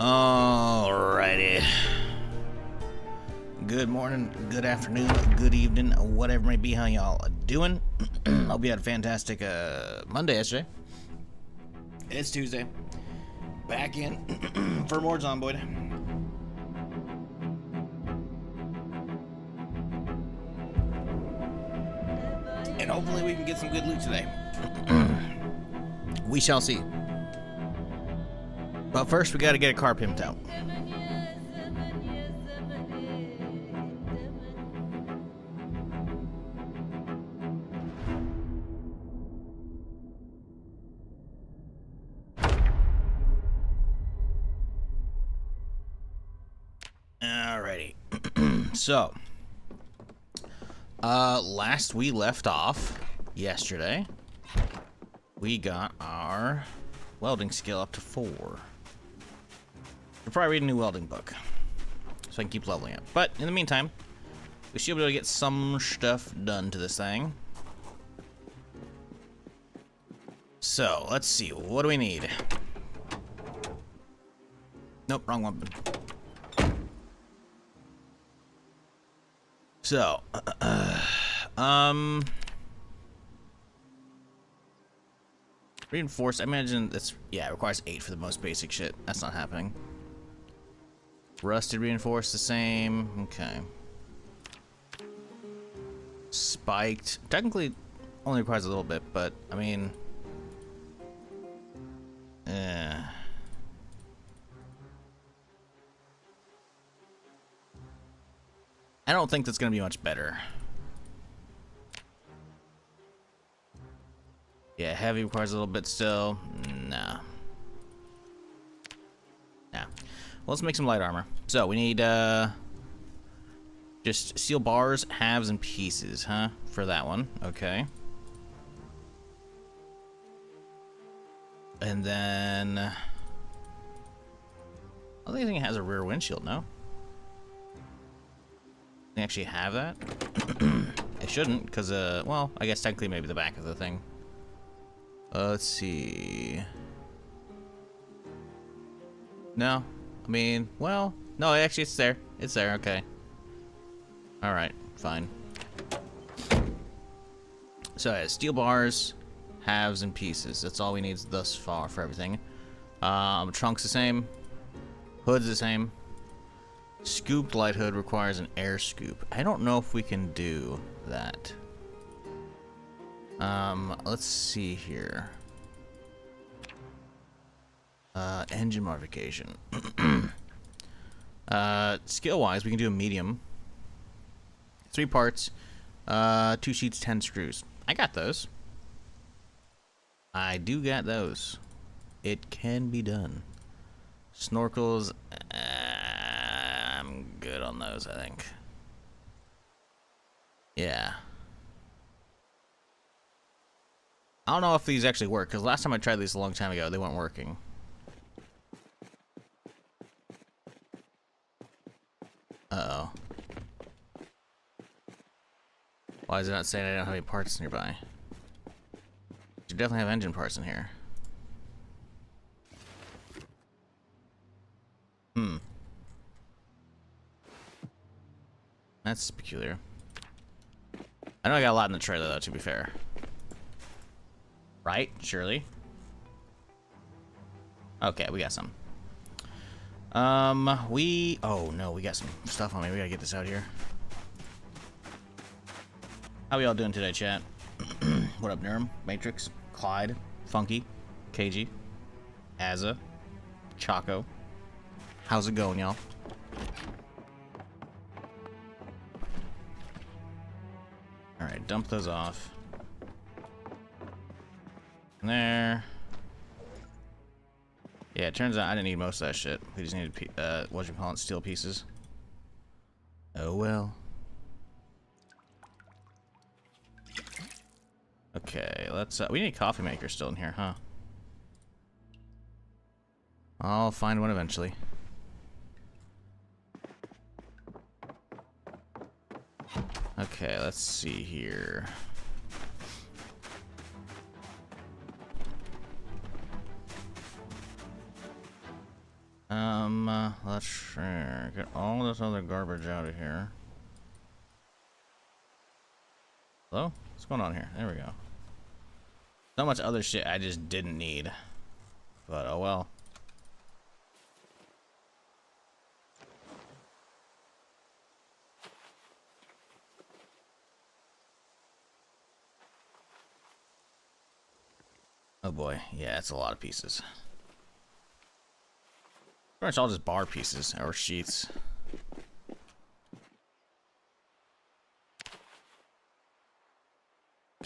Alrighty. Good morning, good afternoon, good evening, whatever it may be, how y'all doing? Hope you had a fantastic Monday yesterday. It's Tuesday. Back in for more Zomboid. And hopefully we can get some good loot today. We shall see. But first we gotta get a car pimped out. Alrighty. So, last we left off yesterday, we got our welding skill up to 4. We'll probably read a new welding book so I can keep leveling up. But in the meantime, we should be able to get some stuff done to this thing. So, let's see. What do we need? Nope, wrong one. So, reinforced, I imagine that's, yeah, it requires 8 for the most basic shit. That's not happening. Rusted reinforced, the same. Okay. Spiked, technically only requires a little bit, but, I mean, I don't think that's going to be much better. Yeah, heavy requires a little bit still. Nah. Well, let's make some light armor. So, we need, just steel bars, halves, and pieces, huh? For that one. Okay. And then I don't think it has a rear windshield, no? They actually have that? It shouldn't, because, well, I guess technically maybe the back of the thing. Let's see. No, I mean, well, no, actually it's there. It's there, okay. Alright, fine. So, yeah, steel bars, halves, and pieces. That's all we need thus far for everything. Trunk's the same. Hood's the same. Scooped light hood requires an air scoop. I don't know if we can do that. Let's see here. Engine modification. Skill-wise, we can do a medium. 3 parts, 2 sheets, 10 screws. I got those. I do got those. It can be done. Snorkels, I'm good on those, I think. Yeah. I don't know if these actually work, because last time I tried these a long time ago, they weren't working. Uh-oh. Why is it not saying I don't have any parts nearby? You definitely have engine parts in here. That's peculiar. I know I got a lot in the trailer, though, to be fair. Right? Surely. Okay, we got some. Oh no, we got some stuff on me. We gotta get this out here. How we all doing today, chat? What up, Nerm? Matrix? Clyde? Funky? KG? Azza? Choco? How's it going, y'all? Alright, dump those off. There. Yeah, it turns out I didn't need most of that shit. We just needed, what you call it, steel pieces. Oh well. Okay, let's, we need a coffee maker still in here, huh? I'll find one eventually. Okay, let's see here. Let's get all this other garbage out of here. Hello? What's going on here? There we go. So much other shit I just didn't need. But oh well. Oh boy, yeah, it's a lot of pieces. Pretty much all just bar pieces or sheets.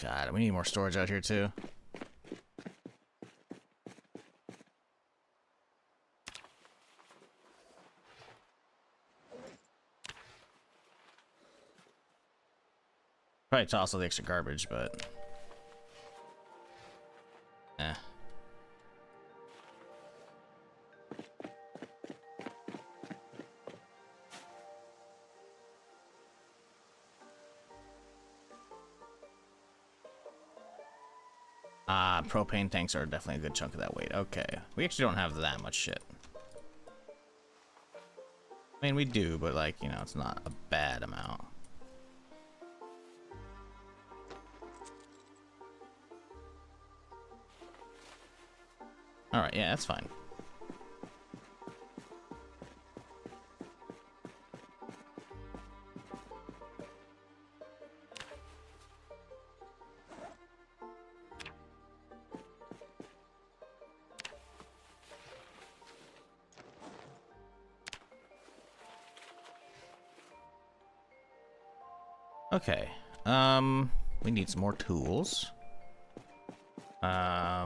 God, we need more storage out here too. Probably toss all the extra garbage, but eh. Propane tanks are definitely a good chunk of that weight. Okay, we actually don't have that much shit. I mean, we do, but like, you know, it's not a bad amount. All right, yeah, that's fine. Okay, we need some more tools. I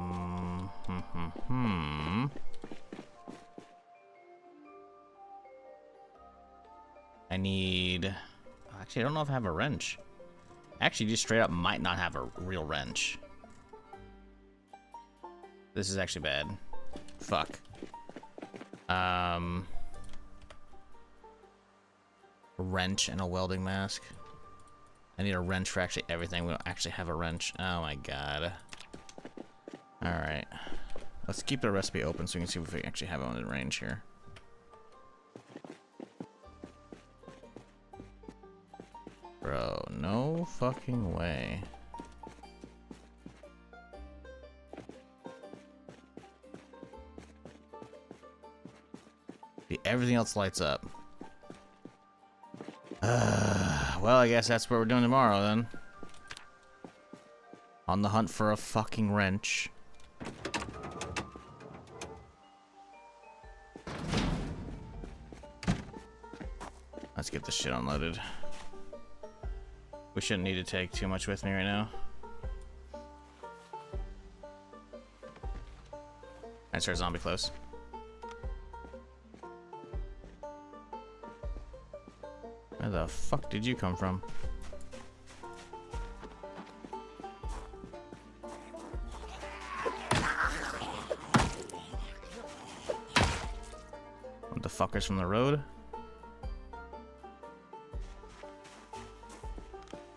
need... Actually, I don't know if I have a wrench. Actually, just straight up might not have a real wrench. This is actually bad. Fuck. A wrench and a welding mask. I need a wrench for actually everything. We don't actually have a wrench. Oh my god. Alright. Let's keep the recipe open so we can see if we actually have it on the range here. Bro, no fucking way. See, everything else lights up. Well, I guess that's what we're doing tomorrow then. On the hunt for a fucking wrench. Let's get this shit unloaded. We shouldn't need to take too much with me right now. I start zombie close. Where the fuck did you come from? What the fuckers from the road?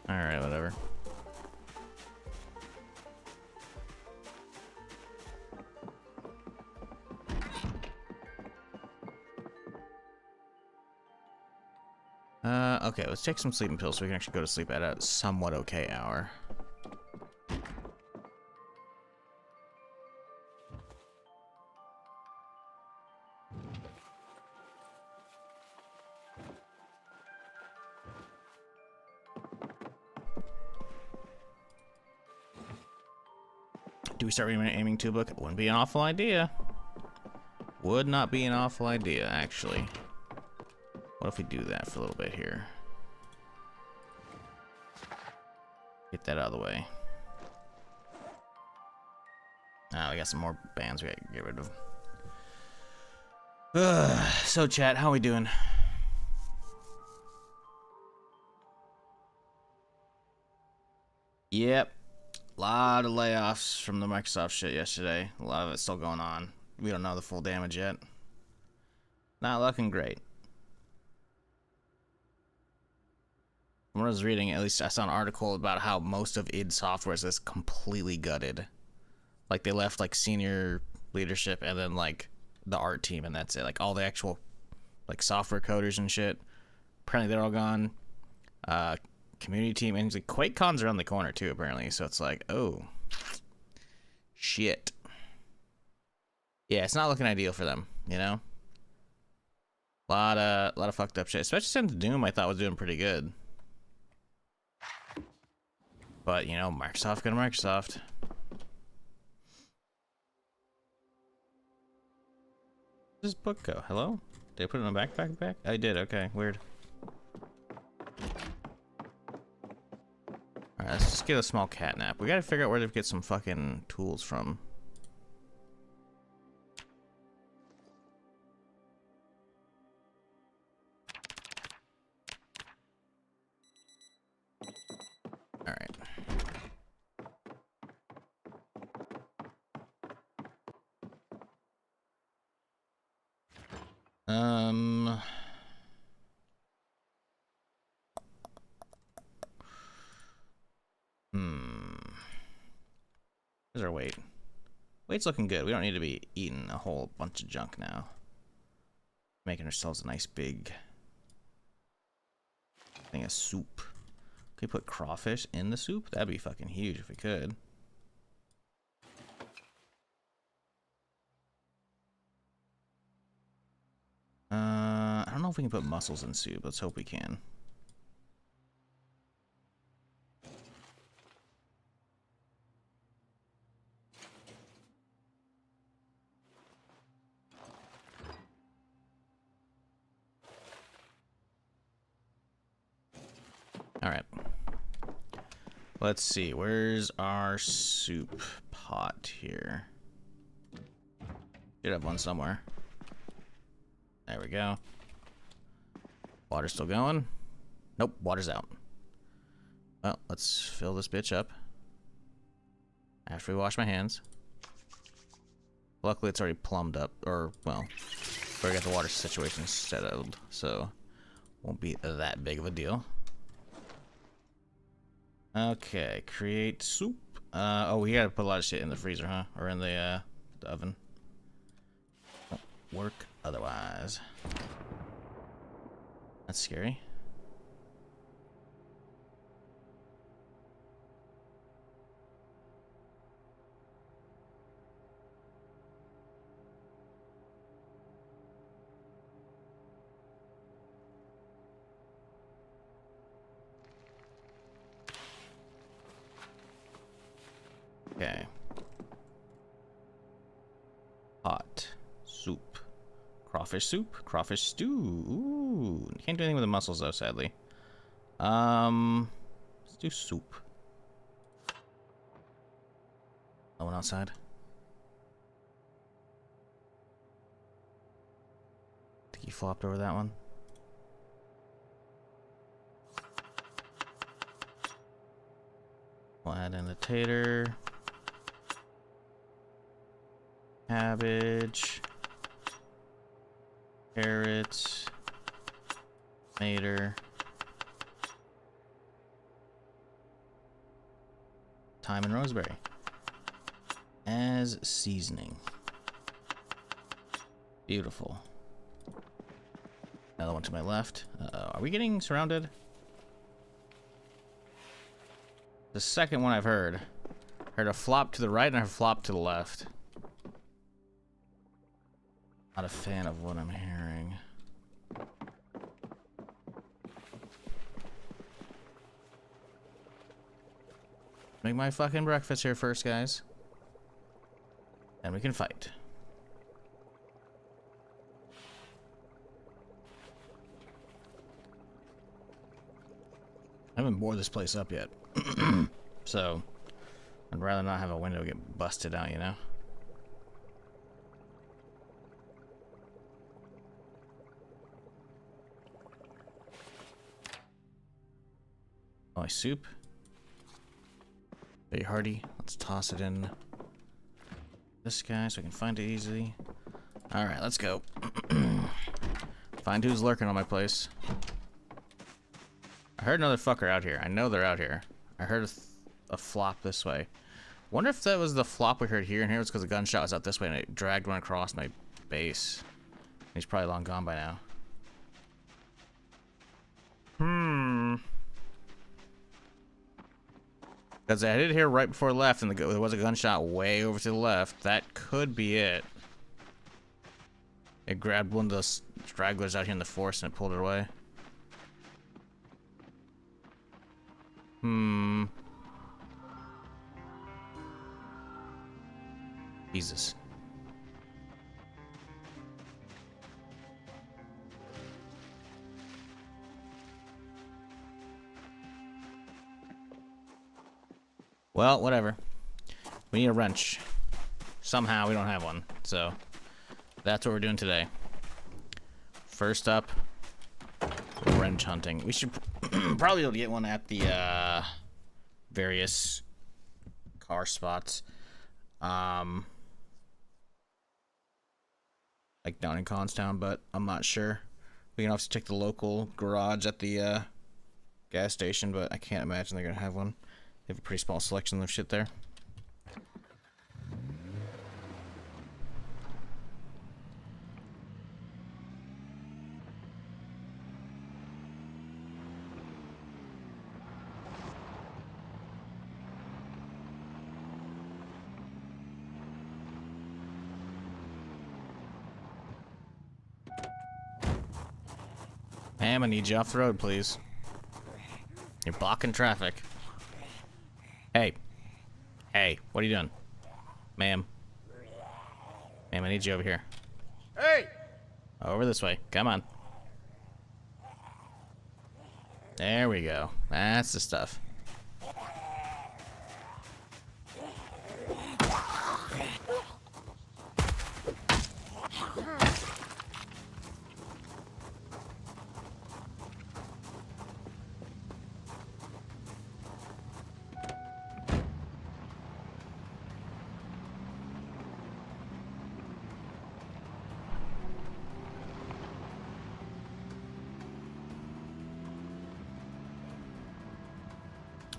Alright, whatever. Okay, let's take some sleeping pills so we can actually go to sleep at a somewhat okay hour. Do we start aiming to book? Wouldn't be an awful idea. Would not be an awful idea, actually. What if we do that for a little bit here? Get that out of the way. Oh, we got some more bands we gotta get rid of. So, chat, how we doing? Yep. A lot of layoffs from the Microsoft shit yesterday. A lot of it's still going on. We don't know the full damage yet. Not looking great. When I was reading, at least I saw an article about how most of id Software is completely gutted. Like, they left, like, senior leadership and then, like, the art team, and that's it. Like all the actual like software coders and shit. Apparently they're all gone. Community team, and like QuakeCon's around the corner too, apparently. So it's like, oh shit. Yeah, it's not looking ideal for them, you know. A lot of fucked up shit. Especially since Doom I thought was doing pretty good. But you know, Microsoft gonna Microsoft. Where's this book go? Hello? Did I put it in a backpack? I did. Okay, weird. Alright, let's just get a small cat nap. We gotta figure out where to get some fucking tools from. Alright. Where's our weight? Weight's looking good. We don't need to be eating a whole bunch of junk now. Making ourselves a nice big thing of soup. Could we put crawfish in the soup? That'd be fucking huge if we could. I don't know if we can put mussels in soup. Let's hope we can. All right. Let's see. Where's our soup pot here? Should have one somewhere. There we go. Water's still going. Nope, water's out. Well, let's fill this bitch up after we wash my hands. Luckily, it's already plumbed up, or, well, we got the water situation settled, so won't be that big of a deal. Okay, create soup. Oh, we gotta put a lot of shit in the freezer, huh? Or in the oven. Won't work otherwise. That's scary. Okay. Hot soup. Crawfish soup? Crawfish stew. Ooh. Can't do anything with the mussels though, sadly. Let's do soup. No one outside? I think he flopped over that one. We'll add in the tater. Cabbage, carrots, tomato, thyme and rosemary as seasoning. Beautiful. Another one to my left. Uh-oh. Are we getting surrounded? The second one I've heard. Heard a flop to the right and a flop to the left. Not a fan of what I'm hearing. Make my fucking breakfast here first, guys. And we can fight. I haven't bored this place up yet. So, I'd rather not have a window get busted out, you know? Oh, my soup. Very hearty. Let's toss it in this guy so I can find it easily. Alright, let's go. Find who's lurking on my place. I heard another fucker out here. I know they're out here. I heard a flop this way. Wonder if that was the flop we heard here, and here was because the gunshot was out this way and it dragged one across and I base. He's probably long gone by now. Because I did hear right before left, and there was a gunshot way over to the left. That could be it. It grabbed one of those stragglers out here in the forest and it pulled it away. Jesus. Well, whatever. We need a wrench. Somehow we don't have one, so that's what we're doing today. First up, wrench hunting. We should probably be able to get one at the various car spots. Like down in Constown, but I'm not sure. We can also check the local garage at the gas station, but I can't imagine they're gonna have one. They have a pretty small selection of shit there. Ma'am, I need you off the road, please. You're blocking traffic. Hey. Hey, what are you doing? Ma'am. Ma'am, I need you over here. Hey! Over this way. Come on. There we go. That's the stuff.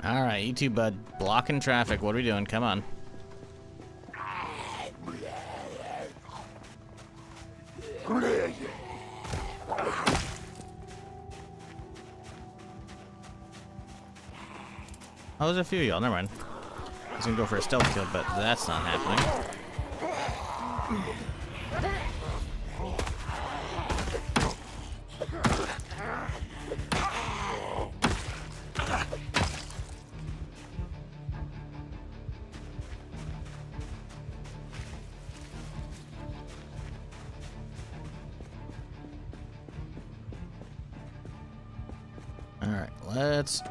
All right, you two, bud. Blocking traffic. What are we doing? Come on. Oh, there's a few of y'all. Never mind. I was gonna go for a stealth kill, but that's not happening. Alright, let's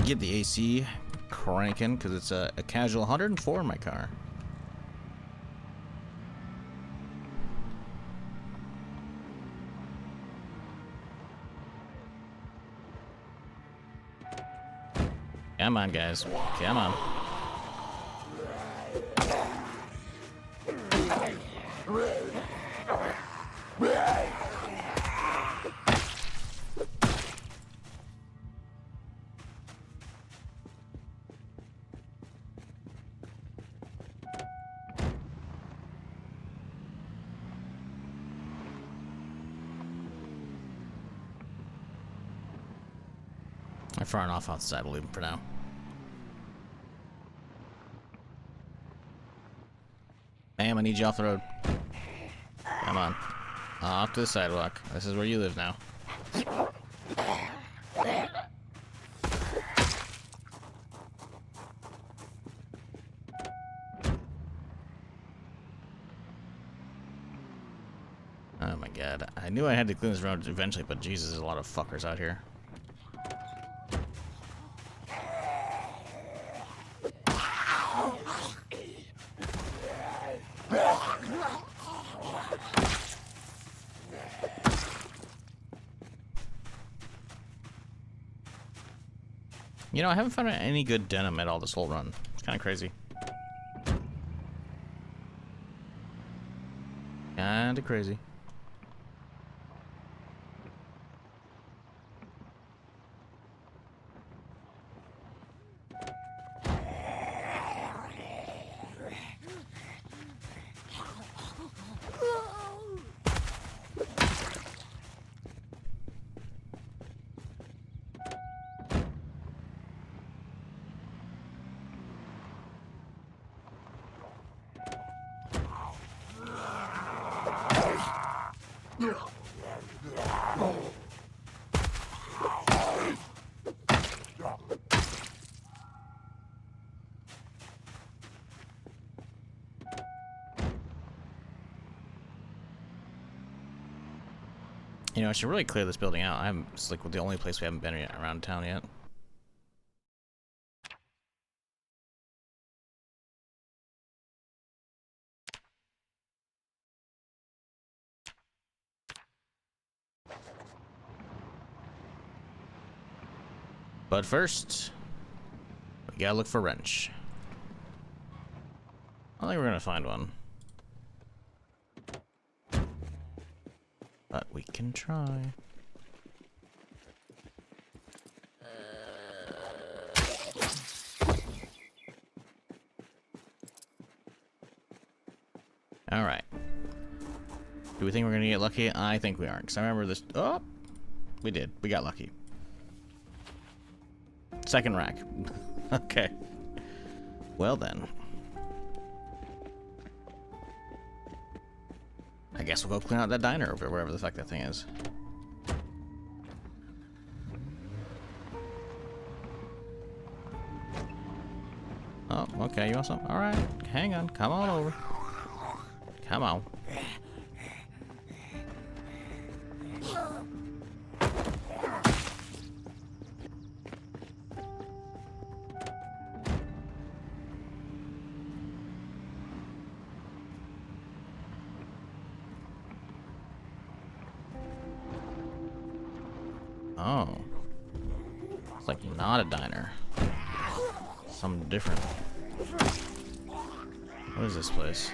get the AC cranking, because it's a casual 104 in my car. Come on, guys. Come on. I'm firing off outside. We'll leave them for now. Ma'am, I need you off the road. Come on. Off to the sidewalk. This is where you live now. Oh my god. I knew I had to clean this road eventually, but Jesus, there's a lot of fuckers out here. You know, I haven't found any good denim at all this whole run. It's kind of crazy. Kind of crazy. know, I should really clear this building out. It's like the only place we haven't been around town yet. But first, we gotta look for wrench. I think we're gonna find one. But we can try. Alright. Do we think we're gonna get lucky? I think we aren't, because I remember this. Oh! We did. We got lucky. Second rack. Okay. Well then. I guess we'll go clean out that diner over wherever the fuck that thing is. Oh, okay, you want some? Alright, hang on, come on over. Come on. Oh. It's like not a diner. Something different. What is this place?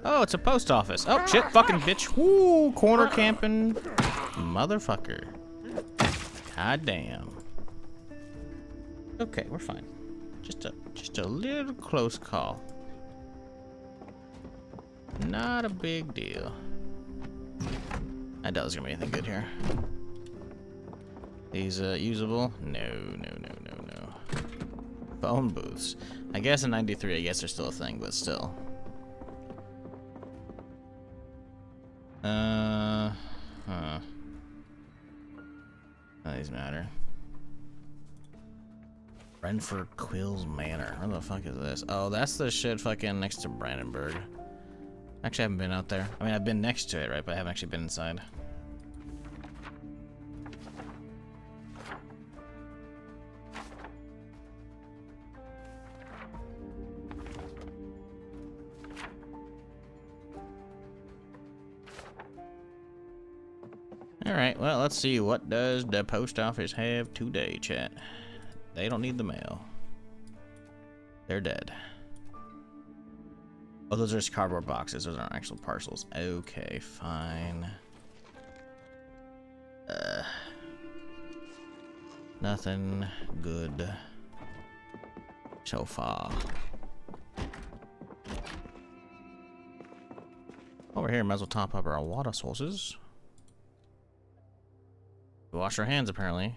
Oh, it's a post office. Oh, shit, fucking bitch. Woo, corner camping motherfucker. God damn. Okay, we're fine. Just a little close call. Not a big deal. I doubt there's gonna be anything good here. These usable? No. Phone booths. I guess in '93, I guess they're still a thing, but still. Huh. None of these matter. Renford Quills Manor. Where the fuck is this? Oh, that's the shit fucking next to Brandenburg. Actually, I haven't been out there. I mean, I've been next to it, right? But I haven't actually been inside. Alright, well, let's see. What does the post office have today, chat? They don't need the mail. They're dead. Oh, those are just cardboard boxes. Those aren't actual parcels. Okay, fine. Nothing good so far. Over here, might as well top up our water sources. We wash our hands, apparently.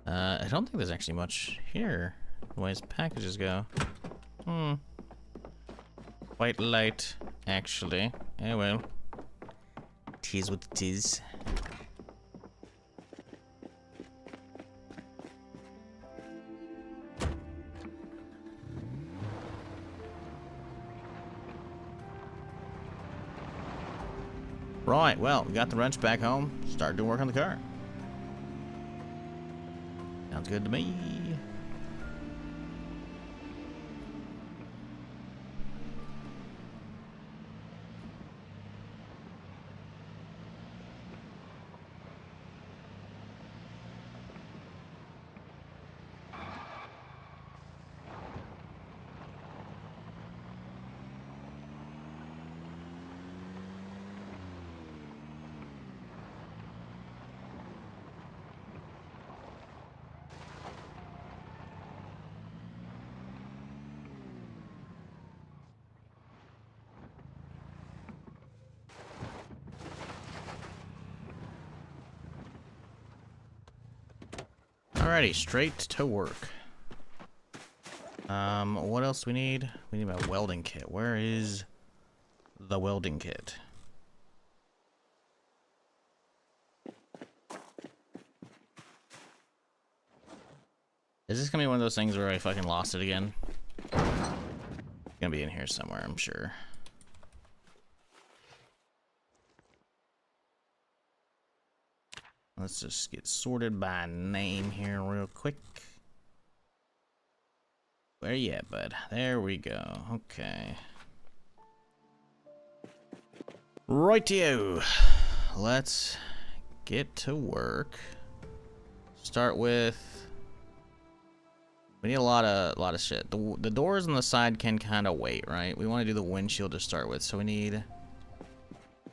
I don't think there's actually much here, the way his packages go. Quite light, actually. Eh, well. Tis what it is. Right, well, we got the wrench back home. Start doing work on the car. Sounds good to me. Alrighty, straight to work. What else do we need? We need a welding kit. Where is the welding kit? Is this gonna be one of those things where I fucking lost it again? It's gonna be in here somewhere, I'm sure. Let's just get sorted by name here real quick. Where you at, bud? There we go. Okay. Rightio. Let's get to work. Start with. We need a lot of shit. The doors on the side can kind of wait, right? We want to do the windshield to start with, so we need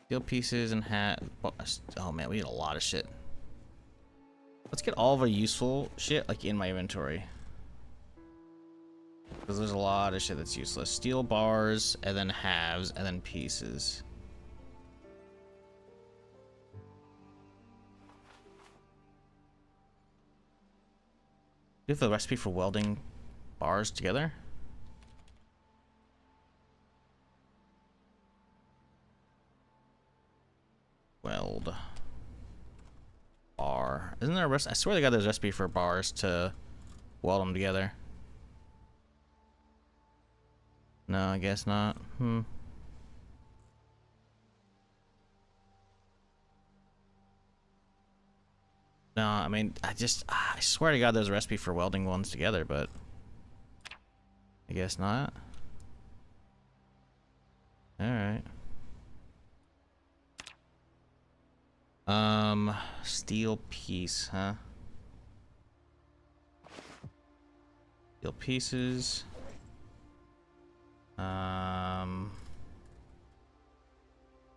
steel pieces and hat. Oh man, we need a lot of shit. Let's get all of our useful shit like in my inventory, because there's a lot of shit that's useless. Steel bars, and then halves, and then pieces. Do you have the recipe for welding bars together? Weld bar. Isn't there a recipe? I swear they got this recipe for bars to weld them together. No, I guess not. No, I mean, I swear to God there's a recipe for welding ones together, but I guess not. Alright. Steel piece, huh? Steel pieces.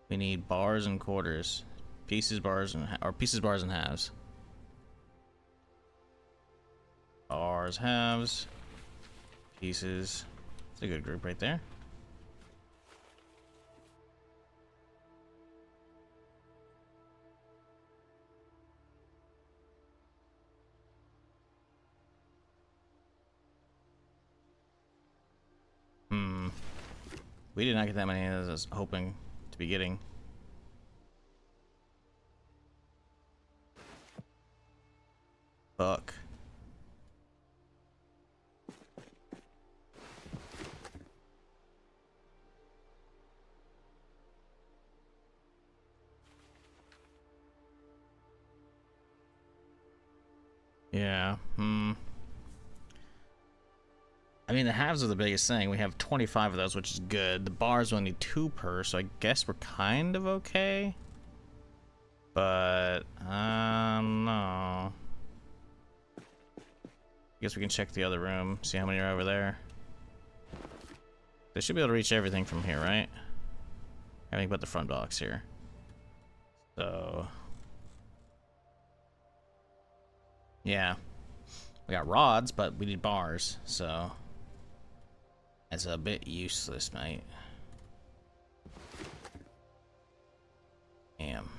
We need bars and quarters. Pieces, bars, and pieces, bars, and halves. Bars, halves, pieces. It's a good group right there. We did not get that many as I was hoping to be getting. Fuck. Yeah, I mean, the halves are the biggest thing. We have 25 of those, which is good. The bars only need 2 per, so I guess we're kind of okay. But, I don't know. I guess we can check the other room, see how many are over there. They should be able to reach everything from here, right? Everything but the front box here. So... yeah. We got rods, but we need bars, so... that's a bit useless, mate. Damn.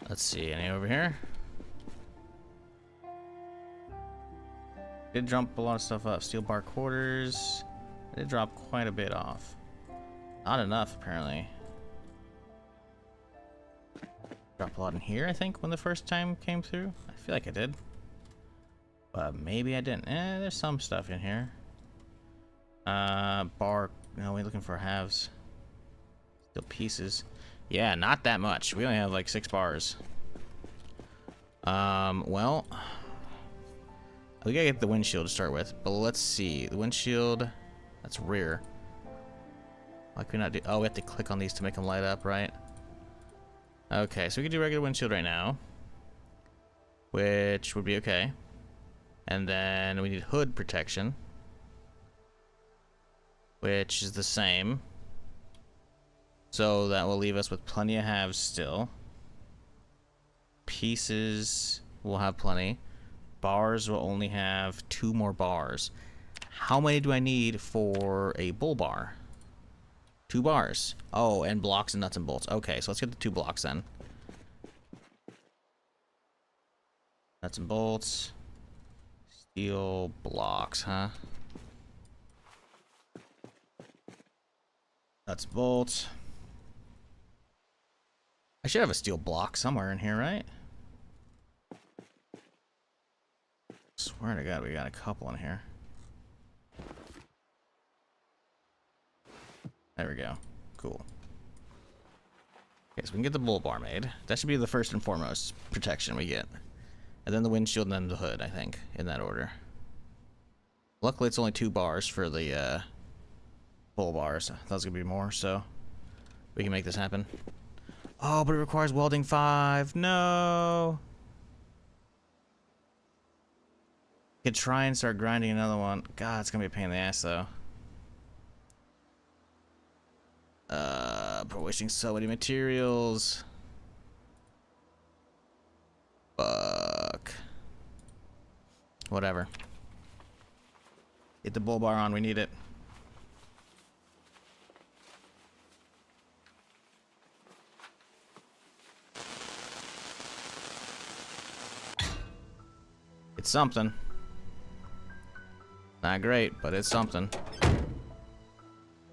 Let's see, any over here? Did jump a lot of stuff up. Steel bar quarters. I did drop quite a bit off. Not enough, apparently. Dropped a lot in here, I think, when the first time came through. I feel like I did. But maybe I didn't. There's some stuff in here. Bar. No, we're looking for halves. Still pieces. Yeah, not that much. We only have like 6 bars. Well, we gotta get the windshield to start with. But let's see. The windshield. That's rear. Why can we not do? Oh, we have to click on these to make them light up, right? Okay, so we can do regular windshield right now, which would be okay. And then we need hood protection, which is the same. So that will leave us with plenty of halves still. Pieces will have plenty. Bars will only have 2 more bars. How many do I need for a bull bar? 2 bars. Oh, and blocks and nuts and bolts. Okay, so let's get the 2 blocks then. Nuts and bolts. Steel blocks, huh? Nuts and bolts. I should have a steel block somewhere in here, right? Swear to God, we got a couple in here. There we go. Cool. Okay, so we can get the bull bar made. That should be the first and foremost protection we get. And then the windshield and then the hood, I think, in that order. Luckily, it's only 2 bars for the bull bars. I thought it was going to be more, so we can make this happen. Oh, but it requires welding 5. No! Could try and start grinding another one. God, it's going to be a pain in the ass, though. We're wasting so many materials. Fuck. Whatever. Get the bull bar on, we need it. It's something. Not great, but it's something.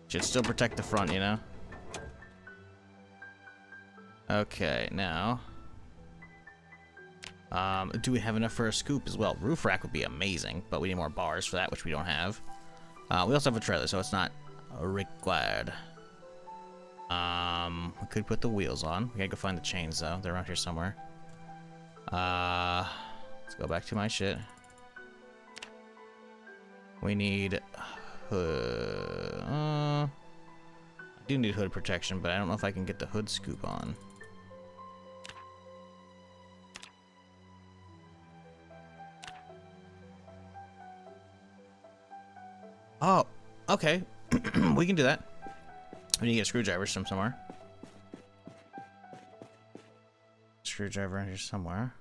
Should still protect the front, you know? Okay, now. Do we have enough for a scoop as well? Roof rack would be amazing, but we need more bars for that, which we don't have. We also have a trailer, so it's not required. We could put the wheels on. We gotta go find the chains, though. They're around here somewhere. Let's go back to my shit. We need hood. I do need hood protection, but I don't know if I can get the hood scoop on. Oh, okay. We can do that. We need to get screwdrivers from somewhere. Screwdriver in here somewhere.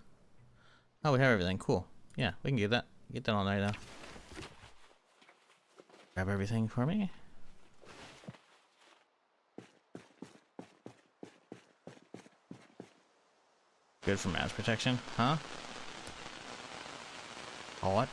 Oh, we have everything. Cool. Yeah, we can get that. Get that on there now. Grab everything for me. Good for mass protection, huh? Oh, what?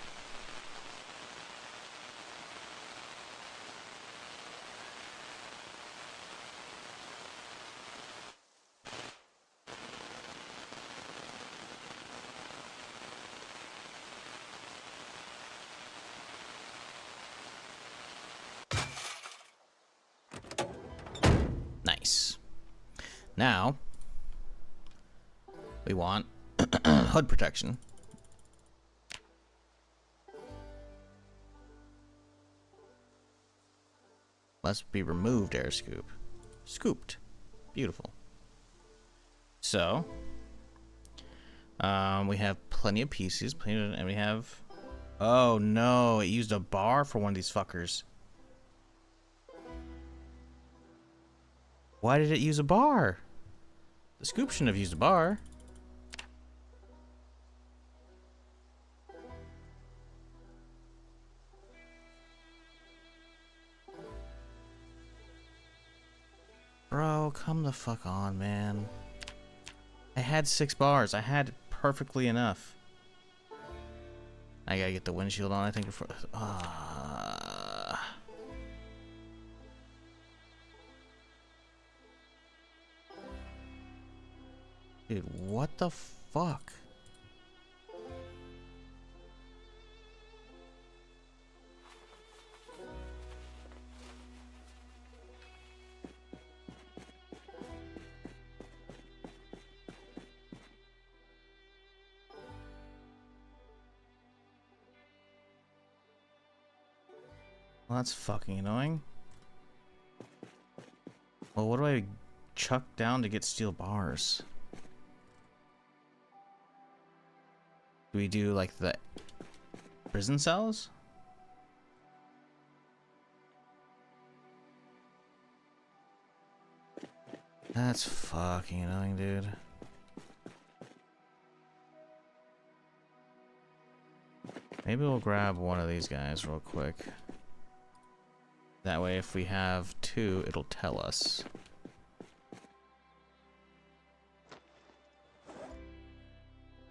Nice. Now, we want hood protection. Must be removed air scoop. Scooped. Beautiful. So, we have plenty of pieces, and we have... Oh no, it used a bar for one of these fuckers. Why did it use a bar? The scoop shouldn't have used a bar. Bro, come the fuck on, man. I had 6 bars. I had perfectly enough. I gotta get the windshield on, I think, before... Dude, what the fuck? Well, that's fucking annoying. Well, what do I chuck down to get steel bars? Do we do like the prison cells? That's fucking annoying, dude. Maybe we'll grab one of these guys real quick. That way, if we have two, it'll tell us.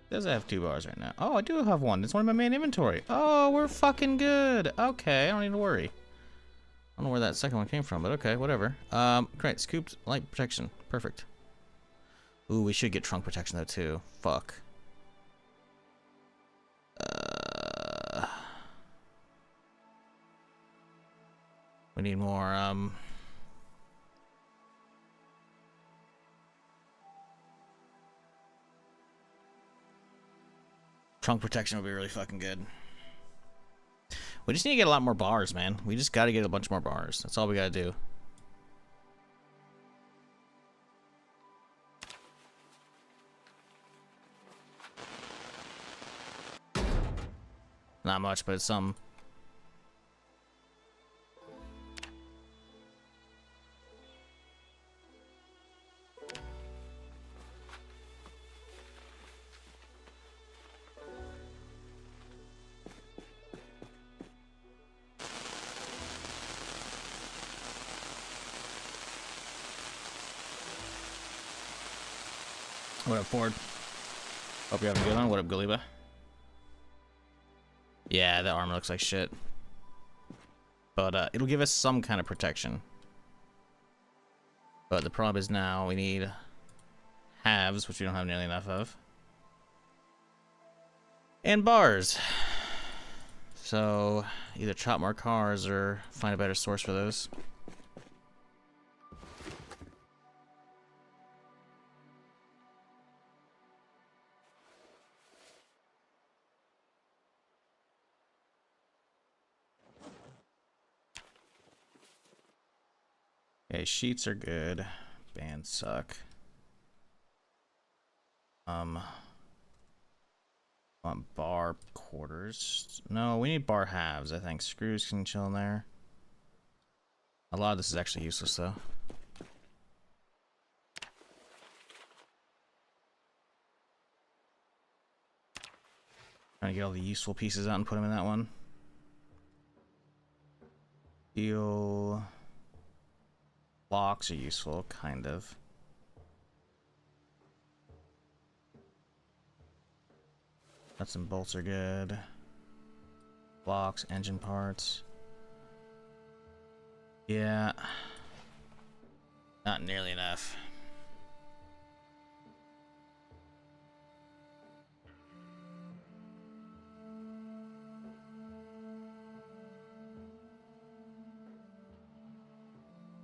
Does have 2 bars right now? Oh, I do have one. It's one in my main inventory. Oh, we're fucking good. Okay, I don't need to worry. I don't know where that second one came from, but okay, whatever. Great. Scooped light protection. Perfect. Ooh, we should get trunk protection though too. Fuck. We need more, trunk protection would be really fucking good. We just need to get a lot more bars, man. We just gotta get a bunch more bars. That's all we gotta do. Not much, but it's some. What up, Ford? Hope you're having a good one. What up, Galiba? Yeah, that armor looks like shit. But it'll give us some kind of protection. But the problem is now we need halves, which we don't have nearly enough of. And bars. So either chop more cars or find a better source for those. Okay, sheets are good. Bands suck. Want bar quarters? No, we need bar halves, I think. Screws can chill in there. A lot of this is actually useless, though. Trying to get all the useful pieces out and put them in that one. Steel blocks are useful, kind of. Nuts and bolts are good. Blocks, engine parts. Yeah. Not nearly enough.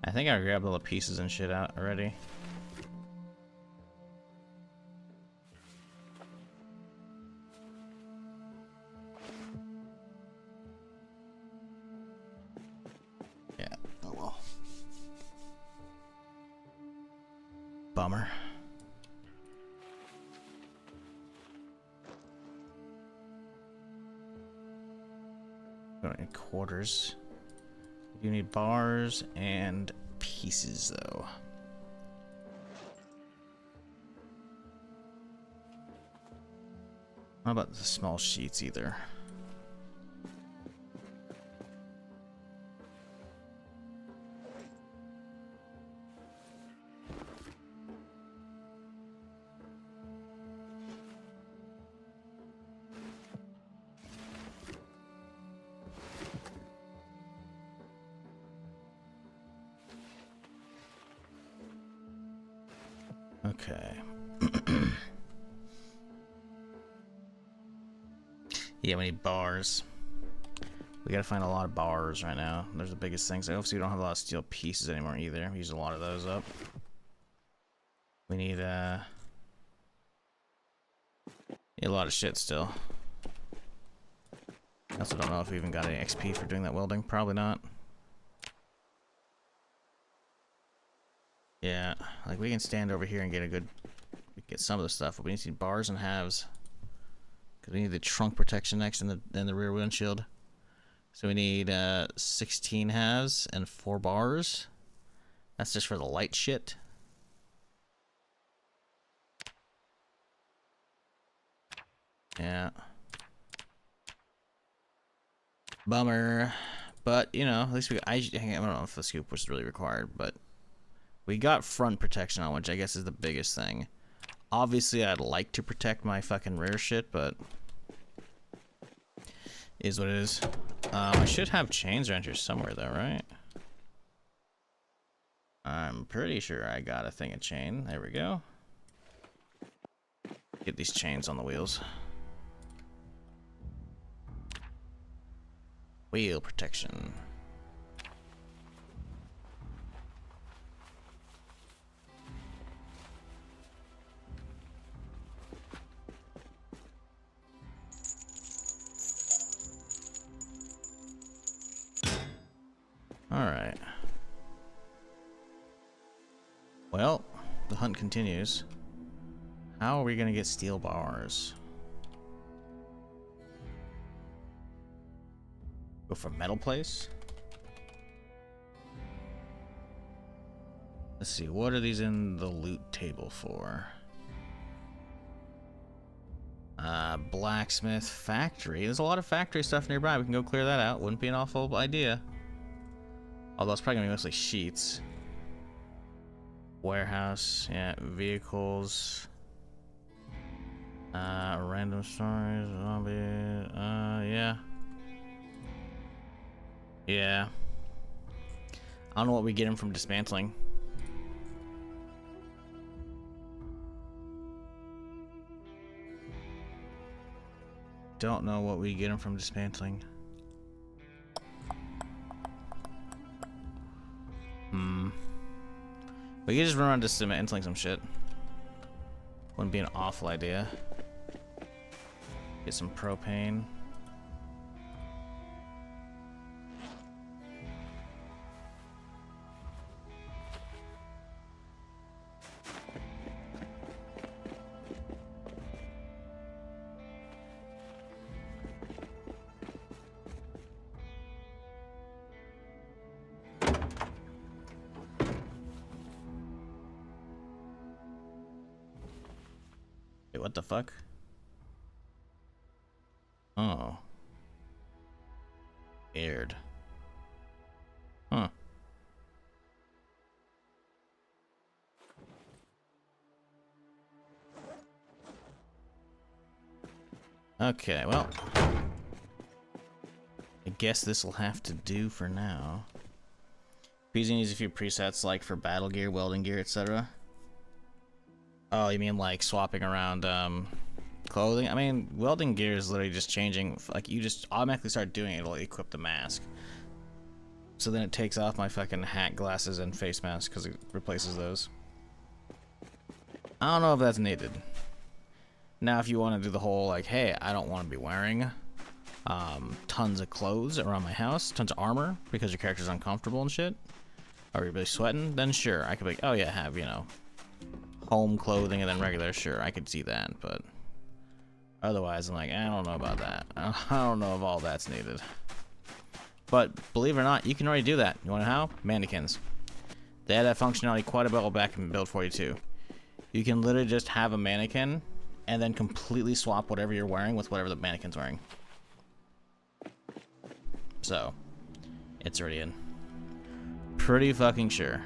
I think I grabbed all the pieces and shit out already. Yeah, oh well. Bummer. Don't need quarters. You need bars and pieces, though. How about the small sheets either? Okay. Yeah, we need bars. We gotta find a lot of bars right now. Those are the biggest things. Obviously, we don't have a lot of steel pieces anymore either. We use a lot of those up. We need a lot of shit still. I also don't know if we even got any XP for doing that welding. Probably not. Yeah, like we can stand over here and get some of the stuff, but we need to see bars and halves. Because we need the trunk protection next and the rear windshield. So we need 16 halves and 4 bars. That's just for the light shit. Yeah. Bummer. But, you know, at least I don't know if the scoop was really required, but we got front protection on, which I guess is the biggest thing. Obviously, I'd like to protect my fucking rare shit, but is what it is. I should have chains around here somewhere, though, right? I'm pretty sure I got a thing of chain. There we go. Get these chains on the wheels. Wheel protection. Alright. Well, the hunt continues. How are we gonna get steel bars? Go for metal place? Let's see, what are these in the loot table for? Blacksmith factory. There's a lot of factory stuff nearby. We can go clear that out. Wouldn't be an awful idea. Although it's probably gonna be mostly sheets. Warehouse, yeah, vehicles. Random stories, zombie, yeah. Yeah. I don't know what we get him from dismantling. Don't know what we get him from dismantling. We could just run around dismantling some shit. Wouldn't be an awful idea. Get some propane. Wait, what the fuck? Oh. Aired. Huh. Okay, well. I guess this will have to do for now. He's gonna use a few presets like for battle gear, welding gear, etc. Oh, you mean like swapping around clothing? I mean, welding gear is literally just changing. Like, you just automatically start doing it, it'll equip the mask. So then it takes off my fucking hat, glasses, and face mask because it replaces those. I don't know if that's needed. Now, if you want to do the whole, like, hey, I don't want to be wearing tons of clothes around my house, tons of armor, because your character's uncomfortable and shit, or you're really sweating, then sure, I could be like, oh yeah, have, you know, home clothing and then regular, sure, I could see that, but otherwise, I'm like, I don't know about that. I don't know if all that's needed. But believe it or not, you can already do that. You want to know how? Mannequins. They had that functionality quite a while back in Build 42. You can literally just have a mannequin and then completely swap whatever you're wearing with whatever the mannequin's wearing. So, it's already in. Pretty fucking sure.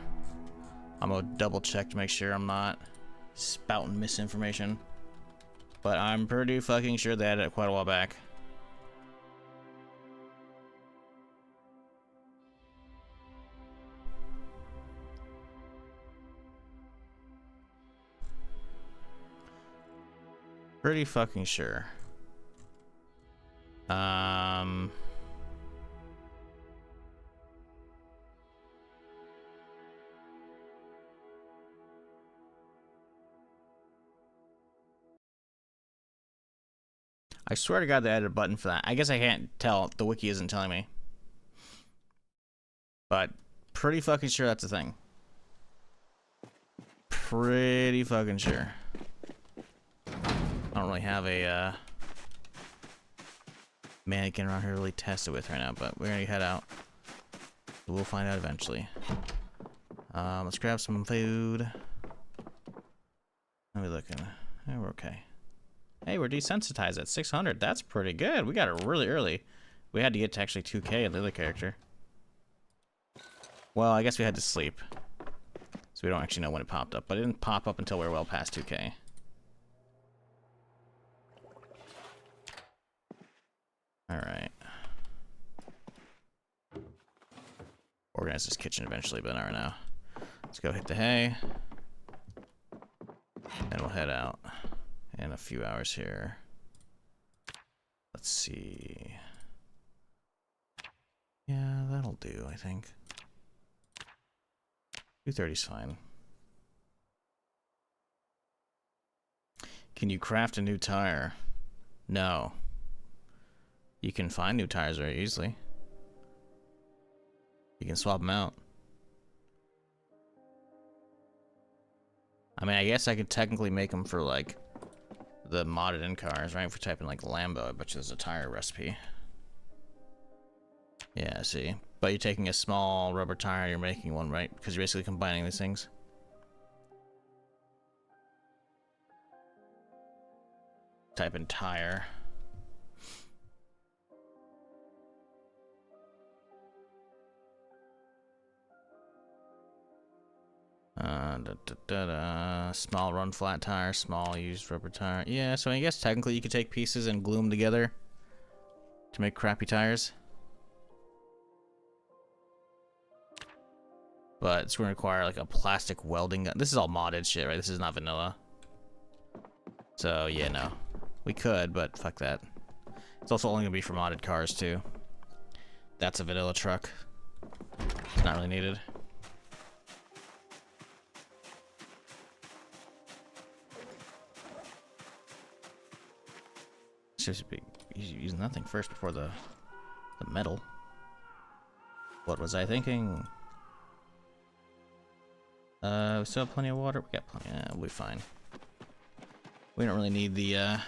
I'm gonna double check to make sure I'm not spouting misinformation. But I'm pretty fucking sure they had it quite a while back. Pretty fucking sure. I swear to God they added a button for that. I guess I can't tell. The wiki isn't telling me. But pretty fucking sure that's a thing. Pretty fucking sure. I don't really have a mannequin around here to really test it with right now, but we're gonna head out. We'll find out eventually. Let's grab some food. How are we looking? Yeah, we're okay. Hey, we're desensitized at 600. That's pretty good. We got it really early. We had to get to actually 2K of the other character. Well, I guess we had to sleep. So we don't actually know when it popped up. But it didn't pop up until we were well past 2K. Alright. Organize this kitchen eventually, but not right now. Let's go hit the hay. And we'll head out in a few hours here. Let's see. Yeah, that'll do, I think. 2:30's fine. Can you craft a new tire? No. You can find new tires very easily. You can swap them out. I mean, I guess I could technically make them for, like, the modded in cars, right? If we type in, like, Lambo, I bet you there's a tire recipe. Yeah, see. But you're taking a small rubber tire, you're making one, right? Because you're basically combining these things. Type in tire. Small run flat tire, small used rubber tire. Yeah, so I guess technically you could take pieces and glue them together to make crappy tires. But it's going to require like a plastic welding gun. This is all modded shit, right? This is not vanilla. So yeah, no. We could, but fuck that. It's also only going to be for modded cars too. That's a vanilla truck. It's not really needed. Should be using that thing first before the metal. What was I thinking? We still have plenty of water. We got plenty. We'll be fine. We don't really need the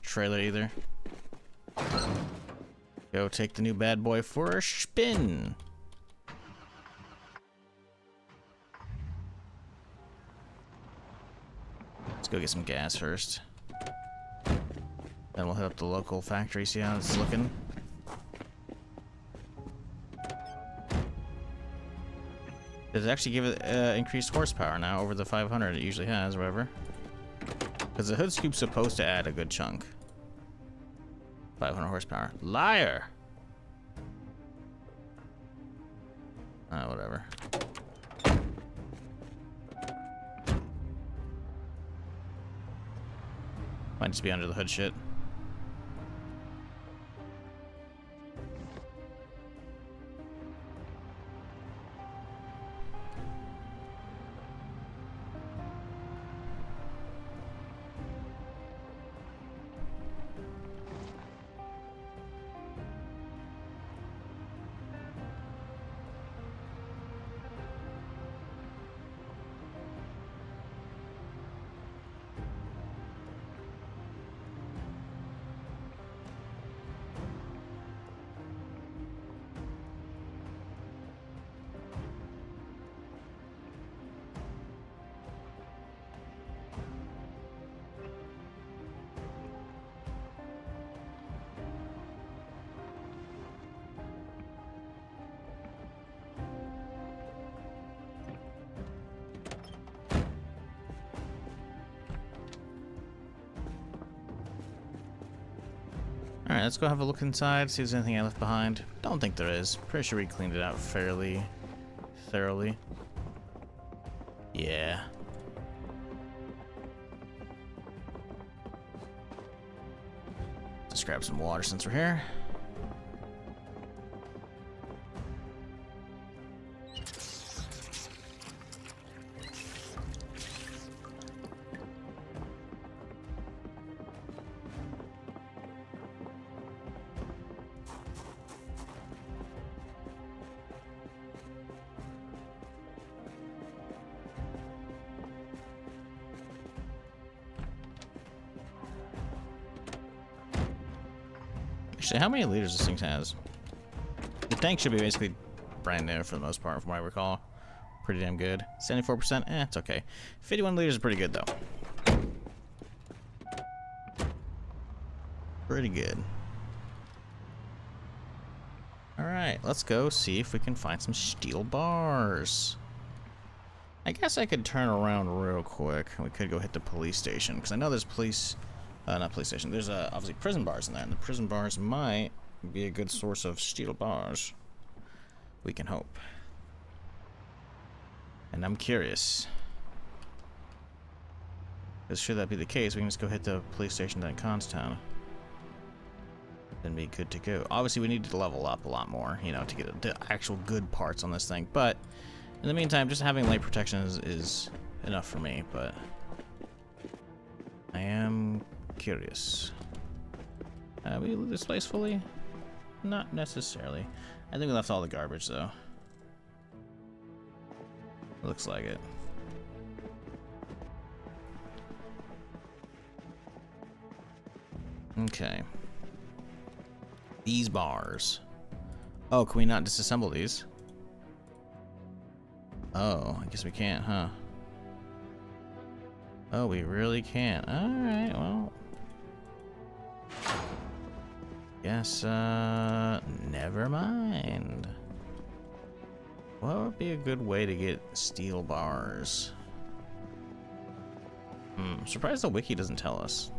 trailer either. Go take the new bad boy for a spin. Let's go get some gas first. Then we'll hit up the local factory, see how it's looking. Does it actually give it increased horsepower now over the 500 it usually has, or whatever? Because the hood scoop's supposed to add a good chunk. 500 horsepower. Liar! Whatever. Might just be under the hood shit. Alright, let's go have a look inside, see if there's anything I left behind. Don't think there is. Pretty sure we cleaned it out fairly thoroughly. Yeah. Let's grab some water since we're here. Actually, how many liters this thing has? The tank should be basically brand new for the most part, from what I recall. Pretty damn good. 74%? It's okay. 51 liters is pretty good, though. Pretty good. Alright, let's go see if we can find some steel bars. I guess I could turn around real quick. We could go hit the police station, because I know there's not police station, there's obviously prison bars in there, and the prison bars might be a good source of steel bars. We can hope. And I'm curious. Because should that be the case, we can just go hit the police station down in Constown. Then be good to go. Obviously, we need to level up a lot more, you know, to get the actual good parts on this thing. But in the meantime, just having light protection is enough for me. But I am curious. We loot this place fully? Not necessarily. I think we left all the garbage, though. Looks like it. Okay. These bars. Oh, can we not disassemble these? Oh, I guess we can't, huh? Oh, we really can't. Alright, well. Guess, never mind. What would be a good way to get steel bars? Surprised the wiki doesn't tell us.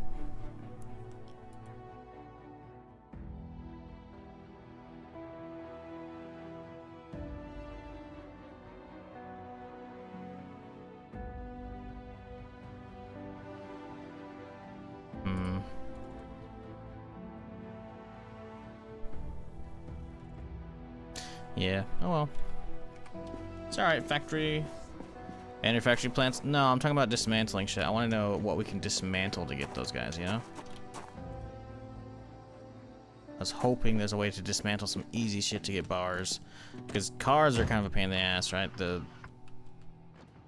Yeah, oh well. It's alright, factory. Manufacturing plants? No, I'm talking about dismantling shit. I want to know what we can dismantle to get those guys, you know? I was hoping there's a way to dismantle some easy shit to get bars. Because cars are kind of a pain in the ass, right? The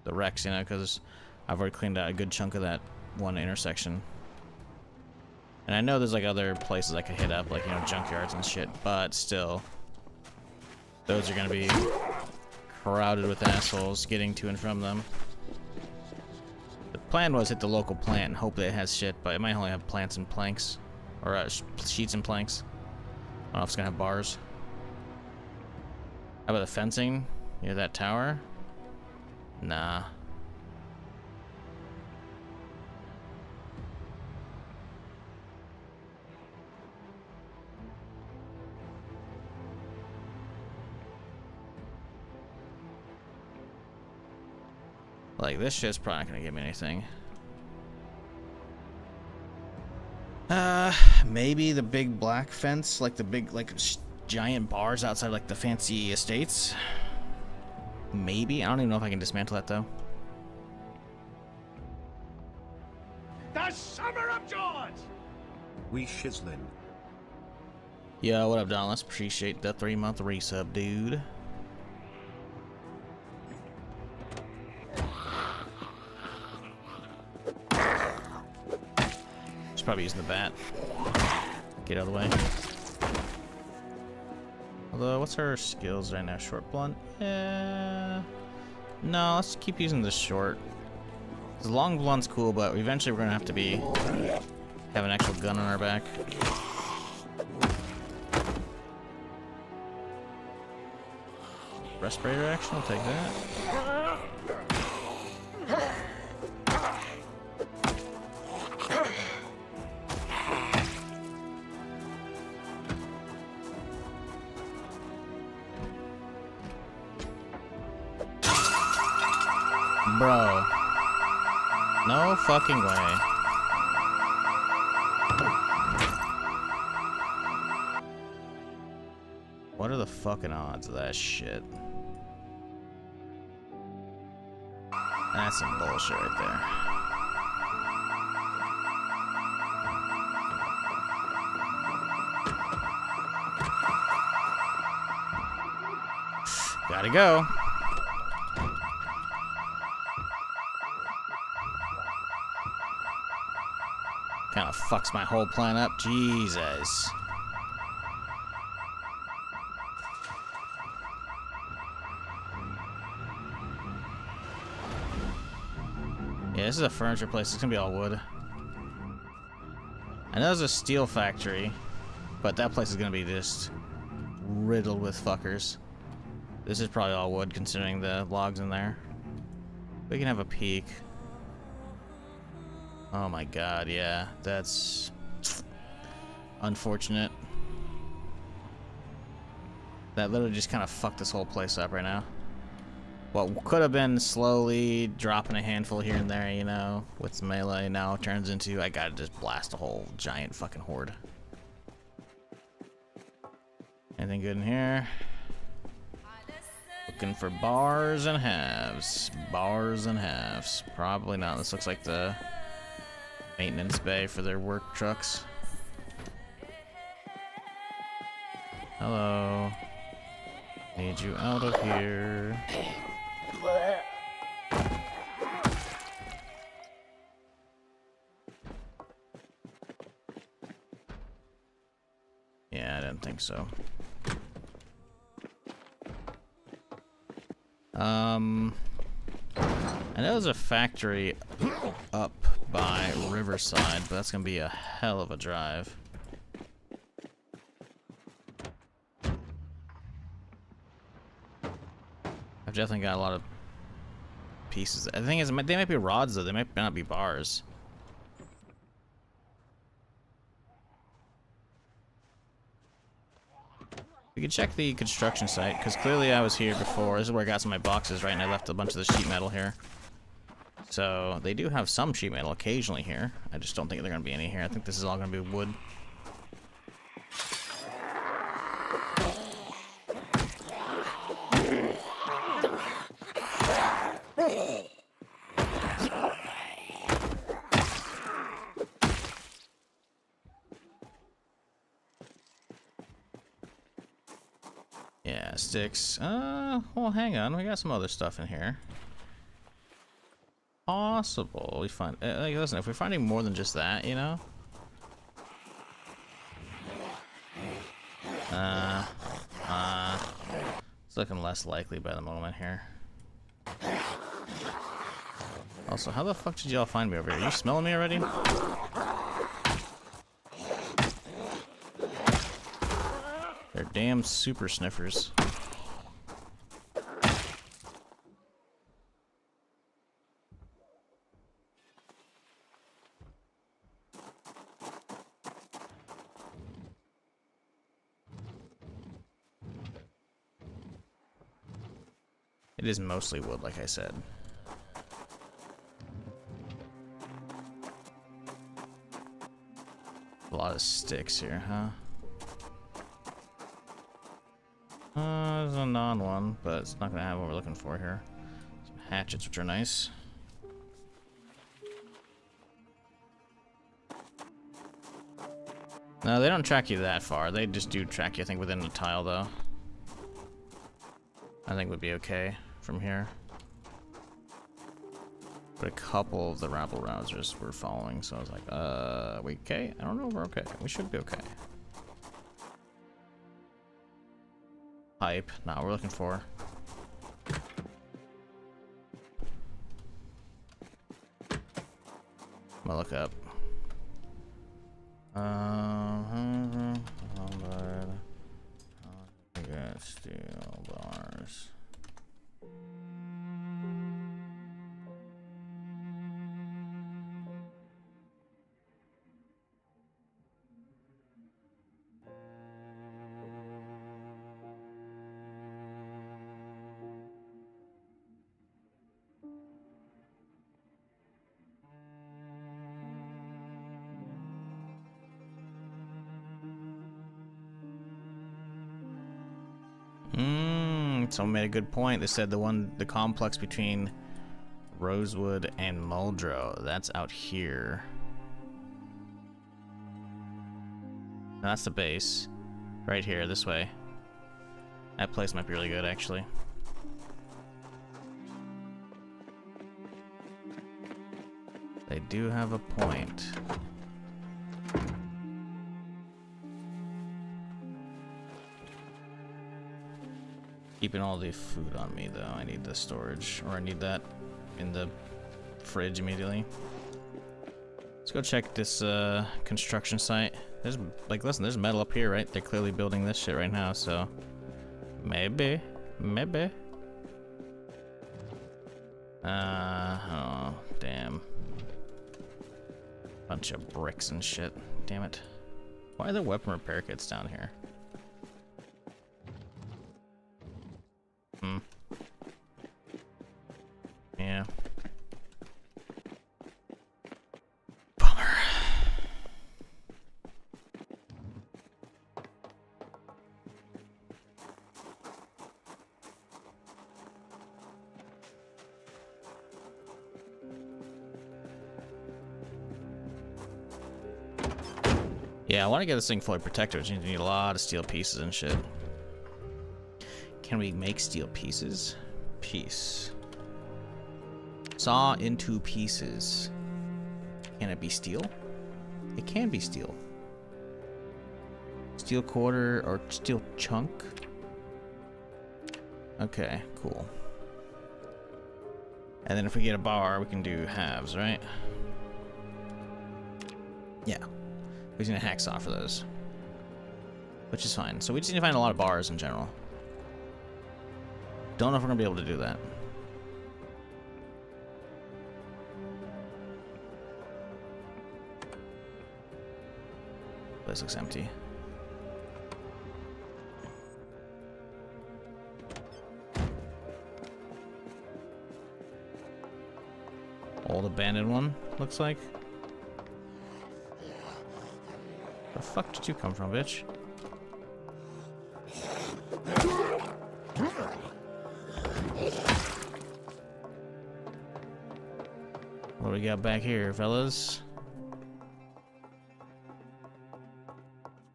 wrecks, you know, because I've already cleaned out a good chunk of that one intersection. And I know there's like other places I could hit up, like, you know, junkyards and shit, but still. Those are gonna be crowded with assholes getting to and from them. The plan was hit the local plant and hope that it has shit, but it might only have plants and planks. Or sheets and planks. I don't know if it's gonna have bars. How about the fencing near that tower? Nah. Like, this shit's probably not gonna give me anything. Maybe the big black fence, like the big, like, giant bars outside, like, the fancy estates. Maybe. I don't even know if I can dismantle that, though. The Summer of Joys! We shizzlin'. Yo, what up, Don? Let's appreciate the 3-month resub, dude. Probably using the bat. Get out of the way. Although, what's her skills right now? Short blunt? Yeah. No, let's keep using the short. The long blunt's cool, but eventually we're gonna have to have an actual gun on our back. Respirator action, I'll take that. Bro. No fucking way. What are the fucking odds of that shit? That's some bullshit right there. Gotta go. Kind of fucks my whole plan up. Jesus. Yeah, this is a furniture place. It's gonna be all wood. I know there's a steel factory, but that place is gonna be just riddled with fuckers. This is probably all wood considering the logs in there. We can have a peek. Oh my god, yeah, that's unfortunate. That literally just kind of fucked this whole place up right now. What could have been slowly dropping a handful here and there, you know, with some melee, now turns into I gotta just blast a whole giant fucking horde. Anything good in here? Looking for bars and halves. Bars and halves. Probably not. This looks like the maintenance bay for their work trucks. Hello. Need you out of here. Yeah, I didn't think so. I know there's a factory up by Riverside, but that's gonna be a hell of a drive. I've definitely got a lot of pieces. The thing is, they might be rods though. They might not be bars. We could check the construction site, because clearly I was here before. This is where I got some of my boxes, right? And I left a bunch of the sheet metal here. So, they do have some sheet metal occasionally here. I just don't think they're going to be any here. I think this is all going to be wood. Yeah, sticks. Well, hang on. We got some other stuff in here. Possible. We find. Like, listen, if we're finding more than just that, you know. It's looking less likely by the moment here. Also, how the fuck did y'all find me over here? Are you smelling me already? They're damn super sniffers. It is mostly wood, like I said. A lot of sticks here, huh? There's a non one, but it's not gonna have what we're looking for here. Some hatchets, which are nice. No, they don't track you that far. They just do track you, I think, within the tile, though. I think would be okay from here. But a couple of the rabble rousers were following, so I was like, we okay? I don't know if we're okay. We should be okay. Pipe, not what we're looking for. I'm gonna look up. Got steel bars. Someone made a good point. They said the complex between Rosewood and Muldrow, that's out here. That's the base. Right here, this way. That place might be really good, actually. They do have a point. Keeping all the food on me, though. I need the storage, or I need that in the fridge immediately. Let's go check this construction site. There's, like, listen, there's metal up here, right? They're clearly building this shit right now, so... Maybe. Maybe. Oh, damn. Bunch of bricks and shit. Damn it. Why are there weapon repair kits down here? Yeah. Bummer. Yeah, I want to get this thing fully protected, which means you need a lot of steel pieces and shit. Can we make steel pieces? Piece. Saw into pieces. Can it be steel? It can be steel. Steel quarter or steel chunk? Okay, cool. And then if we get a bar, we can do halves, right? Yeah. We just need a hacksaw for those. Which is fine. So we just need to find a lot of bars in general. Don't know if we're gonna be able to do that. Place looks empty. Old abandoned one, looks like. Where the fuck did you come from, bitch? What do we got back here, fellas?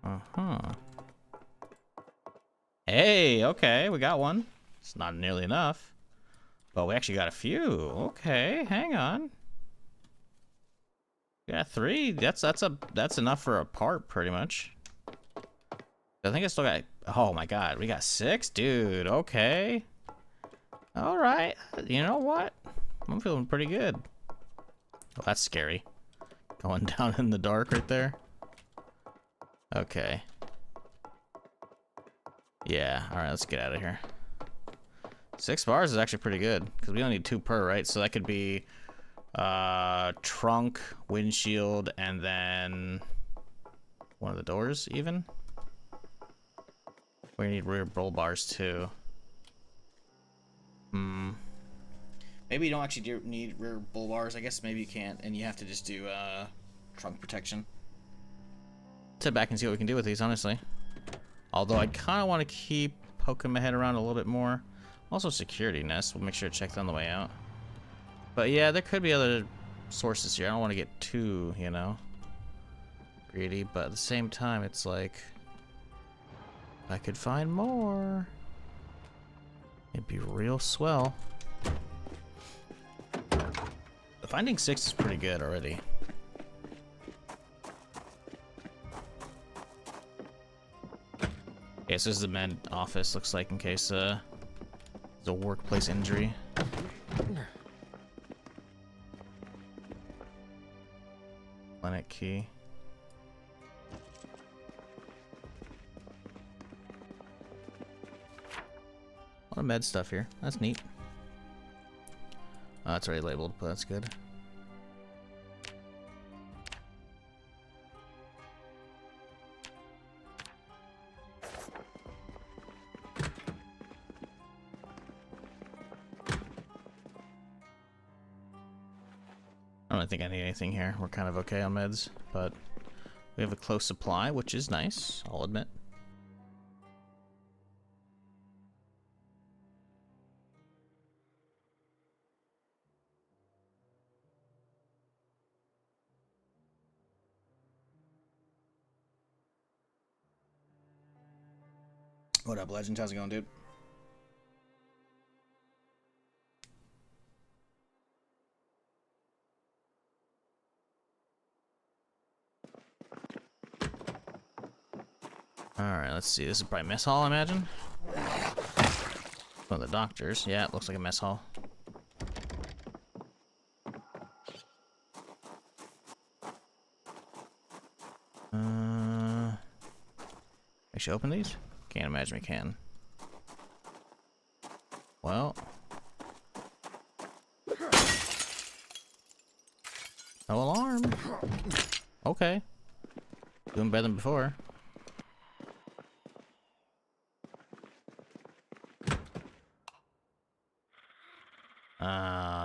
Uh-huh. Hey, okay, we got one. It's not nearly enough. But we actually got a few. Okay, hang on. We got 3. That's enough for a part, pretty much. I think I still got... Oh my god, we got 6? Dude, okay. Alright, you know what? I'm feeling pretty good. Oh, that's scary. Going down in the dark right there. Okay. Yeah, alright, let's get out of here. 6 bars is actually pretty good, because we only need 2 per, right? So that could be trunk, windshield, and then one of the doors, even. We need rear bull bars, too. Maybe you don't actually need rear bull bars. I guess maybe you can't, and you have to just do trunk protection. Sit back and see what we can do with these, honestly. Although I kind of want to keep poking my head around a little bit more. Also, security nest. We'll make sure to check that on the way out. But yeah, there could be other sources here. I don't want to get too, you know, greedy. But at the same time, it's like I could find more. It'd be real swell. Finding 6 is pretty good already. Okay, so this is the med office, looks like, in case there's a workplace injury. Clinic key. A lot of med stuff here. That's neat. Oh, it's already labeled, but that's good. I don't think I need anything here. We're kind of okay on meds, but we have a close supply, which is nice, I'll admit. What up, Legends? How's it going, dude? Alright, let's see. This is probably mess hall, I imagine. One of the doctors. Yeah, it looks like a mess hall. Actually, open these? Can't imagine we can. Well. No alarm. Okay. Doing better than before.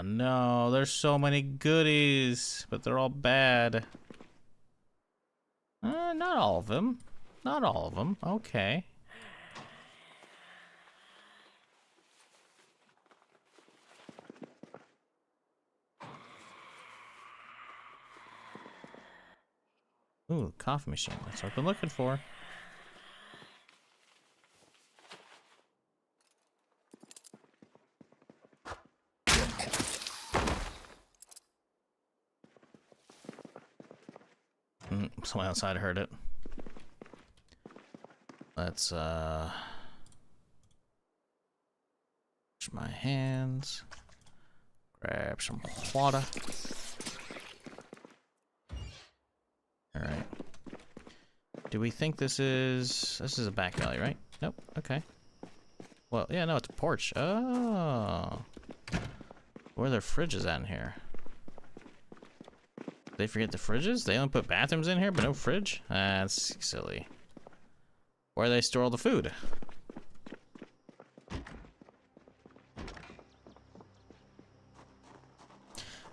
No, there's so many goodies, but they're all bad. Not all of them. Not all of them. Okay. Ooh, coffee machine. That's what I've been looking for. Someone outside heard it. Let's wash my hands. Grab some water. Alright. Do we think this is a back alley, right? Nope. Okay. Well, yeah, no, it's a porch. Oh. Where are their fridges at in here? They forget the fridges? They only put bathrooms in here, but no fridge? That's silly. Where do they store all the food?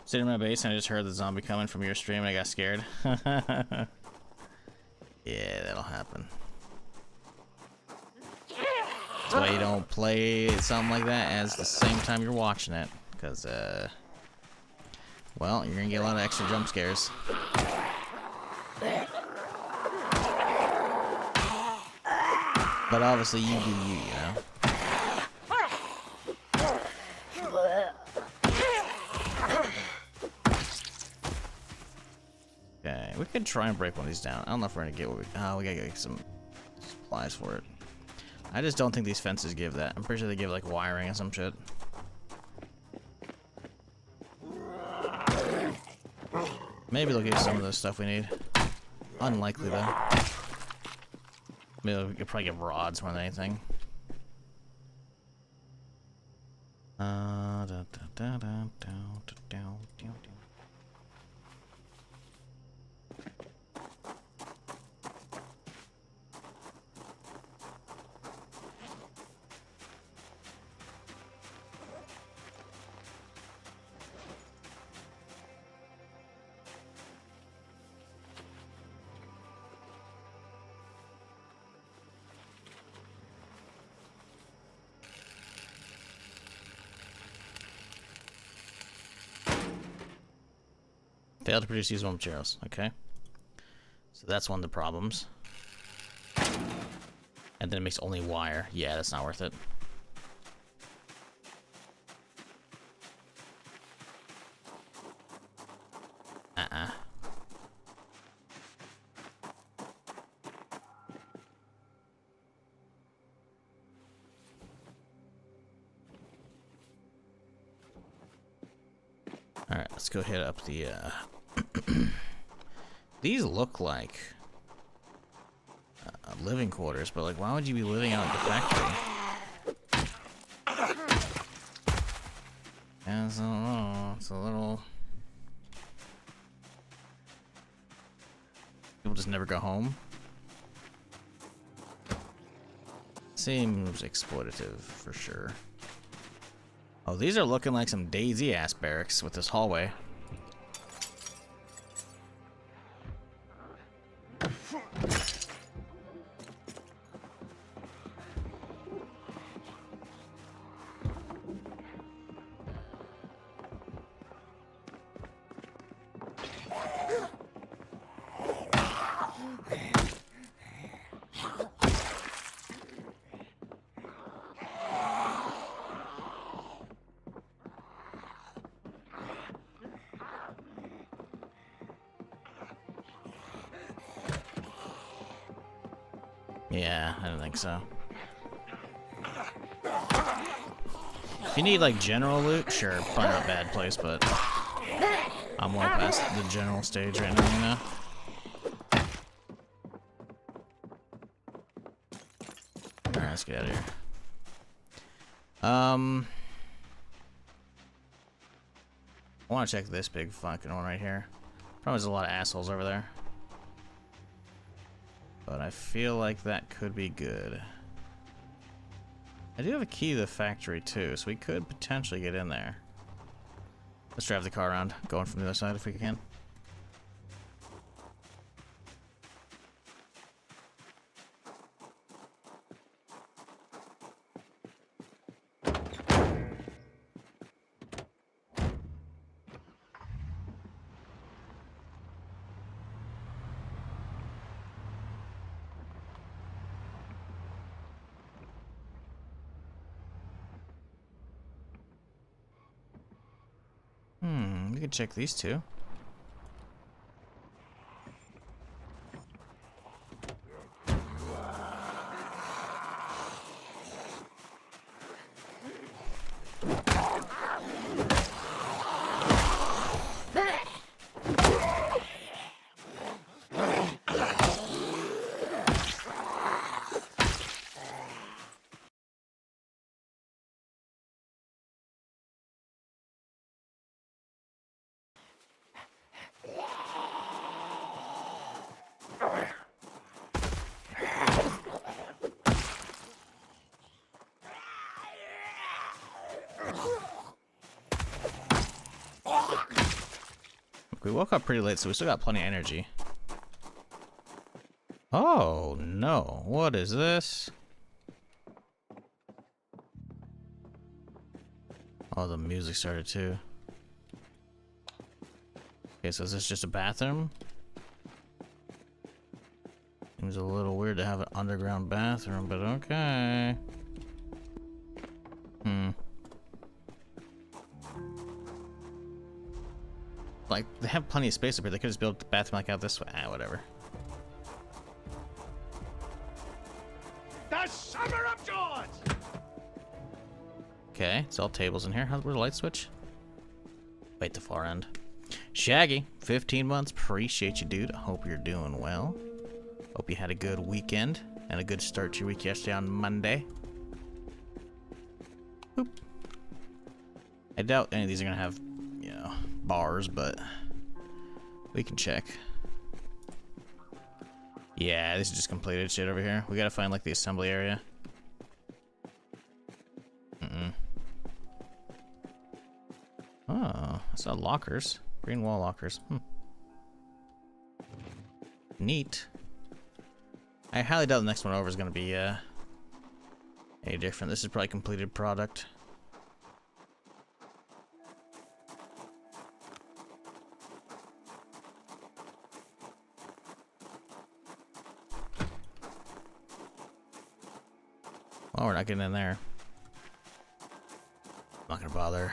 Sitting in my base and I just heard the zombie coming from your stream and I got scared. Yeah, that'll happen. That's why you don't play something like that as the same time you're watching it. Because, well, you're gonna get a lot of extra jump scares. But obviously you do you, you know? Okay, we could try and break one of these down. I don't know if we're gonna get what we... Oh, we gotta get some supplies for it. I just don't think these fences give that. I'm pretty sure they give, like, wiring or some shit. Maybe they'll give some of the stuff we need. Unlikely, though. Maybe we could probably get rods more than anything. Failed to produce usable materials. Okay. So that's one of the problems. And then it makes only wire. Yeah, that's not worth it. Alright, let's go hit up the, These look like living quarters, but like, why would you be living out at the factory? Yeah, so, I don't know, it's a little... People just never go home. Seems exploitative, for sure. Oh, these are looking like some Daisy-ass barracks with this hallway. Yeah, I don't think so. If you need like general loot, sure, probably not a bad place, but I'm well past the general stage right now, you know? let's get out of here. I want to check this big fucking one right here. Probably there's a lot of assholes over there. But I feel like that could be good. I do have a key to the factory too, so we could potentially get in there. Let's drive the car around, going from the other side if we can. We can check these two. We woke up pretty late, so we still got plenty of energy. Oh, no. What is this? Oh, the music started too. Okay, so is this just a bathroom? Seems a little weird to have an underground bathroom, but okay. Like, they have plenty of space up here. They could just build the bathroom like out this way. Ah, whatever. The summer of joys! Okay, it's all tables in here. Where's the light switch? Wait, the far end. Shaggy, 15 months. Appreciate you, dude. I hope you're doing well. Hope you had a good weekend and a good start to your week yesterday on Monday. Boop. I doubt any of these are gonna have, you know, bars, but we can check. Yeah, this is just completed shit over here. We gotta find like the assembly area. Oh, I saw lockers. Green wall lockers. Neat. I highly doubt the next one over is gonna be any different. This is probably completed product. Oh, we're not getting in there. I'm not gonna bother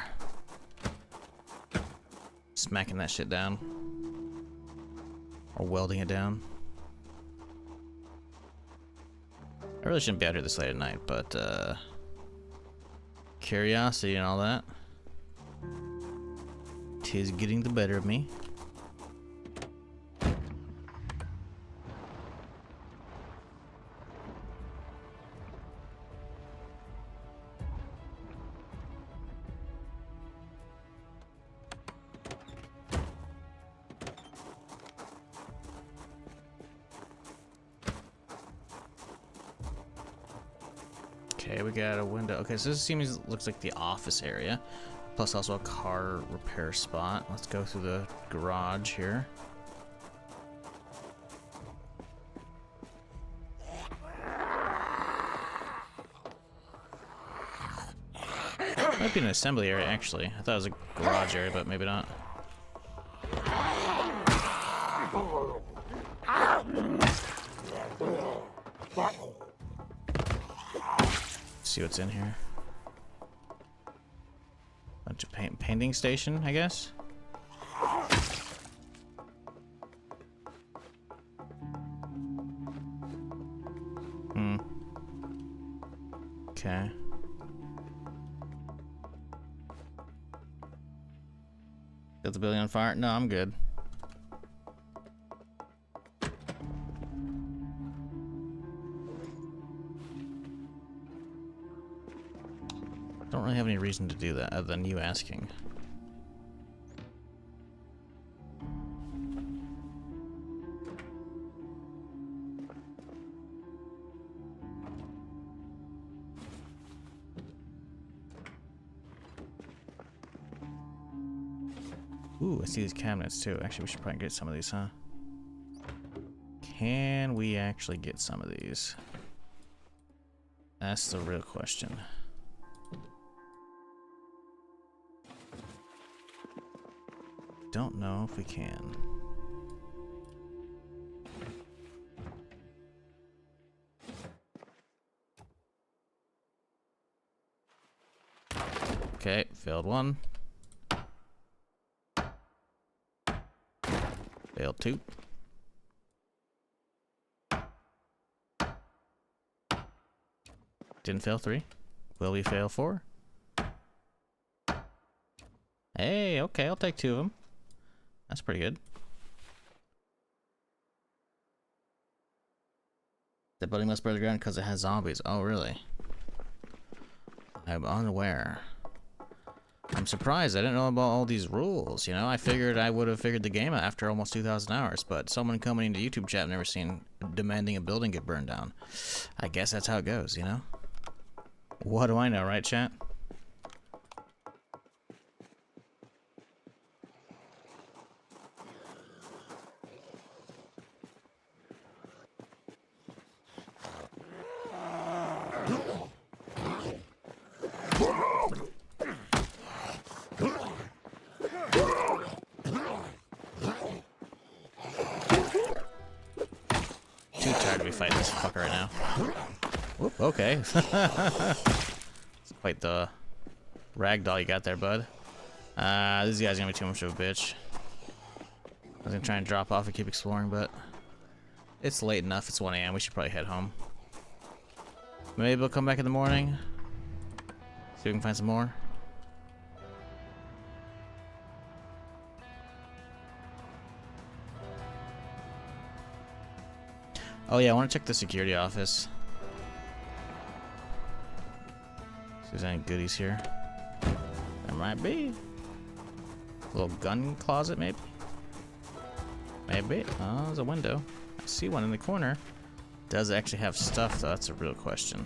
smacking that shit down or welding it down. I really shouldn't be out here this late at night, but curiosity and all that, 'tis getting the better of me. Okay, we got a window. Okay, so this seems looks like the office area, plus also a car repair spot. Let's go through the garage here. Might be an assembly area actually. I thought it was a garage area, but maybe not. See what's in here. Bunch of painting station, I guess. Okay. Got the building on fire? No, I'm good. Don't really have any reason to do that other than you asking. Ooh, I see these cabinets too. Actually, we should probably get some of these, huh? Can we actually get some of these? That's the real question. Don't know if we can. Okay, failed one. Failed two. Didn't fail three. Will we fail four? Hey, okay, I'll take two of them. That's pretty good. The building must burn the ground because it has zombies. Oh, really? I'm unaware. I'm surprised. I didn't know about all these rules, you know? I figured I would have figured the game out after almost 2,000 hours, but someone coming into YouTube chat I've never seen demanding a building get burned down. I guess that's how it goes, you know? What do I know, right, chat? Too tired to be fighting this fucker right now. Whoop, okay. It's quite the ragdoll you got there, bud. This guy's gonna be too much of a bitch. I was gonna try and drop off and keep exploring, but it's late enough. It's 1 AM. We should probably head home. Maybe we'll come back in the morning. See if we can find some more. Oh yeah, I want to check the security office. See if there's any goodies here. There might be. A little gun closet, maybe? Maybe. Oh, there's a window. I see one in the corner. Does it actually have stuff, though? That's a real question.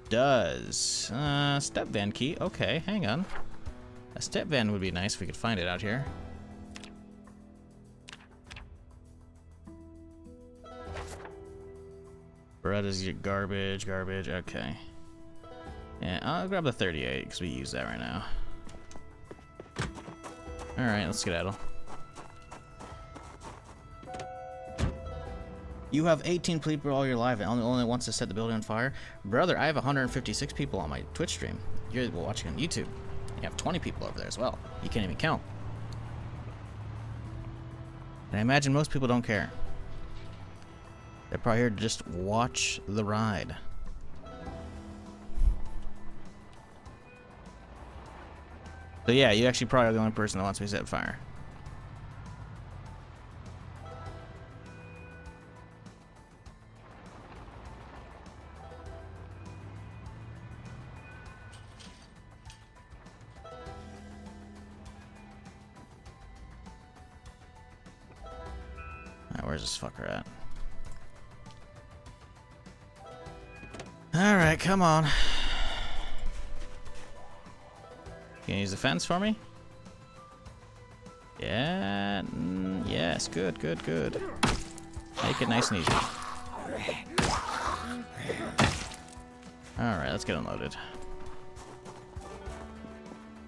Does. Step van key. Okay, hang on. A step van would be nice if we could find it out here. Bread is your garbage, okay. Yeah, I'll grab the 38 because we use that right now. Alright, let's skedaddle. You have 18 people all your life and only wants to set the building on fire? Brother, I have 156 people on my Twitch stream. You're watching on YouTube. You have 20 people over there as well. You can't even count. And I imagine most people don't care. They're probably here to just watch the ride. So yeah, you actually probably are the only person that wants me to set fire. Alright, where's this fucker at? Alright, come on. Can you use the fence for me? Yeah, yes, good. Make it nice and easy. Alright, let's get unloaded.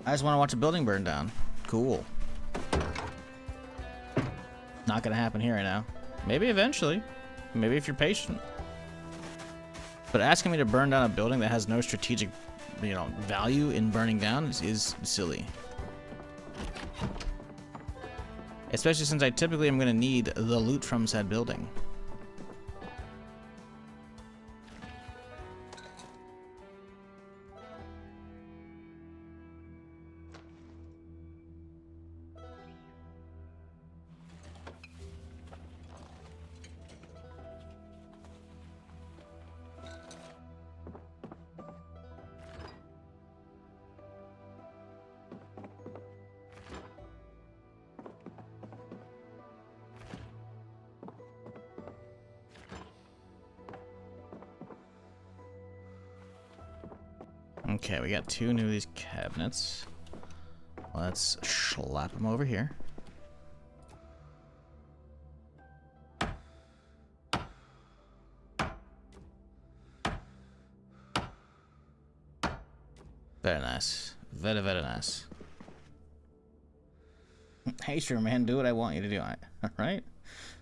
I just want to watch a building burn down. Cool. Not gonna happen here right now. Maybe eventually. Maybe if you're patient. But asking me to burn down a building that has no strategic, you know, value in burning down is silly. Especially since I typically am going to need the loot from said building. Okay, we got 2 new of these cabinets. Let's slap them over here. Very nice. Very, very nice. Hey, sure, man, do what I want you to do, alright?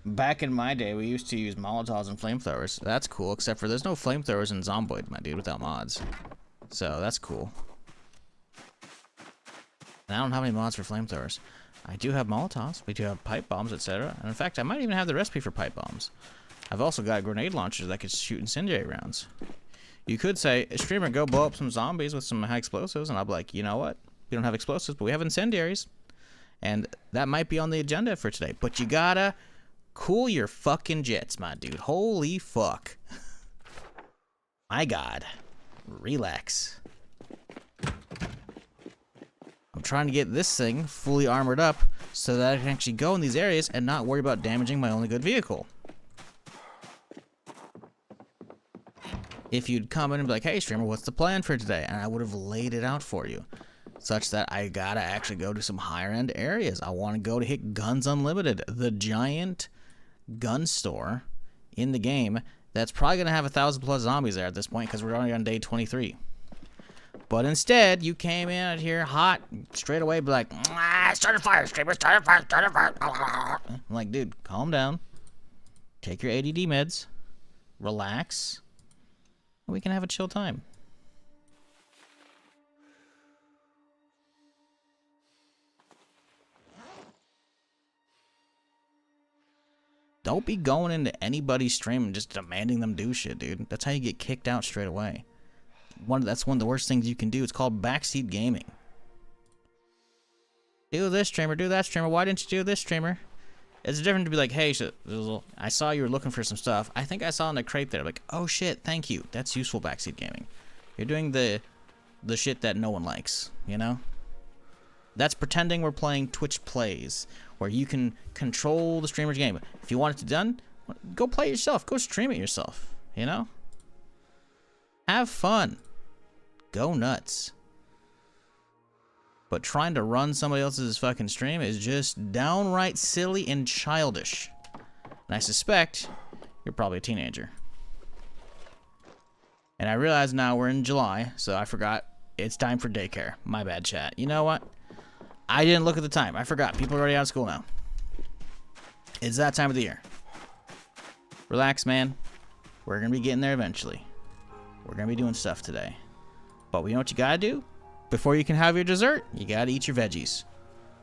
Back in my day, we used to use Molotovs and flamethrowers. That's cool, except for there's no flamethrowers in Zomboid, my dude, without mods. So, that's cool. And I don't have any mods for flamethrowers. I do have Molotovs, we do have pipe bombs, etc. And in fact, I might even have the recipe for pipe bombs. I've also got grenade launchers that could shoot incendiary rounds. You could say, streamer, go blow up some zombies with some high explosives, and I'll be like, you know what? We don't have explosives, but we have incendiaries. And that might be on the agenda for today. But you gotta cool your fucking jets, my dude. Holy fuck. My God. Relax. I'm trying to get this thing fully armored up so that I can actually go in these areas and not worry about damaging my only good vehicle. If you'd come in and be like, hey, streamer, what's the plan for today? And I would have laid it out for you. Such that I gotta actually go to some higher end areas. I want to go to hit Guns Unlimited, the giant gun store in the game that's probably gonna have 1,000+ zombies there at this point because we're already on day 23. But instead, you came in out here hot, straight away, be like, start a fire, streamer, start a fire, start a fire. I'm like, dude, calm down. Take your ADD meds, relax, and we can have a chill time. Don't be going into anybody's stream and just demanding them do shit, dude. That's how you get kicked out straight away. That's one of the worst things you can do. It's called backseat gaming. Do this, streamer. Do that, streamer. Why didn't you do this, streamer? It's different to be like, hey, I saw you were looking for some stuff. I think I saw in the crate there. Like, oh shit, thank you. That's useful backseat gaming. You're doing the shit that no one likes, you know? That's pretending we're playing Twitch Plays, where you can control the streamer's game. If you want it to be done, go play it yourself. Go stream it yourself, you know? Have fun. Go nuts. But trying to run somebody else's fucking stream is just downright silly and childish. And I suspect you're probably a teenager. And I realize now we're in July, so I forgot it's time for daycare. My bad, chat. You know what? I didn't look at the time. I forgot. People are already out of school now. It's that time of the year. Relax, man. We're going to be getting there eventually. We're going to be doing stuff today. But you know what you got to do? Before you can have your dessert, you got to eat your veggies.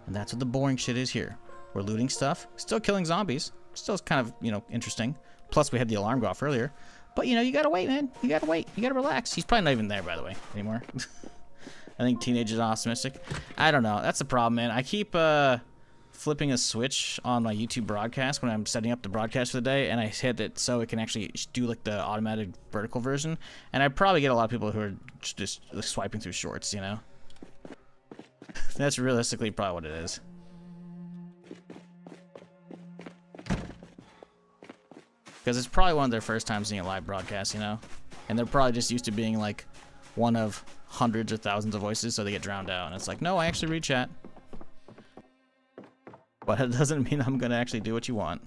And that's what the boring shit is here. We're looting stuff. Still killing zombies. Still kind of, you know, interesting. Plus, we had the alarm go off earlier. But, you know, you got to wait, man. You got to wait. You got to relax. He's probably not even there, by the way, anymore. I think teenagers are optimistic. I don't know. That's the problem, man. I keep flipping a switch on my YouTube broadcast when I'm setting up the broadcast for the day, and I hit it so it can actually do like the automatic vertical version. And I probably get a lot of people who are just swiping through shorts, you know? That's realistically probably what it is. Because it's probably one of their first times seeing a live broadcast, you know? And they're probably just used to being like one of hundreds or thousands of voices, so they get drowned out. And it's like, no, I actually read chat. But it doesn't mean I'm going to actually do what you want.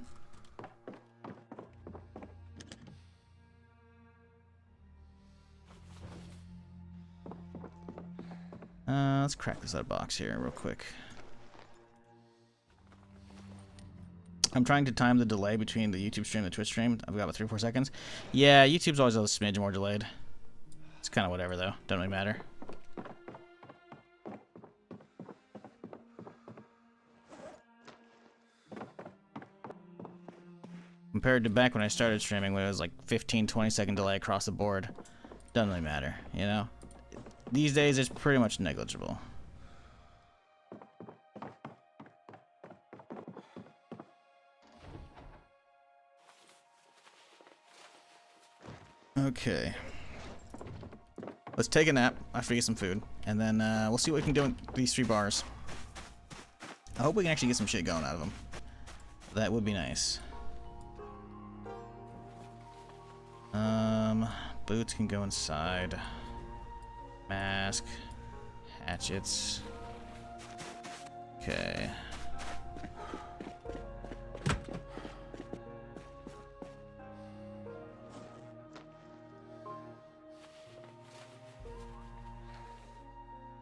Let's crack this out box here real quick. I'm trying to time the delay between the YouTube stream and the Twitch stream. I've got about 3 or 4 seconds. Yeah, YouTube's always a smidge more delayed. It's kind of whatever, though. Don't really matter. Compared to back when I started streaming, when it was like 15-20 second delay across the board. Doesn't really matter, you know? These days, it's pretty much negligible. Okay. Let's take a nap after we get some food, and then we'll see what we can do with these 3 bars. I hope we can actually get some shit going out of them. That would be nice. Boots can go inside. Mask. Hatchets. Okay.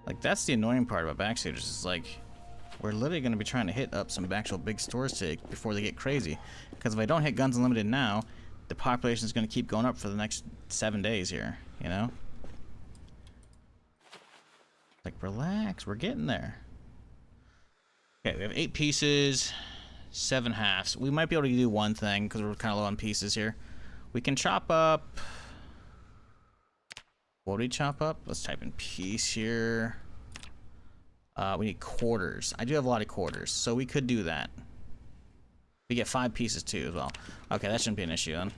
Like, that's the annoying part about backseaters, is like, we're literally going to be trying to hit up some actual big stores today before they get crazy. Because if I don't hit Guns Unlimited now, the population is going to keep going up for the next 7 days here, you know? Like, relax, we're getting there. Okay, we have 8 pieces, 7 halves. We might be able to do one thing because we're kind of low on pieces here. We can chop up. What do we chop up? Let's type in piece here. We need quarters. I do have a lot of quarters, so we could do that. We get 5 pieces too as well. Okay, that shouldn't be an issue then.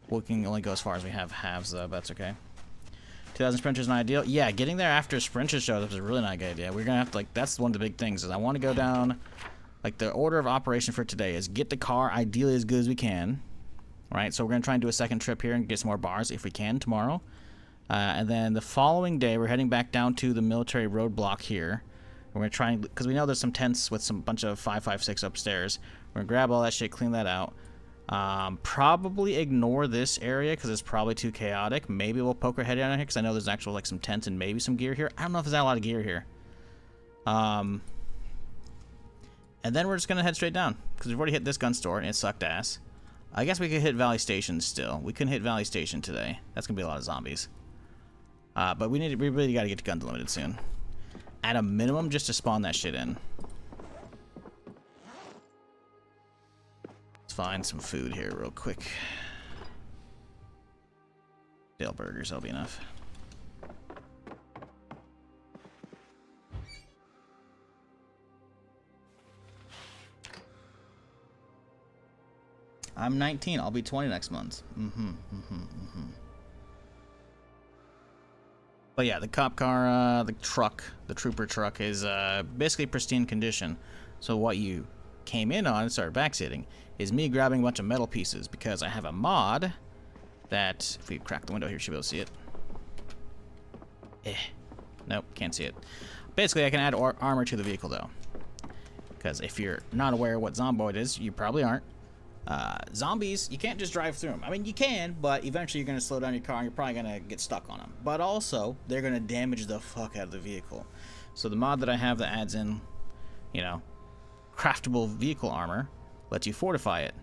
We can only go as far as we have halves though, but that's okay. 2,000 sprinters is not ideal. Yeah, getting there after sprinters shows up is really not a good idea. We're gonna have to, like, that's one of the big things is I want to go down, like, the order of operation for today is get the car ideally as good as we can. Right, so we're gonna try and do a second trip here and get some more bars if we can tomorrow. And then the following day, we're heading back down to the military roadblock here. We're gonna try and, because we know there's some tents with some bunch of 5.56 upstairs. We're gonna grab all that shit, clean that out. Probably ignore this area because it's probably too chaotic. Maybe we'll poke our head down here because I know there's actual, like, some tents and maybe some gear here. I don't know if there's a lot of gear here. And then we're just gonna head straight down because we've already hit this gun store and it sucked ass. I guess we could hit Valley Station still. We couldn't hit Valley Station today. That's gonna be a lot of zombies. But we really gotta get to Guns Unlimited soon. At a minimum, just to spawn that shit in. Let's find some food here real quick. Dale burgers, that'll be enough. I'm 19. I'll be 20 next month. But yeah, the cop car, the trooper truck is basically pristine condition. So what you came in on and started backseating is me grabbing a bunch of metal pieces because I have a mod that, if we crack the window here, you should be able to see it. Nope, can't see it. Basically, I can add armor to the vehicle though. Because if you're not aware of what Zomboid is, you probably aren't. Zombies, you can't just drive through them. I mean, you can, but eventually you're going to slow down your car and you're probably going to get stuck on them. But also, they're going to damage the fuck out of the vehicle. So the mod that I have that adds in, you know, craftable vehicle armor lets you fortify it,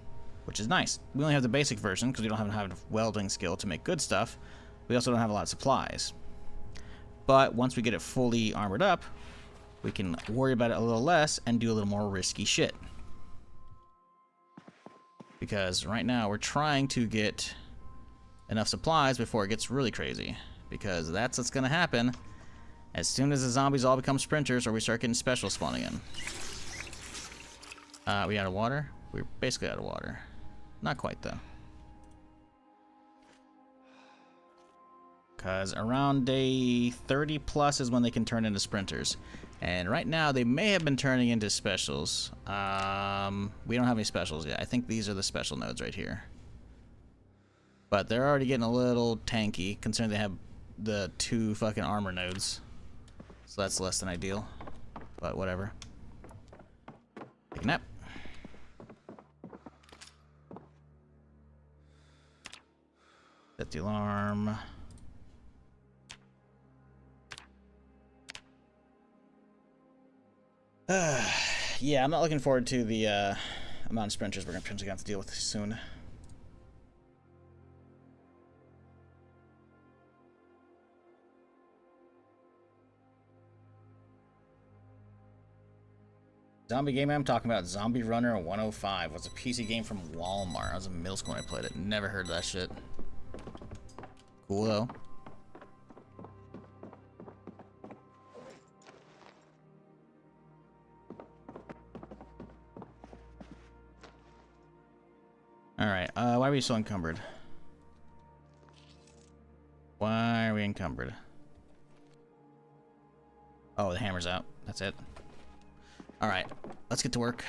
which is nice. We only have the basic version because we don't have enough welding skill to make good stuff. We also don't have a lot of supplies. But once we get it fully armored up, we can worry about it a little less and do a little more risky shit. Because right now we're trying to get enough supplies before it gets really crazy. Because that's what's going to happen as soon as the zombies all become sprinters or we start getting special spawning in. We out of water? We're basically out of water. Not quite though. Because around day 30 plus is when they can turn into sprinters. And right now, they may have been turning into specials. We don't have any specials yet. I think these are the special nodes right here. But they're already getting a little tanky, considering they have the 2 fucking armor nodes. So that's less than ideal. But whatever. Take a nap. Set the alarm. Yeah, I'm not looking forward to the amount of sprinters we're going to potentially have to deal with soon. Zombie game I'm talking about, Zombie Runner 105, was a PC game from Walmart. I was in middle school when I played it. Never heard of that shit. Cool though. Alright, why are we so encumbered? Why are we encumbered? Oh, the hammer's out. That's it. Alright, let's get to work.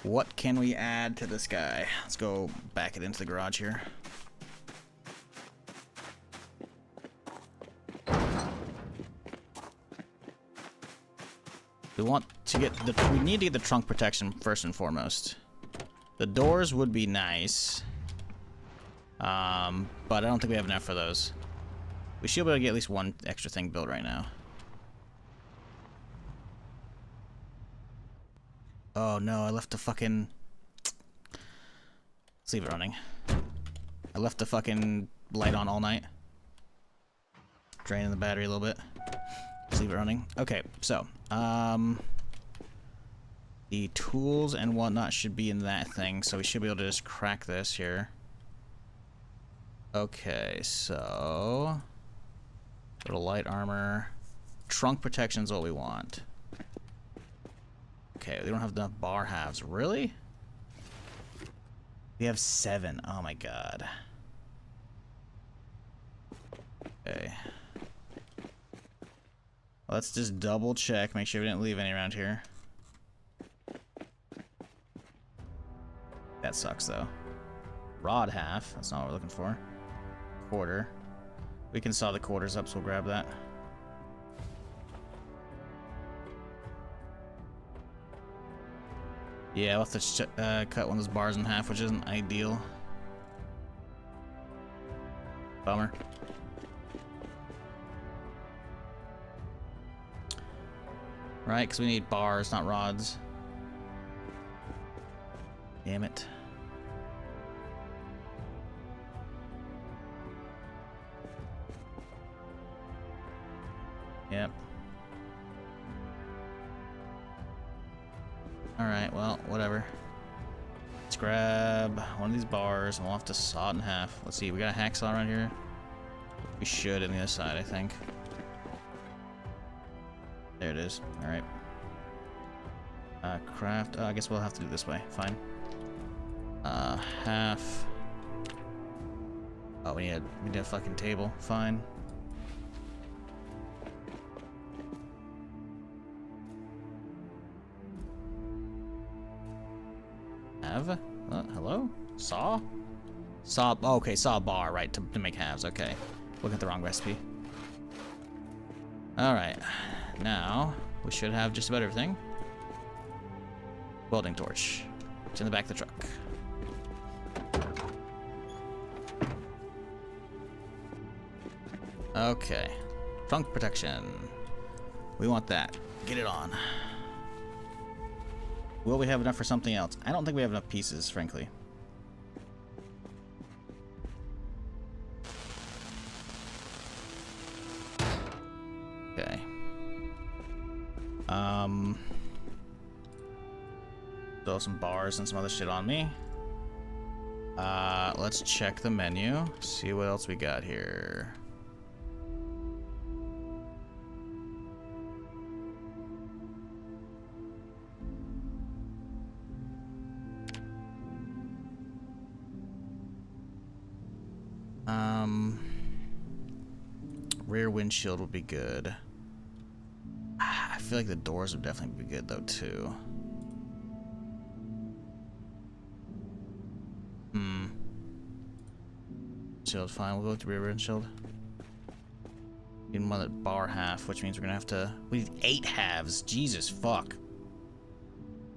What can we add to this guy? Let's go back it into the garage here. We want to get the... We need to get the trunk protection first and foremost. The doors would be nice. But I don't think we have enough for those. We should be able to get at least one extra thing built right now. Oh no, I left the fucking... Let's leave it running. I left the fucking light on all night. Draining the battery a little bit. Let's leave it running. Okay, so, the tools and whatnot should be in that thing, so we should be able to just crack this here. Okay, so... Go to light armor. Trunk protection is what we want. Okay, we don't have enough bar halves. Really? We have 7. Oh my god. Okay. Let's just double check, make sure we didn't leave any around here. That sucks though. Rod half, that's not what we're looking for. Quarter. We can saw the quarters up, so we'll grab that. Yeah, we'll have to cut one of those bars in half, which isn't ideal. Bummer. Right, because we need bars, not rods. Damn it. Yep. Alright, well, whatever. Let's grab one of these bars and we'll have to saw it in half. Let's see, we got a hacksaw around here? We should on the other side, I think. There it is. Alright. Craft. I guess we'll have to do it this way. Fine. Half. Oh, we need a fucking table. Fine. Have? Hello? Saw? Saw. Oh, okay, saw bar, right, to make halves. Okay. Look at the wrong recipe. Alright. Now, we should have just about everything. Welding torch. It's in the back of the truck. Okay. Trunk protection. We want that. Get it on. Will we have enough for something else? I don't think we have enough pieces, frankly. Okay. Throw some bars and some other shit on me. Let's check the menu. See what else we got here. Rear windshield would be good. I feel like the doors would definitely be good though too. Shield, fine. We'll go with the rear windshield. Need another bar half, which means we're gonna have to. We need 8 halves. Jesus fuck.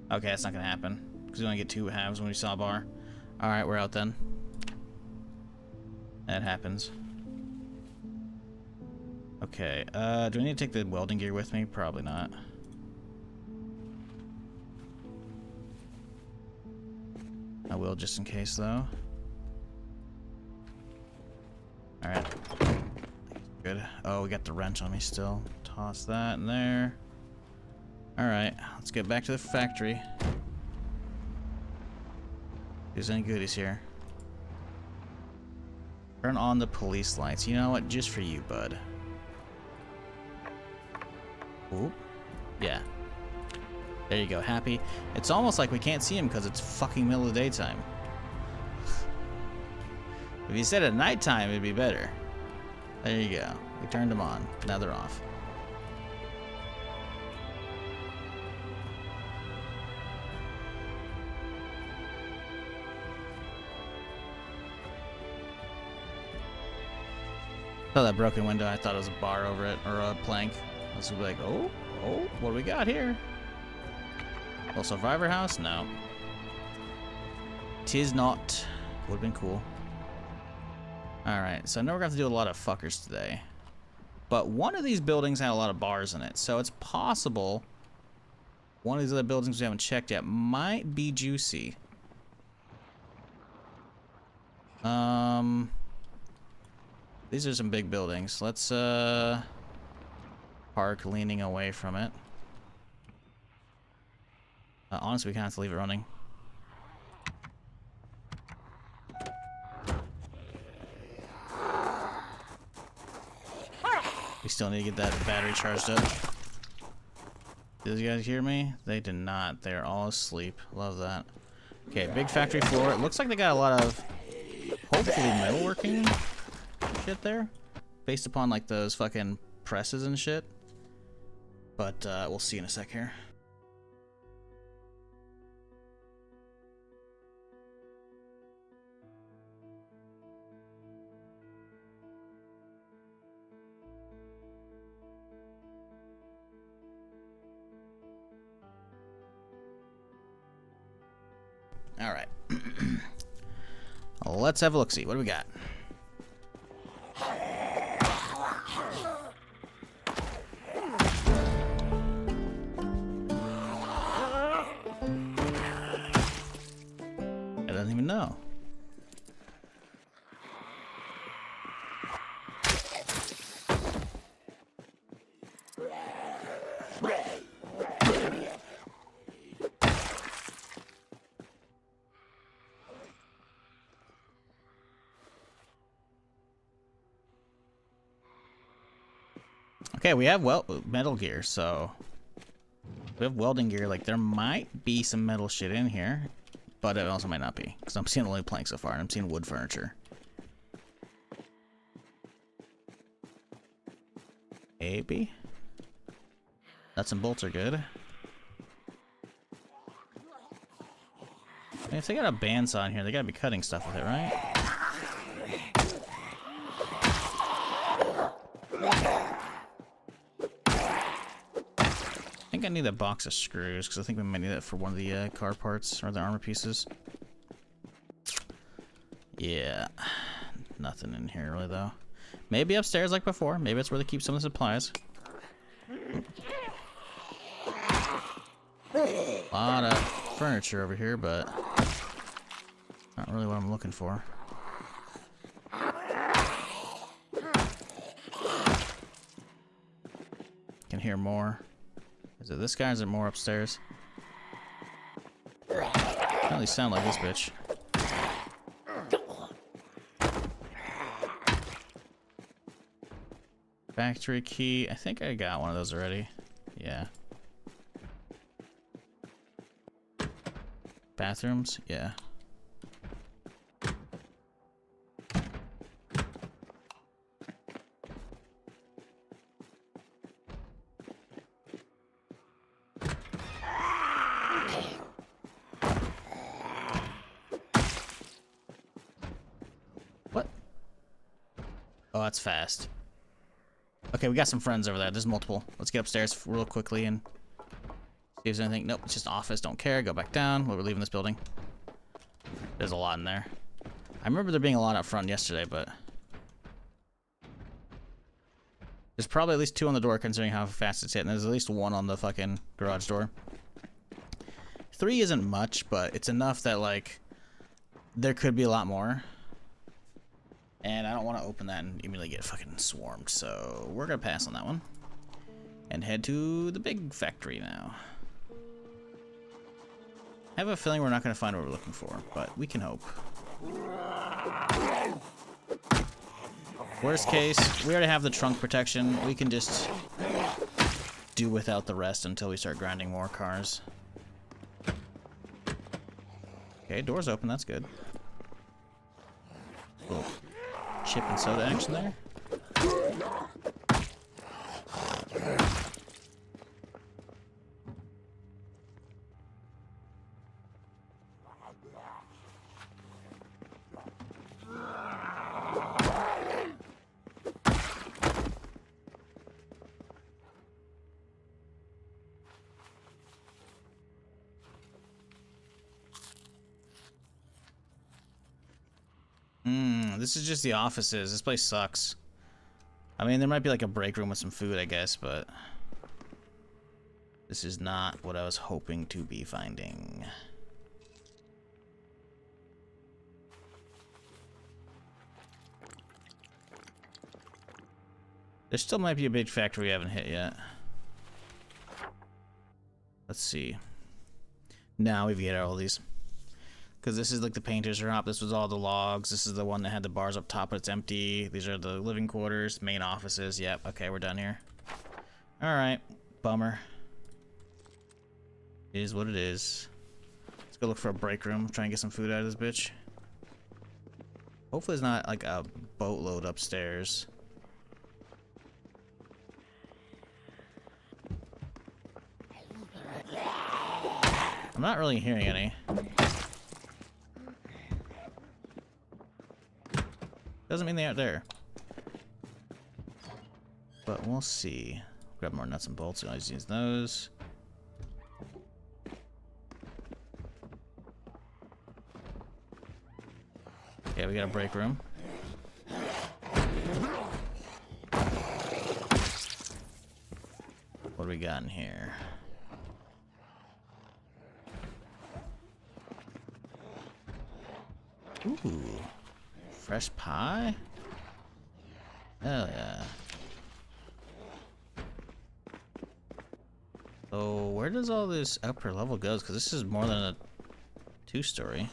Okay, that's not gonna happen because we only get 2 halves when we saw bar. All right, we're out then. That happens. Okay, do I need to take the welding gear with me? Probably not. I will just in case though. Alright. Good. Oh, we got the wrench on me still. Toss that in there. Alright, let's get back to the factory. If there's any goodies here. Turn on the police lights. You know what? Just for you, bud. Oop. Yeah. There you go. Happy. It's almost like we can't see him because it's fucking middle of the daytime. If you said at nighttime, it'd be better. There you go. We turned them on. Now they're off. Saw that broken window. I thought it was a bar over it or a plank. I was like, oh, Oh, what do we got here? Little survivor house? No. Tis not. Would've been cool. Alright, so I know we're gonna have to do a lot of fuckers today. But one of these buildings had a lot of bars in it, so it's possible one of these other buildings we haven't checked yet might be juicy. These are some big buildings. Let's park leaning away from it. Honestly, we kind of have to leave it running. We still need to get that battery charged up. Did you guys hear me? They did not. They're all asleep. Love that. Okay, big factory floor. It looks like they got a lot of, hopefully, metalworking shit there. Based upon, like, those fucking presses and shit. But, we'll see in a sec here. All right. Let's have a look-see. What do we got? I don't even know. Okay, we have metal gear, so we have welding gear. Like, there might be some metal shit in here, but it also might not be, because I'm seeing only planks so far, and I'm seeing wood furniture. Maybe. Nuts and bolts are good. I mean, if they got a bandsaw in here, they gotta be cutting stuff with it, right? I think I need a box of screws, because I think we might need that for one of the car parts, or the armor pieces. Yeah. Nothing in here, really, though. Maybe upstairs like before. Maybe it's where they keep some of the supplies. A lot of furniture over here, but not really what I'm looking for. Can hear more. Is it this guy or is it more upstairs? Doesn't really sound like this bitch. Factory key. I think I got one of those already. Yeah. Bathrooms? Yeah. What? Oh, that's fast. Okay, we got some friends over there. There's multiple. Let's get upstairs real quickly and see if there's anything. Nope, it's just an office. Don't care. Go back down. We're leaving this building. There's a lot in there. I remember there being a lot up front yesterday, but there's probably at least 2 on the door considering how fast it's hitting. There's at least 1 on the fucking garage door. 3 isn't much, but it's enough that, like, there could be a lot more. And I don't want to open that and immediately get fucking swarmed, so we're gonna pass on that one. And head to the big factory now. I have a feeling we're not gonna find what we're looking for, but we can hope. Worst case, we already have the trunk protection. We can just do without the rest until we start grinding more cars. Okay, door's open, that's good. Cool. Chip and soda action there. This is just the offices. This place sucks. I mean, there might be like a break room with some food, I guess, but this is not what I was hoping to be finding. There still might be a big factory we haven't hit yet. Let's see. Now we've hit all these. Because this is like the painter's shop. This was all the logs. This is the one that had the bars up top, but it's empty. These are the living quarters, main offices. Yep, okay, we're done here. Alright, bummer. It is what it is. Let's go look for a break room. Try and get some food out of this bitch. Hopefully it's not like a boatload upstairs. I'm not really hearing any. Doesn't mean they aren't there. But we'll see. Grab more nuts and bolts. I always use those. Okay, we got a break room. What do we got in here? Ooh, fresh pie? Hell yeah. So where does all this upper level go? Because this is more than a 2-story.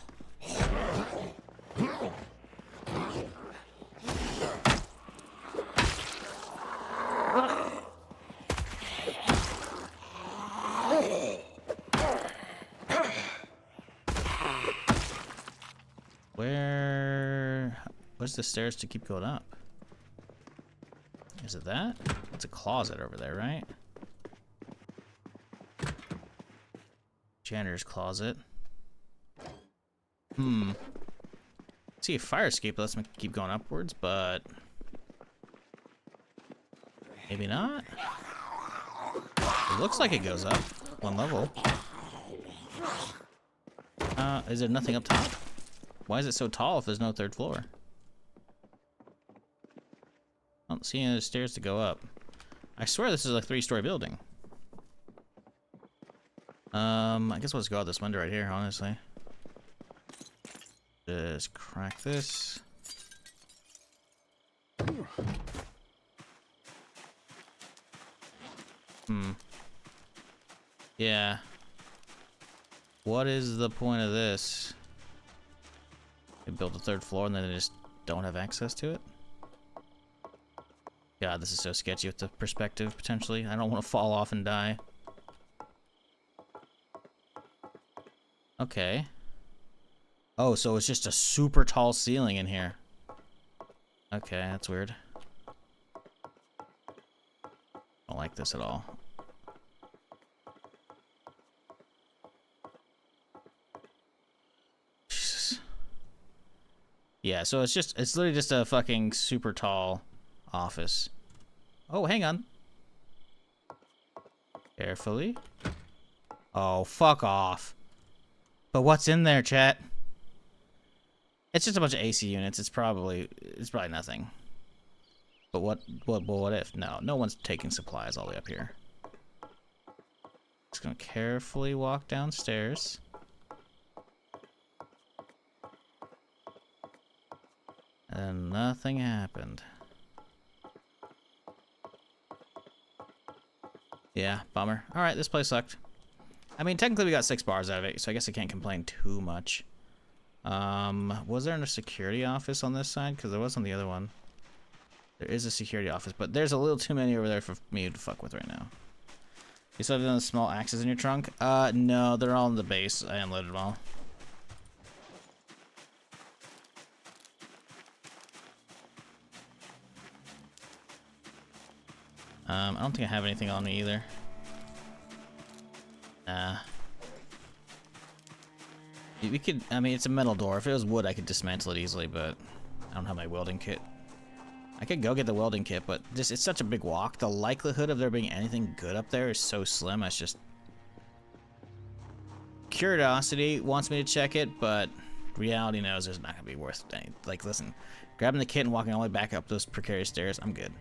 Where's the stairs to keep going up? Is it that? It's a closet over there, right? Janitor's closet. See a fire escape that lets me keep going upwards, but maybe not. It looks like it goes up one level. Is there nothing up top? Why is it so tall if there's no 3rd floor? I don't see any other stairs to go up. I swear this is a 3-story building. I guess we'll just go out this window right here, honestly. Just crack this. Yeah. What is the point of this? They built a 3rd floor and then they just don't have access to it? God, this is so sketchy with the perspective, potentially. I don't want to fall off and die. Okay. Oh, so it's just a super tall ceiling in here. Okay, that's weird. Don't like this at all. Jesus. Yeah, so it's literally just a fucking super tall office. Oh, hang on. Carefully. Oh, fuck off. But what's in there, chat? It's just a bunch of AC units. It's probably nothing. But what if? No one's taking supplies all the way up here. Just gonna carefully walk downstairs. And nothing happened. Yeah, bummer. Alright, this place sucked. I mean, technically we got 6 bars out of it, so I guess I can't complain too much. Was there a security office on this side? Because there was on the other one. There is a security office, but there's a little too many over there for me to fuck with right now. You still have those small axes in your trunk? No, they're all in the base. I unloaded them all. I don't think I have anything on me either. We could, I mean, it's a metal door. If it was wood, I could dismantle it easily, but I don't have my welding kit. I could go get the welding kit, but it's such a big walk. The likelihood of there being anything good up there is so slim. It's just... Curiosity wants me to check it, but reality knows there's not going to be worth any... Like, listen, Grabbing the kit and walking all the way back up those precarious stairs. I'm good.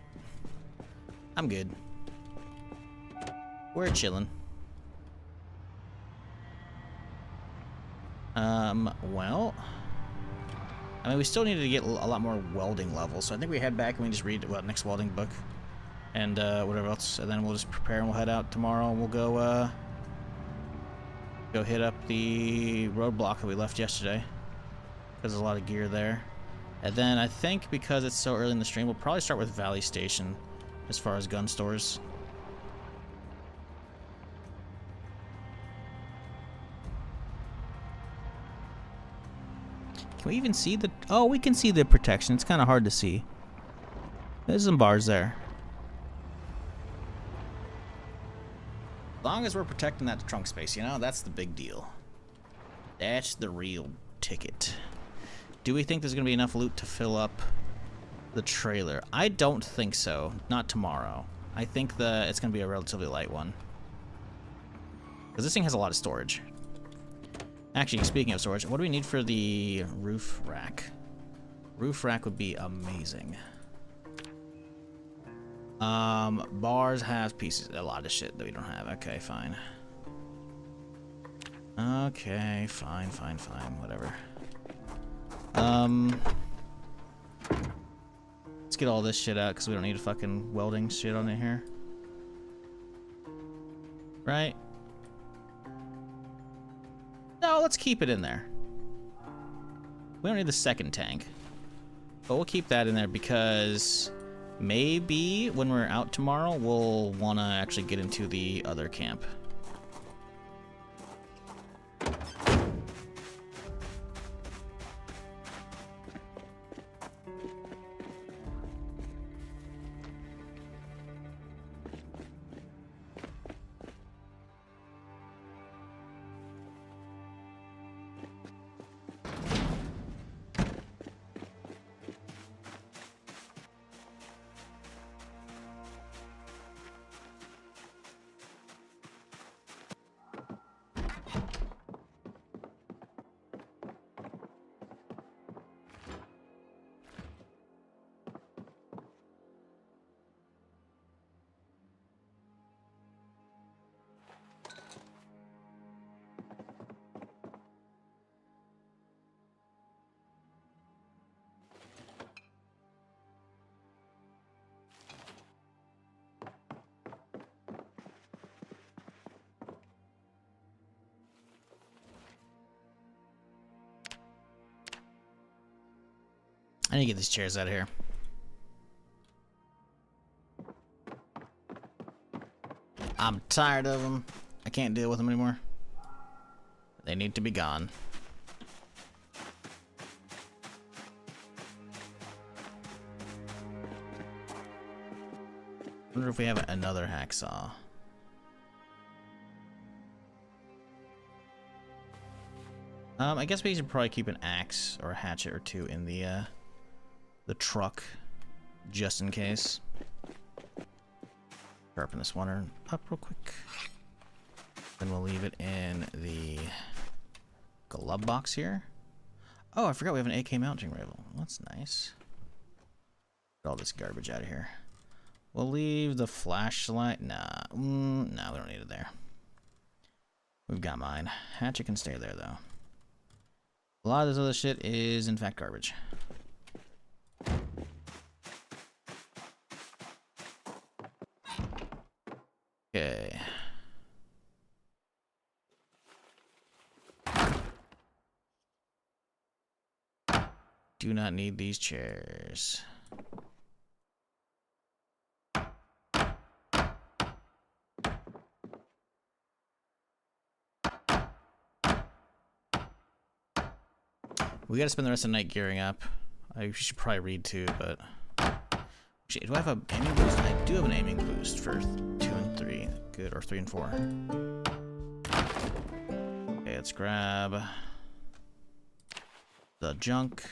I'm good. We're chilling. Well, I mean, we still needed to get a lot more welding levels, so I think we head back and we just read what next welding book and whatever else, and then we'll just prepare and we'll head out tomorrow and we'll go hit up the roadblock that we left yesterday because there's a lot of gear there. And then I think because it's so early in the stream, we'll probably start with Valley Station as far as gun stores. Can we even see the... Oh, we can see the protection. It's kind of hard to see. There's some bars there. As long as we're protecting that trunk space, you know, that's the big deal. That's the real ticket. Do we think there's going to be enough loot to fill up the trailer? I don't think so. Not tomorrow. I think it's going to be a relatively light one. Because this thing has a lot of storage. Actually, speaking of storage, what do we need for the roof rack? Roof rack would be amazing. Bars have pieces. A lot of shit that we don't have. Okay, fine. Okay, fine, whatever. Let's get all this shit out because we don't need a fucking welding shit on it here. Right? No, let's keep it in there. We don't need the second tank. But we'll keep that in there because maybe when we're out tomorrow, we'll want to actually get into the other camp. I need to get these chairs out of here. I'm tired of them. I can't deal with them anymore. They need to be gone. I wonder if we have another hacksaw. I guess we should probably keep an axe or a hatchet or two in the truck, just in case. Sharpen this one up real quick. Then we'll leave it in the glove box here. Oh, I forgot we have an AK mounting rifle. That's nice. Get all this garbage out of here. We'll leave the flashlight. Nah, no, we don't need it there. We've got mine. Hatchet can stay there, though. A lot of this other shit is, in fact, garbage. Okay. Do not need these chairs. We gotta spend the rest of the night gearing up. I should probably read too, but... Shit, do I have an aiming boost? I do have an aiming boost for 2 and 3. Good, or 3 and 4. Okay, let's grab the junk.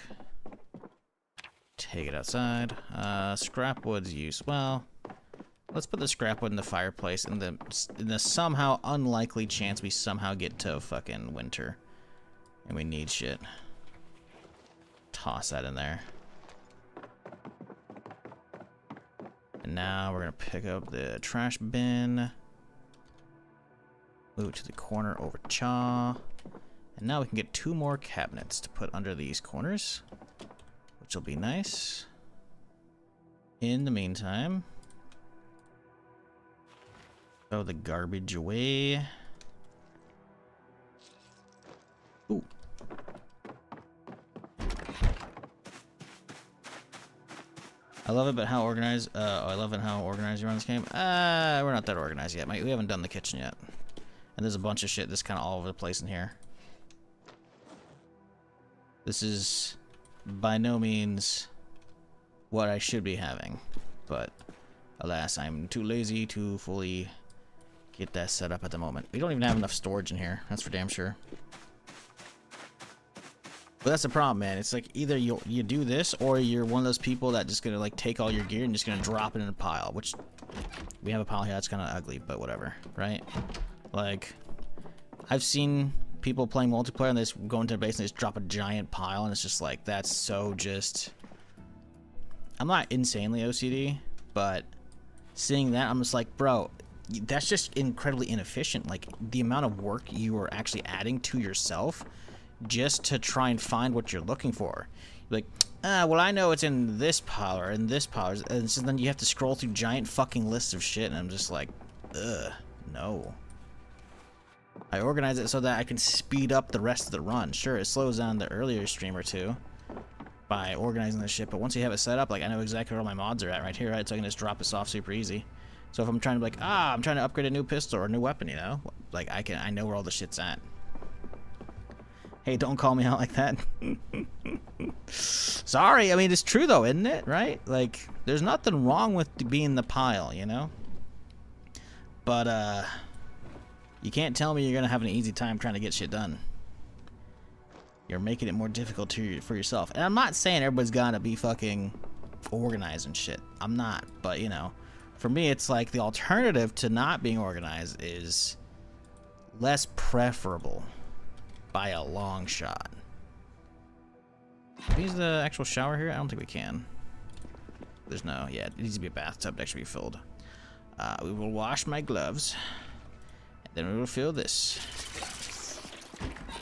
Take it outside. Scrap wood's use. Well, let's put the scrap wood in the fireplace in the somehow unlikely chance we somehow get to fucking winter and we need shit. Toss that in there. now we're gonna pick up the trash bin. Move it to the corner over Cha. And now we can get 2 more cabinets to put under these corners, which will be nice. In the meantime, throw the garbage away. Ooh. I love it, but how organized? I love it how organized you are on this game. We're not that organized yet, mate. We haven't done the kitchen yet, and there's a bunch of shit that's kind of all over the place in here. This is by no means what I should be having, but alas, I'm too lazy to fully get that set up at the moment. We don't even have enough storage in here. That's for damn sure. But that's the problem, man. It's like either you do this, or you're one of those people that just gonna like take all your gear and just gonna drop it in a pile. Which we have a pile here that's kind of ugly, but whatever, right? Like I've seen people playing multiplayer and they just go into their base and they just drop a giant pile, and it's just like that's so just. I'm not insanely OCD, but seeing that, I'm just like, bro, that's just incredibly inefficient. Like the amount of work you are actually adding to yourself just to try and find what you're looking for. You're like, well, I know it's in this pile or in this pile, and so then you have to scroll through giant fucking lists of shit, and I'm just like, ugh, no. I organize it so that I can speed up the rest of the run. Sure, it slows down the earlier stream or two by organizing this shit, but once you have it set up, like I know exactly where all my mods are at right here, right? So I can just drop this off super easy. So if I'm trying to be like, I'm trying to upgrade a new pistol or a new weapon, you know, like I know where all the shit's at. Hey, don't call me out like that. Sorry, I mean it's true though, isn't it? Right? Like there's nothing wrong with being the pile, you know. But you can't tell me you're gonna have an easy time trying to get shit done. You're making it more difficult for yourself. And I'm not saying everybody's gotta be fucking organized and shit. I'm not. But, you know, for me, it's like the alternative to not being organized is less preferable by a long shot. Can we use the actual shower here? I don't think we can. There's no, yeah, it needs to be a bathtub to actually be filled. We will wash my gloves. And then we will fill this.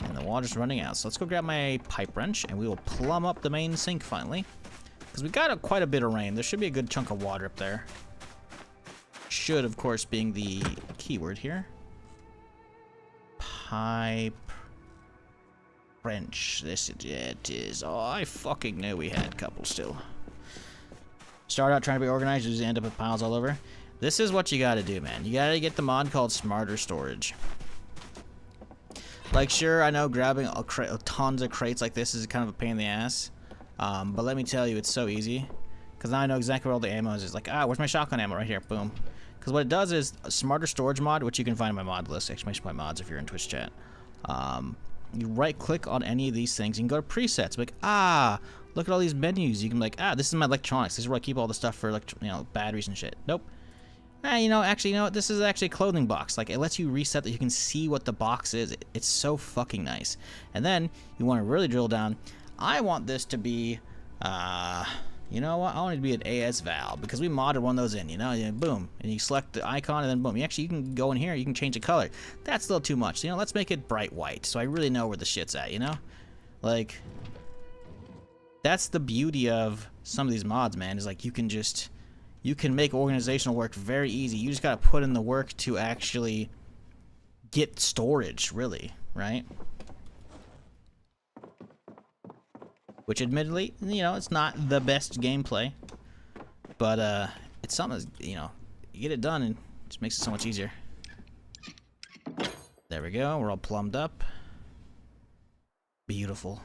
And the water's running out, so let's go grab my pipe wrench and we will plumb up the main sink finally, because we got quite a bit of rain. There should be a good chunk of water up there. Should, of course, being the keyword here. Pipe wrench. It is. Oh, I fucking knew we had a couple still. Start out trying to be organized, you just end up with piles all over. This is what you gotta do, man. You gotta get the mod called Smarter Storage. Like, sure, I know grabbing tons of crates like this is kind of a pain in the ass, but let me tell you, it's so easy. Because now I know exactly where all the ammo is. It's like, where's my shotgun ammo? Right here, boom. Because what it does is a Smarter Storage mod, which you can find in my mod list, exclamation point mods if you're in Twitch chat. You right-click on any of these things, you can go to presets. Like, look at all these menus. You can be like, this is my electronics. This is where I keep all the stuff for, batteries and shit. Nope. Actually, you know what? This is actually a clothing box. Like, it lets you reset that you can see what the box is. It's so fucking nice. And then, you want to really drill down. I want this to be, you know what? I want it to be an AS valve, because we modded one of those in, boom. And you select the icon, and then boom. You can go in here, you can change the color. That's a little too much. Let's make it bright white, so I really know where the shit's at, Like, that's the beauty of some of these mods, man, is like, you can make organizational work very easy. You just gotta put in the work to actually get storage, really, right? Which, admittedly, it's not the best gameplay, but it's something that's, you get it done and it just makes it so much easier. There we go. We're all plumbed up. Beautiful.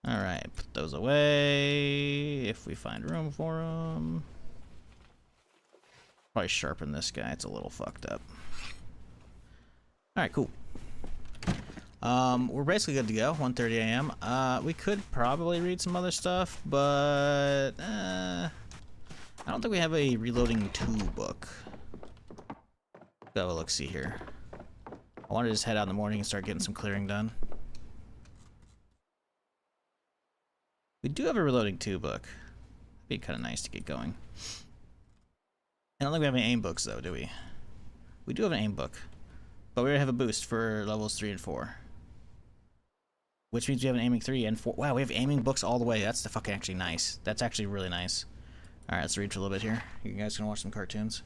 Alright, put those away if we find room for them. Probably sharpen this guy, it's a little fucked up. Alright, cool. We're basically good to go, 1:30 a.m. We could probably read some other stuff, but I don't think we have a reloading 2 book. Have a look-see here. I want to just head out in the morning and start getting some clearing done. We do have a reloading 2 book. It'd be kind of nice to get going. I don't think we have any aim books though, do we? We do have an aim book, but we already have a boost for levels 3 and 4. Which means we have an aiming 3 and 4. Wow, we have aiming books all the way. That's the fucking actually nice. That's actually really nice. Alright, let's read for a little bit here. You guys can watch some cartoons.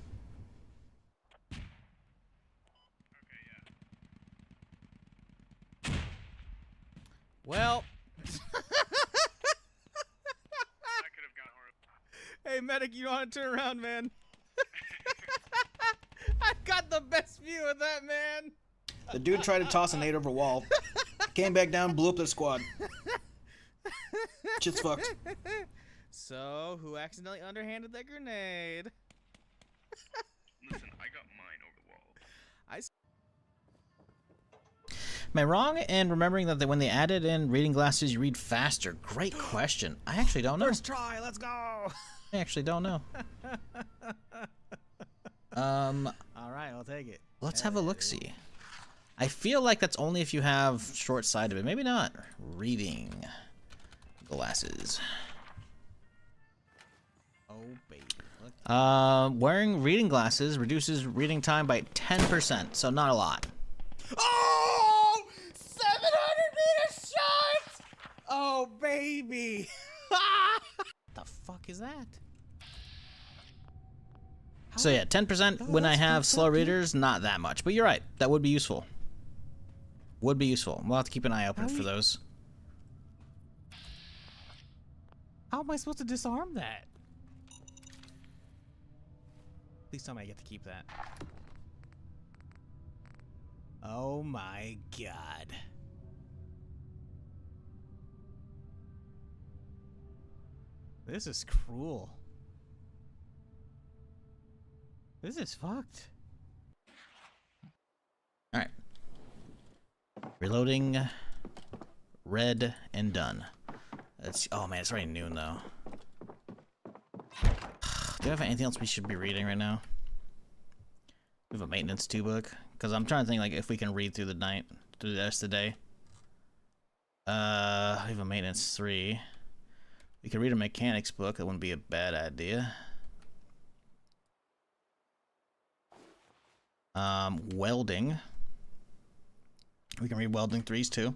Well. Hey, medic, you know how to turn around, man. I got the best view of that, man. The dude tried to toss a nade over a wall. Came back down, blew up their squad. Shit's fucked. So, who accidentally underhanded that grenade? Listen, I got mine over the wall. Am I wrong in remembering that when they added in reading glasses, you read faster? Great question. I actually don't know. First try, let's go. I actually don't know. All right, I'll take it. Let's have a look-see. I feel like that's only if you have short-sighted, but maybe not. Reading glasses. Oh, baby. Wearing reading glasses reduces reading time by 10%, so not a lot. Oh! 700-meter shot! Oh, baby. The fuck is that? So yeah, 10% when I have slow readers, not that much. But you're right, that would be useful. Would be useful. We'll have to keep an eye open for those. How am I supposed to disarm that? Please tell me I get to keep that. Oh my god. This is cruel. This is fucked. Alright. Reloading. Read and done. Oh man, it's already noon though. Do you have anything else we should be reading right now? We have a maintenance 2 book. Because I'm trying to think like if we can read through the night, through the rest of the day. We have a maintenance 3. We could read a mechanics book. That wouldn't be a bad idea. Welding. We can read welding 3s too.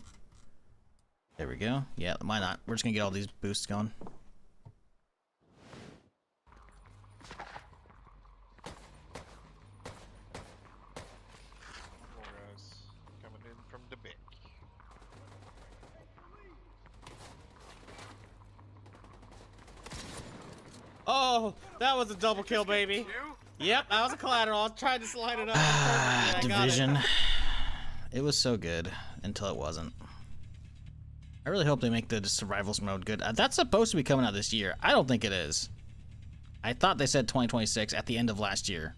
There we go. Yeah, why not? We're just gonna get all these boosts going. Coming in from the back. Oh, that was a double kill, baby. Yep, that was a collateral. I was trying to slide it up. Division. It was so good until it wasn't. I really hope they make the survivals mode good. That's supposed to be coming out this year. I don't think it is. I thought they said 2026 at the end of last year.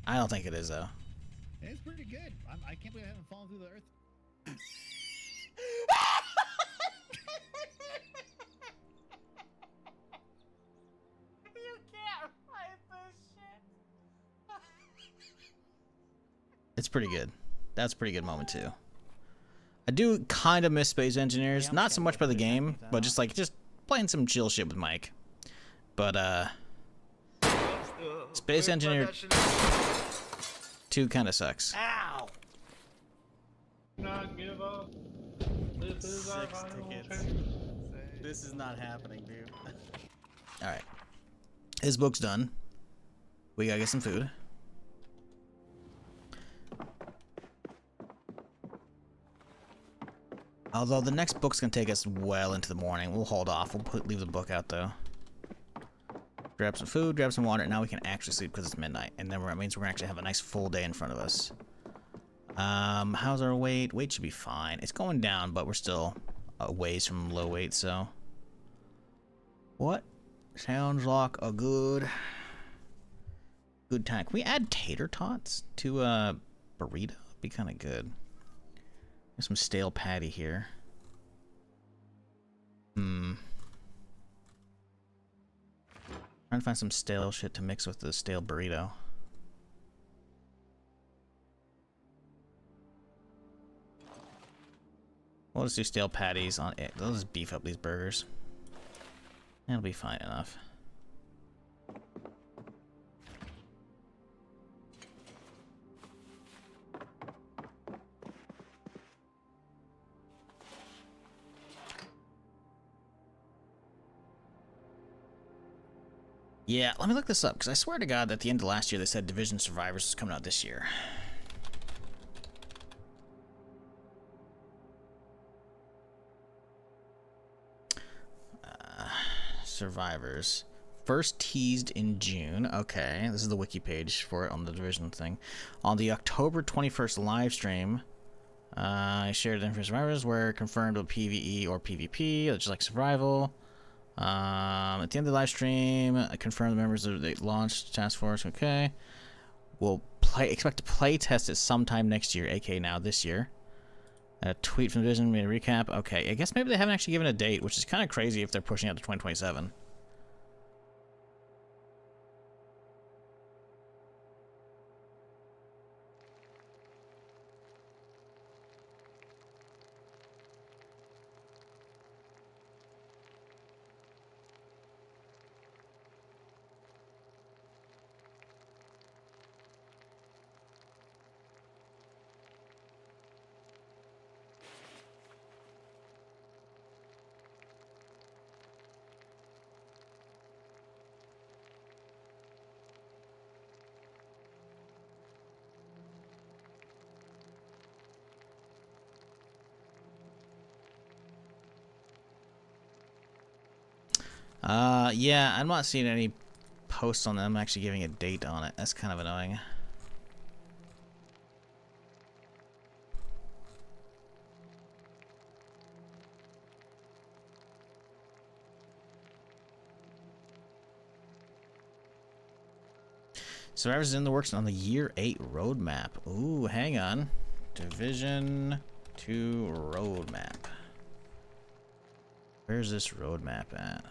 I don't think it is though. It's pretty good. I can't believe I haven't fallen through the earth. You can't fight this shit. It's pretty good. That's a pretty good moment too. I do kind of miss Space Engineers. Not so much by the game, but just playing some chill shit with Mike. But Space Engineer 2 kind of sucks. Ow! Not give up. This is our 6 final tickets. chance. This is not happening, dude. Alright. His book's done. We gotta get some food. Although the next book's gonna take us well into the morning. We'll hold off. We'll leave the book out though. Grab some food, grab some water. Now we can actually sleep because it's midnight. And then that means we're gonna actually have a nice full day in front of us. How's our weight? Weight should be fine. It's going down, but we're still a ways from low weight, so. What? Sounds like a good time. Can we add tater tots to a burrito? Be kind of good. There's some stale patty here. Trying to find some stale shit to mix with the stale burrito. We'll just do stale patties on it. They'll just beef up these burgers. That'll be fine enough. Yeah, let me look this up, because I swear to God that at the end of last year they said Division Survivors was coming out this year. Survivors. First teased in June. Okay, this is the wiki page for it on the Division thing. On the October 21st live stream, I shared the info survivors were confirmed with PvE or PvP, which is like survival. At the end of the live stream, I confirmed the members of the launched task force. Okay, we'll expect to play test it sometime next year, aka now this year. A tweet from the Division made a recap. Okay, I guess maybe they haven't actually given a date, which is kind of crazy if they're pushing out to 2027. Yeah, I'm not seeing any posts on them actually giving a date on it. That's kind of annoying. Survivors is in the works on the Year 8 roadmap. Ooh, hang on. Division 2 roadmap. Where's this roadmap at?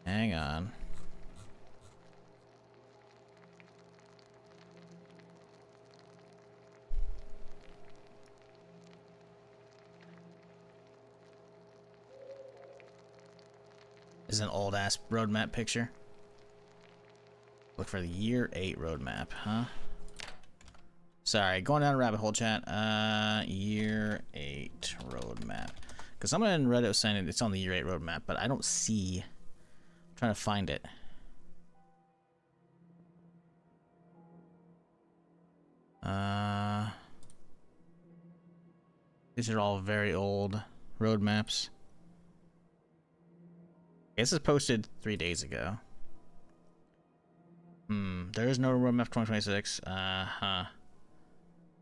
Hang on. This is an old ass roadmap picture. Look for the Year 8 roadmap, huh? Sorry, going down a rabbit hole, chat. Year 8 roadmap. Because someone in Reddit was saying it's on the Year 8 roadmap, but I don't see. I'm trying to find it. These are all very old roadmaps. This is posted 3 days ago. There is no roadmap 2026.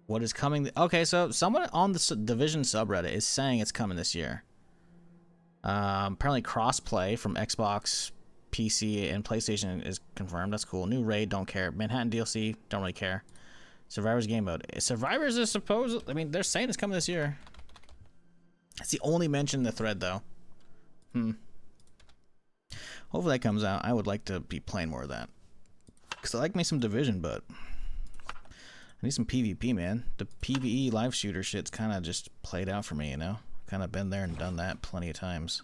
What is coming? Okay, so someone on the Division subreddit is saying it's coming this year. Apparently crossplay from Xbox, PC, and PlayStation is confirmed. That's cool. New raid, don't care. Manhattan DLC, don't really care. Survivors game mode. Survivors is supposed. I mean, they're saying it's coming this year. That's the only mention in the thread, though. Hopefully that comes out. I would like to be playing more of that. Because I like me some Division, but I need some PvP, man. The PvE live shooter shit's kind of just played out for me, you know? Kind of been there and done that plenty of times.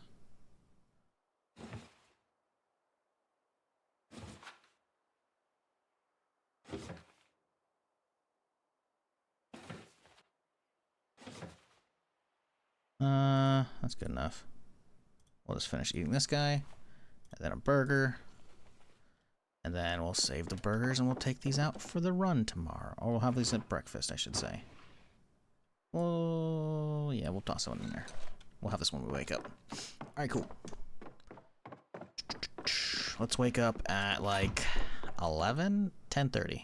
That's good enough. We'll just finish eating this guy, and then a burger, and then we'll save the burgers and we'll take these out for the run tomorrow. Or we'll have these at breakfast, I should say. Well, yeah, we'll toss one in there. We'll have this when we wake up. Alright, cool. Let's wake up at like 11? 10:30.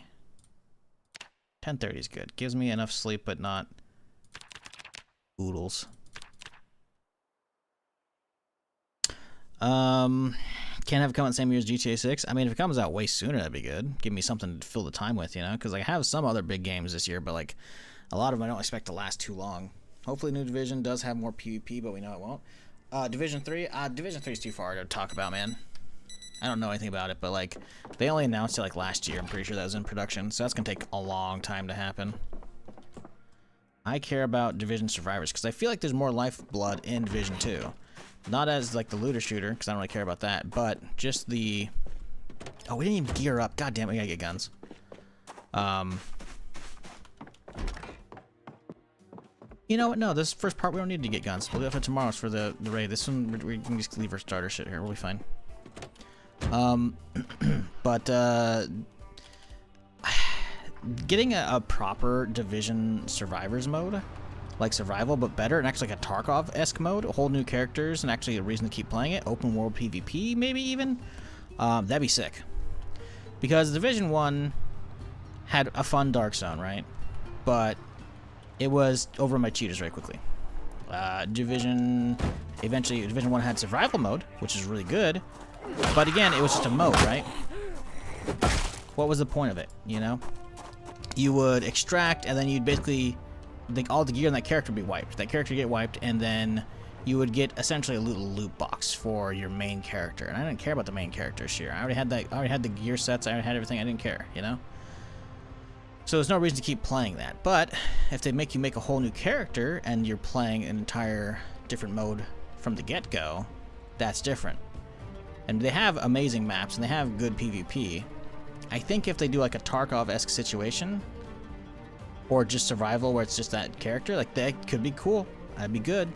10:30 is good. Gives me enough sleep, but not oodles. Can't have it come out the same year as GTA 6. I mean, if it comes out way sooner, that'd be good. Give me something to fill the time with, you know? Because like, I have some other big games this year, but like, a lot of them I don't expect to last too long. Hopefully New Division does have more PvP, but we know it won't. Division 3? Division 3 is too far to talk about, man. I don't know anything about it, but like they only announced it like last year. I'm pretty sure that was in production, so that's gonna take a long time to happen. I care about Division Survivors because I feel like there's more lifeblood in Division 2. Not as like the looter shooter, because I don't really care about that, but just the... Oh, we didn't even gear up. God damn it, we gotta get guns. You know what? No, this first part we don't need to get guns. We'll do that for tomorrow's for the raid. This one we can just leave our starter shit here. We'll be fine. But getting a proper Division Survivors mode, like survival but better, and actually like a Tarkov-esque mode, whole new characters, and actually a reason to keep playing it, open world PvP maybe even, that'd be sick. Because Division 1 had a fun Dark Zone, right? But it was over my cheaters very quickly. Eventually Division 1 had survival mode, which is really good, but again, it was just a mode, right? What was the point of it, you know? You would extract, and then you'd basically... all the gear in that character would be wiped. That character would get wiped, and then you would get essentially a little loot box for your main character. And I didn't care about the main character this year. I already had that. I already had the gear sets. I already had everything. I didn't care, you know. So there's no reason to keep playing that. But if they make you make a whole new character and you're playing an entire different mode from the get-go, that's different. And they have amazing maps and they have good PvP. I think if they do like a Tarkov-esque situation, or just survival where it's just that character, like that could be cool. That'd be good.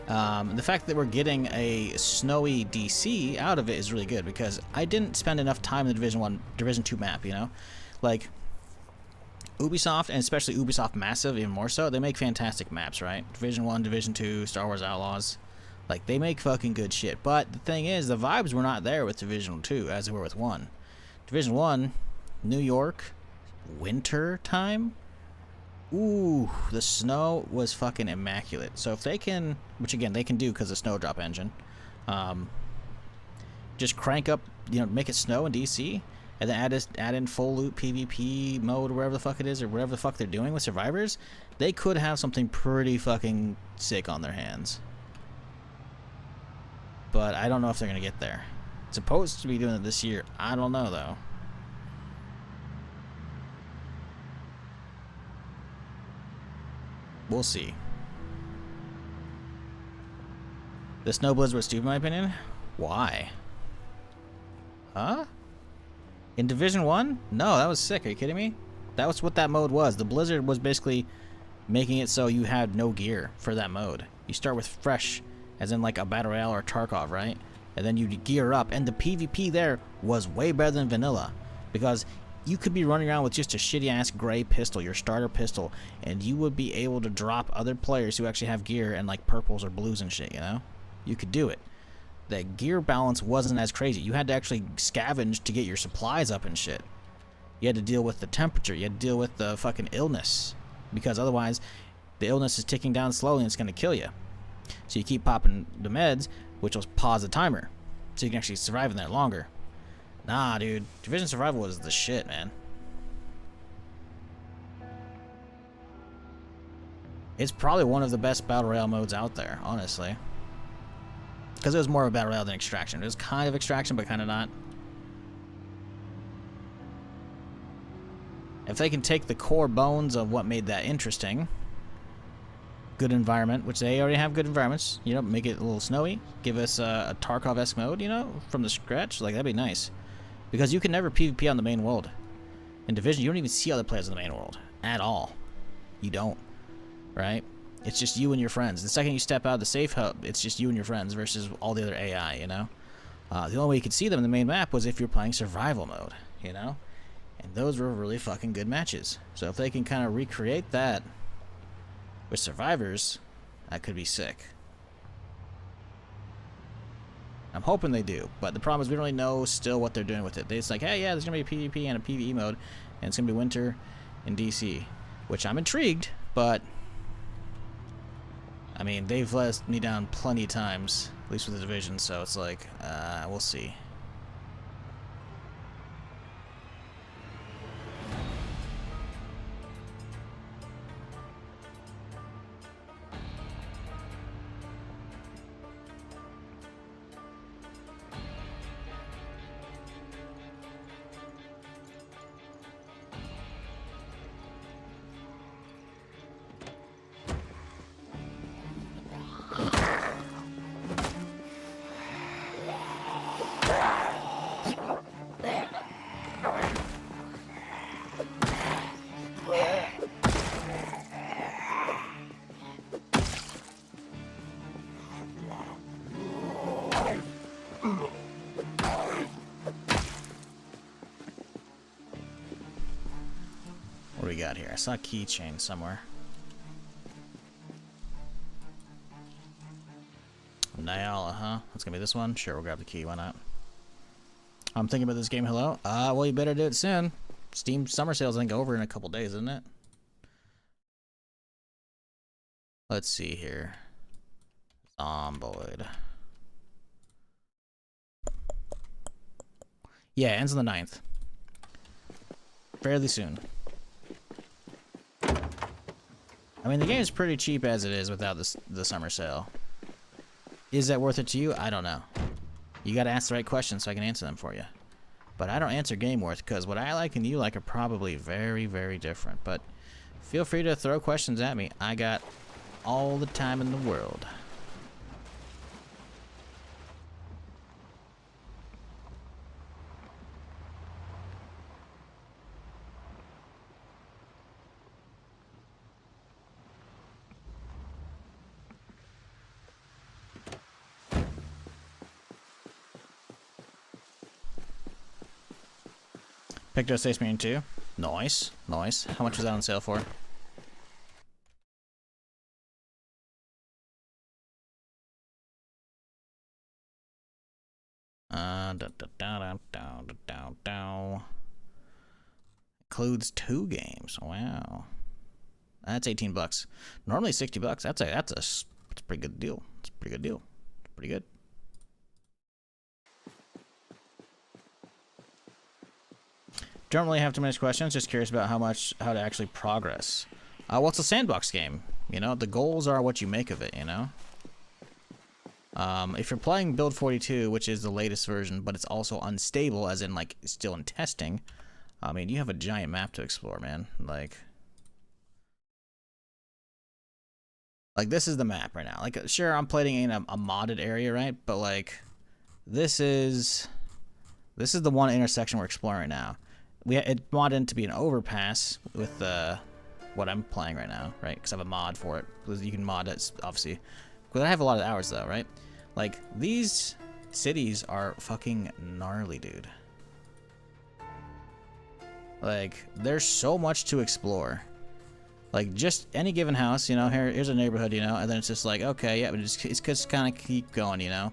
The fact that we're getting a snowy DC out of it is really good because I didn't spend enough time in the Division 2 map, you know? Like, Ubisoft, and especially Ubisoft Massive, even more so, they make fantastic maps, right? Division 1, Division 2, Star Wars Outlaws. Like, they make fucking good shit. But the thing is, the vibes were not there with Division 2 as they were with 1. Division 1, New York, winter time, ooh, the snow was fucking immaculate. So if they can, which again they can do because of Snowdrop engine, just crank up, you know, make it snow in DC, and then add in full loot PvP mode, wherever the fuck it is, or whatever the fuck they're doing with survivors, they could have something pretty fucking sick on their hands. But I don't know if they're gonna get there. It's supposed to be doing it this year. I don't know though. We'll see. The snow blizzard was stupid in my opinion. Why? Huh? In Division 1? No, that was sick. Are you kidding me? That was what that mode was. The blizzard was basically making it so you had no gear for that mode. You start with fresh, as in like a Battle Royale or Tarkov, right? And then you gear up, and the PvP there was way better than vanilla. Because you could be running around with just a shitty-ass gray pistol, your starter pistol, and you would be able to drop other players who actually have gear and like purples or blues and shit, you know? You could do it. The gear balance wasn't as crazy. You had to actually scavenge to get your supplies up and shit. You had to deal with the temperature. You had to deal with the fucking illness. Because otherwise, the illness is ticking down slowly and it's going to kill you. So you keep popping the meds, which will pause the timer. So you can actually survive in there longer. Nah, dude. Division Survival was the shit, man. It's probably one of the best Battle Royale modes out there, honestly. Because it was more of a Battle Royale than Extraction. It was kind of Extraction, but kind of not. If they can take the core bones of what made that interesting, good environment, which they already have good environments, you know, make it a little snowy, give us a Tarkov-esque mode, you know, from the scratch, like, that'd be nice. Because you can never PvP on the main world. In Division, you don't even see other players in the main world. At all. You don't. Right? It's just you and your friends. The second you step out of the safe hub, it's just you and your friends versus all the other AI, you know? The only way you could see them in the main map was if you're playing survival mode, you know? And those were really fucking good matches. So if they can kind of recreate that with survivors, that could be sick. I'm hoping they do, but the problem is we don't really know still what they're doing with it. It's like, hey, yeah, there's going to be a PvP and a PvE mode, and it's going to be winter in DC, which I'm intrigued, but I mean, they've let me down plenty of times, at least with the Division, so it's like, we'll see. here? I saw a keychain somewhere. Nyala, huh? That's gonna be this one? Sure, we'll grab the key, why not? I'm thinking about this game, hello? Well, you better do it soon. Steam summer sales, I think, over in a couple days, isn't it? Let's see here. Zomboid. Yeah, it ends on the 9th. Fairly soon. I mean, the game is pretty cheap as it is without the summer sale. Is that worth it to you? I don't know. You gotta ask the right questions so I can answer them for you. But I don't answer game worth, because what I like and you like are probably very, very different. But feel free to throw questions at me. I got all the time in the world. Picked up Space Marine 2. Nice, nice. How much was that on sale for? Includes 2 games. Wow, that's 18 bucks. Normally 60 bucks. That's a pretty good deal. It's a pretty good deal. Pretty good. Don't really have too many questions. Just curious about how to actually progress. Well, it's a sandbox game. You know, the goals are what you make of it. You know. If you're playing Build 42, which is the latest version, but it's also unstable, as in like still in testing. I mean, you have a giant map to explore, man. Like this is the map right now. Like, sure, I'm playing in a modded area, right? But like, this is the one intersection we're exploring right now. It modded to be an overpass with what I'm playing right now, right? Because I have a mod for it. Because you can mod it, obviously. Because I have a lot of hours though, right? Like, these cities are fucking gnarly, dude. Like, there's so much to explore. Like, just any given house, you know, here's a neighborhood, you know, and then it's just like, okay, yeah, but it's just kind of keep going, you know.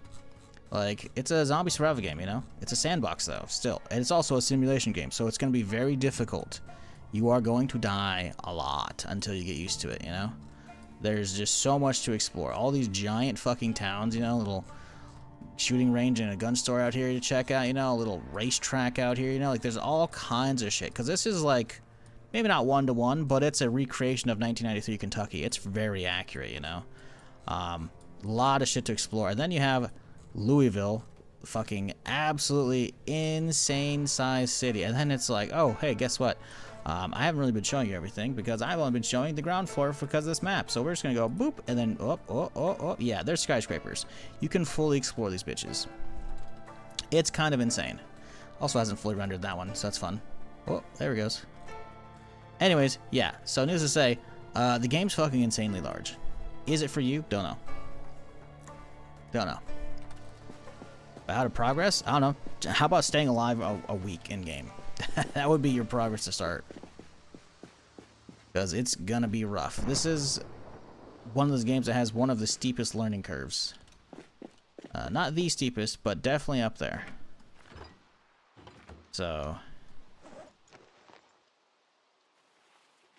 Like, it's a zombie survival game, you know? It's a sandbox, though, still. And it's also a simulation game, so it's going to be very difficult. You are going to die a lot until you get used to it, you know? There's just so much to explore. All these giant fucking towns, you know? A little shooting range and a gun store out here to check out, you know? A little racetrack out here, you know? Like, there's all kinds of shit. Because this is, like, maybe not one-to-one, but it's a recreation of 1993 Kentucky. It's very accurate, you know? A lot of shit to explore. And then you have Louisville, fucking absolutely insane sized city, and then it's like, oh hey, guess what, I haven't really been showing you everything because I've only been showing the ground floor because of this map, so we're just gonna go boop, and then oh yeah, there's skyscrapers. You can fully explore these bitches. It's kind of insane. Also hasn't fully rendered that one, so that's fun. Oh, there it goes. Anyways, yeah, so needless to say, the game's fucking insanely large. Is it for you? Don't know. Don't know. Out of progress? I don't know. How about staying alive a week in game? That would be your progress to start. Because it's gonna be rough. This is one of those games that has one of the steepest learning curves. Not the steepest, but definitely up there. So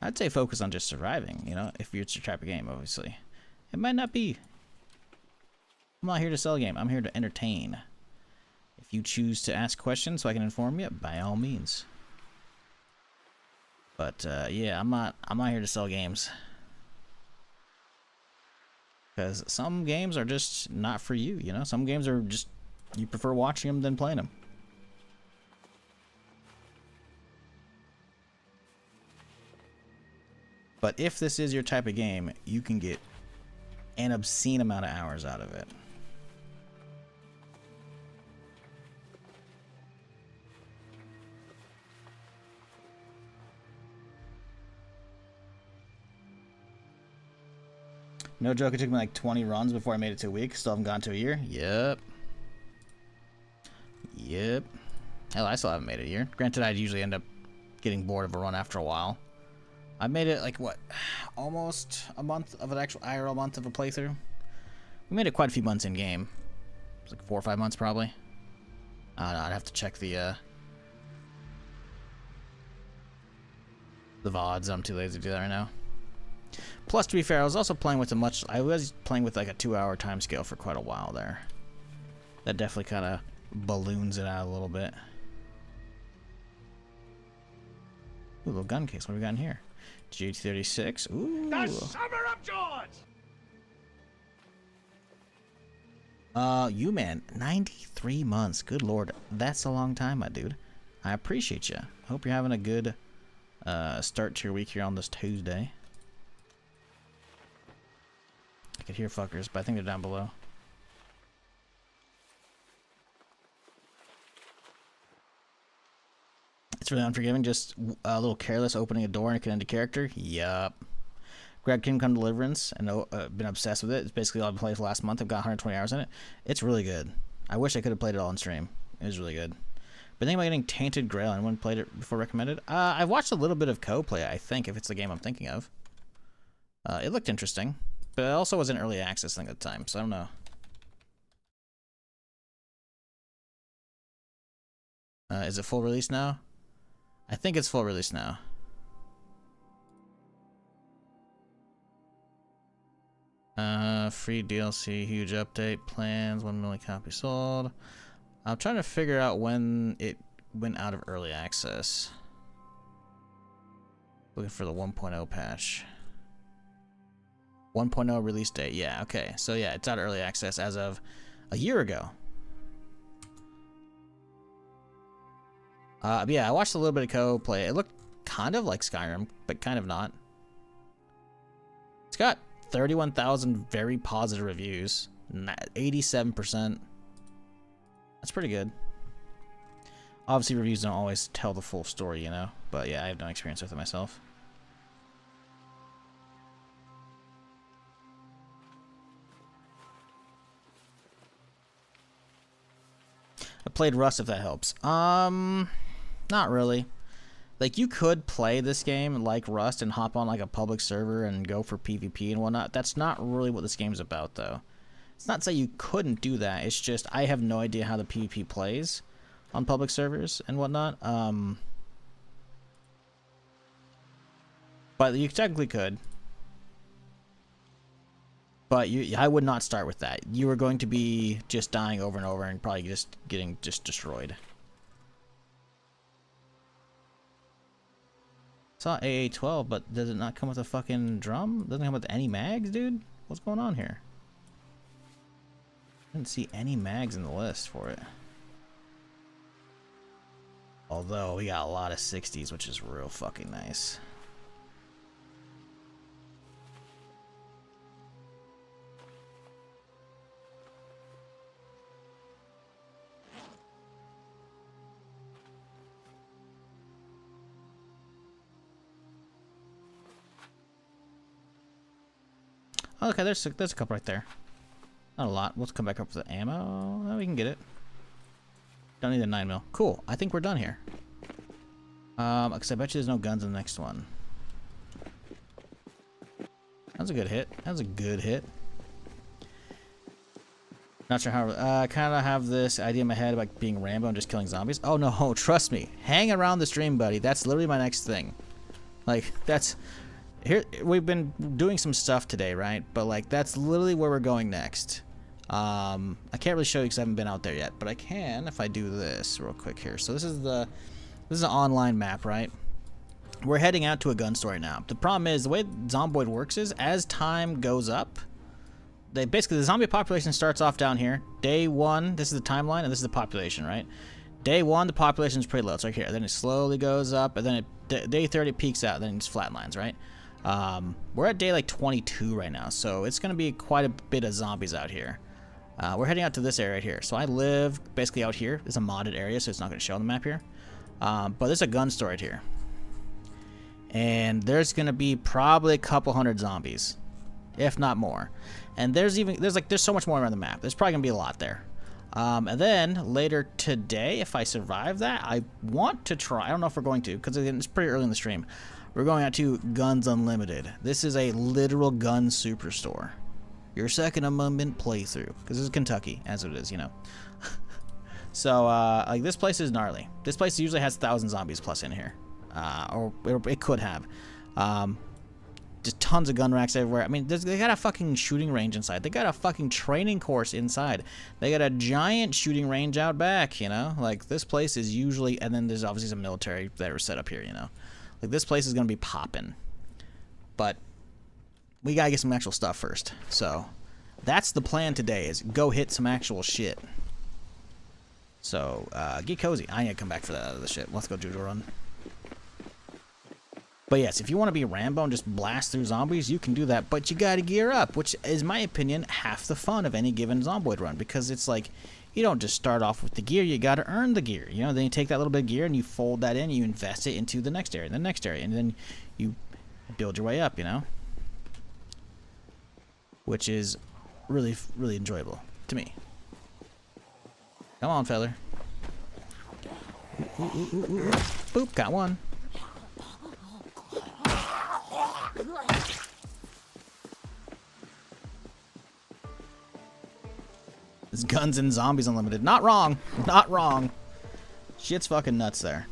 I'd say focus on just surviving, you know, if it's your type of game, obviously. It might not be. I'm not here to sell a game. I'm here to entertain. If you choose to ask questions so I can inform you, by all means. But yeah, I'm not here to sell games. Because some games are just not for you, you know? Some games are just, you prefer watching them than playing them. But if this is your type of game, you can get an obscene amount of hours out of it. No joke, it took me like 20 runs before I made it to a week. Still haven't gone to a year. Yep. Hell, I still haven't made it a year. Granted, I'd usually end up getting bored of a run after a while. I made it like what, almost a month of an actual IRL month of a playthrough. We made it quite a few months in game. It was like 4 or 5 months probably. I don't know, I'd have to check the VODs. I'm too lazy to do that right now. Plus, to be fair, I was also playing with I was playing with like a 2-hour time scale for quite a while there. That definitely kind of balloons it out a little bit. Ooh, little gun case. What have we got in here? G36. Ooh. The Summer of George! You man, 93 months. Good lord, that's a long time, my dude. I appreciate you. Hope you're having a good start to your week here on this Tuesday. I could hear fuckers, but I think they're down below. It's really unforgiving. Just a little careless opening a door and it can end a character. Yup. Greg Kingdom Come Deliverance and been obsessed with it. It's basically all I've played for last month. I've got 120 hours in it. It's really good. I wish I could have played it all on stream. It was really good. But think about getting Tainted Grail. Anyone played it before recommended? I've watched a little bit of co-play, I think, if it's the game I'm thinking of. It looked interesting. But it also was in early access thing at the time, so I don't know. Is it full release now? I think it's full release now. Free DLC, huge update, plans, 1 million copies sold. I'm trying to figure out when it went out of early access. Looking for the 1.0 patch. 1.0 release date, yeah, okay. So yeah, it's out of early access as of a year ago. Yeah, I watched a little bit of co-play. It looked kind of like Skyrim, but kind of not. It's got 31,000 very positive reviews, 87%. That's pretty good. Obviously, reviews don't always tell the full story, you know? But yeah, I have no experience with it myself. I played Rust, if that helps. Not really. Like, you could play this game like Rust and hop on like a public server and go for PvP and whatnot. That's not really what this game's about, though. It's not to say you couldn't do that. It's just I have no idea how the PvP plays on public servers and whatnot. But you technically could. But I would not start with that. You are going to be just dying over and over and probably just getting destroyed. Saw AA-12, but does it not come with a fucking drum? Doesn't come with any mags, dude? What's going on here? I didn't see any mags in the list for it. Although, we got a lot of 60s, which is real fucking nice. Oh, okay, there's a couple right there. Not a lot. We'll come back up with the ammo. Oh, we can get it. Don't need a 9mm. Cool. I think we're done here. Because I bet you there's no guns in the next one. That's a good hit. That's a good hit. Not sure how. I kind of have this idea in my head about being Rambo and just killing zombies. Oh no, trust me. Hang around the stream, buddy. That's literally my next thing. Like, that's. Here, we've been doing some stuff today, right? But like, that's literally where we're going next. I can't really show you because I haven't been out there yet, but I can if I do this real quick here. So this is an online map, right? We're heading out to a gun store right now. The problem is the way Zomboid works is as time goes up, basically the zombie population starts off down here. Day 1, this is the timeline, and this is the population, right? Day 1, the population is pretty low. It's right here. Then it slowly goes up, and then day 30 it peaks out. Then it just flatlines, right? We're at day like 22 right now, so it's going to be quite a bit of zombies out here. We're heading out to this area right here. So I live basically out here. It's a modded area, so it's not going to show on the map here. But there's a gun store right here. And there's going to be probably a couple hundred zombies, if not more. And there's so much more around the map. There's probably going to be a lot there. And then later today, if I survive that, I want to try. I don't know if we're going to, because it's pretty early in the stream. we're going out to Guns Unlimited. This is a literal gun superstore. Your Second Amendment playthrough, because this is Kentucky, as it is, you know. So, like, this place is gnarly. This place usually has 1,000 zombies plus in here, or it could have. Just tons of gun racks everywhere. I mean, they got a fucking shooting range inside. They got a fucking training course inside. They got a giant shooting range out back, you know? Like, this place is usually... And then there's obviously some military that are set up here, you know? Like, this place is going to be popping. But we got to get some actual stuff first. So, that's the plan today, is go hit some actual shit. So, get cozy. I ain't gonna come back for that other shit. Let's go Judo Run. But yes, if you want to be Rambo and just blast through zombies, you can do that, but you gotta gear up, which is, my opinion, half the fun of any given Zomboid run, because it's like, you don't just start off with the gear, you gotta earn the gear, you know? Then you take that little bit of gear and you fold that in, you invest it into the next area, and then you build your way up, you know? Which is really, really enjoyable to me. Come on, feather. Ooh, ooh, ooh, ooh. Boop, got one. It's Guns and Zombies Unlimited. Not wrong. Not wrong. Shit's fucking nuts there.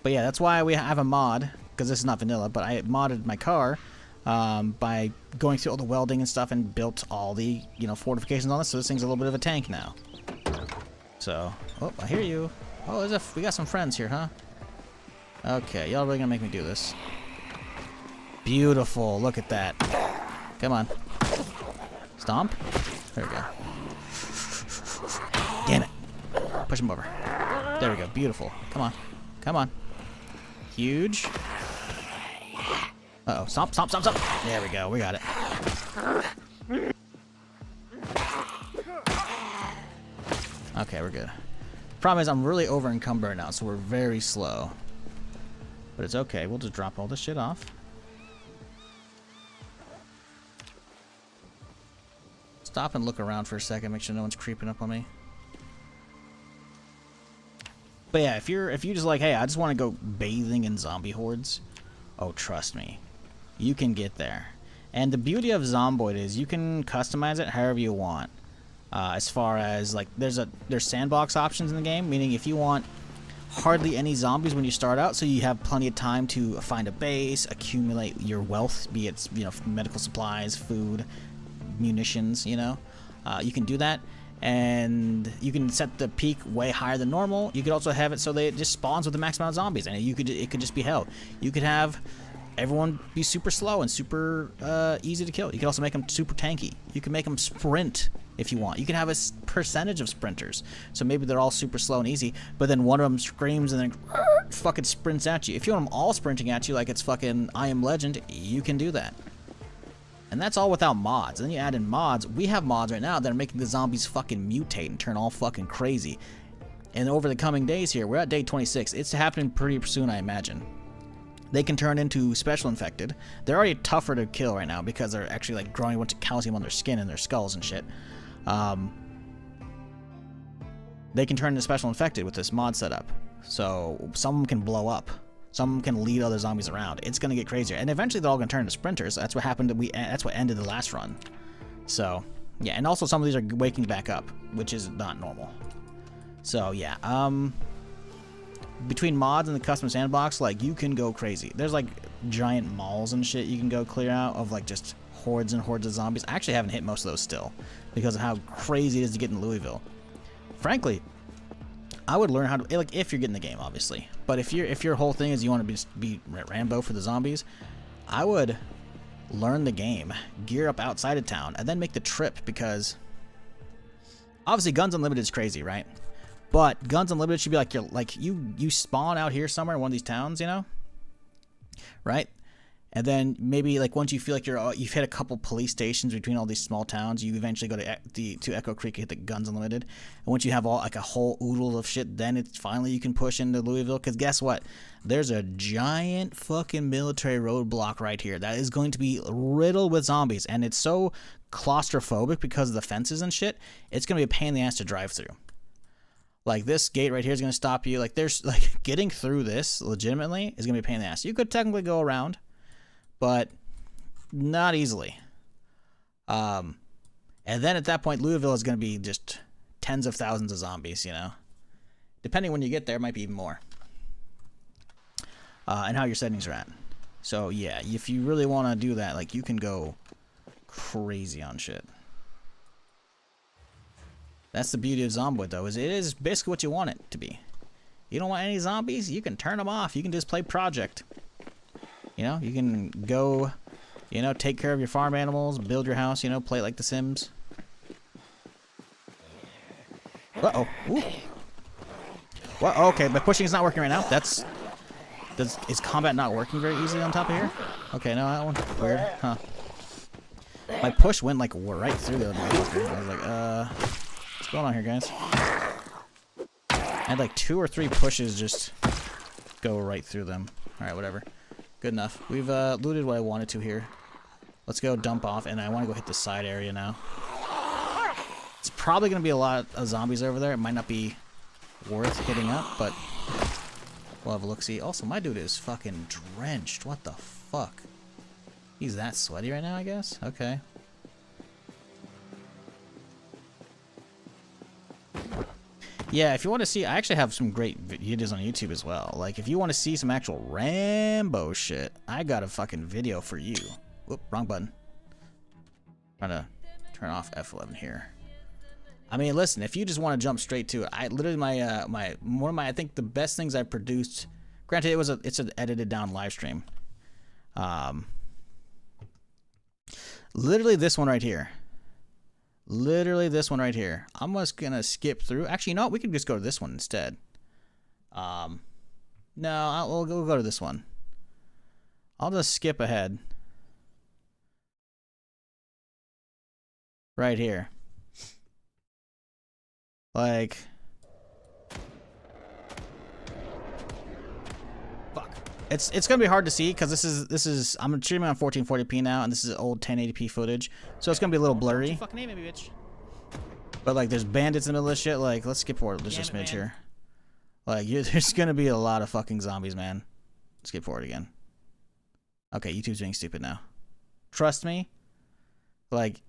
But yeah, that's why we have a mod, because this is not vanilla, but I modded my car by going through all the welding and stuff and built all the, you know, fortifications on this, so this thing's a little bit of a tank now. So, oh, I hear you. Oh, we got some friends here, huh? Okay, y'all really gonna make me do this. Beautiful, look at that. Come on. Stomp. There we go. Damn it. Push him over. There we go, beautiful. Come on. Come on. Huge. Uh-oh, stomp, stomp, stomp, stomp. There we go, we got it. Okay, we're good. Problem is, I'm really over encumbered now, so we're very slow. But it's okay, we'll just drop all this shit off. Stop and look around for a second, make sure no one's creeping up on me. But yeah, if you just like, hey, I just want to go bathing in zombie hordes, oh, trust me, you can get there. And the beauty of Zomboid is you can customize it however you want. As far as like, there's sandbox options in the game, meaning if you want hardly any zombies when you start out, so you have plenty of time to find a base, accumulate your wealth, be it, you know, medical supplies, food, munitions, you know, you can do that, and you can set the peak way higher than normal. You could also have it so that it just spawns with the max amount of zombies, and it could just be hell. You could have everyone be super slow and super easy to kill. You can also make them super tanky. You can make them sprint if you want. You can have a percentage of sprinters, so maybe they're all super slow and easy, but then one of them screams and then fucking sprints at you. If you want them all sprinting at you like it's fucking I Am Legend, you can do that. And that's all without mods. And then you add in mods. We have mods right now that are making the zombies fucking mutate and turn all fucking crazy. And over the coming days here, we're at day 26. It's happening pretty soon, I imagine. They can turn into special infected. They're already tougher to kill right now because they're actually like growing a bunch of calcium on their skin and their skulls and shit. They can turn into special infected with this mod setup. So some of them can blow up. Some can lead other zombies around. It's gonna get crazier, and eventually they're all gonna turn into sprinters. That's what happened. That's what ended the last run. So yeah, and also some of these are waking back up, which is not normal. So yeah, between mods and the custom sandbox, like, you can go crazy. There's like giant malls and shit you can go clear out of, like, just hordes and hordes of zombies. I actually haven't hit most of those still because of how crazy it is to get in Louisville. Frankly, I would learn how to, like, if you're getting the game, obviously. But if your whole thing is you want to be Rambo for the zombies, I would learn the game, gear up outside of town, and then make the trip, because obviously Guns Unlimited is crazy, right? But Guns Unlimited should be like you spawn out here somewhere in one of these towns, you know, right? And then maybe like once you feel like you've hit a couple police stations between all these small towns, you eventually go to Echo Creek and hit the Guns Unlimited. And once you have all like a whole oodle of shit, then it's finally you can push into Louisville. Because guess what? There's a giant fucking military roadblock right here that is going to be riddled with zombies, and it's so claustrophobic because of the fences and shit. It's gonna be a pain in the ass to drive through. Like, this gate right here is going to stop you. Like, there's, like, getting through this legitimately is going to be a pain in the ass. You could technically go around, but not easily. And then at that point, Louisville is going to be just tens of thousands of zombies, you know. Depending when you get there, it might be even more. And how your settings are at. So, yeah, if you really want to do that, like, you can go crazy on shit. That's the beauty of Zomboid, though, is it is basically what you want it to be. You don't want any zombies, you can turn them off. You can just play Project. You know, you can go, you know, take care of your farm animals, build your house, you know, play it like The Sims. Uh-oh. Ooh. Well, okay, my pushing is not working right now. Is combat not working very easily on top of here? Okay, no, that one's weird. Huh. My push went, like, right through the other motherfucker. I was like, what's going on here, guys? I had, like, 2 or 3 pushes just go right through them. Alright, whatever. Good enough. We've, looted what I wanted to here. Let's go dump off, and I want to go hit the side area now. It's probably going to be a lot of zombies over there. It might not be worth hitting up, but we'll have a look-see. Also, my dude is fucking drenched. What the fuck? He's that sweaty right now, I guess? Okay. Yeah, if you want to see, I actually have some great videos on YouTube as well. Like, if you want to see some actual Rambo shit, I got a fucking video for you. Whoop, wrong button. Trying to turn off F11 here. I mean, listen, if you just want to jump straight to it, I literally one of my I think the best things I produced. Granted, it's an edited down live stream. Literally this one right here. Literally this one right here. I'm just gonna skip through. Actually, you know what? We can just go to this one instead. No, we'll go to this one. I'll just skip ahead. Right here. Like, fuck. It's gonna be hard to see because this is I'm streaming on 1440p now, and this is old 1080p footage, so it's gonna be a little blurry. What's your fucking name, bitch? But like, there's bandits in the middle of this shit. Like, let's skip forward just a smidge here. Like, there's gonna be a lot of fucking zombies, man. Skip forward again. Okay, YouTube's being stupid now. Trust me. Like,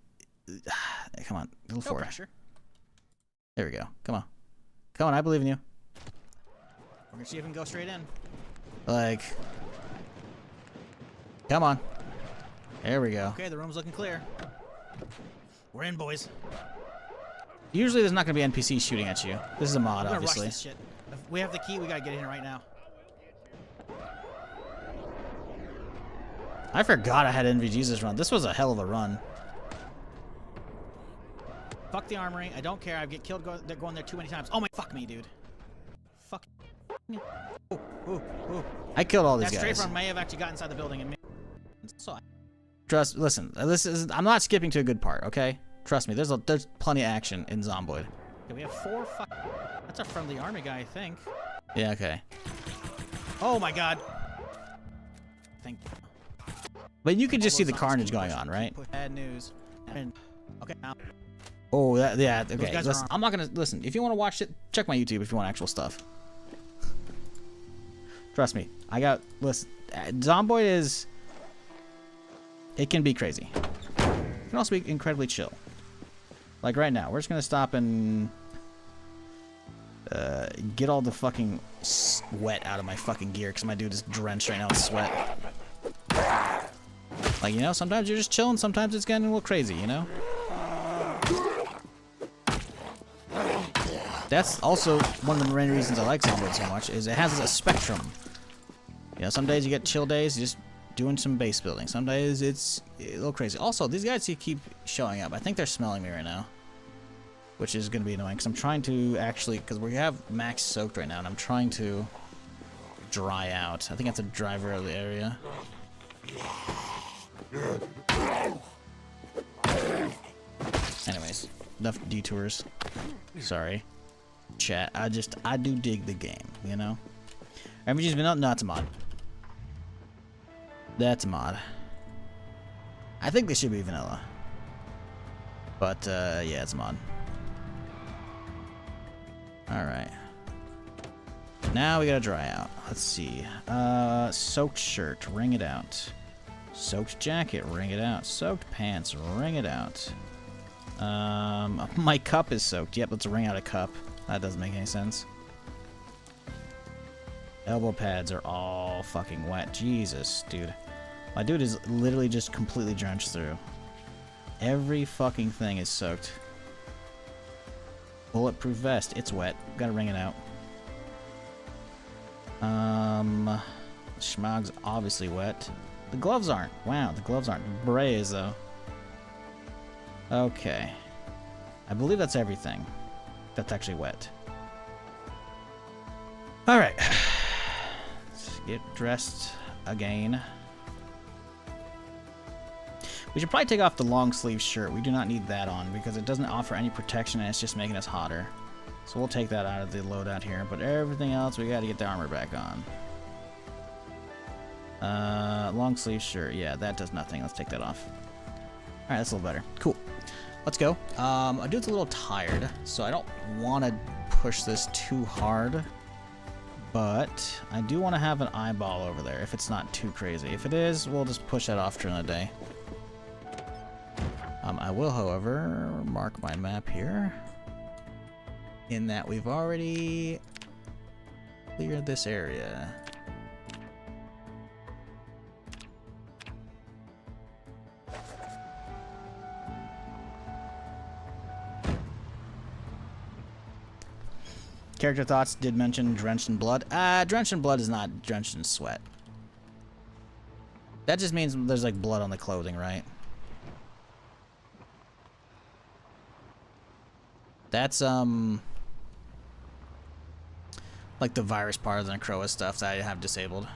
come on, a little forward. Pressure. There we go. Come on. Come on, I believe in you. We're gonna see if we can go straight in. Like, come on. There we go. Okay, the room's looking clear. We're in, boys. Usually there's not going to be NPCs shooting at you. This is a mod, We're gonna obviously. rush this shit. If we have the key, we gotta get in right now. I forgot I had NVG's run. This was a hell of a run. Fuck the armory. I don't care. I get killed going there too many times. Oh my, fuck me, dude. Fuck me. Ooh, ooh, ooh. I killed all these That guys. strafe run may have actually got inside the building and me. So Listen, I'm not skipping to a good part, okay? Trust me, there's plenty of action in Zomboid. okay, we have 4 fuck. That's a friendly army guy, I think. Yeah, okay. Oh my god. Thank you. But you can just see the carnage going on, right? Bad news. Okay, now. Oh, yeah, okay. guys Listen, are I'm not gonna listen. If you want to watch it, check my YouTube if you want actual stuff. Trust me, listen. Zomboid is. It can be crazy. It can also be incredibly chill. Like right now, we're just gonna stop and get all the fucking sweat out of my fucking gear because my dude is drenched right now in sweat. Like, you know, sometimes you're just chilling, sometimes it's getting a little crazy, you know? That's also one of the main reasons I like Zomboid so much, is it has a spectrum. You know, some days you get chill days, you're just doing some base building. Some days it's a little crazy. Also, these guys keep showing up. I think they're smelling me right now, which is going to be annoying, because I'm trying to actually, because we have max soaked right now, and I'm trying to dry out. I think I have to drive out of the area. Anyways, enough detours. Sorry. Chat, I do dig the game, you know? RPG's been up? No, it's a mod. That's a mod. I think they should be vanilla. But, yeah, it's a mod. Alright. Now we gotta dry out. Let's see. Soaked shirt, wring it out. Soaked jacket, wring it out. Soaked pants, wring it out. My cup is soaked. Yep, let's wring out a cup. That doesn't make any sense. Elbow pads are all fucking wet. Jesus, dude. My dude is literally just completely drenched through. Every fucking thing is soaked. Bulletproof vest. It's wet. Gotta wring it out. Schmog's obviously wet. The gloves aren't. Wow, the gloves aren't. The beret is, though. Okay. I believe that's everything. That's actually wet. Alright. Let's get dressed again. We should probably take off the long sleeve shirt. We do not need that on because it doesn't offer any protection and it's just making us hotter. So we'll take that out of the loadout here. But everything else, we gotta get the armor back on. Long sleeve shirt. Yeah, that does nothing. Let's take that off. Alright, that's a little better. Cool. Let's go. Our dude's a little tired, so I don't want to push this too hard. But I do want to have an eyeball over there if it's not too crazy. If it is, we'll just push that off during the day. I will, however, mark my map here. In that we've already cleared this area. Character thoughts did mention drenched in blood. Drenched in blood is not drenched in sweat. That just means there's like blood on the clothing, right? That's like the virus part of the Necroa stuff that I have disabled.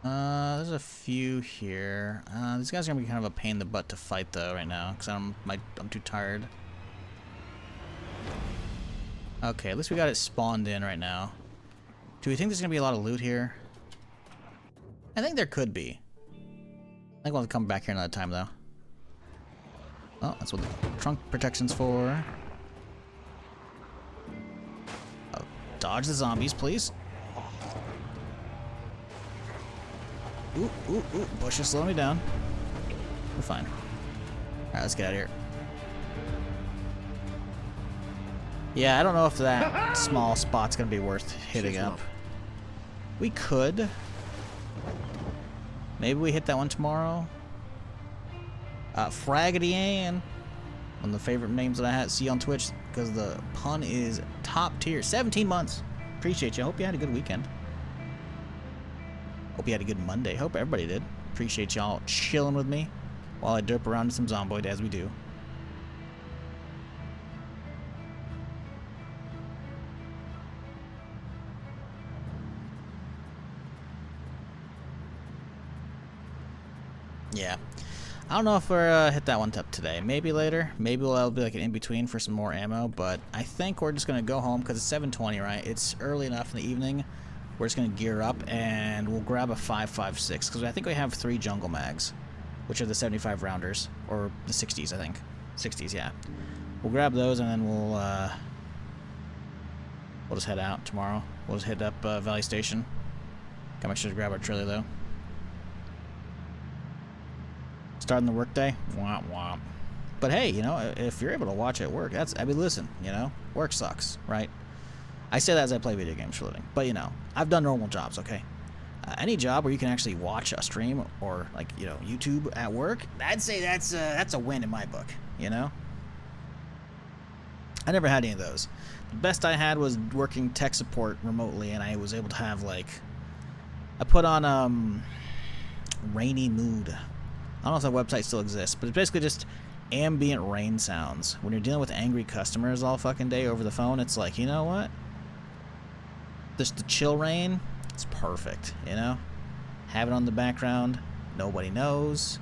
There's a few here. These guys are gonna be kind of a pain in the butt to fight though right now, because I'm too tired. Okay, at least we got it spawned in right now. Do we think there's gonna be a lot of loot here? I think there could be. I think we'll come back here another time though. Oh, that's what the trunk protection's for. Oh, dodge the zombies, please. Ooh, ooh, ooh. Bush is slowing me down. We're fine. Alright, let's get out of here. Yeah, I don't know if that small spot's gonna be worth hitting up. We could. Maybe we hit that one tomorrow. Fraggedy Ann. One of the favorite names that I see on Twitch because the pun is top tier. 17 months. Appreciate you. Hope you had a good weekend. Hope you had a good Monday. Hope everybody did. Appreciate y'all chilling with me while I derp around in some Zomboid as we do. Yeah. I don't know if we're hit that one up today. Maybe later. Maybe it'll be like an in-between for some more ammo. But I think we're just going to go home because it's 7:20, right? It's early enough in the evening. We're just going to gear up and we'll grab a 5.56 because I think we have 3 jungle mags, which are the 75 rounders. Or the 60s, I think. 60s, yeah. We'll grab those and then we'll just head out tomorrow. We'll just hit up Valley Station. Gotta make sure to grab our trailer, though. Starting the workday, womp womp. But hey, you know, if you're able to watch it work, I mean, listen, you know, work sucks, right? I say that as I play video games for a living, but you know, I've done normal jobs, okay? Any job where you can actually watch a stream or like, you know, YouTube at work, I'd say that's a win in my book, you know? I never had any of those. The best I had was working tech support remotely, and I was able to have like, I put on Rainy Mood. I don't know if that website still exists, but it's basically just ambient rain sounds. When you're dealing with angry customers all fucking day over the phone, it's like, you know what? Just the chill rain, it's perfect, you know? Have it on the background, nobody knows,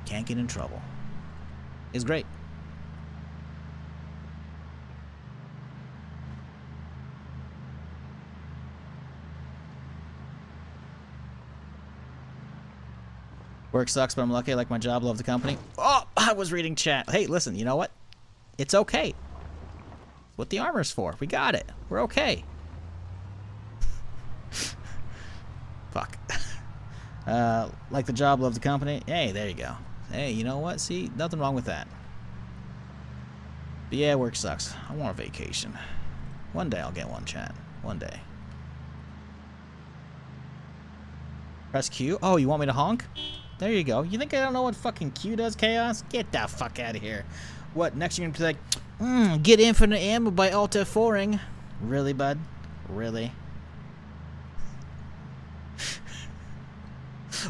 can't get in trouble. It's great. Work sucks, but I'm lucky. I like my job, love the company. Oh, I was reading chat. Hey, listen, you know what? It's okay. What the armor's for. We got it. We're okay. Fuck. Like the job, love the company. Hey, there you go. Hey, you know what? See, nothing wrong with that. But yeah, work sucks. I want a vacation. One day I'll get one, chat. One day. Press Q. Oh, you want me to honk? There you go. You think I don't know what fucking Q does, Chaos? Get the fuck out of here. What, next you're gonna be like, get infinite ammo by Alt F4ing. Really, bud? Really?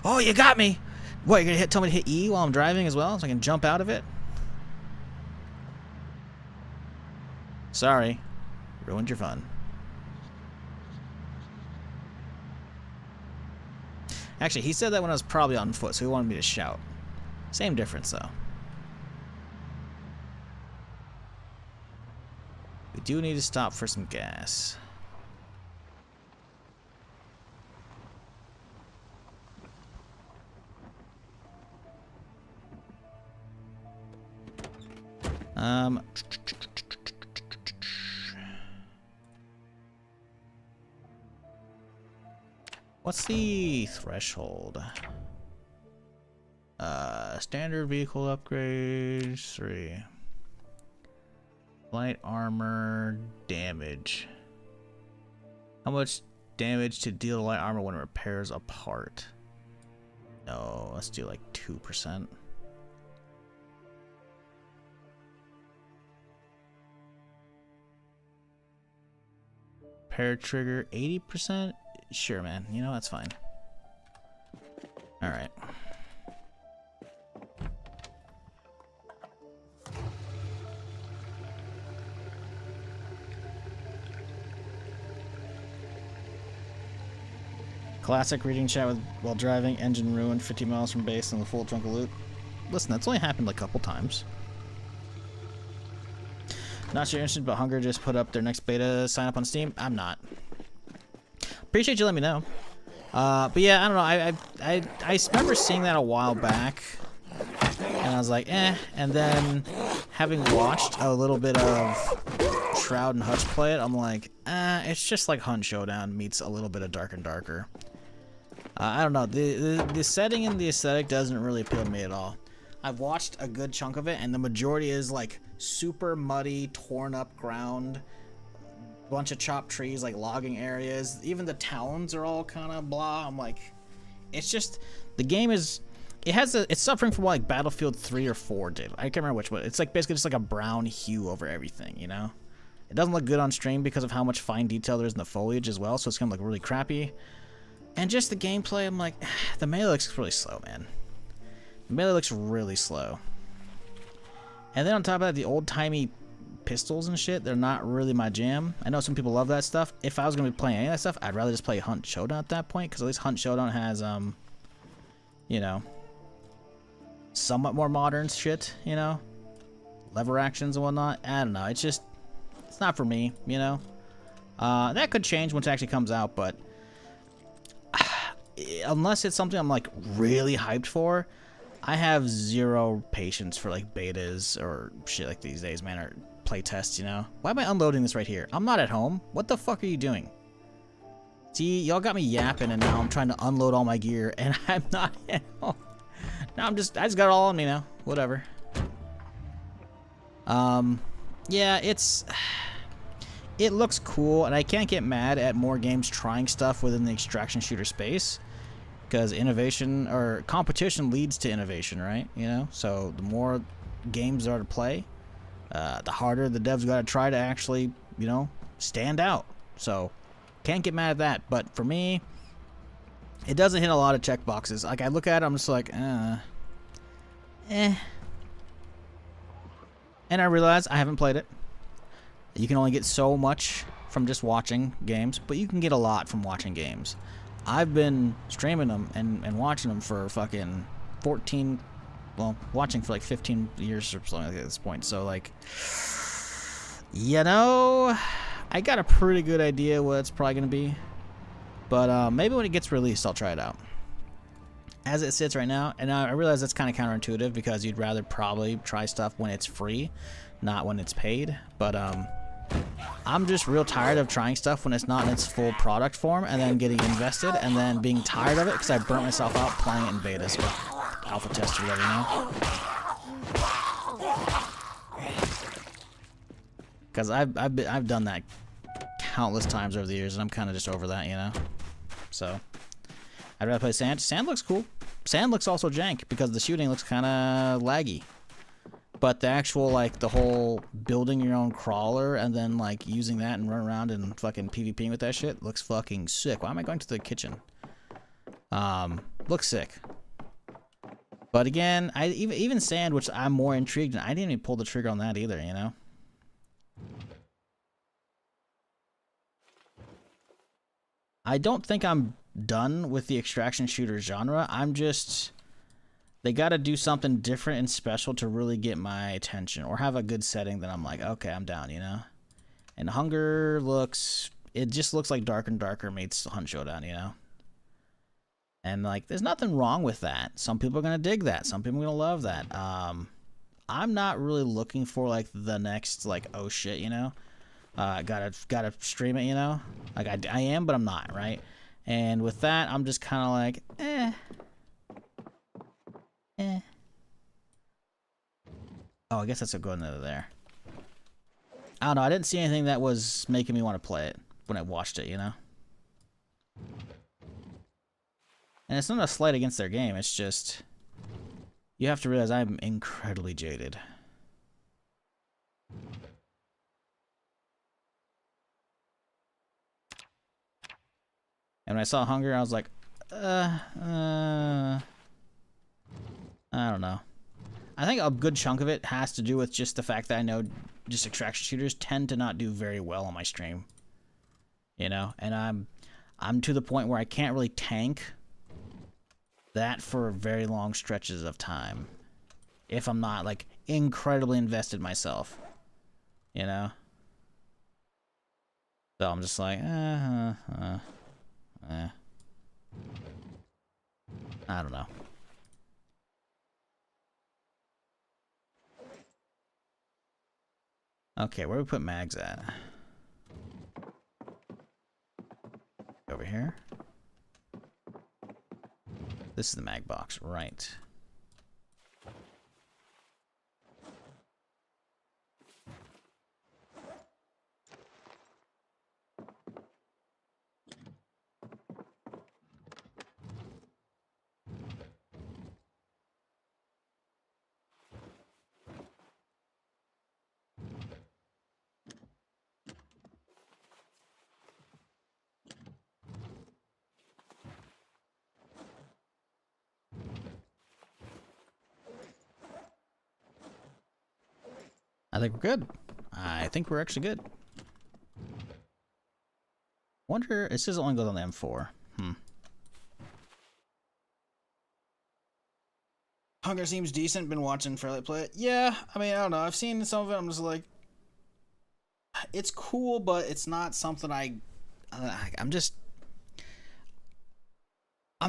Oh, you got me! What, you're gonna tell me to hit E while I'm driving as well, so I can jump out of it? Sorry. Ruined your fun. Actually, he said that when I was probably on foot, so he wanted me to shout. Same difference, though. We do need to stop for some gas. What's the threshold? Standard vehicle upgrades 3. Light armor damage. How much damage to deal light armor when it repairs a part? No, let's do like 2%. Repair trigger 80%? Sure, man. You know, that's fine. Alright. Classic reading chat while driving, engine ruined, 50 miles from base and the full trunk of loot. Listen, that's only happened a couple times. Not sure you're interested, but Hunger just put up their next beta sign up on Steam. I'm not. Appreciate you letting me know. But yeah, I don't know. I remember seeing that a while back, and I was like, eh. And then having watched a little bit of Shroud and Hutch play it, I'm like, it's just like Hunt Showdown meets a little bit of Dark and Darker. I don't know. The setting and the aesthetic doesn't really appeal to me at all. I've watched a good chunk of it, and the majority is like super muddy, torn up ground, bunch of chopped trees, like logging areas. Even the towns are all kind of blah. I'm like, it's just, the game is, it's suffering from what like Battlefield 3 or 4 did. I can't remember which one. It's like basically just like a brown hue over everything, you know? It doesn't look good on stream because of how much fine detail there is in the foliage as well, so it's gonna look really crappy. And just the gameplay, I'm like, the melee looks really slow, man. The melee looks really slow. And then on top of that, the old-timey pistols and shit, they're not really my jam. I know some people love that stuff. If I was going to be playing any of that stuff, I'd rather just play Hunt Showdown at that point, because at least Hunt Showdown has, you know, somewhat more modern shit, you know? Lever actions and whatnot. I don't know. It's just, it's not for me, you know? That could change once it actually comes out, but unless it's something I'm, like, really hyped for, I have zero patience for, like, betas or shit like these days, man, or playtests, you know? Why am I unloading this right here? I'm not at home. What the fuck are you doing? See, y'all got me yapping, and now I'm trying to unload all my gear, and I'm not at home. Now I just got it all on me now. Whatever. Yeah, it looks cool, and I can't get mad at more games trying stuff within the extraction shooter space, because innovation or competition leads to innovation, right? You know, so the more games there are to play, the harder the devs got to try to actually, you know, stand out. So can't get mad at that. But for me, it doesn't hit a lot of check boxes. Like, I look at it, I'm just like, eh. And I realize I haven't played it. You can only get so much from just watching games, but you can get a lot from watching games. I've been streaming them and watching them for fucking 14, well, watching for like 15 years or something like that at this point. So, like, you know, I got a pretty good idea what it's probably going to be. But maybe when it gets released, I'll try it out. As it sits right now, and I realize that's kind of counterintuitive because you'd rather probably try stuff when it's free, not when it's paid. But I'm just real tired of trying stuff when it's not in its full product form and then getting invested and then being tired of it because I burnt myself out playing it in betas or alpha test or whatever, you know? Because I've done that countless times over the years and I'm kind of just over that, you know? So, I'd rather play Sand. Sand looks cool. Sand looks also jank because the shooting looks kind of laggy. But the actual, like, the whole building your own crawler and then, like, using that and run around and fucking PvPing with that shit looks fucking sick. Why am I going to the kitchen? Looks sick. But again, even Sand, which I'm more intrigued in, I didn't even pull the trigger on that either, you know? I don't think I'm done with the extraction shooter genre. I'm just... They gotta do something different and special to really get my attention. Or have a good setting that I'm like, okay, I'm down, you know? And Hunger looks... It just looks like Darker and Darker meets Hunt Showdown, you know? And, like, there's nothing wrong with that. Some people are gonna dig that. Some people are gonna love that. I'm not really looking for, like, the next, like, oh shit, you know? Gotta stream it, you know? Like, I am, but I'm not, right? And with that, I'm just kind of like, Oh, I guess that's a good one there. I don't know, I didn't see anything that was making me want to play it when I watched it, you know? And it's not a slight against their game, it's just... You have to realize I'm incredibly jaded. And when I saw Hunger, I was like, I don't know. I think a good chunk of it has to do with just the fact that I know just extraction shooters tend to not do very well on my stream. You know? And I'm to the point where I can't really tank that for very long stretches of time. If I'm not, like, incredibly invested myself. You know? So I'm just like, I don't know. Okay, where do we put mags at? Over here. This is the mag box, right. I think we're good. I think we're actually good. Wonder, it says it only goes on the M4. Hunger seems decent. Been watching Fairlight play it. Yeah, I mean, I don't know. I've seen some of it. I'm just like, it's cool, but it's not something I'm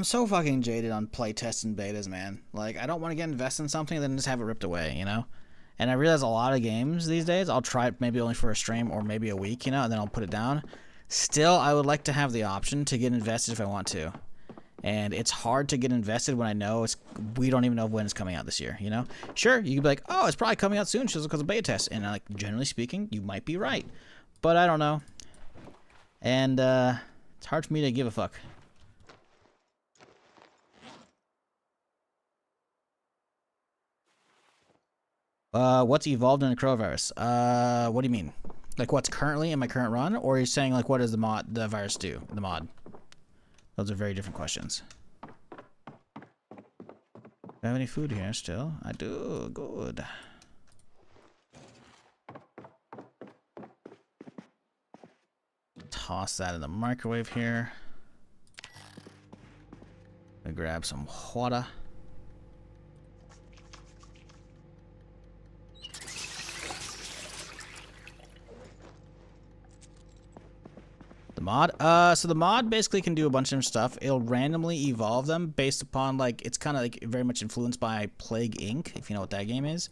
so fucking jaded on playtests and betas, man. Like, I don't want to get invested in something and then just have it ripped away, you know? And I realize a lot of games these days, I'll try it maybe only for a stream or maybe a week, you know, and then I'll put it down. Still, I would like to have the option to get invested if I want to. And it's hard to get invested when I know we don't even know when it's coming out this year, you know? Sure, you could be like, oh, it's probably coming out soon just because of beta tests. And like, generally speaking, you might be right. But I don't know. And it's hard for me to give a fuck. What's evolved in Necroa Virus? What do you mean? Like what's currently in my current run? Or are you saying like what does the virus do? The mod? Those are very different questions. Do I have any food here still? I do. Good. Toss that in the microwave here. I grab some water. The mod? So the mod basically can do a bunch of different stuff. It'll randomly evolve them based upon, like, it's kind of like very much influenced by Plague Inc., if you know what that game is.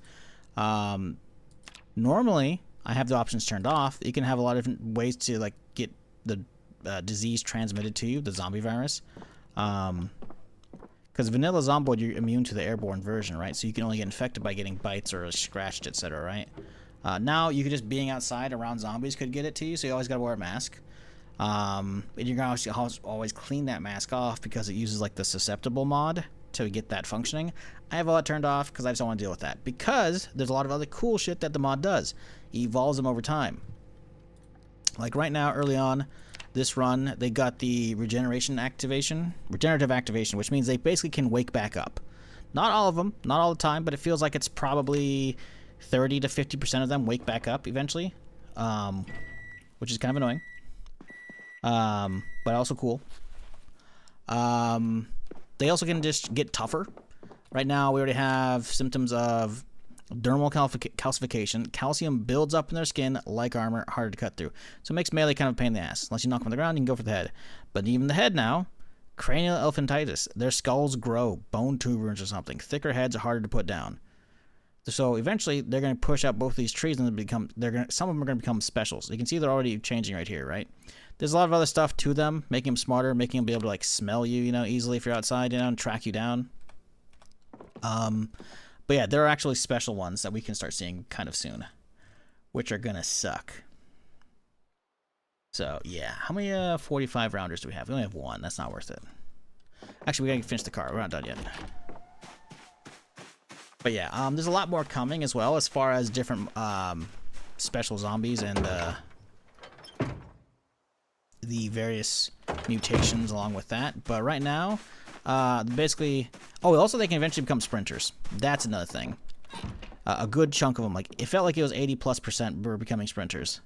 Normally, I have the options turned off. You can have a lot of different ways to like get the disease transmitted to you, the zombie virus. Because vanilla Zomboid, you're immune to the airborne version, right? So you can only get infected by getting bites or scratched, etc., right? Now, you could just being outside around zombies could get it to you, so you always gotta wear a mask. And you're gonna always clean that mask off because it uses like the susceptible mod to get that functioning. I have all that turned off because I just don't want to deal with that. Because there's a lot of other cool shit that the mod does. It evolves them over time. Like right now, early on, this run, they got the regenerative activation, which means they basically can wake back up. Not all of them, not all the time, but it feels like it's probably 30 to 50% of them wake back up eventually, which is kind of annoying, but also cool. They also can just get tougher. Right now, we already have symptoms of dermal calcification. Calcium builds up in their skin like armor, harder to cut through. So it makes melee kind of a pain in the ass. Unless you knock them on the ground, you can go for the head. But even the head now, cranial elephantitis. Their skulls grow, bone tumors or something. Thicker heads are harder to put down. So eventually, they're going to push out both these trees and some of them are going to become specials. You can see they're already changing right here, right? There's a lot of other stuff to them, making them smarter, making them be able to like smell you, easily if you're outside, and track you down. But yeah, there are actually special ones that we can start seeing kind of soon, which are gonna suck. So yeah, how many 45 rounders do we have? We only have one. That's not worth it. Actually, we gotta finish the car. We're not done yet. But yeah, there's a lot more coming as well as far as different special zombies and the various mutations along with that. But right now, basically, also they can eventually become sprinters. That's another thing. A good chunk of them, like it felt like it was 80+% were becoming sprinters.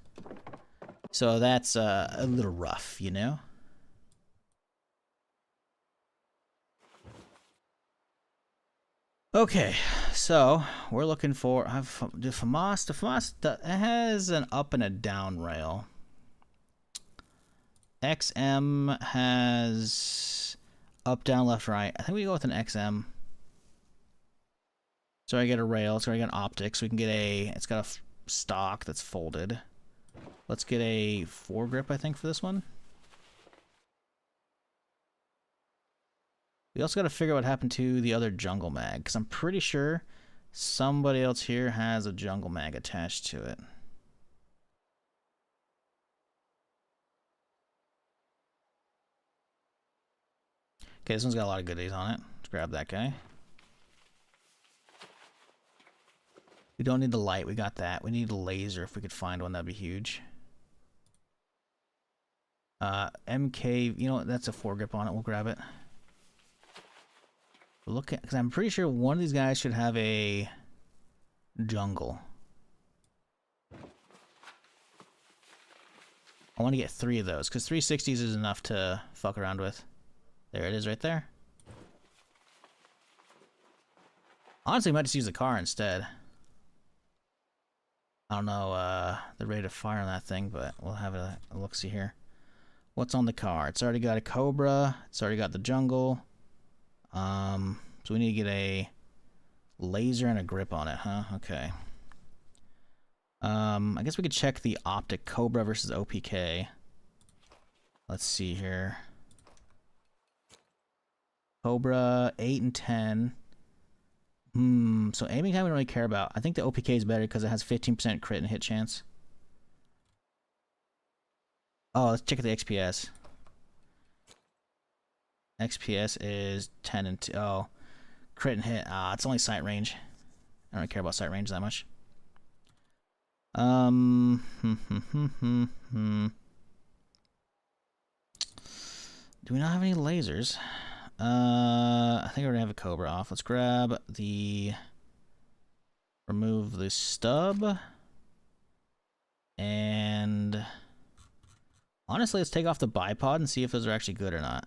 So that's a little rough, Okay, so we're looking for the FAMAS has an up and a down rail. XM has up, down, left, right. I think we go with an XM. So I get a rail. So I get an optic. So we can get it's got a stock that's folded. Let's get a foregrip, I think, for this one. We also got to figure out what happened to the other jungle mag, because I'm pretty sure somebody else here has a jungle mag attached to it. Okay, this one's got a lot of goodies on it. Let's grab that guy. We don't need the light. We got that. We need a laser. If we could find one, that'd be huge. MK, that's a foregrip on it. We'll grab it. Look at, because I'm pretty sure one of these guys should have a jungle. I want to get 3 of those, because 360s is enough to fuck around with. There it is right there. Honestly, I might just use the car instead. I don't know the rate of fire on that thing, but we'll have a look-see here. What's on the car? It's already got a Cobra. It's already got the jungle. So we need to get a laser and a grip on it, huh? Okay. I guess we could check the optic Cobra versus OPK. Let's see here. Cobra, 8 and 10. So aiming time we don't really care about. I think the OPK is better because it has 15% crit and hit chance. Oh, let's check the XPS. XPS is 10 and 2. Oh, crit and hit. It's only sight range. I don't really care about sight range that much. Do we not have any lasers? I think I already have a Cobra off. Let's grab remove the stub. And honestly, let's take off the bipod and see if those are actually good or not.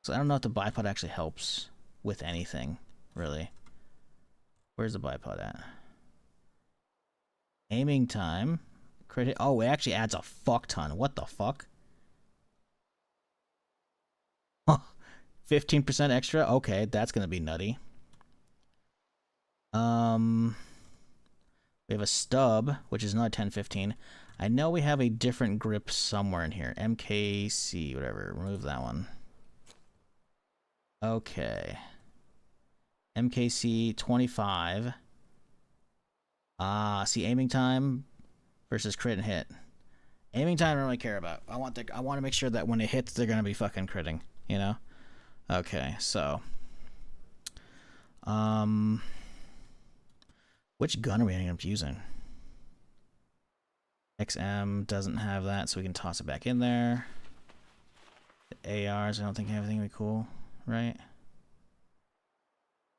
So I don't know if the bipod actually helps with anything, really. Where's the bipod at? Aiming time. Crit. Oh, it actually adds a fuck ton. What the fuck? 15% extra? Okay, that's gonna be nutty. We have a stub, which is not 1015. I know we have a different grip somewhere in here. MKC, whatever. Remove that one. Okay. MKC 25. See, aiming time versus crit and hit. Aiming time I don't really care about. I want to make sure that when it hits, they're gonna be fucking critting. You know? Okay, so. Which gun are we ending up using? XM doesn't have that, so we can toss it back in there. The ARs, I don't think everything would be cool, right? I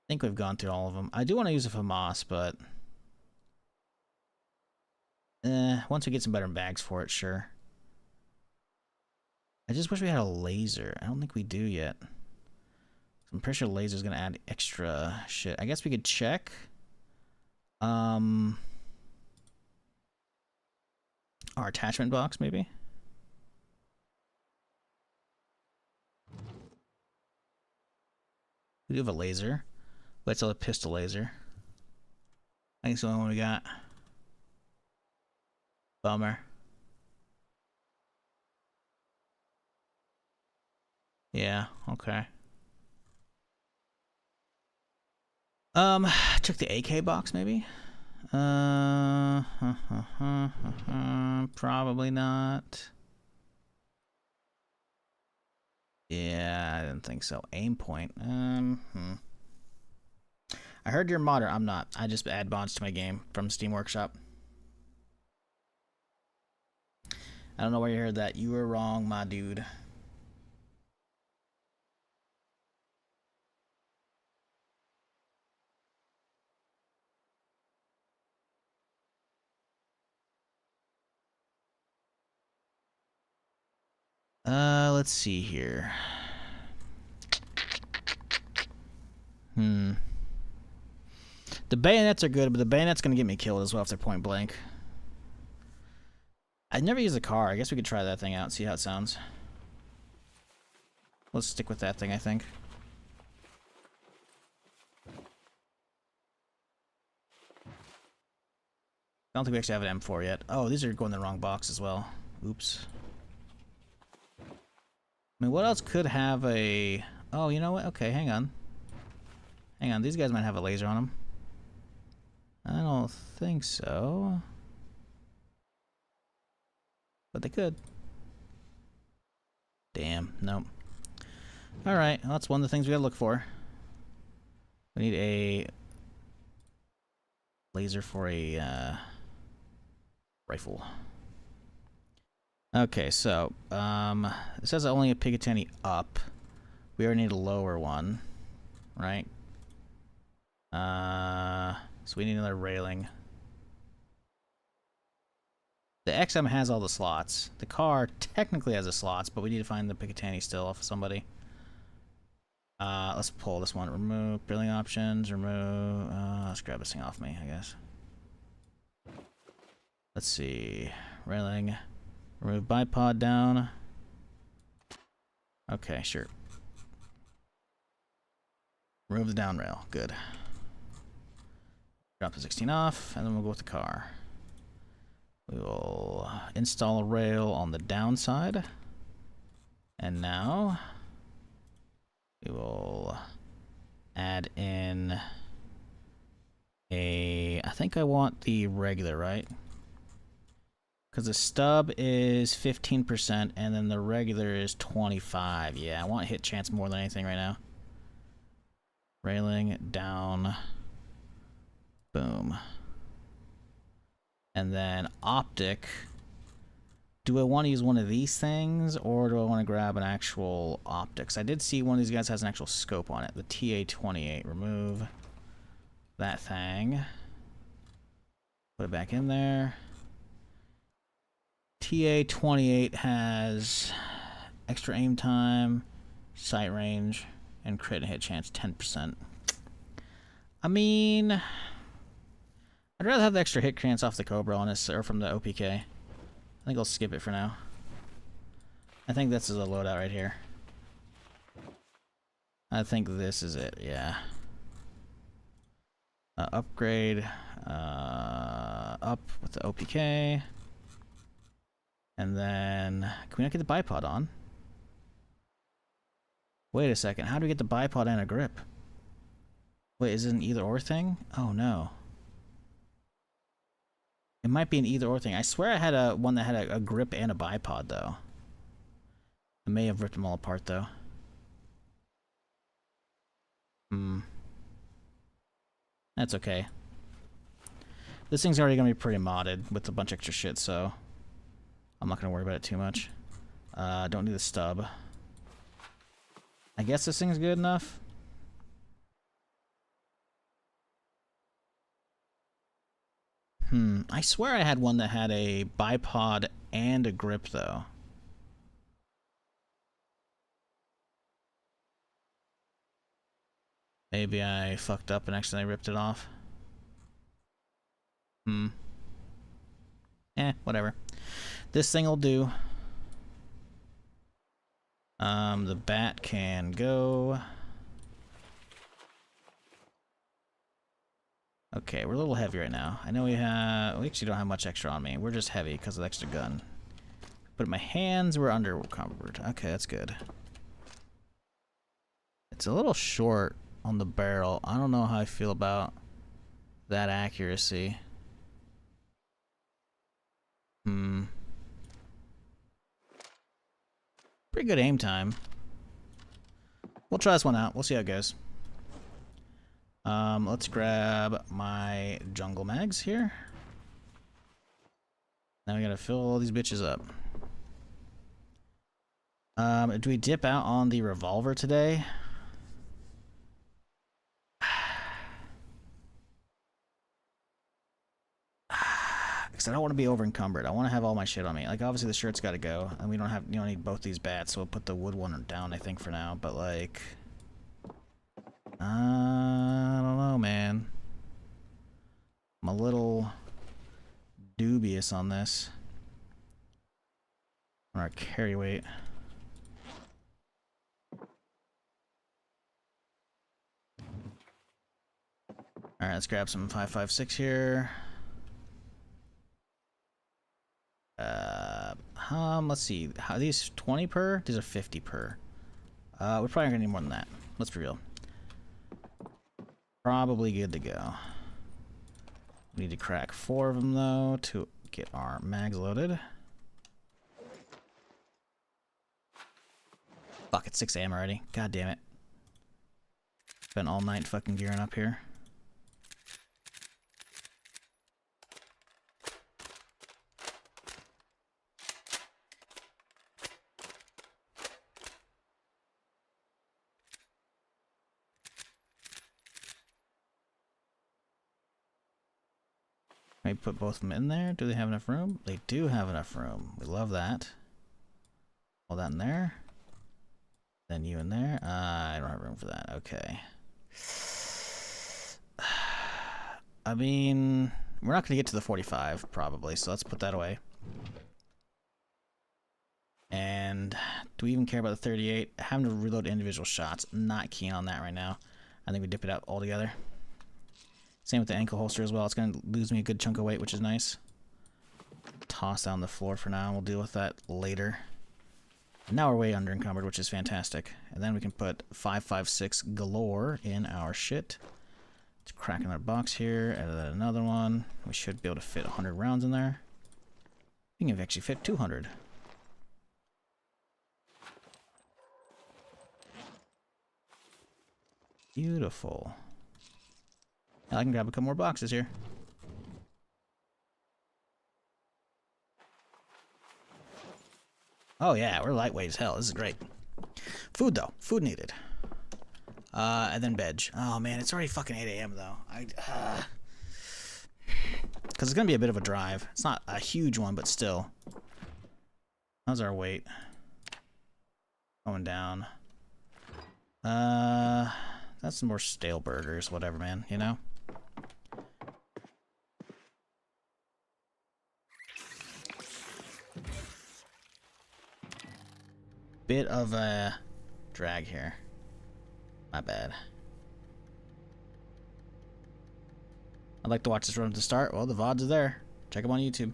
think we've gone through all of them. I do want to use a FAMAS, but once we get some better bags for it, sure. I just wish we had a laser. I don't think we do yet. I'm pretty sure laser's gonna add extra shit. I guess we could check. Our attachment box, maybe? We do have a laser. Let's have a pistol laser. I think it's the only one we got. Bummer. Yeah, okay. Check the AK box, maybe? Probably not. Yeah, I didn't think so. Aim point. I heard you're a modder. I'm not. I just add mods to my game from Steam Workshop. I don't know where you heard that. You were wrong, my dude. Let's see here. The bayonets are good, but the bayonet's gonna get me killed as well if they're point blank. I'd never use a car. I guess we could try that thing out and see how it sounds. Let's stick with that thing, I think. I don't think we actually have an M4 yet. Oh, these are going in the wrong box as well. Oops. I mean, what else could have a... Oh, you know what? Okay, hang on. Hang on, these guys might have a laser on them. I don't think so. But they could. Damn, nope. Alright, well, that's one of the things we gotta look for. We need a laser for a rifle. Okay, so it says only a Picatinny up. We already need a lower one, right? So we need another railing. The XM has all the slots. The car technically has the slots, but we need to find the Picatinny still off of somebody. Let's pull this one. Remove building options. Remove. Let's grab this thing off me, I guess. Let's see. Railing. Remove bipod down. Okay, sure. Remove the down rail. Good. Drop the 16 off, and then we'll go with the car. We will install a rail on the downside. And now we will add in a... I think I want the regular, right? Because the stub is 15% and then the regular is 25. Yeah, I want hit chance more than anything right now. Railing down. Boom. And then optic. Do I want to use one of these things or do I want to grab an actual optics? I did see one of these guys has an actual scope on it. The TA28. Remove that thing. Put it back in there. TA28 has extra aim time, sight range, and crit and hit chance 10%. I mean, I'd rather have the extra hit chance off the Cobra on this, or from the OPK. I think I'll skip it for now. I think this is a loadout right here. I think this is it, yeah. Upgrade up with the OPK. And then, can we not get the bipod on? Wait a second, how do we get the bipod and a grip? Wait, is it an either or thing? Oh no. It might be an either or thing. I swear I had one that had a grip and a bipod though. I may have ripped them all apart though. That's okay. This thing's already gonna be pretty modded with a bunch of extra shit, so I'm not gonna worry about it too much. Don't need the stub. I guess this thing's good enough. I swear I had one that had a bipod and a grip though. Maybe I fucked up and accidentally ripped it off. Whatever. This thing will do. The bat can go. Okay, we're a little heavy right now. I know we actually don't have much extra on me. We're just heavy because of the extra gun. But my hands were under covered. Okay, that's good. It's a little short on the barrel. I don't know how I feel about that accuracy. Pretty good aim time. We'll try this one out. We'll see how it goes. Let's grab my jungle mags here. Now we gotta fill all these bitches up. Do we dip out on the revolver today? Because I don't want to be over encumbered. I want to have all my shit on me. Like, obviously the shirt's got to go, and we don't have, you don't need both these bats, so we'll put the wood one down, I think, for now. But like, I don't know, man. I'm a little dubious on this. On our carry weight. Alright, let's grab some 5.56 here. Let's see. How are these 20 per? These are 50 per. We're probably gonna need more than that. Let's be real. Probably good to go. We need to crack 4 of them though to get our mags loaded. Fuck, it's 6 AM already. God damn it. Spent all night fucking gearing up here. Maybe put both of them in there. Do they have enough room? They do have enough room. We love that. All that in there. Then you in there. I don't have room for that. Okay. I mean, we're not going to get to the 45 probably, so let's put that away. And do we even care about the 38? Having to reload individual shots. Not keen on that right now. I think we dip it out altogether. Same with the ankle holster as well. It's going to lose me a good chunk of weight, which is nice. Toss down the floor for now. We'll deal with that later. And now we're way under encumbered, which is fantastic. And then we can put 5.56 galore in our shit. Let's crack another box here. And then another one. We should be able to fit 100 rounds in there. We can actually fit 200. Beautiful. Now I can grab a couple more boxes here. Oh yeah, we're lightweight as hell. This is great. Food though. Food needed. And then veg. Oh man, it's already fucking 8 AM though. Because it's gonna be a bit of a drive. It's not a huge one, but still. How's our weight? Going down. That's some more stale burgers, whatever, man, you know? Bit of a drag here. My bad. I'd like to watch this run to start. Well, the VODs are there. Check them on YouTube.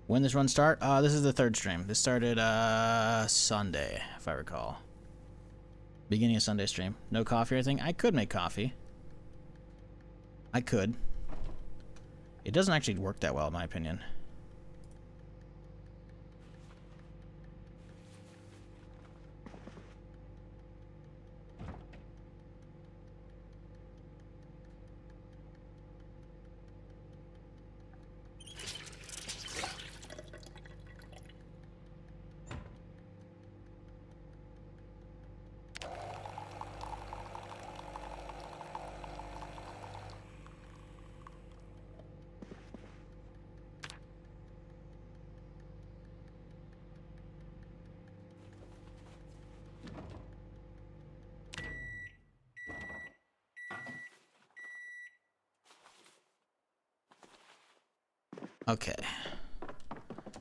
When this run start? This is the third stream. This started Sunday, if I recall. Beginning of Sunday stream. No coffee or anything. I could make coffee. I could. It doesn't actually work that well, in my opinion. Okay.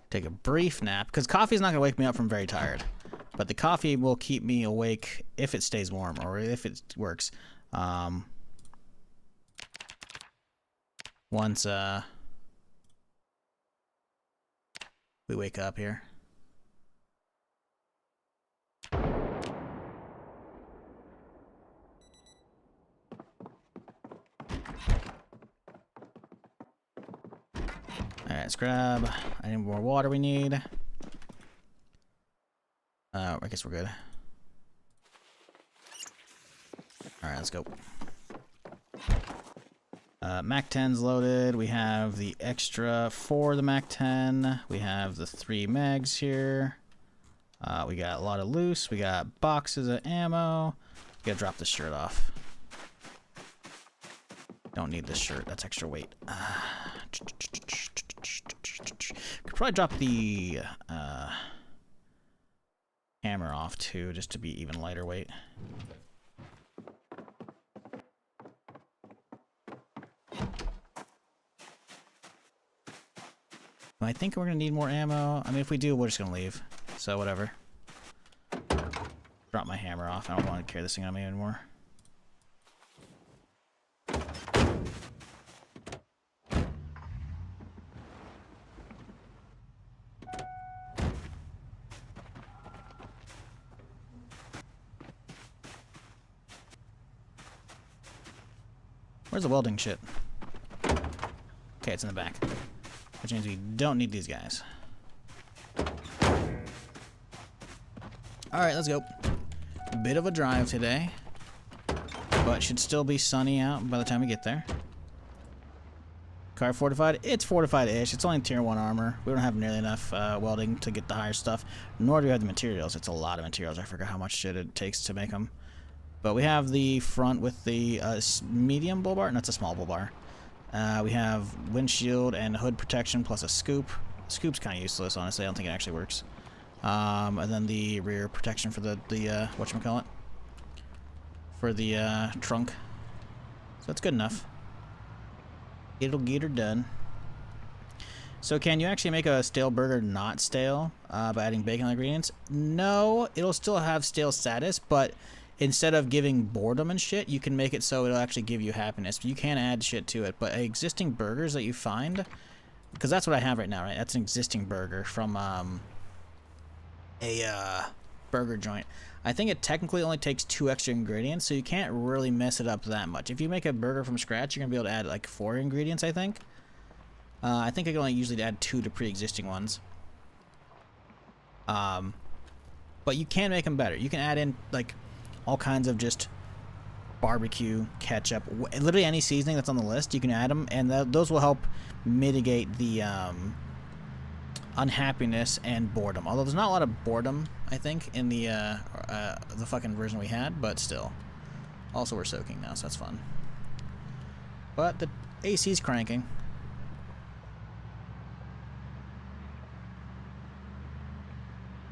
Take a brief nap, because coffee's not going to wake me up from very tired. But the coffee will keep me awake if it stays warm, or if it works. Once, we wake up here. Alright, let's grab any more water we need. I guess we're good. Alright, let's go. Mac 10's loaded. We have the extra for the Mac 10. We have the 3 megs here. We got a lot of loose. We got boxes of ammo. We gotta drop this shirt off. Don't need this shirt. That's extra weight. Could probably drop the hammer off too, just to be even lighter weight. I think we're gonna need more ammo. I mean, if we do, we're just gonna leave. So whatever. Drop my hammer off. I don't want to carry this thing on me anymore. Where's the welding shit? Okay, it's in the back. Which means we don't need these guys. Alright, let's go. Bit of a drive today. But should still be sunny out by the time we get there. Car fortified? It's fortified-ish. It's only tier 1 armor. We don't have nearly enough welding to get the higher stuff. Nor do we have the materials. It's a lot of materials. I forgot how much shit it takes to make them. But we have the front with the medium bull bar. No, it's a small bull bar. We have windshield and hood protection plus a scoop. Scoop's kind of useless, honestly. I don't think it actually works. And then the rear protection for the whatchamacallit? For the trunk. So that's good enough. It'll get her done. So can you actually make a stale burger not stale by adding bacon ingredients? No, it'll still have stale status, but instead of giving boredom and shit, you can make it so it'll actually give you happiness. You can add shit to it, but existing burgers that you find, because that's what I have right now, right? That's an existing burger from a burger joint. I think it technically only takes 2 extra ingredients, so you can't really mess it up that much. If you make a burger from scratch, you're going to be able to add like 4 ingredients, I think. I think I can only usually add 2 to pre-existing ones. But you can make them better. You can add in like all kinds of just barbecue, ketchup, literally any seasoning that's on the list, you can add them, and those will help mitigate the unhappiness and boredom. Although there's not a lot of boredom, I think, in the fucking version we had, but still. Also, we're soaking now, so that's fun. But the AC's cranking.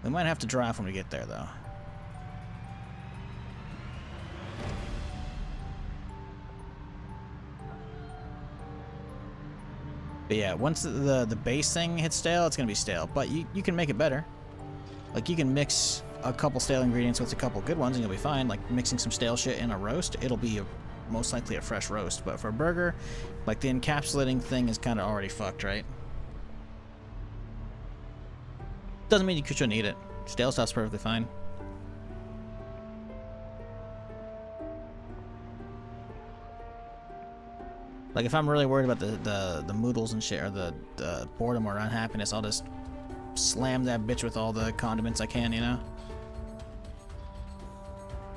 We might have to drive when we get there, though. But yeah, once the base thing hits stale, it's gonna be stale. But you can make it better. Like, you can mix a couple stale ingredients with a couple good ones and you'll be fine. Like, mixing some stale shit in a roast, it'll be most likely a fresh roast. But for a burger, like the encapsulating thing is kind of already fucked, right? Doesn't mean you shouldn't eat it. Stale stuff's perfectly fine. Like if I'm really worried about the moodles and shit, or the boredom or unhappiness, I'll just slam that bitch with all the condiments I can, you know?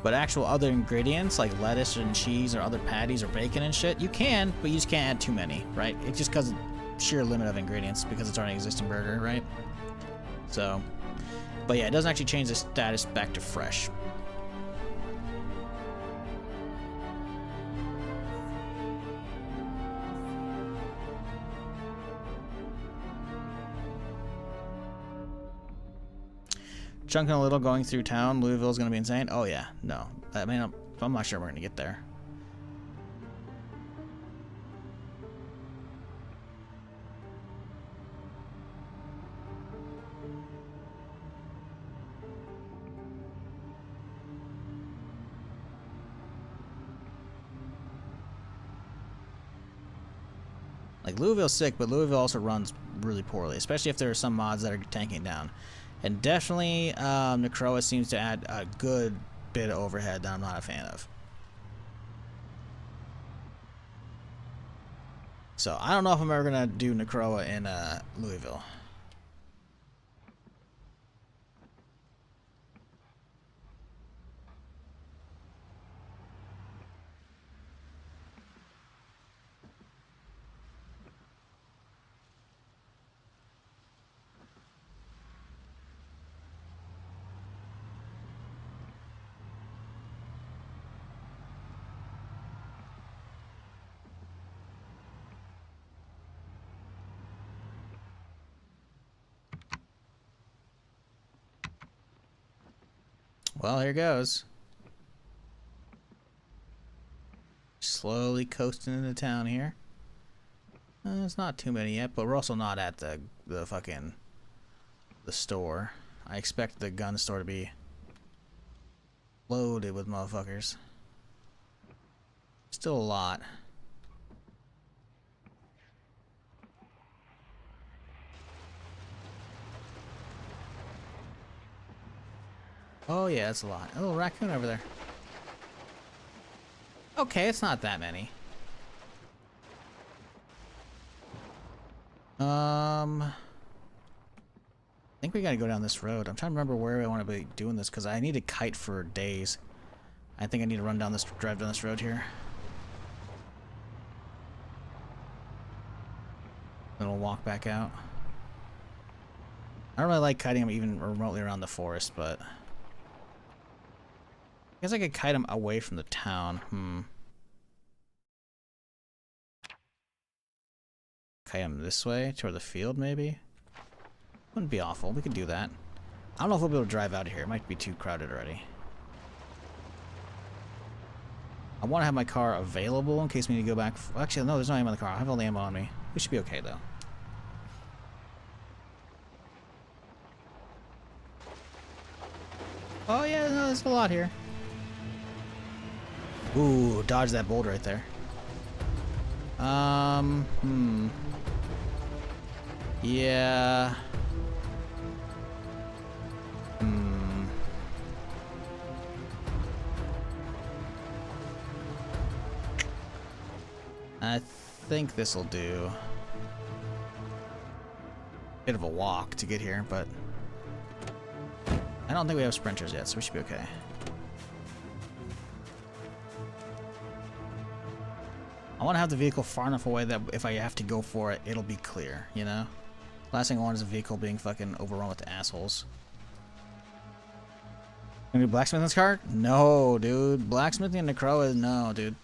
But actual other ingredients like lettuce and cheese or other patties or bacon and shit, you can, but you just can't add too many, right? It's just because of sheer limit of ingredients, because it's already an existing burger, right? So, but yeah, it doesn't actually change the status back to fresh. Chunking a little going through town. Louisville's gonna be insane. Oh yeah, no. I mean, I'm not sure we're gonna get there. Like Louisville's sick, but Louisville also runs really poorly, especially if there are some mods that are tanking down. And definitely, Necroa seems to add a good bit of overhead that I'm not a fan of. So I don't know if I'm ever gonna do Necroa in Louisville. Well, here goes. Slowly coasting into town here. There's not too many yet, but we're also not at the fucking the store. I expect the gun store to be loaded with motherfuckers. Still a lot. Oh yeah, that's a lot. A little raccoon over there. Okay, it's not that many. I think we gotta go down this road. I'm trying to remember where I want to be doing this because I need a kite for days. I think I need to run down this, drive down this road here. Then we'll walk back out. I don't really like kiting them even remotely around the forest, but I guess I could kite them away from the town. Kite them this way toward the field, maybe. Wouldn't be awful. We could do that. I don't know if we'll be able to drive out of here. It might be too crowded already. I want to have my car available in case we need to go back. Actually, no, there's no ammo in the car. I have all the ammo on me. We should be okay, though. Oh, yeah, no, there's a lot here. Ooh, dodge that boulder right there. Yeah. I think this'll do. Bit of a walk to get here, but I don't think we have sprinters yet, so we should be okay. I want to have the vehicle far enough away that if I have to go for it, it'll be clear, you know? Last thing I want is a vehicle being fucking overrun with assholes. Gonna do blacksmith in this car? No, dude. Blacksmithing in Necroa is no, dude.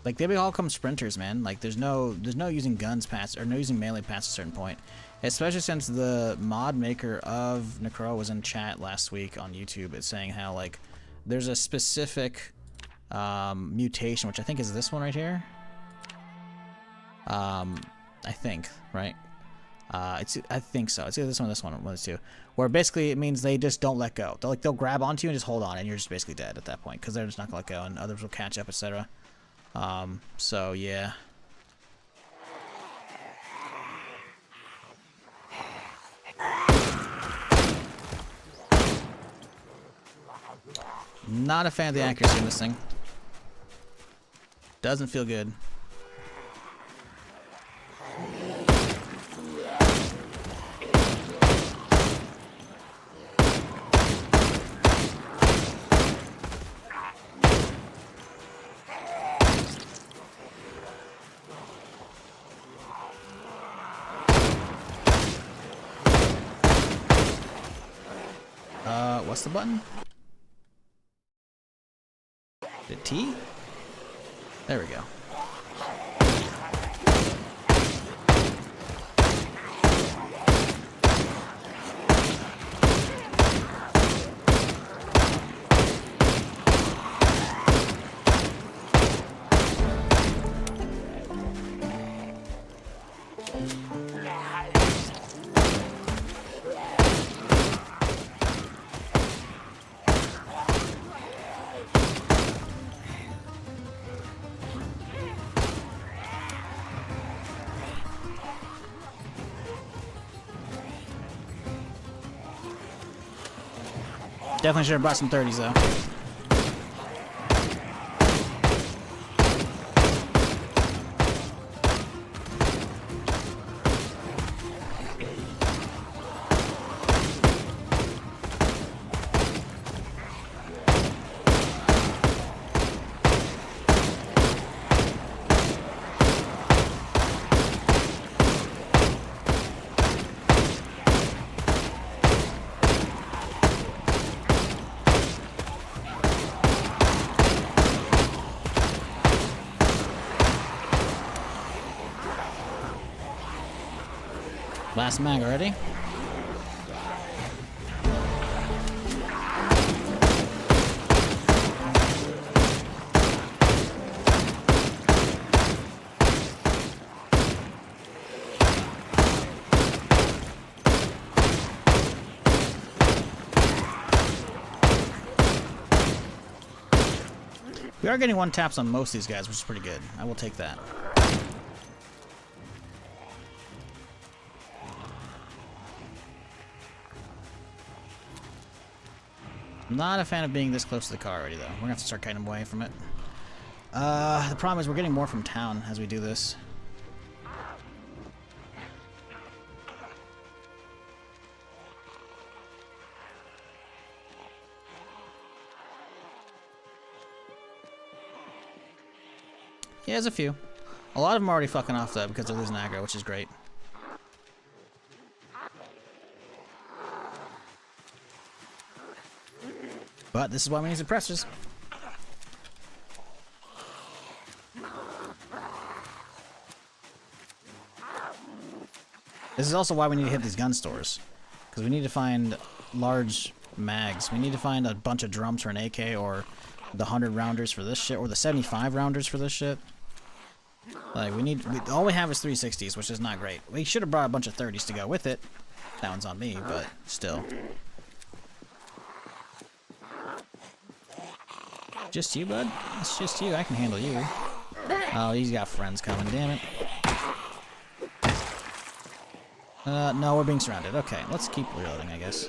Like they all come sprinters, man. Like there's no using guns past or no using melee past a certain point. Especially since the mod maker of Necroa was in chat last week on YouTube. It's saying how like there's a specific mutation, which I think is this one right here. I think, right? I think so. It's either this one or this one, one of those two. Where basically it means they just don't let go. They'll grab onto you and just hold on, and you're just basically dead at that point because they're just not gonna let go, and others will catch up, etc. So yeah. Not a fan of the accuracy in this thing. Doesn't feel good. What's the button? The T? There we go. Definitely should have brought some 30s though. Last mag already. We are getting one taps on most of these guys, which is pretty good. I will take that. I'm not a fan of being this close to the car already, though. We're gonna have to start cutting away from it. The problem is we're getting more from town as we do this. Yeah, there's a few. A lot of them are already fucking off, though, because they're losing aggro, which is great. But this is why we need suppressors. This is also why we need to hit these gun stores. Because we need to find large mags. We need to find a bunch of drums for an AK, or the 100 rounders for this shit, or the 75 rounders for this shit. Like, all we have is 360s, which is not great. We should have brought a bunch of 30s to go with it. That one's on me, but still. Just you, bud? It's just you. I can handle you. Oh, he's got friends coming, damn it. No, we're being surrounded. Okay, let's keep reloading, I guess.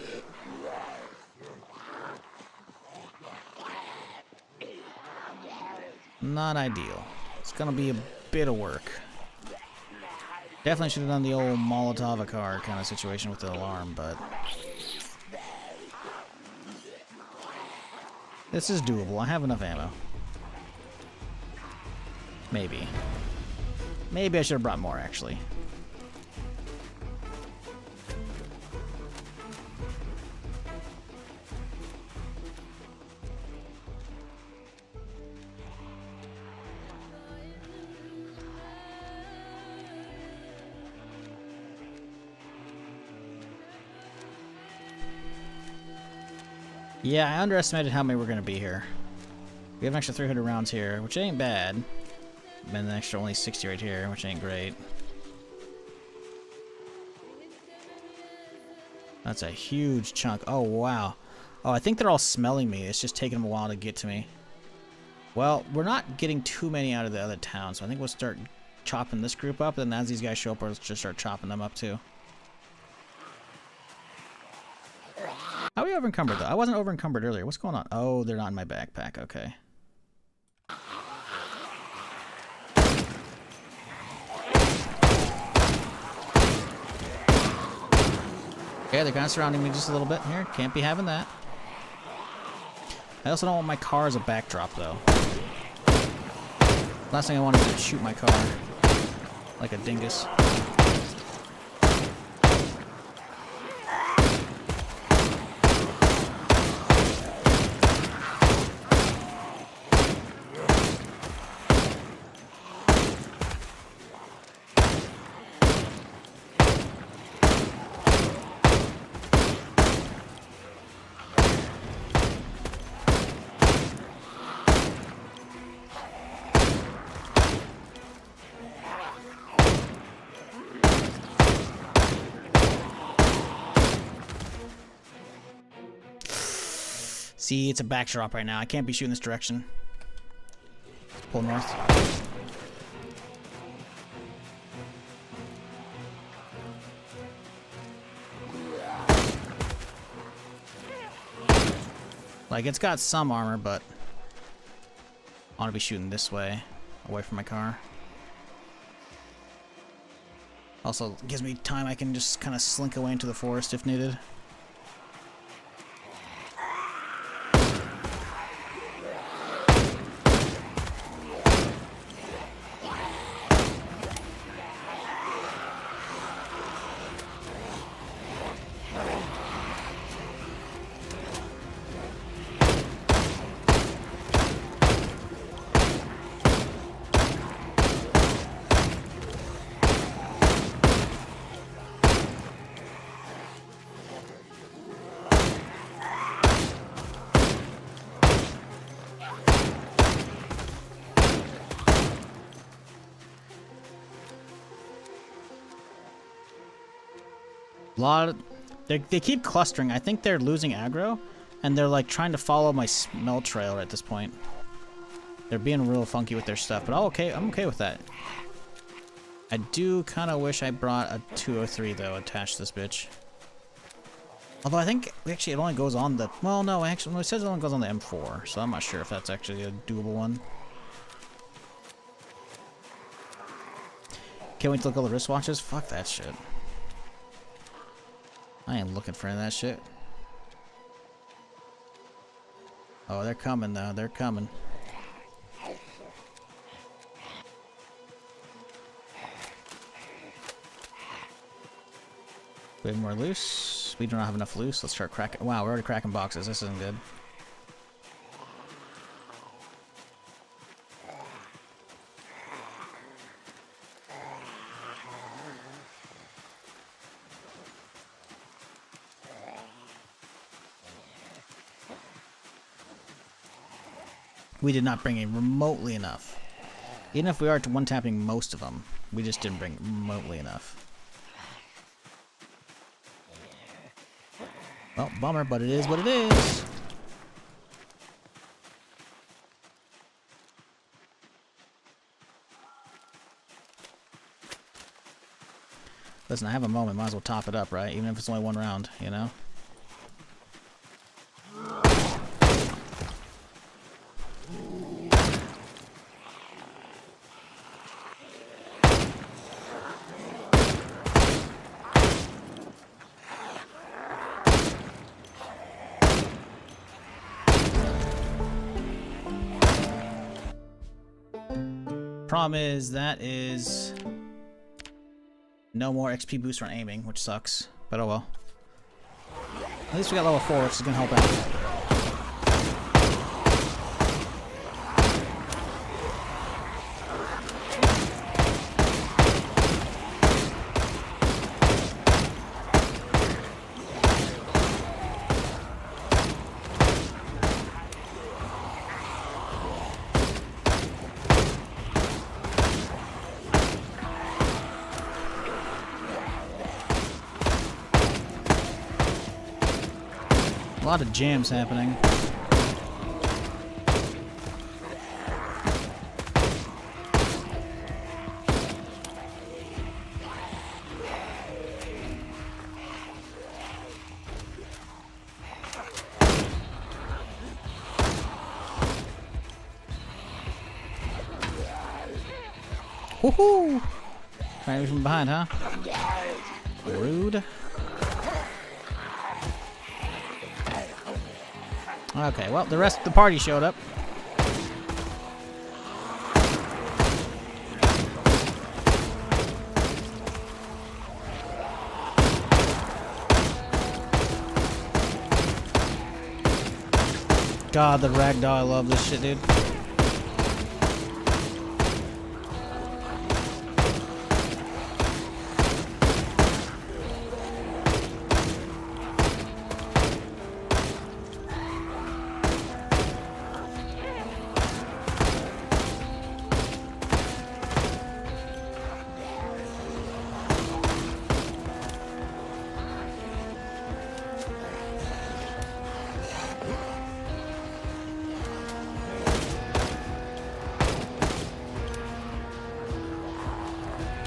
Not ideal. It's gonna be a bit of work. Definitely should have done the old Molotov a car kind of situation with the alarm, but... this is doable. I have enough ammo. Maybe. Maybe I should have brought more, actually. Yeah, I underestimated how many we're going to be here. We have an extra 300 rounds here, which ain't bad. And an extra only 60 right here, which ain't great. That's a huge chunk. Oh, wow. Oh, I think they're all smelling me. It's just taking them a while to get to me. Well, we're not getting too many out of the other town, so I think we'll start chopping this group up, and then as these guys show up, we'll just start chopping them up too. How are we over encumbered though? I wasn't over encumbered earlier. What's going on? Oh, they're not in my backpack. Okay. Okay, they're kind of surrounding me just a little bit here. Can't be having that. I also don't want my car as a backdrop though. Last thing I want is to shoot my car like a dingus. See, it's a backdrop right now. I can't be shooting this direction. Let's pull north. Like, it's got some armor, but I want to be shooting this way, away from my car. Also, gives me time I can just kind of slink away into the forest if needed. They keep clustering. I think they're losing aggro, and they're like trying to follow my smell trail at this point. They're being real funky with their stuff, but I'm okay with that. I do kind of wish I brought a 203 though attached to this bitch. Although I think actually it only goes on the, well no, actually it says it only goes on the M4, so I'm not sure if that's actually a doable one. Can't wait to look at all the wristwatches. Fuck that shit. I ain't looking for any of that shit. Oh, they're coming though. They're coming. We have more loose. We do not have enough loose. Let's start cracking. Wow, we're already cracking boxes. This isn't good. We did not bring in remotely enough. Even if we are one-tapping most of them, we just didn't bring remotely enough. Well, bummer, but it is what it is. Listen, I have a moment. Might as well top it up, right? Even if it's only one round, you know? Problem is, that is no more XP boost on aiming, which sucks, but oh well. At least we got level 4, which is gonna help out. lot of jams happening. Woohoo! Trying me from behind, huh? Rude. Okay, well, the rest of the party showed up. God, the ragdoll, I love this shit, dude.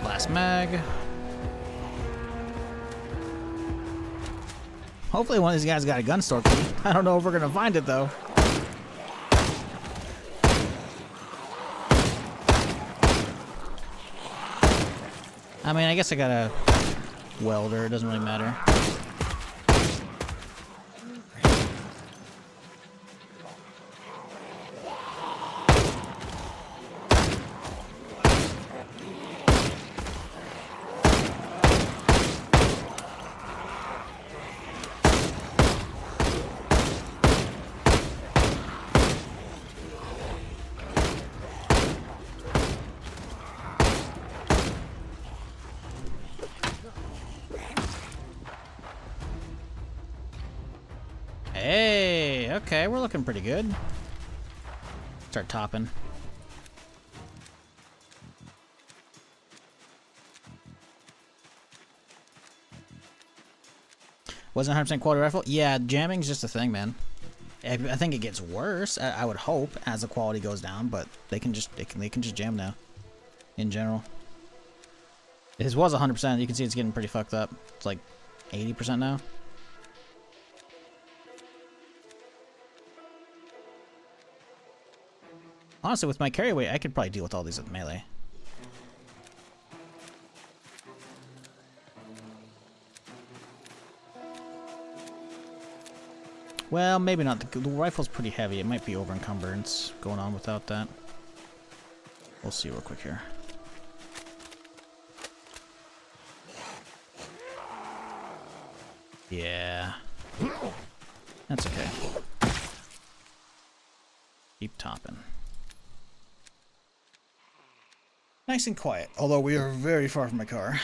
Last mag. Hopefully one of these guys got a gun store key. I don't know if we're gonna find it though. I mean, I guess I got a welder. It doesn't really matter. Hey, okay, we're looking pretty good. Start topping. Wasn't 100% quality rifle? Yeah, jamming's just a thing, man. I think it gets worse. I would hope as the quality goes down, but they can just jam now. In general, this was 100%. You can see it's getting pretty fucked up. It's like 80% now. Honestly, with my carry weight, I could probably deal with all these with melee. Well, maybe not. The rifle's pretty heavy. It might be over encumbrance going on without that. We'll see real quick here. Yeah. That's okay. Keep topping. Nice and quiet, although we are very far from my car.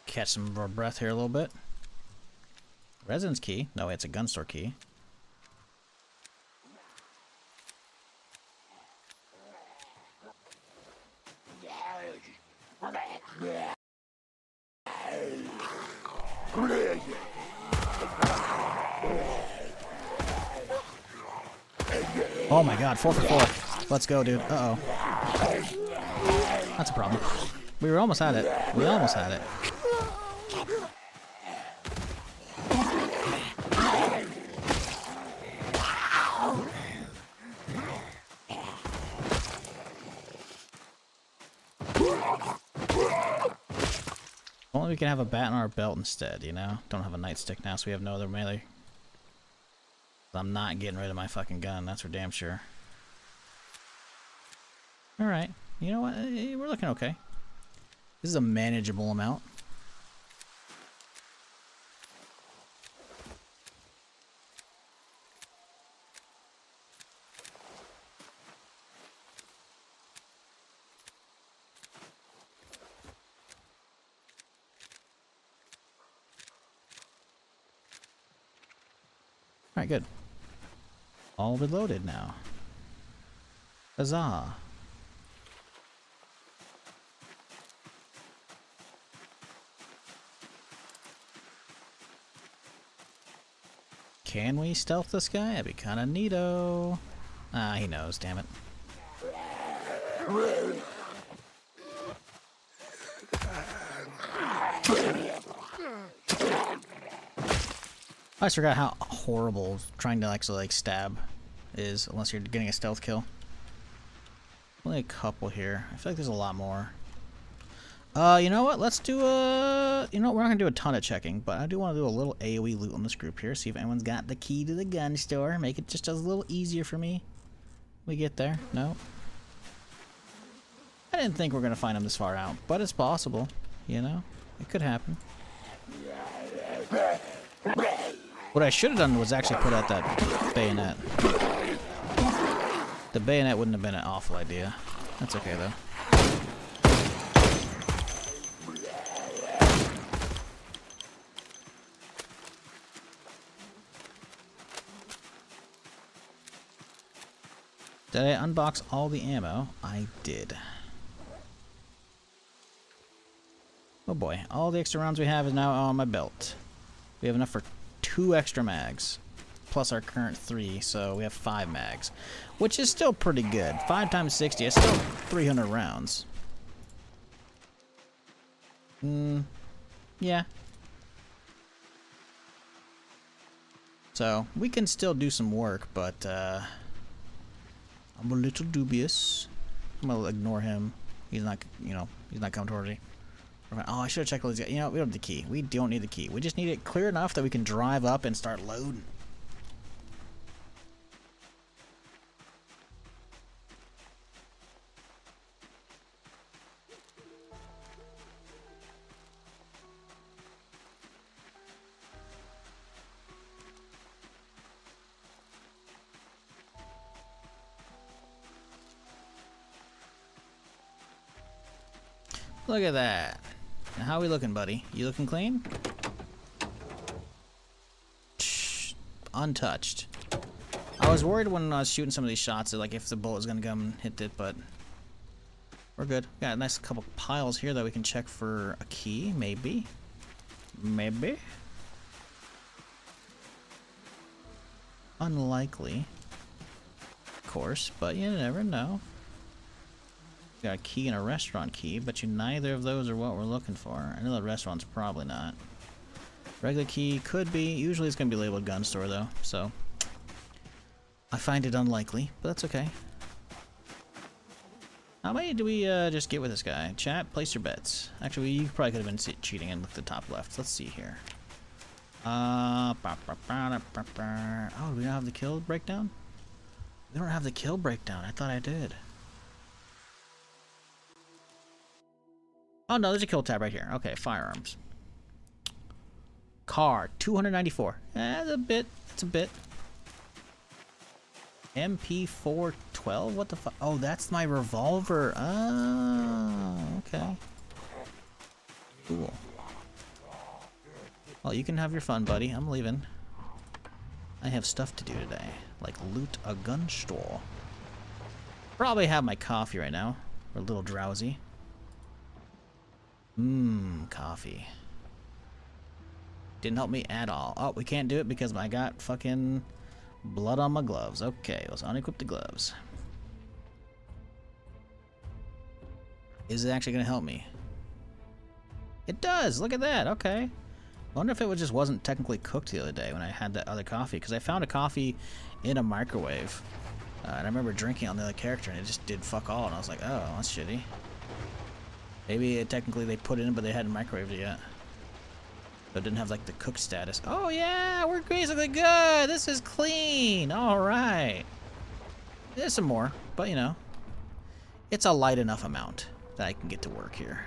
Catch some more breath here a little bit. Residence key. No, it's a gun store key. Oh my god, 4 for 4. Let's go, dude. Uh-oh. That's a problem. We were almost at it. We almost had it. Only we can have a bat in our belt instead, you know? Don't have a nightstick now, so we have no other melee. I'm not getting rid of my fucking gun, that's for damn sure. Alright, you know what? We're looking okay. This is a manageable amount. Alright, good. all reloaded now. Huzzah. Can we stealth this guy? That'd be kind of neato. Ah, he knows, damn it. I just forgot how horrible trying to actually like stab is unless you're getting a stealth kill. Only a couple here. I feel like there's a lot more. You know what? Let's do you know what? We're not gonna do a ton of checking, but I do want to do a little AoE loot on this group here. See if anyone's got the key to the gun store. Make it just a little easier for me. We get there? No. I didn't think we are gonna find him this far out, but it's possible. You know, it could happen. What I should have done was actually put out that bayonet. The bayonet wouldn't have been an awful idea. That's okay though. Did I unbox all the ammo? I did. Oh boy, all the extra rounds we have is now on my belt. We have enough for 2 extra mags, plus our current 3, so we have 5 mags, which is still pretty good. 5 times 60 is still 300 rounds. Yeah. So, we can still do some work, but, I'm a little dubious. I'm gonna ignore him. He's not, you know, he's not coming towards me. Oh, I should have checked all these guys. You know, we don't need the key. We don't need the key. We just need it clear enough that we can drive up and start loading. Look at that. Now, how we looking, buddy? You looking clean? Shh, untouched. I was worried when I was shooting some of these shots that, like, if the bullet was gonna come and hit it, but we're good. Got a nice couple piles here that we can check for a key, maybe. Maybe. Unlikely, of course, but you never know. Got a key and a restaurant key, but neither of those are what we're looking for. I know the restaurant's probably not. Regular key could be. Usually it's going to be labeled gun store though, so I find it unlikely, but that's okay. How many do we just get with this guy? Chat, place your bets. Actually, you probably could have been cheating and look at the top left. Let's see here. Oh, do we not have the kill breakdown? We don't have the kill breakdown. I thought I did. Oh no, there's a kill tab right here. Okay, firearms. Car, 294. That's a bit. That's a bit. MP412? What the fuck? Oh, that's my revolver. Oh, okay. Cool. Well, you can have your fun, buddy. I'm leaving. I have stuff to do today, like loot a gun store. Probably have my coffee right now. We're a little drowsy. Coffee. Didn't help me at all. Oh, we can't do it because I got fucking blood on my gloves. Okay, let's unequip the gloves. Is it actually gonna help me? It does! Look at that! Okay. I wonder if it just wasn't technically cooked the other day when I had that other coffee, because I found a coffee in a microwave. And I remember drinking on the other character and it just did fuck all, and I was like, oh, that's shitty. Maybe technically they put it in, but they hadn't microwaved it yet. So it didn't have like the cooked status. Oh yeah, we're basically good. This is clean. All right. There's some more, but you know, it's a light enough amount that I can get to work here.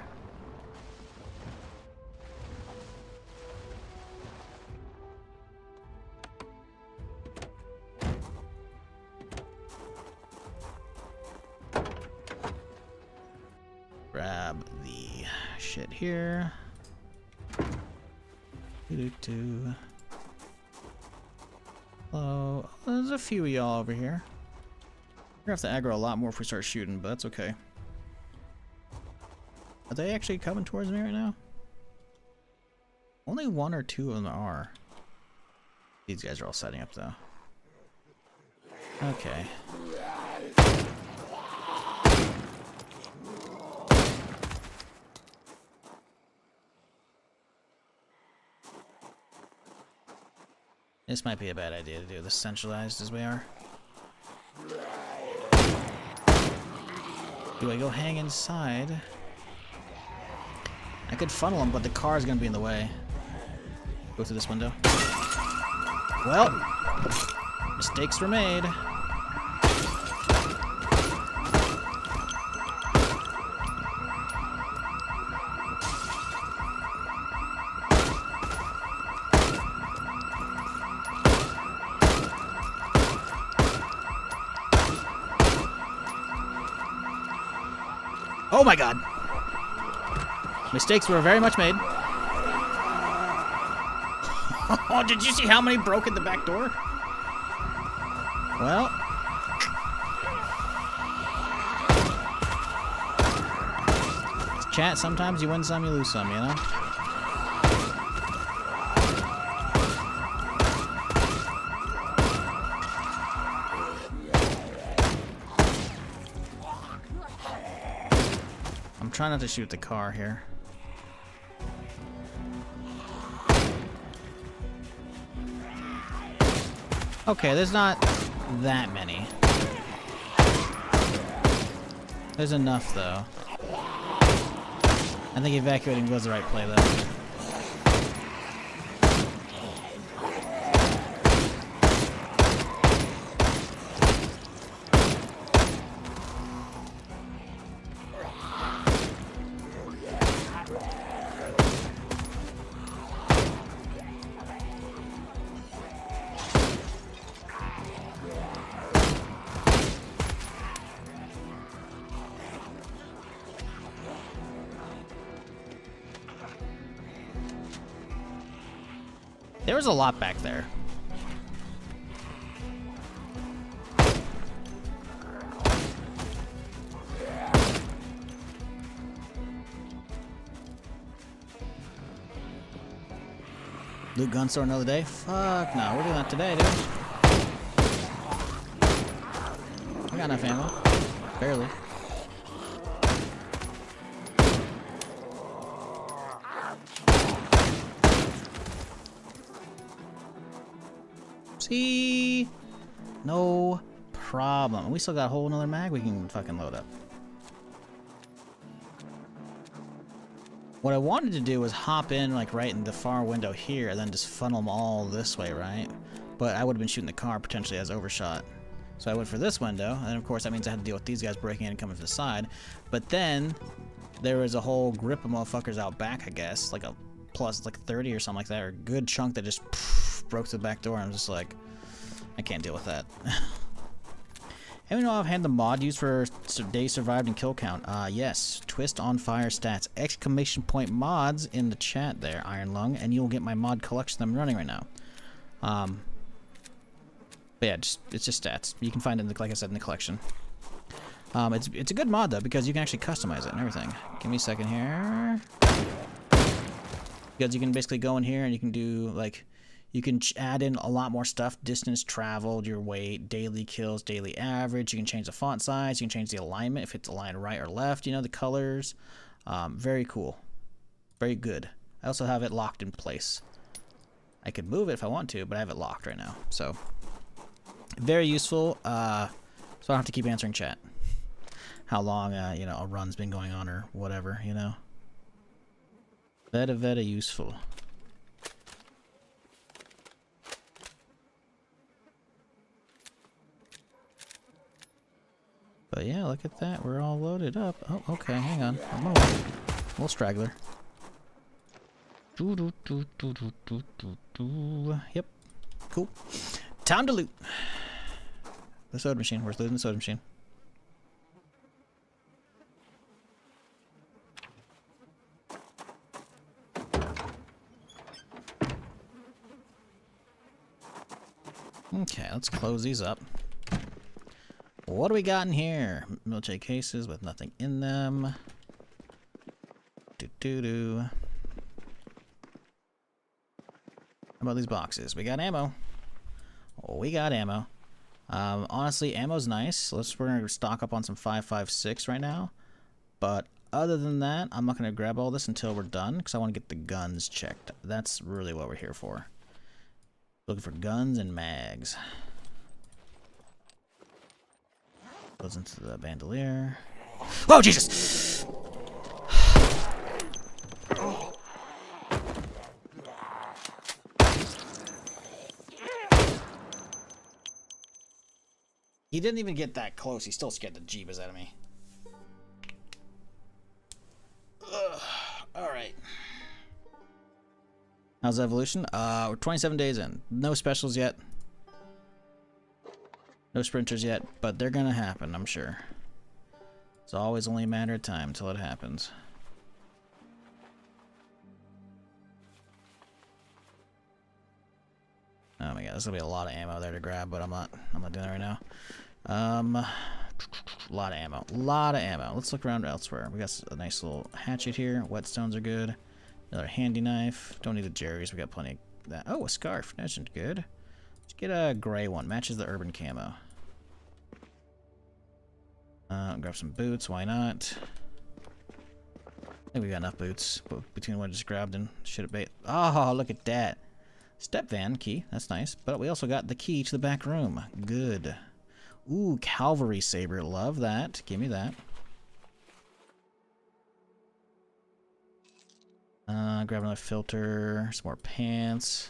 Grab the shit here. Hello. There's a few of y'all over here. We're gonna have to aggro a lot more if we start shooting, but that's okay. Are they actually coming towards me right now? Only one or two of them are. These guys are all setting up though. Okay. This might be a bad idea to do this centralized as we are. Do I go hang inside? I could funnel them, but the car is going to be in the way. Go through this window. Well, mistakes were made. Oh my god! Mistakes were very much made. Oh, did you see how many broke in the back door? Well. Chat, sometimes you win some, you lose some, you know? I'm trying not to shoot the car here. Okay, there's not that many. There's enough, though. I think evacuating was the right play, though. There was a lot back there. Loot gun store another day? Fuck no, we're doing that today, dude. I got enough ammo. Barely. See? No problem. We still got a whole another mag we can fucking load up. What I wanted to do was hop in like right in the far window here and then just funnel them all this way, right? But I would have been shooting the car potentially as overshot. So I went for this window, and of course that means I had to deal with these guys breaking in and coming from the side. But then there was a whole grip of motherfuckers out back, I guess, like a plus like 30 or something like that, or a good chunk that just broke through the back door. I'm just like, I can't deal with that. Anyone know offhand the mod used for days survived and kill count? Yes, twist on fire stats, exclamation point mods in the chat there, Iron Lung, and you'll get my mod collection I'm running right now. But yeah, it's just stats. You can find it in the, like I said, in the collection. It's a good mod though because you can actually customize it and everything. Give me a second here. Because you can basically go in here and you can do like, you can add in a lot more stuff: distance traveled, your weight, daily kills, daily average. You can change the font size. You can change the alignment if it's aligned right or left. You know, the colors. Very cool. Very good. I also have it locked in place. I could move it if I want to, but I have it locked right now. So very useful. So I don't have to keep answering chat. How long you know, a run's been going on or whatever. You know. Very useful. But yeah, look at that. We're all loaded up. Oh, okay. Hang on. I'm a little straggler. Yep. Cool. Time to loot. The soda machine. Where's looting the soda machine? let's close these up. What do we got in here? Military cases with nothing in them. How about these boxes? We got ammo. Oh, we got ammo. Honestly, ammo's nice. We're gonna stock up on some 5.56 right now. But other than that, I'm not gonna grab all this until we're done because I want to get the guns checked. That's really what we're here for. Looking for guns and mags. Goes into the bandolier. Oh Jesus! He didn't even get that close. He still scared the jeebus out of me. Alright. How's evolution? We're 27 days in. No specials yet. No sprinters yet, but they're gonna happen, I'm sure. It's always only a matter of time till it happens. Oh my god, there's gonna be a lot of ammo there to grab, but I'm not doing that right now. A lot of ammo. Let's look around elsewhere. We got a nice little hatchet here. Whetstones are good. Another handy knife. Don't need the Jerry's. We got plenty of that. Oh, a scarf. That's good. Let's get a gray one. Matches the urban camo. Grab some boots. Why not? I think we got enough boots between what I just grabbed and shit at bait. Oh, look at that. Step van key. That's nice. But we also got the key to the back room. Good. Ooh, cavalry saber. Love that. Give me that. Grab another filter. Some more pants.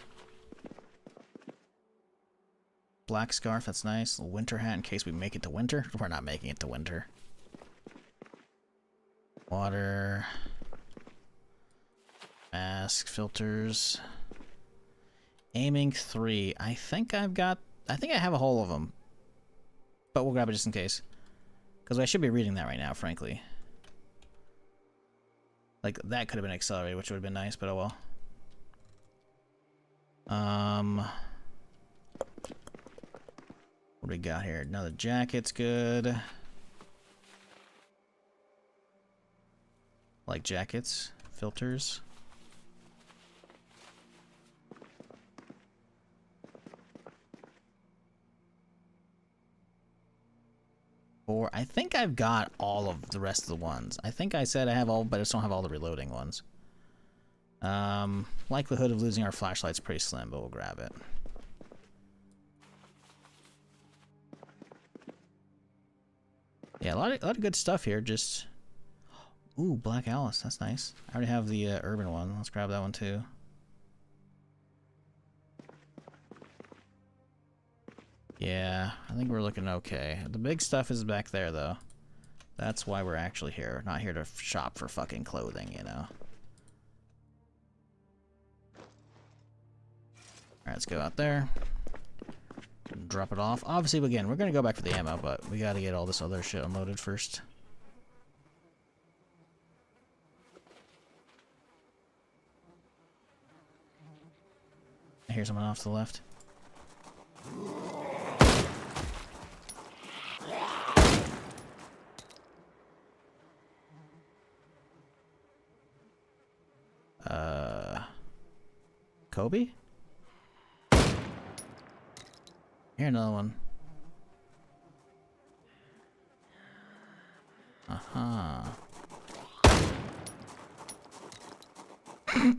Black scarf. That's nice. A winter hat in case we make it to winter. We're not making it to winter. Water. Mask. Filters. Aiming 3. I think I have a whole of them. But we'll grab it just in case. Because I should be reading that right now, frankly. Like, that could have been accelerated, which would have been nice, but oh well. What do we got here? Another jacket's good. Like jackets. Filters. I think I've got all of the rest of the ones. I think I said I have all, but I just don't have all the reloading ones. Likelihood of losing our flashlight's pretty slim, but we'll grab it. Yeah, a lot of good stuff here. Just ooh, Black Alice. That's nice. I already have the urban one. Let's grab that one too. Yeah, I think we're looking okay. The big stuff is back there, though. That's why we're actually here. Not here to shop for fucking clothing, you know. Alright, let's go out there. Drop it off. Obviously, again, we're going to go back for the ammo, but we got to get all this other shit unloaded first. I hear someone off to the left. Kobe? Here, another one.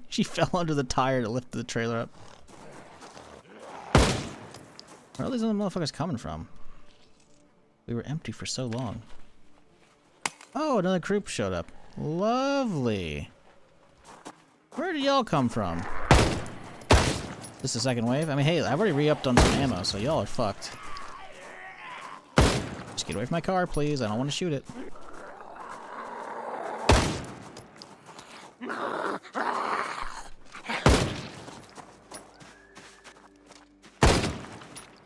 She fell under the tire to lift the trailer up. Where are all these other motherfuckers coming from? We were empty for so long. Oh, another group showed up. Lovely. Where did y'all come from? This is the second wave? I mean, hey, I've already re-upped on some ammo, so y'all are fucked. Just get away from my car, please. I don't want to shoot it.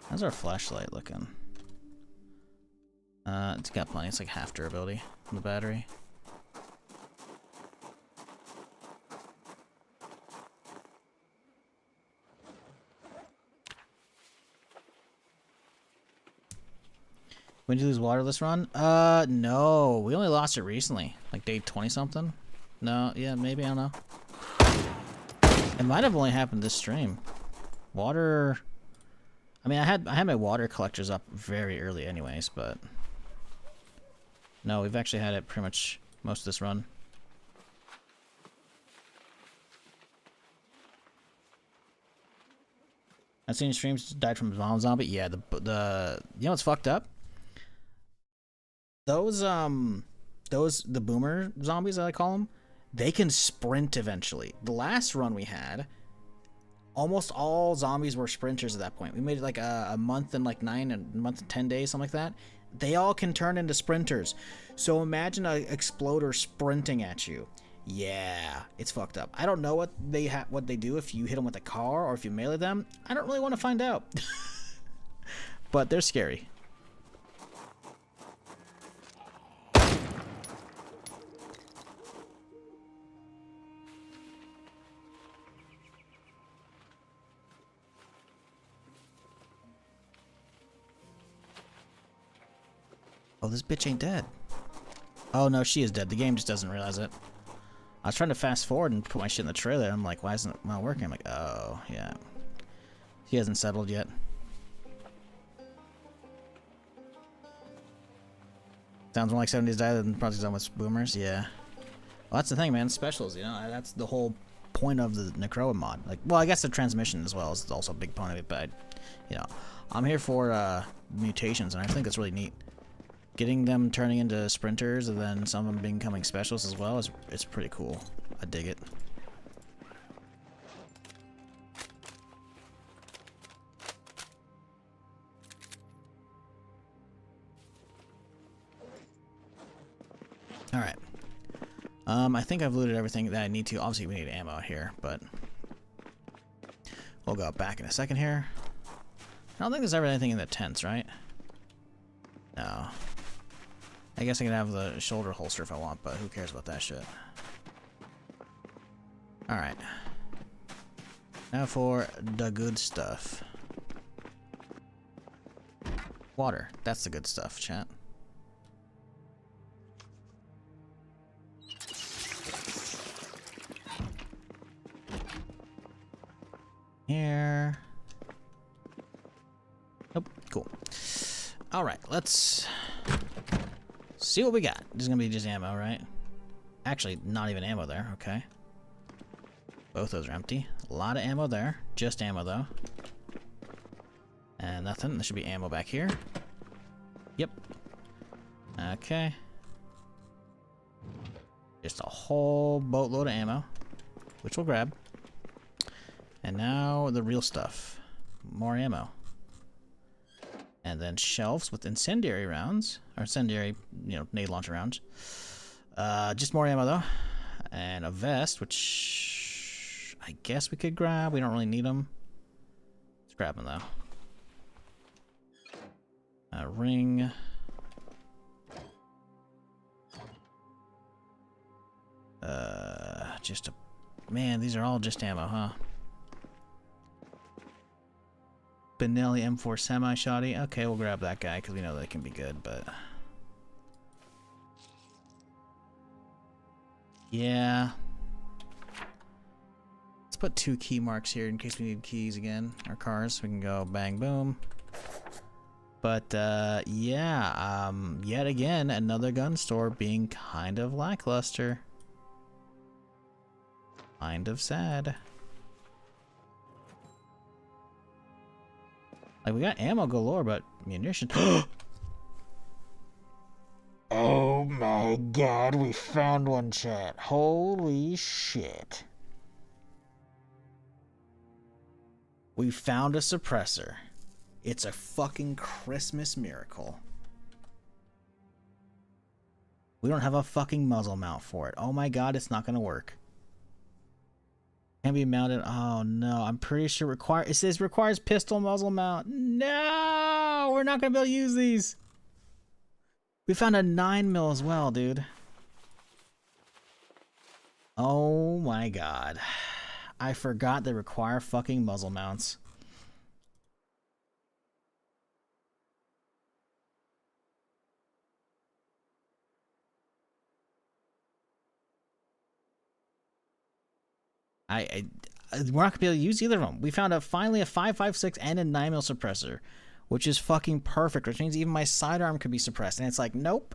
How's our flashlight looking? It's got plenty. It's like half durability on the battery. When did you lose water this run? No. We only lost it recently. Like day 20 something? No, yeah, maybe, I don't know. It might have only happened this stream. Water... I mean, I had my water collectors up very early anyways, but... No, we've actually had it pretty much most of this run. I've seen streams died from zombie. Yeah, the you know what's fucked up? Those the boomer zombies, as I call them, they can sprint eventually. The last run we had, almost all zombies were sprinters at that point. We made it like a month and like 9, a month and 10 days, something like that. They all can turn into sprinters. So imagine an exploder sprinting at you. Yeah, it's fucked up. I don't know what they do if you hit them with a car or if you melee them. I don't really want to find out. But they're scary. Oh, this bitch ain't dead. Oh no, she is dead. The game just doesn't realize it. I was trying to fast forward and put my shit in the trailer. I'm like, why isn't it not working? I'm like, oh, yeah. He hasn't settled yet. Sounds more like 70s die than Project Zomboid with boomers. Yeah. Well, that's the thing, man. Specials, you know, that's the whole point of the Necroa mod. Like, well, I guess the transmission as well is also a big point of it, but, you know, I'm here for mutations, and I think it's really neat. Getting them turning into sprinters and then some of them becoming specialists as well it's pretty cool. I dig it. Alright. I think I've looted everything that I need to. Obviously we need ammo here, but we'll go back in a second here. I don't think there's ever anything in the tents, right? No. I guess I can have the shoulder holster if I want, but who cares about that shit? Alright. Now for the good stuff. Water. That's the good stuff, chat. Here. Nope. Cool. Alright, let's... see what we got. This is gonna be just ammo, right? Actually, not even ammo there. Okay. Both those are empty. A lot of ammo there. Just ammo, though. And nothing. There should be ammo back here. Yep. Okay. Just a whole boatload of ammo, which we'll grab. And now the real stuff. More ammo. And then shelves with incendiary rounds. Or incendiary, you know, nade launcher rounds. Just more ammo, though. And a vest, which I guess we could grab. We don't really need them. Let's grab them, though. A ring. Just a... man, these are all just ammo, huh? Benelli M4 semi-shoddy. Okay, we'll grab that guy because we know they can be good, but... yeah. Let's put 2 key marks here in case we need keys again. Or cars. We can go bang, boom. But, yeah. Yet again, another gun store being kind of lackluster. Kind of sad. Like, we got ammo galore, but munition... oh my god, we found one, chat. Holy shit. We found a suppressor. It's a fucking Christmas miracle. We don't have a fucking muzzle mount for it. Oh my god, it's not gonna work. Can be mounted. Oh no, I'm pretty sure it says requires pistol muzzle mount. No, we're not gonna be able to use these. We found a 9mm as well, dude. Oh my god, I forgot they require fucking muzzle mounts. We're not gonna be able to use either of them. We found finally a 5.56 and a 9mm suppressor, which is fucking perfect, which means even my sidearm could be suppressed. And it's like, nope,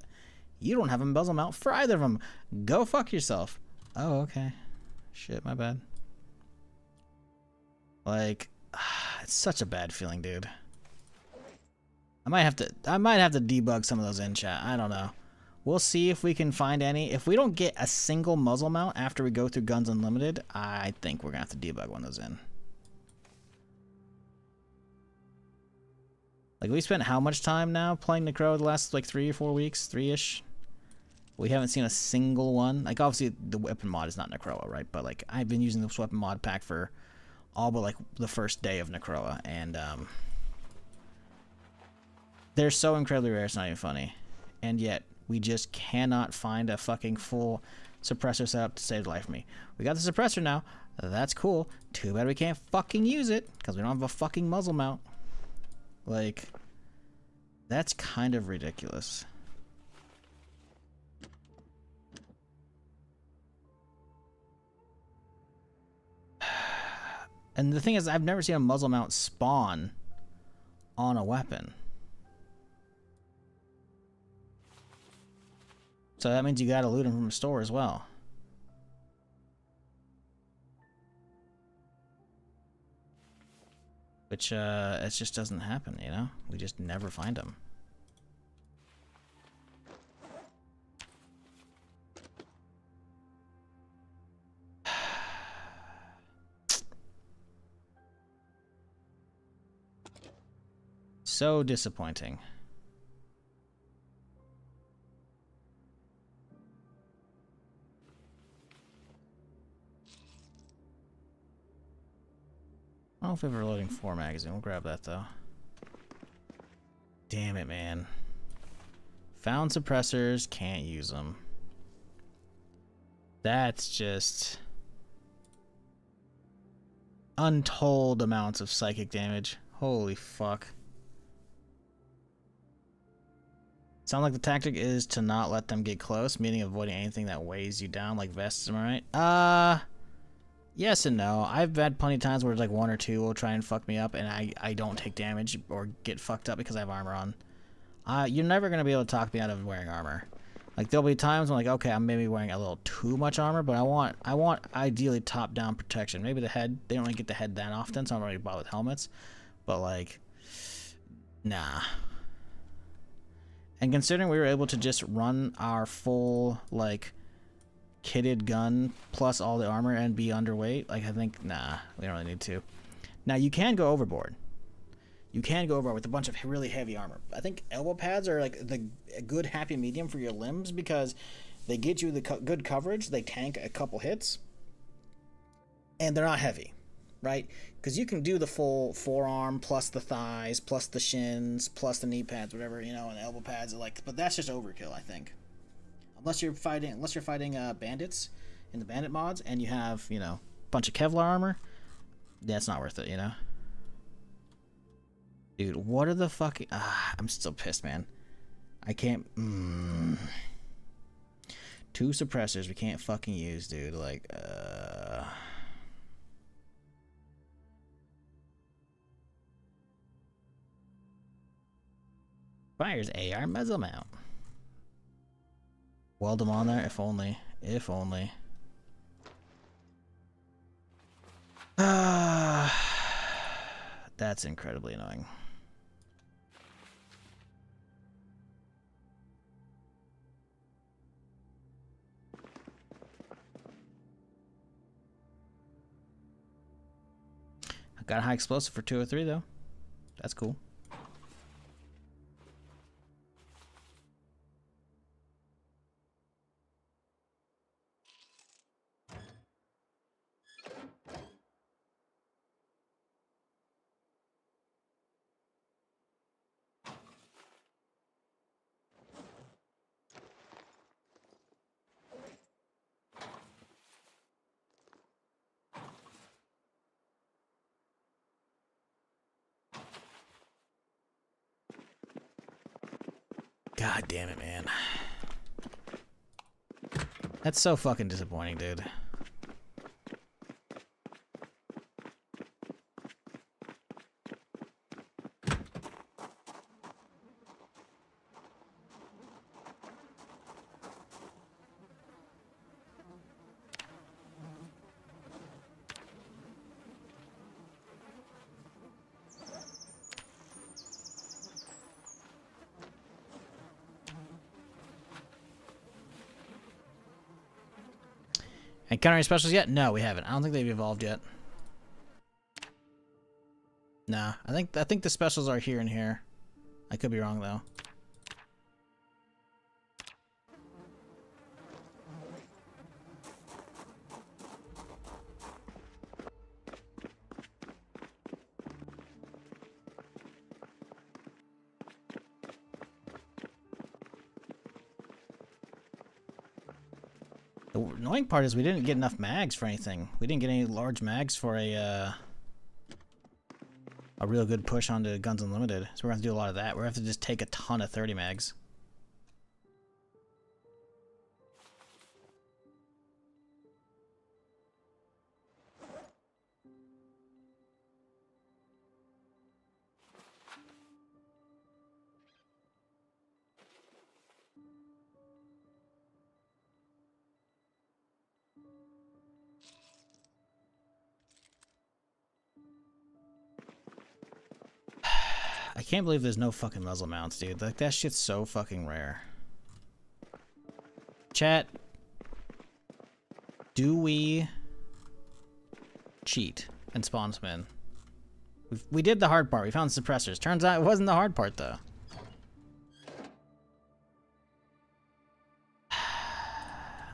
you don't have a muzzle mount for either of them. Go fuck yourself. Oh, okay. Shit, my bad. Like, it's such a bad feeling, dude. I might have to debug some of those in chat. I don't know. We'll see if we can find any. If we don't get a single muzzle mount after we go through Guns Unlimited, I think we're gonna have to debug one of those in. Like, we spent how much time now playing Necroa the last like 3 or 4 weeks, 3-ish. We haven't seen a single one. Like, obviously the weapon mod is not Necroa, right? But like, I've been using this weapon mod pack for all but like the first day of Necroa, and they're so incredibly rare. It's not even funny, and yet we just cannot find a fucking full suppressor setup to save the life of me. We got the suppressor now. That's cool. Too bad we can't fucking use it because we don't have a fucking muzzle mount. Like, that's kind of ridiculous. And the thing is, I've never seen a muzzle mount spawn on a weapon. So that means you gotta loot them from a store as well. Which, it just doesn't happen, you know? We just never find them. So disappointing. I don't know if we're loading 4 magazine. We'll grab that though. Damn it, man. Found suppressors, can't use them. That's just untold amounts of psychic damage. Holy fuck. Sound like the tactic is to not let them get close, meaning avoiding anything that weighs you down, like vests, am I right? Yes and no. I've had plenty of times where it's like 1 or 2 will try and fuck me up, and I don't take damage or get fucked up because I have armor on. You're never going to be able to talk me out of wearing armor. Like, there'll be times when, like, okay, I'm maybe wearing a little too much armor, but I want ideally top-down protection. Maybe the head, they don't really get the head that often, so I'm already bought with helmets. But, like, nah. And considering we were able to just run our full, like, kitted gun plus all the armor and be underweight, like, I think, nah, we don't really need to. Now, you can go overboard. You can go overboard with a bunch of really heavy armor. I think elbow pads are, like, a good happy medium for your limbs because they get you the good coverage, they tank a couple hits, and they're not heavy, right? Because you can do the full forearm plus the thighs plus the shins plus the knee pads, whatever, you know, and the elbow pads are like, but that's just overkill, I think. Unless you're fighting bandits in the bandit mods and you have, you know, a bunch of Kevlar armor, that's not worth it, you know. Dude, what are the fucking... I'm still pissed, man. I can't... 2 suppressors we can't fucking use, dude. Like, Fires AR muzzle mount. Weld them on there, if only. If only. That's incredibly annoying. I got a high explosive for 203 though. That's cool. God damn it, man. That's so fucking disappointing, dude. Encountering specials yet? No, we haven't. I don't think they've evolved yet. Nah, I think the specials are here and here. I could be wrong though. The annoying part is we didn't get enough mags for anything. We didn't get any large mags for a real good push onto Guns Unlimited. So we're gonna have to do a lot of that. We're gonna have to just take a ton of 30 mags. I can't believe there's no fucking muzzle mounts, dude. Like, that shit's so fucking rare. Chat. Do we cheat and spawn some in? We did the hard part. We found suppressors. Turns out it wasn't the hard part, though.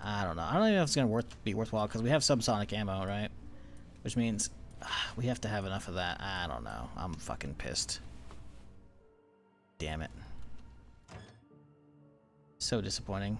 I don't know. I don't even know if it's gonna be worthwhile because we have subsonic ammo, right? Which means we have to have enough of that. I don't know. I'm fucking pissed. Damn it. So disappointing.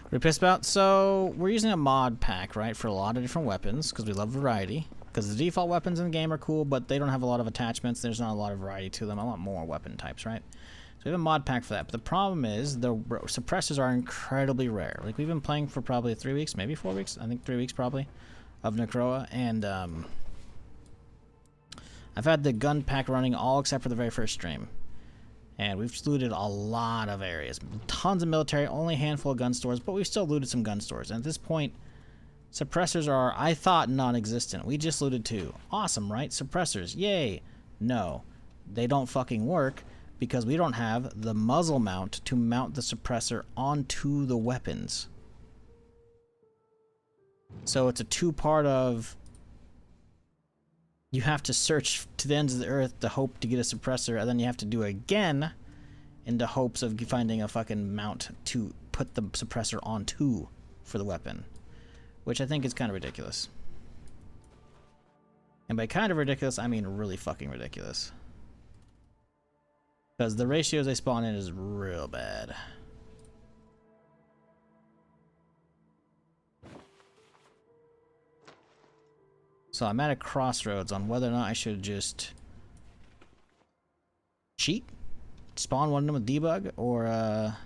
What are we pissed about? So, we're using a mod pack, right, for a lot of different weapons, because we love variety. Because the default weapons in the game are cool, but they don't have a lot of attachments. There's not a lot of variety to them. I want more weapon types, right? So we have a mod pack for that. But the problem is the suppressors are incredibly rare. Like, we've been playing for probably 3 weeks, maybe 4 weeks. I think 3 weeks probably, of Necroa. And I've had the gun pack running all except for the very first stream. And we've looted a lot of areas. Tons of military, only a handful of gun stores, but we've still looted some gun stores. And at this point, suppressors are, I thought, non-existent. We just looted 2. Awesome, right? Suppressors, yay. No, they don't fucking work because we don't have the muzzle mount to mount the suppressor onto the weapons. So it's a two-part of... You have to search to the ends of the earth to hope to get a suppressor, and then you have to do it again in the hopes of finding a fucking mount to put the suppressor onto for the weapon. Which I think is kind of ridiculous. And by kind of ridiculous, I mean really fucking ridiculous. Because the ratios they spawn in is real bad. So I'm at a crossroads on whether or not I should just cheat, spawn one of them with debug, or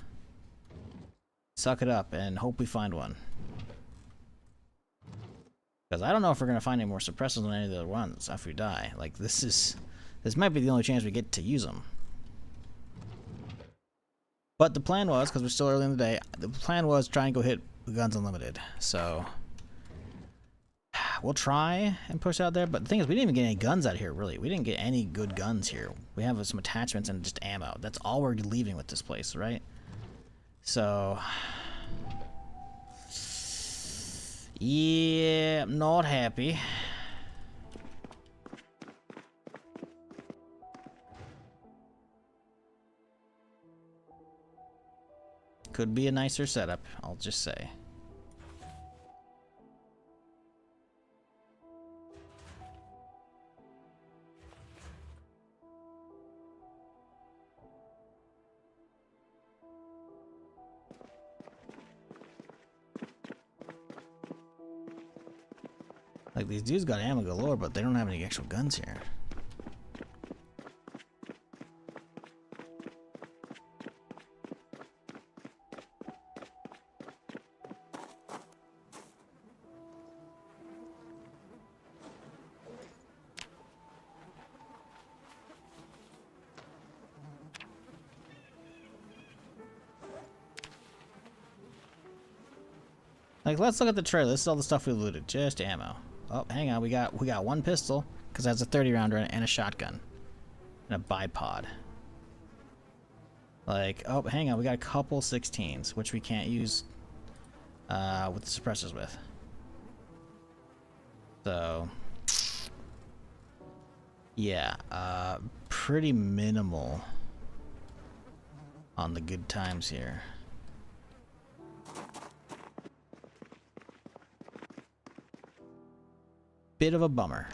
suck it up and hope we find one. Because I don't know if we're gonna find any more suppressors on any of the other ones after we die. Like this might be the only chance we get to use them. But the plan was, because we're still early in the day, the plan was try and go hit Guns Unlimited. So we'll try and push out there, but the thing is, we didn't even get any guns out here, really. We didn't get any good guns here. We have some attachments and just ammo. That's all we're leaving with this place, right? So... yeah, I'm not happy. Could be a nicer setup, I'll just say. Like, these dudes got ammo galore, but they don't have any actual guns here. Like, let's look at the trailer. This is all the stuff we looted. Just ammo. Oh, hang on. We got one pistol because that's a 30 rounder and a shotgun and a bipod. Like, oh, hang on. We got a couple 16s, which we can't use with the suppressors with. So, yeah, pretty minimal on the good times here. Bit of a bummer.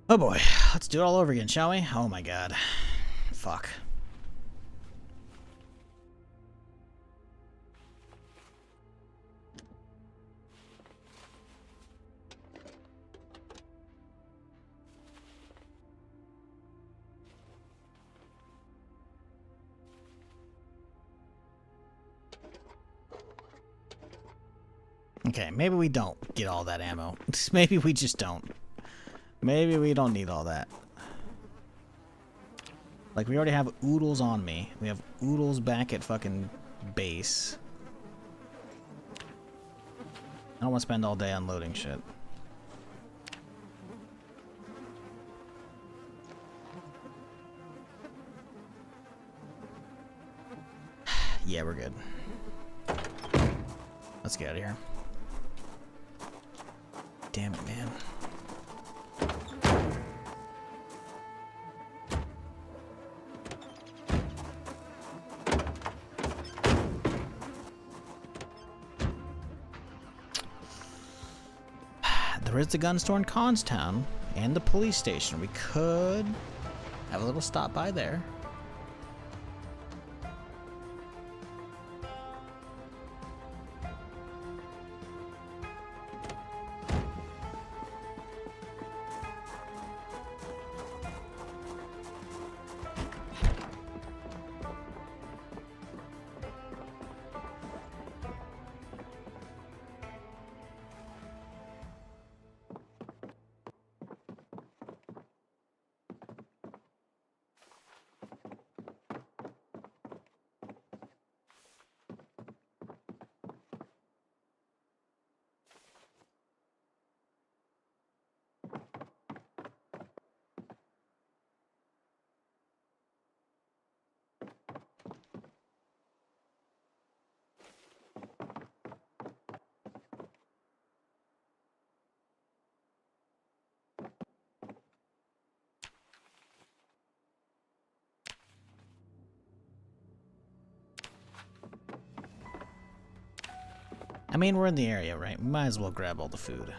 Oh boy, let's do it all over again, shall we? Oh my god. Fuck. Okay, maybe we don't get all that ammo. Maybe we just don't. Maybe we don't need all that. Like, we already have oodles on me. We have oodles back at fucking base. I don't want to spend all day unloading shit. Yeah, we're good. Let's get out of here. Damn it, man. There is the gun store in Constown and the police station. We could have a little stop by there. I mean, we're in the area, right? We might as well grab all the food.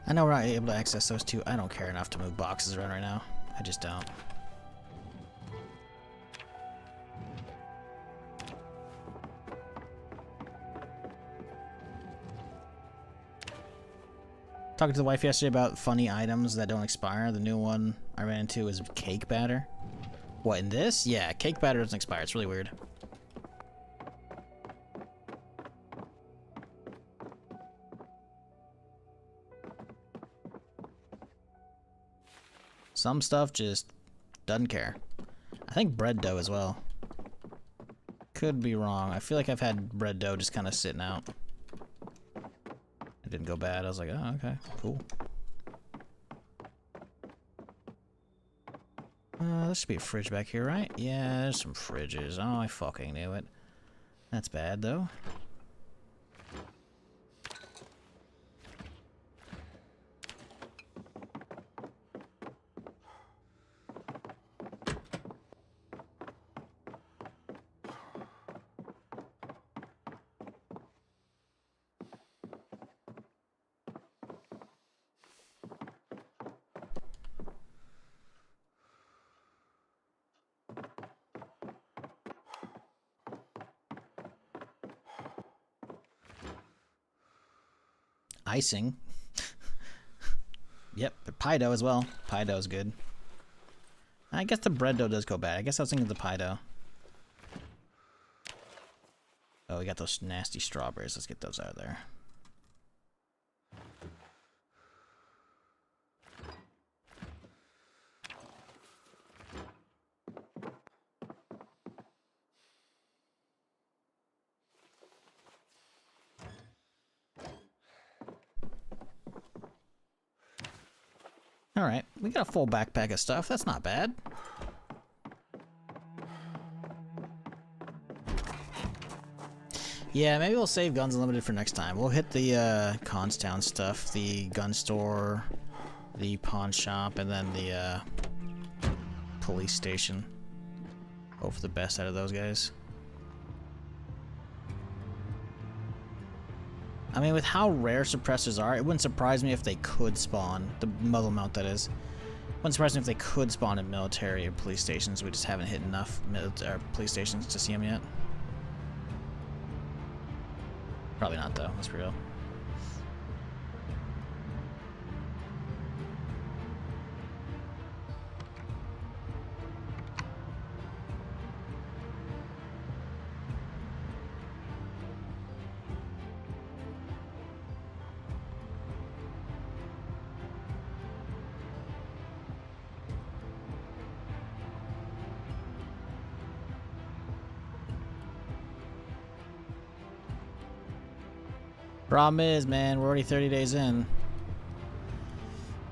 I know we're not able to access those two. I don't care enough to move boxes around right now. I just don't. Talking to the wife yesterday about funny items that don't expire. The new one I ran into is cake batter. What, in this? Yeah, cake batter doesn't expire. It's really weird. Some stuff just doesn't care. I think bread dough as well. Could be wrong. I feel like I've had bread dough just kind of sitting out. It didn't go bad. I was like, oh, okay, cool. There should be a fridge back here, right? Yeah, there's some fridges. Oh, I fucking knew it. That's bad, though. Icing. Yep, pie dough as well. Pie dough is good. I guess the bread dough does go bad. I guess I was thinking of the pie dough. Oh, we got those nasty strawberries. Let's get those out of there. Alright, we got a full backpack of stuff. That's not bad. Yeah, maybe we'll save Guns Unlimited for next time. We'll hit the Constown stuff, the gun store, the pawn shop, and then the police station. Hope for the best out of those guys. I mean, with how rare suppressors are, it wouldn't surprise me if they could spawn. The muzzle mount, that is. Wouldn't surprise me if they could spawn in military or police stations. We just haven't hit enough police stations to see them yet. Probably not, though. Let's be real. Problem is, man, we're already 30 days in.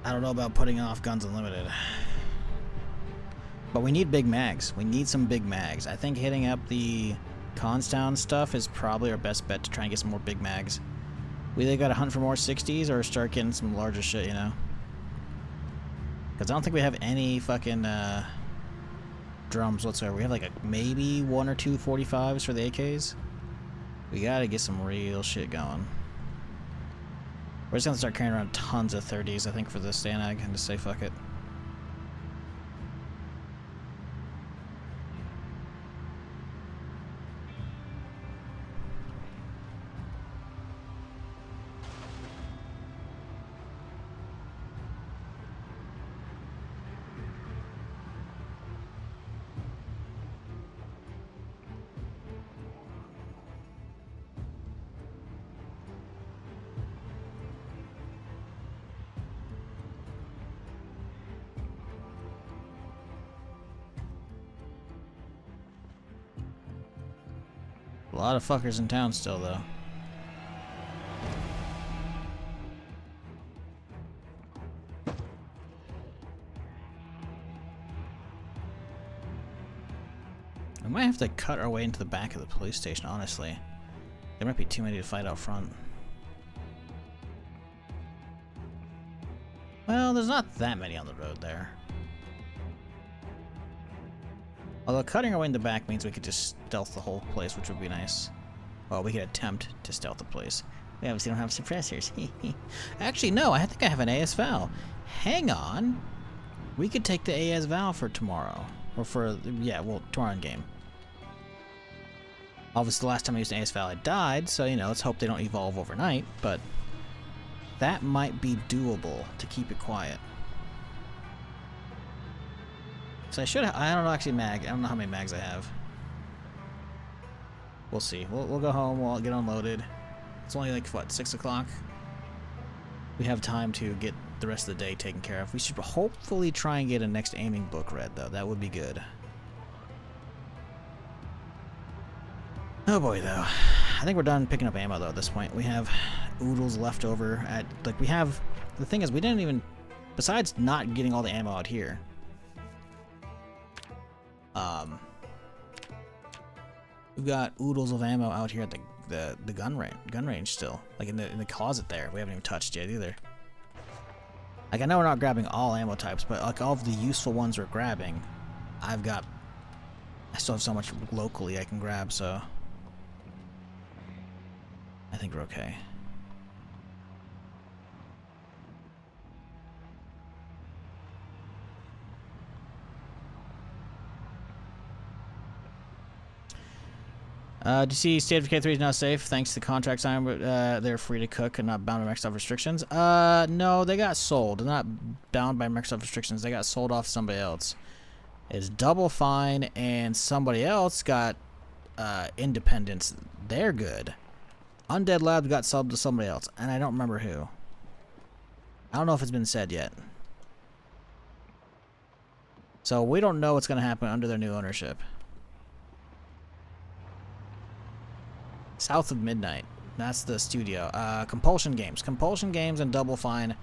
I don't know about putting off Guns Unlimited. But we need big mags. We need some big mags. I think hitting up the Constown stuff is probably our best bet to try and get some more big mags. We either gotta hunt for more 60s or start getting some larger shit, you know? Because I don't think we have any fucking drums whatsoever. We have like maybe 1 or 2 45s for the AKs. We gotta get some real shit going. We're just gonna start carrying around tons of 30s, I think, for the Stanag, and just say fuck it. A lot of fuckers in town still, though. We might have to cut our way into the back of the police station, honestly. There might be too many to fight out front. Well, there's not that many on the road there. Although cutting our way in the back means we could just stealth the whole place, which would be nice. Well, we could attempt to stealth the place. We obviously don't have suppressors. Actually, no, I think I have an AS Val. Hang on. We could take the AS Val for tomorrow. Or for, yeah, well, tomorrow in game. Obviously, the last time I used an AS Val, I died, so, you know, let's hope they don't evolve overnight, but that might be doable to keep it quiet. So I don't know actually I don't know how many mags I have. We'll see. We'll go home, we'll get unloaded. It's only like, what, 6 o'clock? We have time to get the rest of the day taken care of. We should hopefully try and get a next aiming book read, though. That would be good. Oh boy, though. I think we're done picking up ammo, though, at this point. We have oodles left over at... Like, we have... The thing is, we didn't even... Besides not getting all the ammo out here... We've got oodles of ammo out here at the gun range still. Like, in the closet there. We haven't even touched yet, either. Like, I know we're not grabbing all ammo types, but, like, all of the useful ones we're grabbing, I still have so much locally I can grab, so... I think we're okay. Do you see State of K3 is now safe thanks to contract sign? They're free to cook and not bound by Microsoft restrictions. No, they got sold. They're not bound by Microsoft restrictions. They got sold off to somebody else. It's Double Fine and somebody else got Independence. They're good. Undead Labs got subbed to somebody else, and I don't remember who. I don't know if it's been said yet. So we don't know what's going to happen under their new ownership. South of Midnight. That's the studio. Compulsion Games. Compulsion Games and Double Fine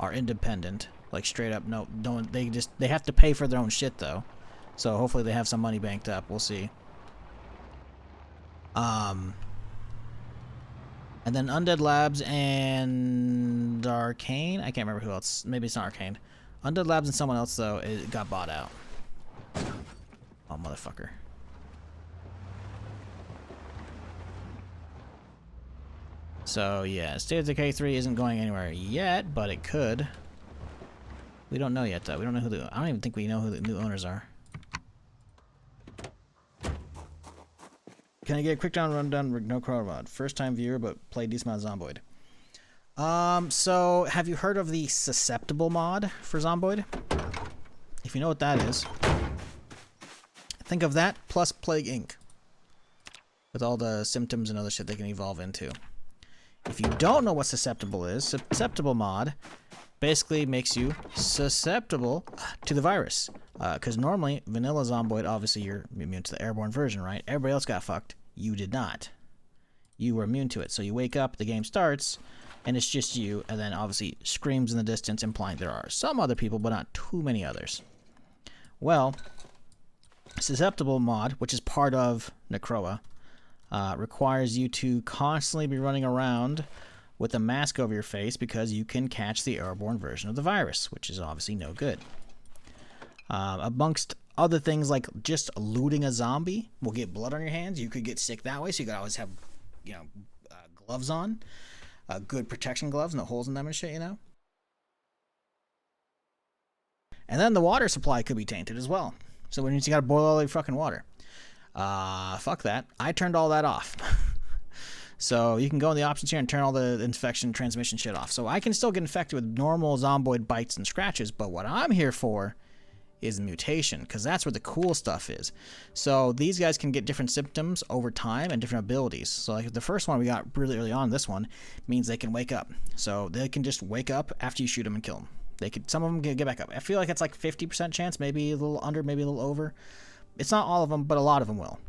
are independent. Like, straight up, no, don't, they have to pay for their own shit, though. So hopefully they have some money banked up. We'll see. And then Undead Labs and Arcane. I can't remember who else. Maybe it's not Arcane. Undead Labs and someone else, though, it got bought out. Oh, motherfucker. So, yeah, State of Decay 3 isn't going anywhere yet, but it could. We don't know yet, though. We don't know who I don't even think we know who the new owners are. Can I get a quick rundown with no Necroa mod? First time viewer, but played decent amount of Zomboid. So have you heard of the susceptible mod for Zomboid? If you know what that is, think of that plus Plague Inc. with all the symptoms and other shit they can evolve into. If you don't know what susceptible is, susceptible mod basically makes you susceptible to the virus. Because normally, vanilla Zomboid, obviously you're immune to the airborne version, right? Everybody else got fucked. You did not. You were immune to it. So you wake up, the game starts, and it's just you, and then obviously screams in the distance, implying there are some other people, but not too many others. Well, susceptible mod, which is part of Necroa, requires you to constantly be running around with a mask over your face because you can catch the airborne version of the virus, which is obviously no good. Amongst other things like just looting a zombie will get blood on your hands. You could get sick that way, so you gotta always have, gloves on, good protection gloves, no holes in them and shit, you know. And then the water supply could be tainted as well. So when you gotta boil all your fucking water. Fuck that. I turned all that off. So you can go in the options here and turn all the infection transmission shit off. So I can still get infected with normal Zomboid bites and scratches, but what I'm here for is mutation, because that's where the cool stuff is. So these guys can get different symptoms over time and different abilities. So like the first one we got really early on, this one means they can wake up. So they can just wake up after you shoot them and kill them. Some of them can get back up. I feel like it's like 50% chance, maybe a little under, maybe a little over. It's not all of them, but a lot of them will.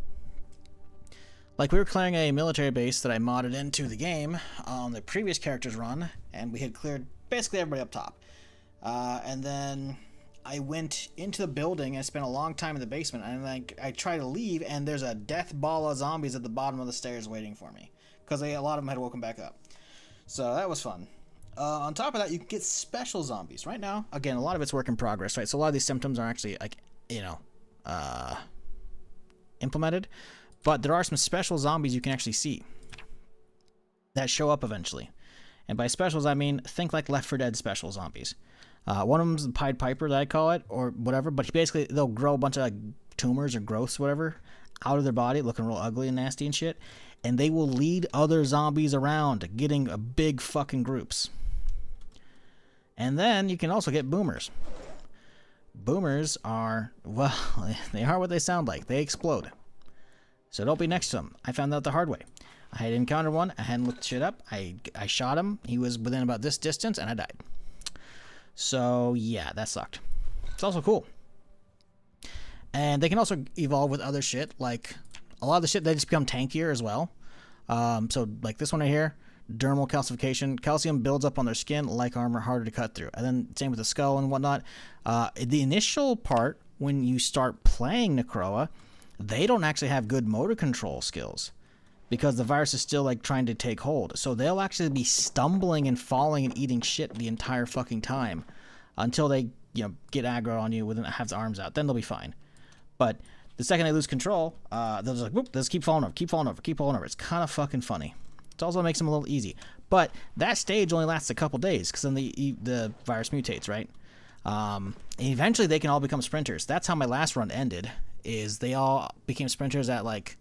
Like, we were clearing a military base that I modded into the game on the previous character's run, and we had cleared basically everybody up top. And then I went into the building and spent a long time in the basement, and I tried to leave, and there's a death ball of zombies at the bottom of the stairs waiting for me, because a lot of them had woken back up. So that was fun. On top of that, you can get special zombies. Right now, again, a lot of it's work in progress, right? So a lot of these symptoms are actually, like, implemented. But there are some special zombies you can actually see that show up eventually. And by specials, I mean, think like Left 4 Dead special zombies. One of them's the Pied Piper, that I call it, or whatever. But basically, they'll grow a bunch of like, tumors or growths, whatever, out of their body, looking real ugly and nasty and shit. And they will lead other zombies around, getting big fucking groups. And then you can also get boomers. Boomers are, well, they are what they sound like. They explode. So don't be next to them. I found out the hard way. I had encountered one. I hadn't looked shit up. I shot him. He was within about this distance, and I died. So, yeah, that sucked. It's also cool. And they can also evolve with other shit. Like, a lot of the shit, they just become tankier as well. So, like this one right here. Dermal calcification. Calcium builds up on their skin like armor, harder to cut through. And then same with the skull and whatnot. The initial part, when you start playing Necroa, they don't actually have good motor control skills because the virus is still like trying to take hold. So they'll actually be stumbling and falling and eating shit the entire fucking time until they, get aggro on you and have the arms out. Then they'll be fine. But the second they lose control, they'll just like, whoop, let's keep falling over, keep falling over, keep falling over. It's kind of fucking funny. It also makes them a little easy. But that stage only lasts a couple days because then the virus mutates, right? And eventually they can all become sprinters. That's how my last run ended, is they all became sprinters at like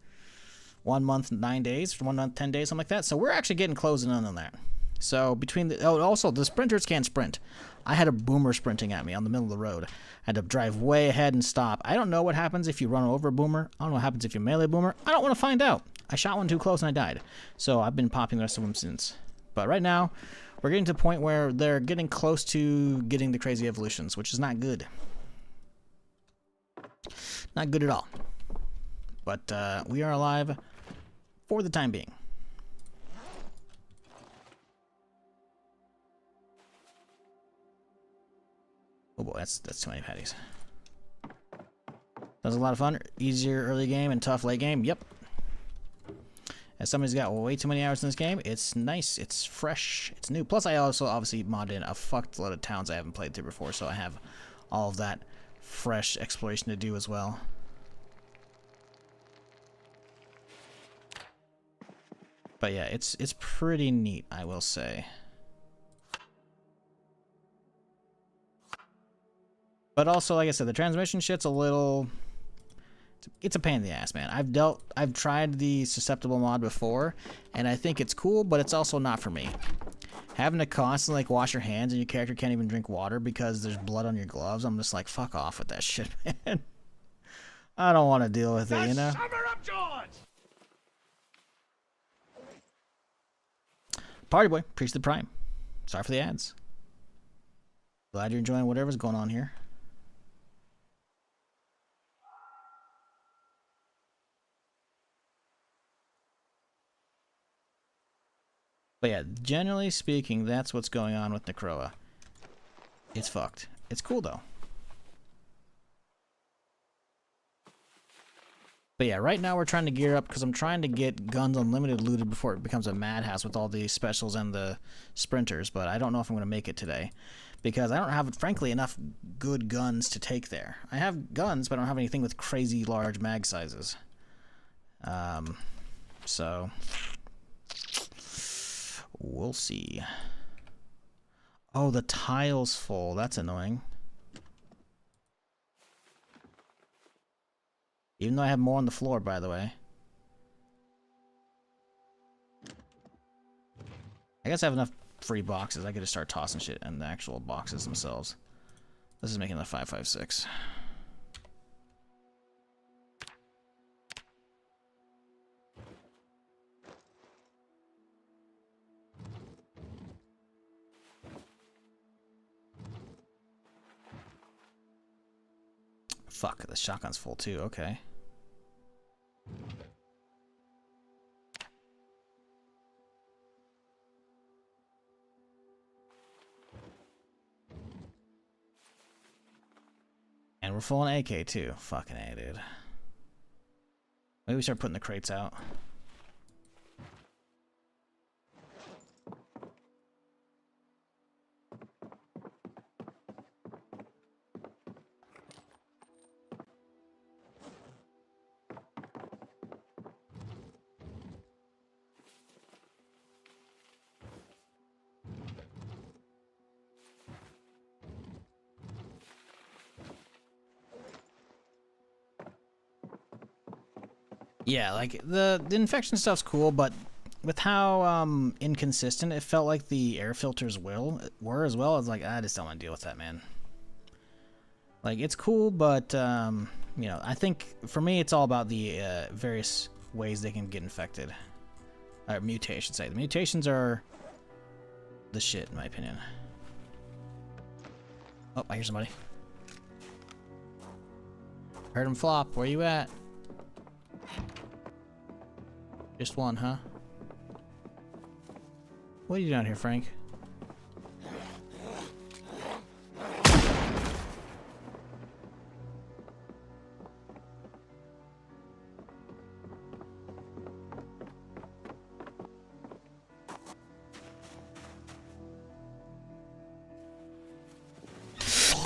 1 month, 9 days, 1 month, 10 days, something like that. So we're actually getting close on that. So also the sprinters can sprint. I had a boomer sprinting at me on the middle of the road. I had to drive way ahead and stop. I don't know what happens if you run over a boomer. I don't know what happens if you melee boomer. I don't want to find out. I shot one too close and I died. So I've been popping the rest of them since. But right now, we're getting to the point where they're getting close to getting the crazy evolutions, which is not good. Not good at all. But we are alive for the time being. Oh boy, that's too many patties. That was a lot of fun. Easier early game and tough late game. Yep. As somebody's got way too many hours in this game, it's nice, it's fresh, it's new. Plus, I also obviously modded in a fuckload of towns I haven't played through before, so I have all of that fresh exploration to do as well. But yeah, it's pretty neat, I will say. But also, like I said, the transmission shit's a little... It's a pain in the ass, man. I've tried the susceptible mod before, and I think it's cool, but it's also not for me. Having to constantly like wash your hands and your character can't even drink water because there's blood on your gloves, I'm just like, fuck off with that shit, man. I don't want to deal with it, you know? Party boy, preach the prime. Sorry for the ads. Glad you're enjoying whatever's going on here. But yeah, generally speaking, that's what's going on with Necroa. It's fucked. It's cool though. But yeah, right now we're trying to gear up because I'm trying to get Guns Unlimited looted before it becomes a madhouse with all the specials and the sprinters, but I don't know if I'm going to make it today because I don't have, frankly, enough good guns to take there. I have guns, but I don't have anything with crazy large mag sizes. So... we'll see. Oh, the tile's full. That's annoying. Even though I have more on the floor, by the way. I guess I have enough free boxes. I could just start tossing shit in the actual boxes themselves. This is making the 5.56. Fuck, the shotgun's full too, okay. And we're full on AK too. Fucking A, dude. Maybe we start putting the crates out. Yeah, like the infection stuff's cool, but with how inconsistent it felt like the air filters were as well. I was like, I just don't want to deal with that, man. Like, it's cool, but you know, I think for me it's all about the various ways they can get infected. Or mutations, say. The mutations are the shit, in my opinion. Oh, I hear somebody. Heard him flop. Where you at? Just one, huh? What are you doing here, Frank?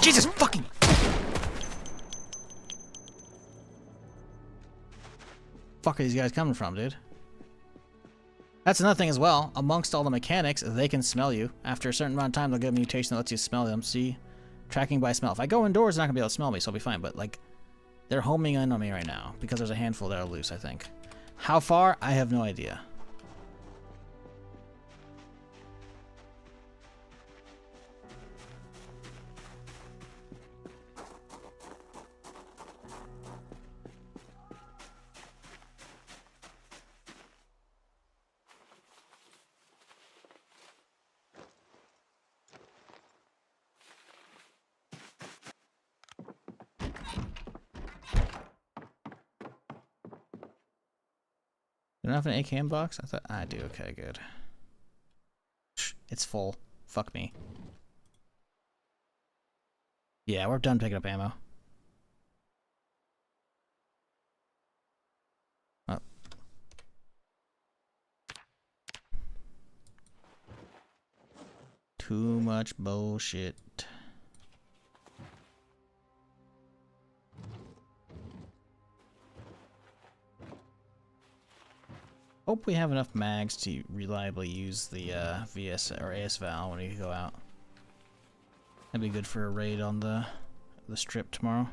Jesus fucking... Fuck are these guys coming from, dude? That's another thing as well. Amongst all the mechanics, they can smell you. After a certain amount of time, they'll get a mutation that lets you smell them. See? Tracking by smell. If I go indoors, they're not going to be able to smell me, so I'll be fine. But, like, they're homing in on me right now because there's a handful that are loose, I think. How far? I have no idea. Do I have an AKM box? I thought I do. Okay, good. It's full. Fuck me. Yeah, we're done picking up ammo. Oh. Too much bullshit. Hope we have enough mags to reliably use the VS or AS Val when we go out. That'd be good for a raid on the strip tomorrow.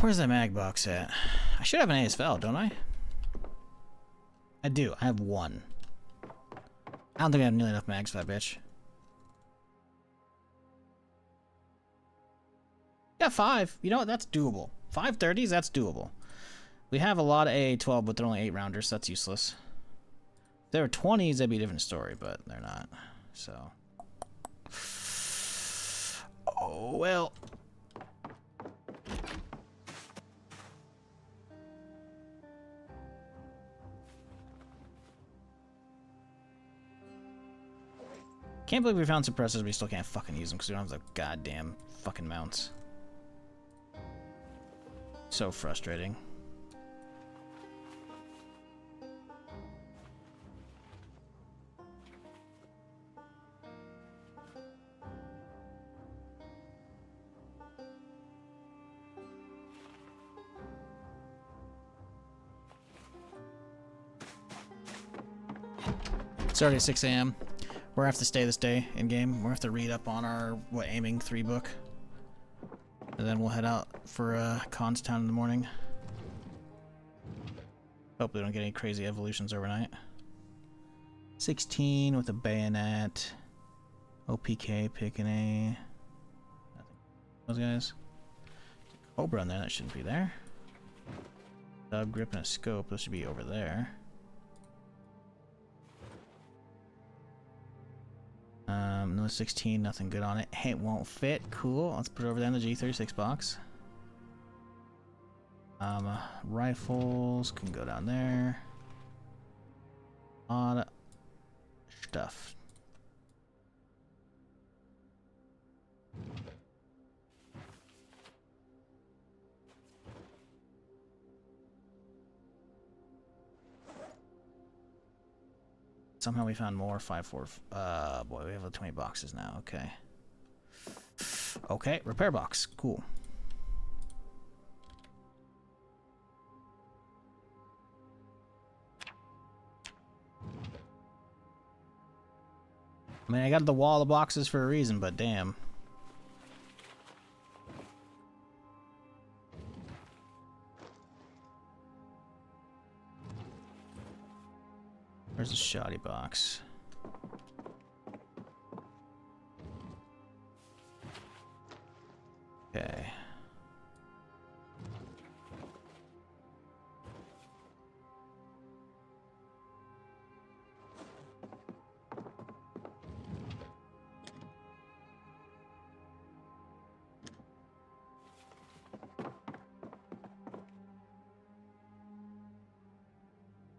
Where's that mag box at? I should have an ASVAL, don't I? I do. I have one. I don't think I have nearly enough mags for that bitch. Yeah, 5. You know what? That's doable. 530s, that's doable. We have a lot of AA-12, but they're only 8 rounders, so that's useless. If they were 20s, that'd be a different story, but they're not. So. Oh, well. Can't believe we found suppressors, we still can't fucking use them because we don't have the goddamn fucking mounts. So frustrating. It's already 6 a.m. We're gonna have to stay this day in game. We're gonna have to read up on our aiming 3 book, and then we'll head out for Cons Town in the morning. Hope we don't get any crazy evolutions overnight. 16 with a bayonet, OPK pick an A. Those guys. Cobra in there. That shouldn't be there. Dub grip and a scope. Those should be over there. Another 16, nothing good on it. Hey, it won't fit. Cool. Let's put it over there in the G36 box. Rifles can go down there. A lot of stuff. Somehow we found more 5.4. Boy, we have like 20 boxes now. Okay. stuff. Okay, repair box. Cool. I mean, I got the wall of boxes for a reason, but damn. Where's the shoddy box? Okay.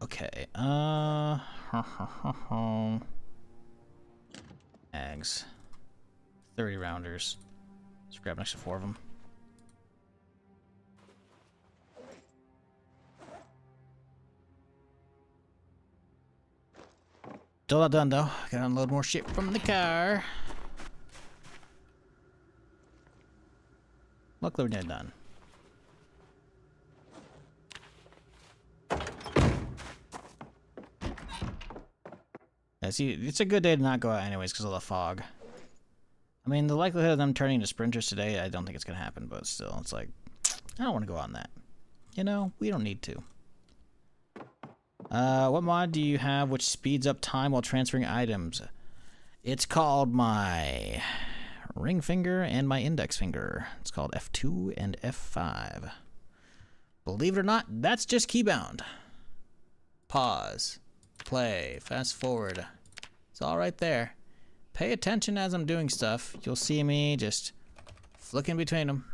Okay, Eggs. 30 rounders. Let's grab an extra 4 of them. Still not done though. Gotta unload more shit from the car. Luckily we're nearly done. Yeah, see, it's a good day to not go out anyways because of the fog. I mean, the likelihood of them turning into sprinters today, I don't think it's gonna happen, but still, it's like, I don't want to go on that. You know, we don't need to. What mod do you have which speeds up time while transferring items? It's called my ring finger and my index finger. It's called F2 and F5. Believe it or not, that's just keybound. Pause. Play. Fast forward. It's all right there. Pay attention as I'm doing stuff. You'll see me just flicking between them.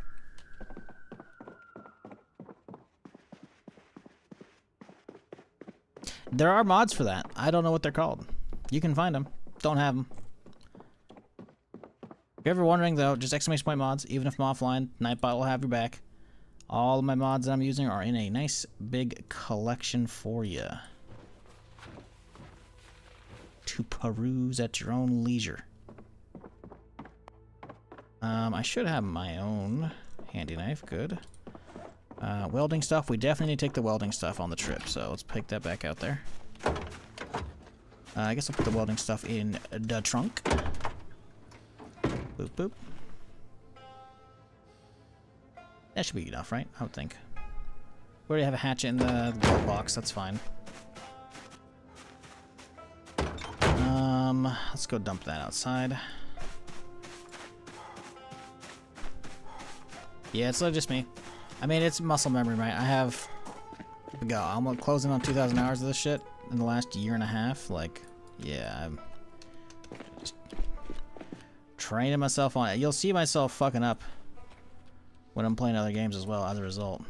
There are mods for that. I don't know what they're called. You can find them. Don't have them. If you're ever wondering, though, just exclamation point mods. Even if I'm offline, Nightbot will have your back. All of my mods that I'm using are in a nice big collection for you to peruse at your own leisure. I should have my own handy knife. Good. Welding stuff. We definitely need to take the welding stuff on the trip, so let's pick that back out there. I guess I'll put the welding stuff in the trunk. Boop, boop. That should be enough, right? I would think. We already have a hatchet in the glove box. That's fine. Let's go dump that outside. Yeah, it's just me. I mean, it's muscle memory, right? I have... Here we go. I'm closing on 2,000 hours of this shit in the last year and a half. Like, yeah, I'm just training myself on it. You'll see myself fucking up when I'm playing other games as well as a result.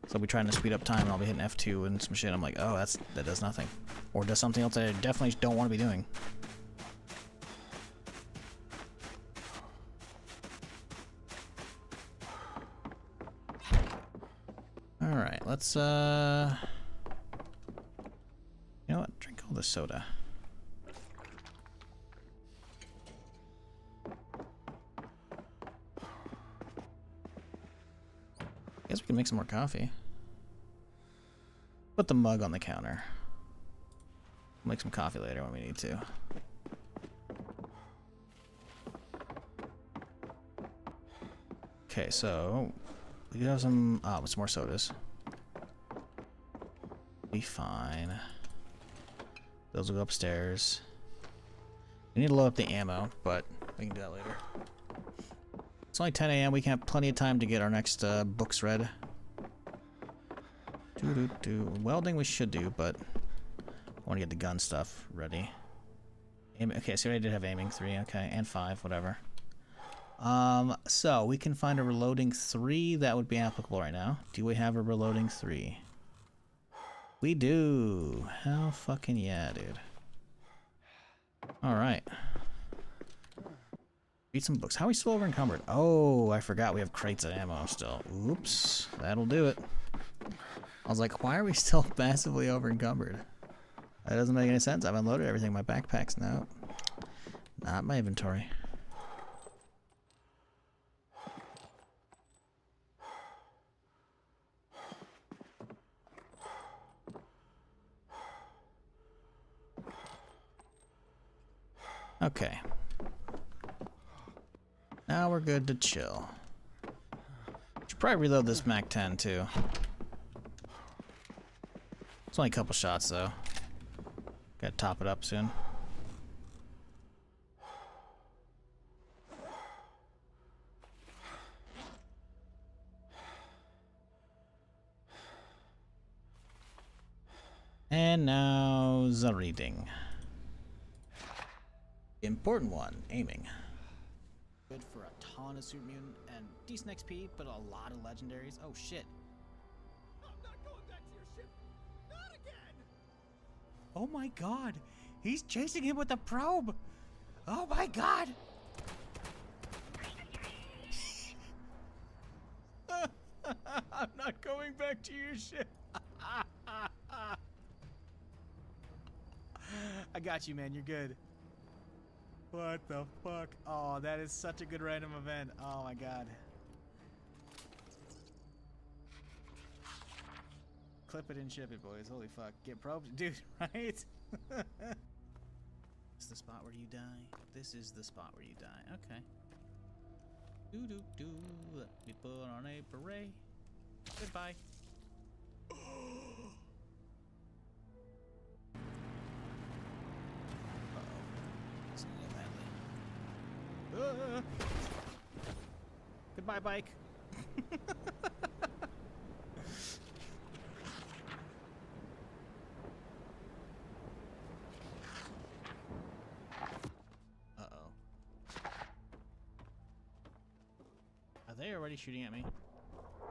So I'll be trying to speed up time and I'll be hitting F2 and some shit. I'm like, oh, that does nothing. Or does something else that I definitely don't want to be doing. Alright, let's, you know what? Drink all this soda. Guess we can make some more coffee. Put the mug on the counter. We'll make some coffee later when we need to. Okay, so we have some more sodas. Be fine. Those will go upstairs. We need to load up the ammo, but we can do that later. It's only 10 a.m. We can have plenty of time to get our next books read. Welding we should do, but I want to get the gun stuff ready. Okay, so I did have aiming 3, okay, and 5, whatever. So we can find a reloading 3 that would be applicable right now. Do we have a reloading 3? We do. Hell fucking yeah, dude. Alright. Read some books. How are we still over encumbered? Oh, I forgot we have crates of ammo still. Oops. That'll do it. I was like, why are we still massively over encumbered? That doesn't make any sense. I've unloaded everything in my backpacks now. Not my inventory. Okay. Now we're good to chill. Should probably reload this Mac 10 too. It's only a couple shots though. Gotta top it up soon. And now the reading. Important one, aiming. Good for a ton of super mutant and decent XP, but a lot of legendaries. Oh shit. I'm not going back to your ship. Not again. Oh my god. He's chasing him with the probe. Oh my god. I'm not going back to your ship. I got you, man. You're good. What the fuck? Oh, that is such a good random event. Oh my god. Clip it and ship it, boys. Holy fuck. Get probed, dude, right? This is the spot where you die. This is the spot where you die. Okay. Doo-doo-doo. Let me put on a beret. Goodbye. Goodbye, bike. Uh-oh. Are they already shooting at me?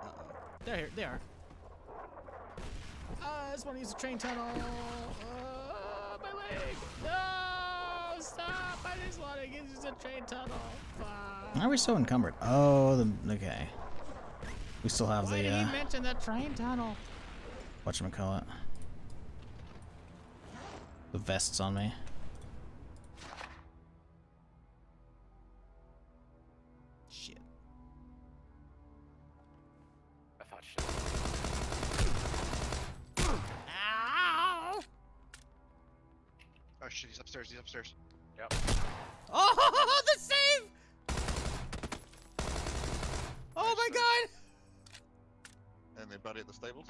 Uh-oh. They're here. They are. I just want to use the train tunnel. My leg. No, stop. I just want to use the train tunnel. Why are we so encumbered? Oh, okay. We still have Why did he mention the train tunnel? whatchamacallit. The vests on me. Shit. I thought shit. Ow! Oh shit, he's upstairs, he's upstairs. Yep. Oh, the save! Oh my god! And their buddy at the stables.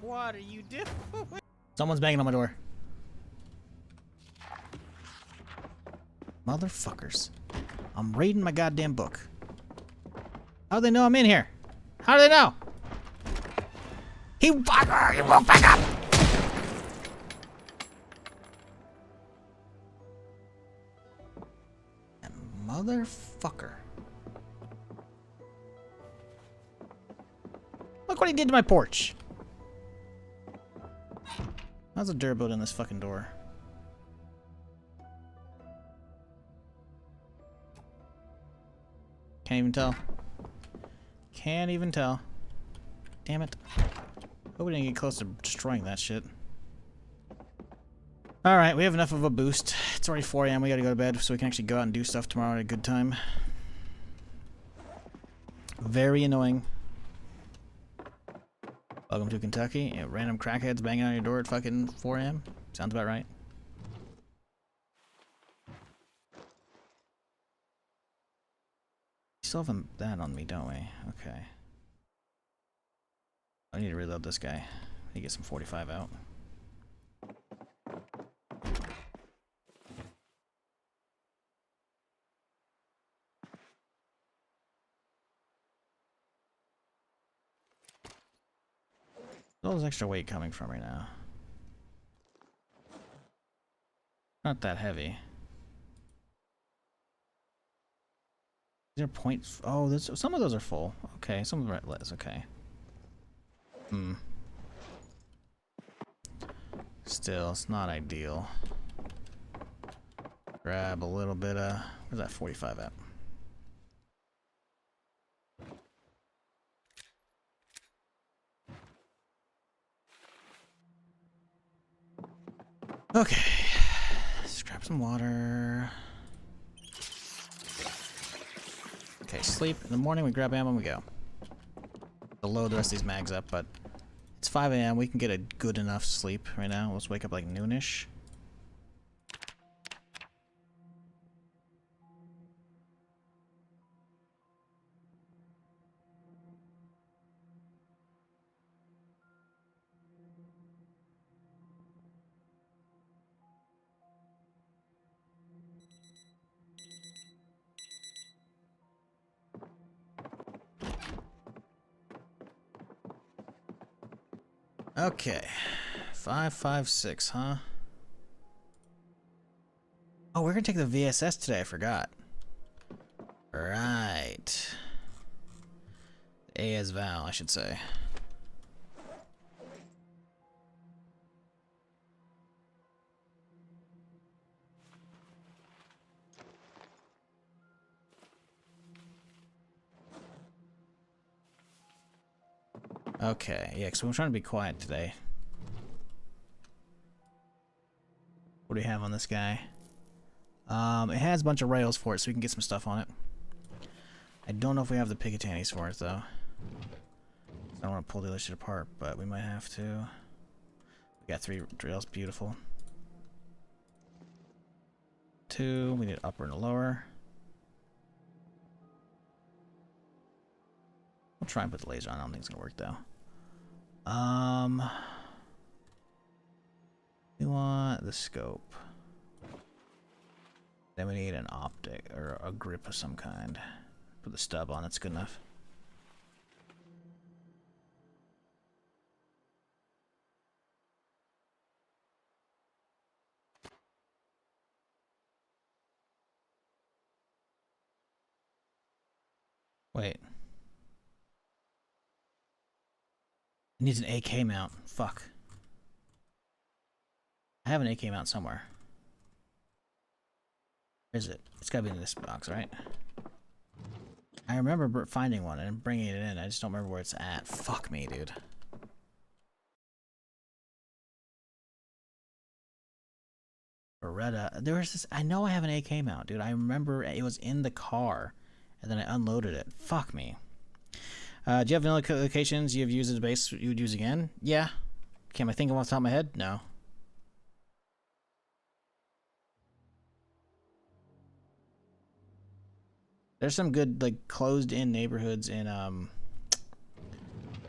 What are you doing? Someone's banging on my door. Motherfuckers. I'm reading my goddamn book. How do they know I'm in here? How do they know? He won't back up! That motherfucker. Look what he did to my porch. How's a durability in this fucking door? Can't even tell. Can't even tell. Damn it. Hope we didn't get close to destroying that shit. Alright, we have enough of a boost. It's already 4 AM. We gotta go to bed so we can actually go out and do stuff tomorrow at a good time. Very annoying. Welcome to Kentucky. Yeah, random crackheads banging on your door at fucking 4 AM. Sounds about right. We still have that on me, don't we? Okay. I need to reload this guy. I need to get some 45 out. Where's all this extra weight coming from right now? Not that heavy. Is there points? Oh, there's, some of those are full. Okay, some of them are less. Okay. Hmm. Still, it's not ideal. Grab a little bit of... Where's that 45 at? Okay. Let's grab some water. Okay, sleep. In the morning, we grab ammo and we go. We'll load the rest of these mags up, but It's 5 a.m. We can get a good enough sleep right now. Let's wake up like noonish. Okay, 556, huh? Oh, we're gonna take the VSS today. I forgot. Right. A as Val, I should say. Okay, yeah, because we're trying to be quiet today. What do we have on this guy? It has a bunch of rails for it, so we can get some stuff on it. I don't know if we have the Picatinnies for it, though. I don't want to pull the other shit apart, but we might have to. We got 3 rails, beautiful. 2, we need upper and a lower. We'll try and put the laser on. I don't think it's gonna work though. We want the scope. Then we need an optic or a grip of some kind. Put the stub on. That's good enough. Wait. It needs an AK mount. Fuck. I have an AK mount somewhere. Where is it? It's gotta be in this box, right? I remember finding one and bringing it in. I just don't remember where it's at. Fuck me, dude. Beretta. There was this. I know I have an AK mount, dude. I remember it was in the car, and then I unloaded it. Fuck me. Do you have any locations you've used as a base you would use again? Yeah. Can I think of off the top of my head? No. There's some good like closed-in neighborhoods in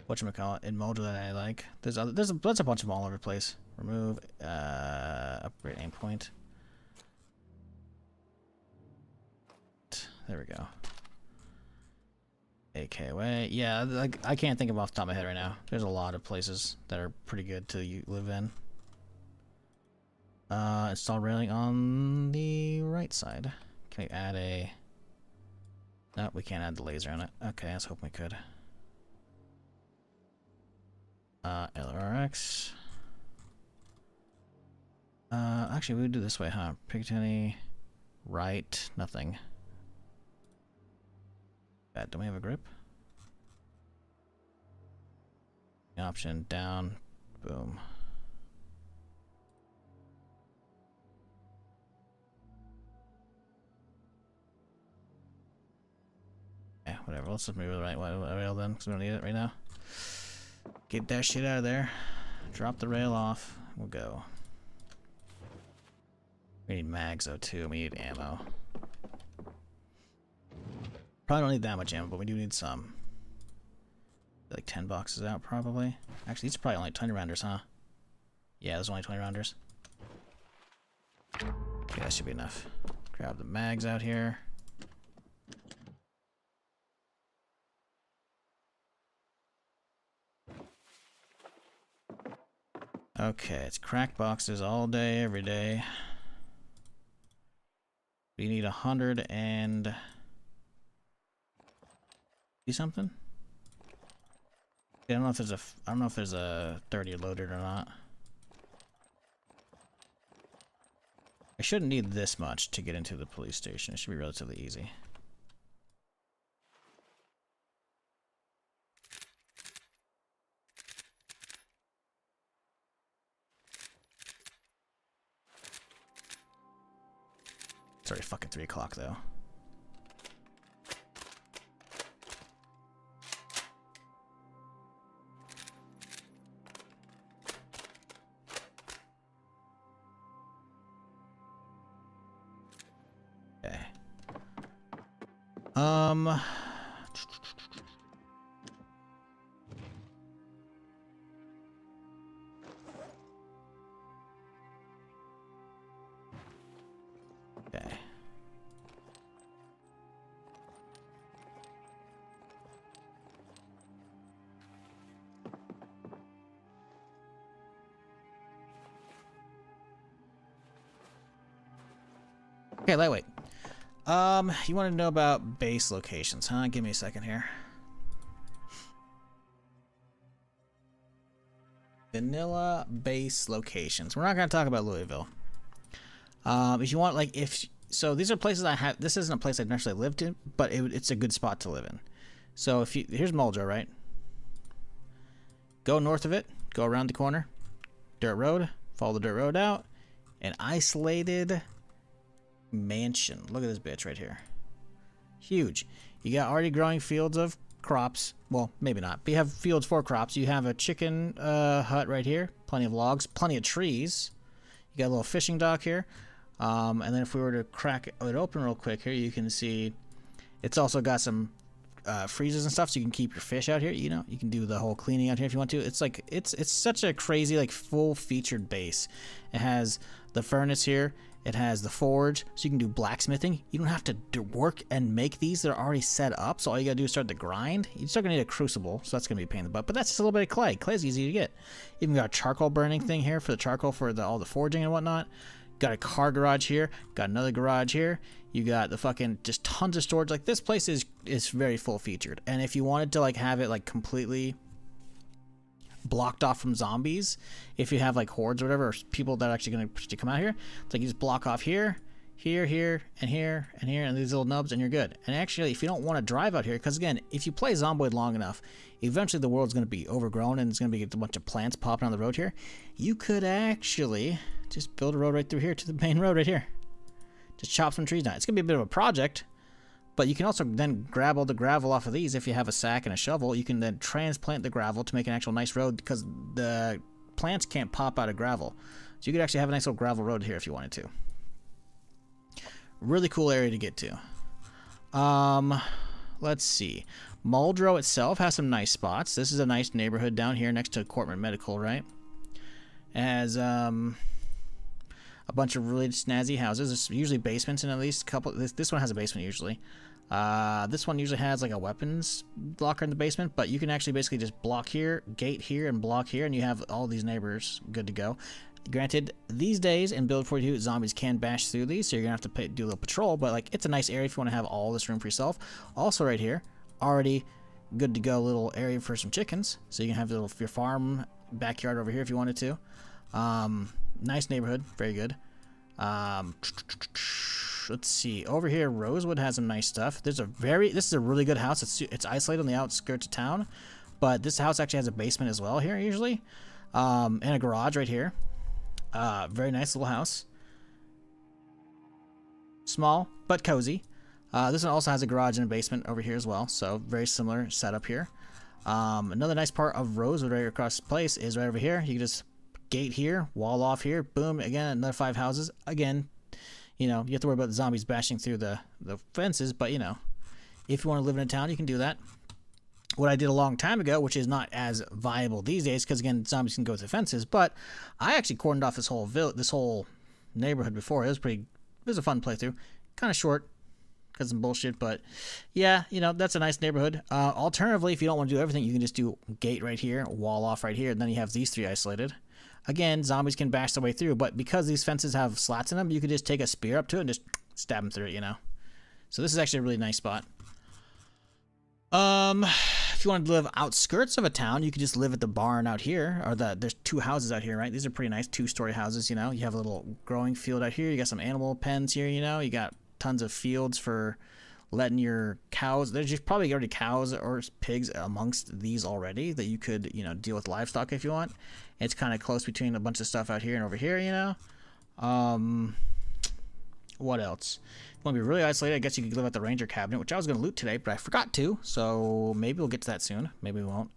whatchamacallit, in Mojo that I like. There's a bunch of them all over the place. Remove upgrade aim point. There we go. AK away. Yeah, like I can't think of off the top of my head right now. There's a lot of places that are pretty good to live in. Install railing on the right side. Can we add a... No, we can't add the laser on it. Okay, I was hoping we could. LRX. Actually, we would do this way, huh? Picatinny, right, nothing. Don't we have a grip? Option, down, boom. Yeah, whatever. Let's just move the right rail then, because we don't need it right now. Get that shit out of there. Drop the rail off. We'll go. We need mags though too. We need ammo. Probably don't need that much ammo, but we do need some. Like 10 boxes out probably. Actually, these are probably only 20 rounders, huh? Yeah, there's only 20 rounders. Okay, that should be enough. Grab the mags out here. Okay, it's crack boxes all day, every day. We need 100 and... Do something? I don't know if there's a 30 loaded or not. I shouldn't need this much to get into the police station. It should be relatively easy. It's already fucking 3 o'clock though. Um. Okay. Okay, lightweight. You want to know about base locations, huh? Give me a second here. Vanilla base locations. We're not going to talk about Louisville. If you want, like, so these are places I have. This isn't a place I've necessarily lived in, but it's a good spot to live in. So if you, here's Muldrow, right? Go north of it, go around the corner, dirt road, follow the dirt road out, an isolated mansion. Look at this bitch right here. Huge. You got already growing fields of crops. Well, maybe not, but you have fields for crops. You have a chicken hut right here, plenty of logs, plenty of trees. You got a little fishing dock here. And then if we were to crack it open real quick here, you can see it's also got some freezers and stuff, so you can keep your fish out here. You know, you can do the whole cleaning out here if you want to. It's like it's such a crazy, like, full featured base. It has the furnace here. It has the forge, so you can do blacksmithing. You don't have to work and make these. They're already set up, so all you gotta do is start the grind. You're still gonna need a crucible, so that's gonna be a pain in the butt, but that's just a little bit of clay. Clay's easy to get. Even got a charcoal burning thing here for the charcoal for all the forging and whatnot. Got a car garage here. Got another garage here. You got the fucking just tons of storage. Like, this place is very full featured, and if you wanted to, like, have it, like, completely blocked off from zombies, if you have, like, hordes or whatever, or people that are actually going to come out here, it's like you just block off here, here, here, and here, and here, and these little nubs, and you're good. And actually, if you don't want to drive out here, because again, if you play Zomboid long enough, eventually the world's going to be overgrown and it's going to be a bunch of plants popping on the road here. You could actually just build a road right through here to the main road right here. Just chop some trees down. It's going to be a bit of a project, but you can also then grab all the gravel off of these. If you have a sack and a shovel, you can then transplant the gravel to make an actual nice road, because the plants can't pop out of gravel. So you could actually have a nice little gravel road here if you wanted to. Really cool area to get to. Let's see. Muldrow itself has some nice spots. This is a nice neighborhood down here next to Cortman Medical, right? It has a bunch of really snazzy houses. There's usually basements in at least a couple. This one has a basement usually. This one usually has like a weapons locker in the basement, but you can actually basically just block here, gate here, and block here, and you have all these neighbors good to go. Granted, these days in Build 42, zombies can bash through these, so you're gonna have to do a little patrol, but like, it's a nice area if you want to have all this room for yourself. Also right here, already good to go little area for some chickens, so you can have your farm backyard over here if you wanted to. Nice neighborhood, very good. Let's see, over here Rosewood has some nice stuff. This is a really good house. It's isolated on the outskirts of town, but this house actually has a basement as well here usually, and a garage right here. Very nice little house. Small, but cozy. This one also has a garage and a basement over here as well, so very similar setup here. Another nice part of Rosewood right across the place is right over here. You can just gate here, wall off here, boom, again, another 5 houses. Again, you know, you have to worry about the zombies bashing through the fences, but, you know, if you want to live in a town, you can do that. What I did a long time ago, which is not as viable these days, because again, zombies can go through fences, but I actually cordoned off this whole neighborhood before. It was a fun playthrough. Kind of short, because some bullshit, but yeah, you know, that's a nice neighborhood. Alternatively, if you don't want to do everything, you can just do gate right here, wall off right here, and then you have these 3 isolated. Again, zombies can bash their way through, but because these fences have slats in them, you could just take a spear up to it and just stab them through it, you know. So this is actually a really nice spot. If you want to live outskirts of a town, you could just live at the barn out here, or there's 2 houses out here, right? These are pretty nice 2-story houses, you know. You have a little growing field out here. You got some animal pens here, you know. You got tons of fields for letting your cows. There's just probably already cows or pigs amongst these already that you could, you know, deal with livestock if you want. It's kind of close between a bunch of stuff out here and over here, you know. What else? If you want to be really isolated, I guess you could live at the ranger cabinet, which I was going to loot today, but I forgot to, so maybe we'll get to that soon. Maybe we won't.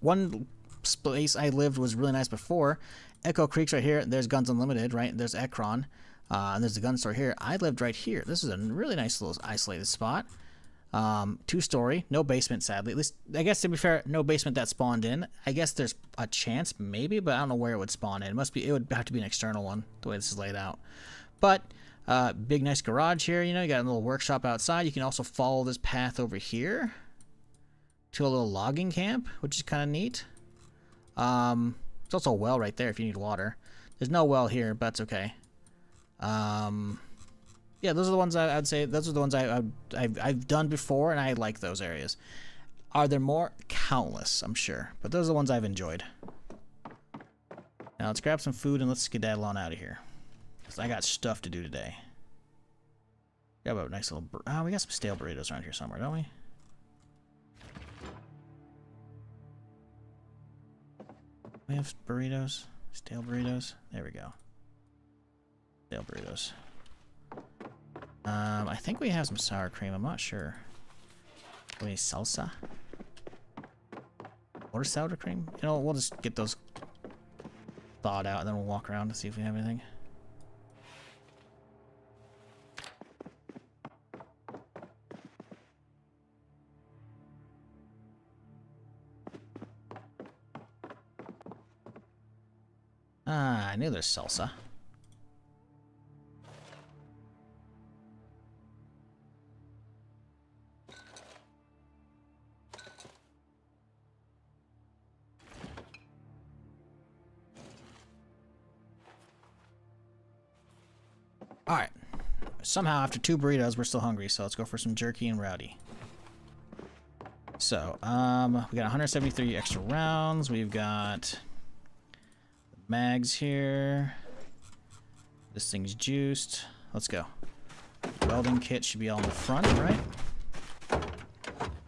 One place I lived was really nice before. Echo Creek's right here. There's Guns Unlimited, right? There's Ekron. And there's the gun store here. I lived right here. This is a really nice little isolated spot. 2-story, no basement, sadly. At least, I guess to be fair, no basement that spawned in. I guess there's a chance, maybe, but I don't know where it would spawn in. It would have to be an external one, the way this is laid out. But, big nice garage here, you know, you got a little workshop outside. You can also follow this path over here to a little logging camp, which is kind of neat. There's also a well right there if you need water. There's no well here, but that's okay. Yeah, those are the ones I'd say. Those are the ones I've done before, and I like those areas. Are there more? Countless, I'm sure, but those are the ones I've enjoyed. Now let's grab some food and let's skedaddle on out of here, because I got stuff to do today. Grab a nice little. We got some stale burritos around here somewhere, don't we? We have burritos, stale burritos. There we go. Stale burritos. I think we have some sour cream. I'm not sure. Do we need salsa? Or sour cream? You know, we'll just get those thawed out and then we'll walk around to see if we have anything. Ah, I knew there's salsa. Alright. Somehow, after 2 burritos, we're still hungry, so let's go for some jerky and rowdy. So, we got 173 extra rounds. We've got mags here. This thing's juiced. Let's go. Welding kit should be all in the front, right?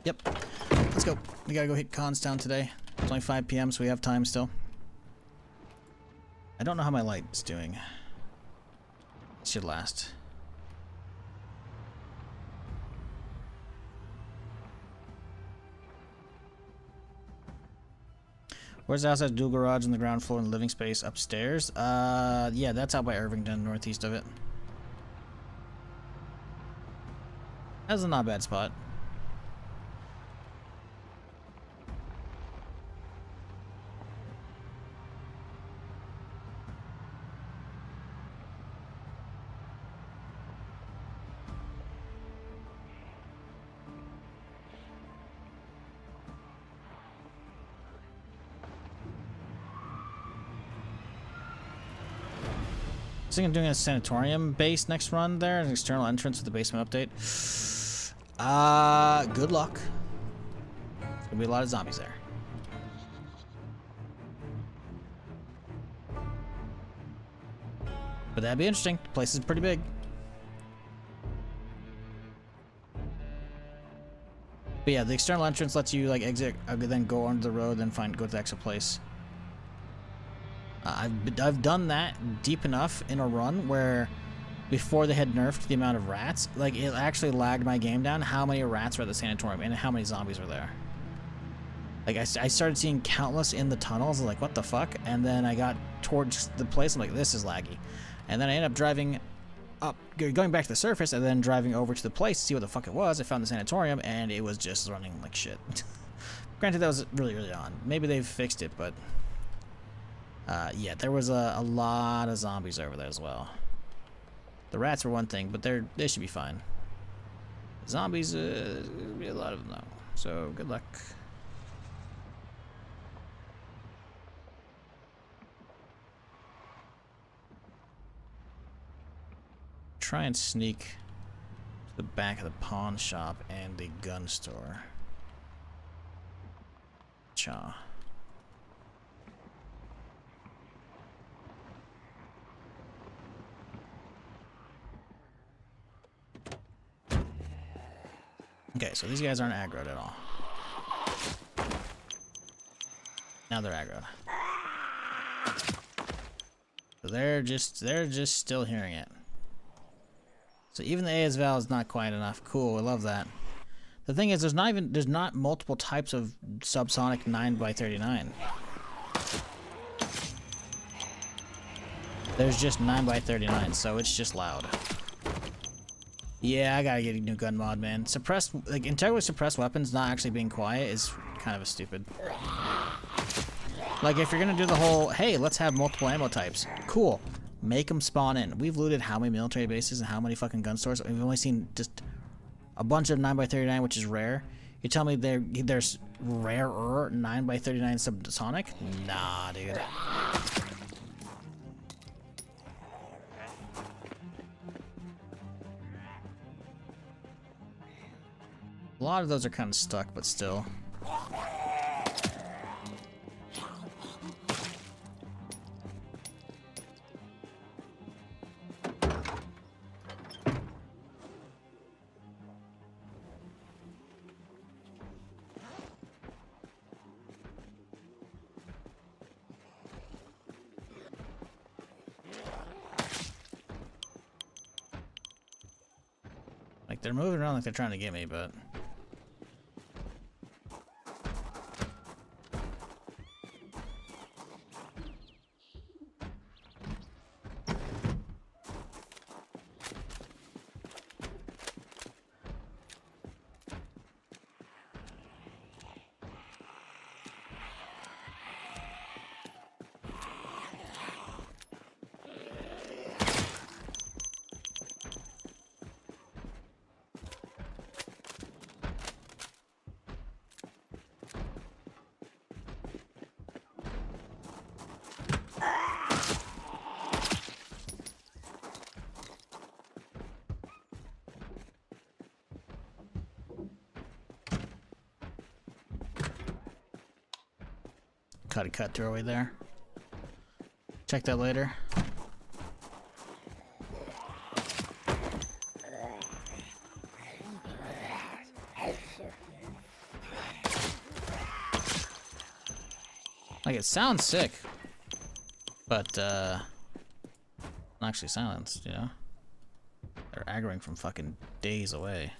Yep. Let's go. We gotta go hit Constown today. It's only 5 p.m., so we have time still. I don't know how my light's doing. It should last. Where's the house? Has a dual garage on the ground floor and living space upstairs? Yeah, that's out by Irvington, northeast of it. That's a not bad spot. I was thinking of doing a sanatorium base next run there, an external entrance with the basement update. Good luck. There's gonna be a lot of zombies there. But that'd be interesting. The place is pretty big. But yeah, the external entrance lets you like exit, then go onto the road, then go to the exit place. I've done that deep enough in a run where before they had nerfed the amount of rats, like it actually lagged my game down how many rats were at the sanatorium and how many zombies were there. Like I started seeing countless in the tunnels, like what the fuck, and then I got towards the place, I'm like this is laggy. And then I ended up driving up, going back to the surface and then driving over to the place to see what the fuck it was. I found the sanatorium and it was just running like shit. Granted that was really early on. Maybe they've fixed it, but yeah, there was a lot of zombies over there as well. The rats were one thing, but they should be fine. Zombies, there's gonna be a lot of them though. So good luck. Try and sneak to the back of the pawn shop and the gun store. Cha. Okay, so these guys aren't aggroed at all. Now they're aggroed. So they're just still hearing it. So even the ASVAL is not quite enough. Cool, I love that. The thing is, there's not multiple types of subsonic 9x39. There's just 9x39, so it's just loud. Yeah, I gotta get a new gun mod, man. Suppressed, like, integrally suppressed weapons not actually being quiet is kind of a stupid. Like, if you're gonna do the whole, hey, let's have multiple ammo types. Cool. Make them spawn in. We've looted how many military bases and how many fucking gun stores? We've only seen just a bunch of 9x39, which is rare. You tell me there's rarer 9x39 subsonic? Nah, dude. A lot of those are kind of stuck, but still. Like, they're moving around like they're trying to get me, but... Cut throwaway there. Check that later. Like, it sounds sick, but not actually silenced, you know? They're aggroing from fucking days away.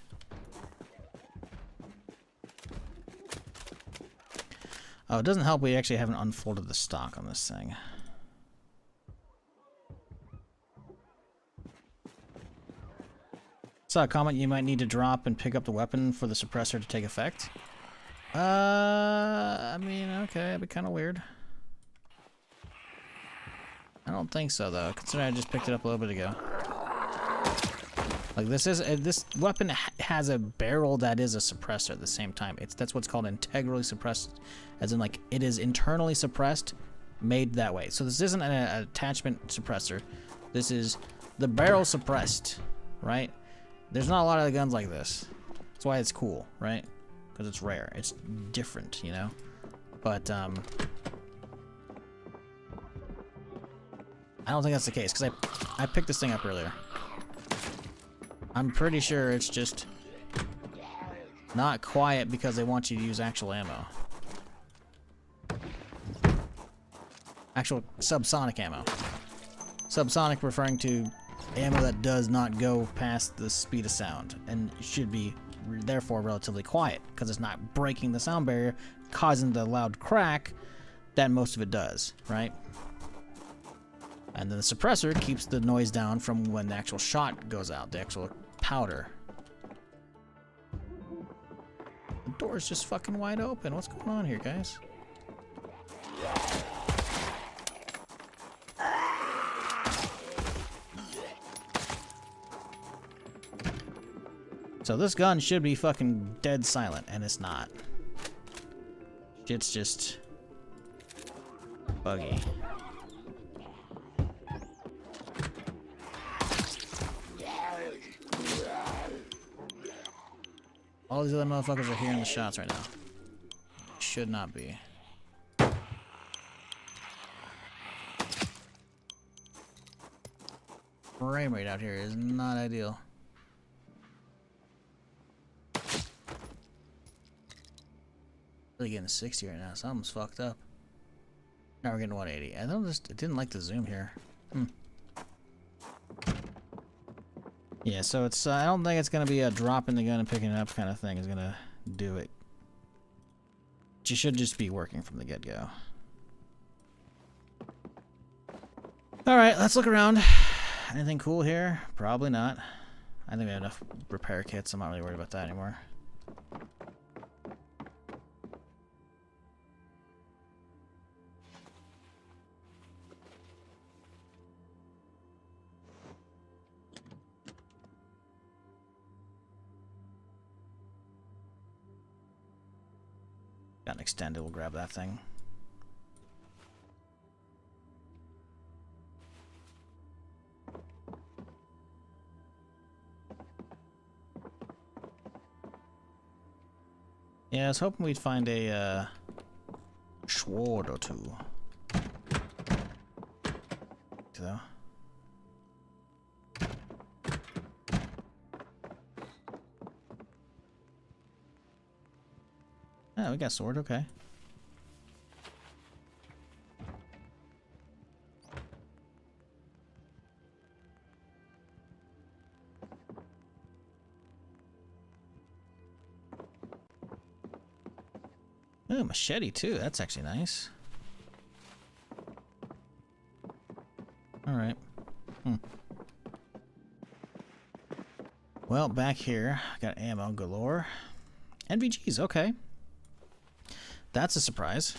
Oh, it doesn't help we actually haven't unfolded the stock on this thing. Saw a comment you might need to drop and pick up the weapon for the suppressor to take effect. I mean, okay, that'd be kind of weird. I don't think so, though, considering I just picked it up a little bit ago. Like, this weapon has a barrel that is a suppressor at the same time. That's what's called integrally suppressed, as in, like, it is internally suppressed, made that way. So this isn't an attachment suppressor. This is the barrel suppressed, right? There's not a lot of guns like this. That's why it's cool, right? Because it's rare. It's different, you know? But, I don't think that's the case, because I picked this thing up earlier. I'm pretty sure it's just not quiet because they want you to use actual ammo. Actual subsonic ammo. Subsonic referring to ammo that does not go past the speed of sound and should be therefore relatively quiet because it's not breaking the sound barrier, causing the loud crack that most of it does, right? And then the suppressor keeps the noise down from when the actual shot goes out, the actual powder. The door's just fucking wide open. What's going on here, guys? So this gun should be fucking dead silent, and it's not. It's just buggy. All these other motherfuckers are hearing the shots right now. Should not be. Frame rate out here is not ideal. Really getting 60 right now. Something's fucked up. Now we're getting 180. It didn't like the zoom here. Yeah, so it's I don't think it's gonna be a drop in the gun and picking it up kind of thing is gonna do it. You should just be working from the get-go. Alright, let's look around. Anything cool here? Probably not. I think we have enough repair kits. I'm not really worried about that anymore. Got an extended, we'll grab that thing. Yeah, I was hoping we'd find a sword or two. Though. Yeah, we got a sword, okay. Oh, machete too. That's actually nice. Alright. Well, back here, I got ammo galore. NVGs, okay. That's a surprise.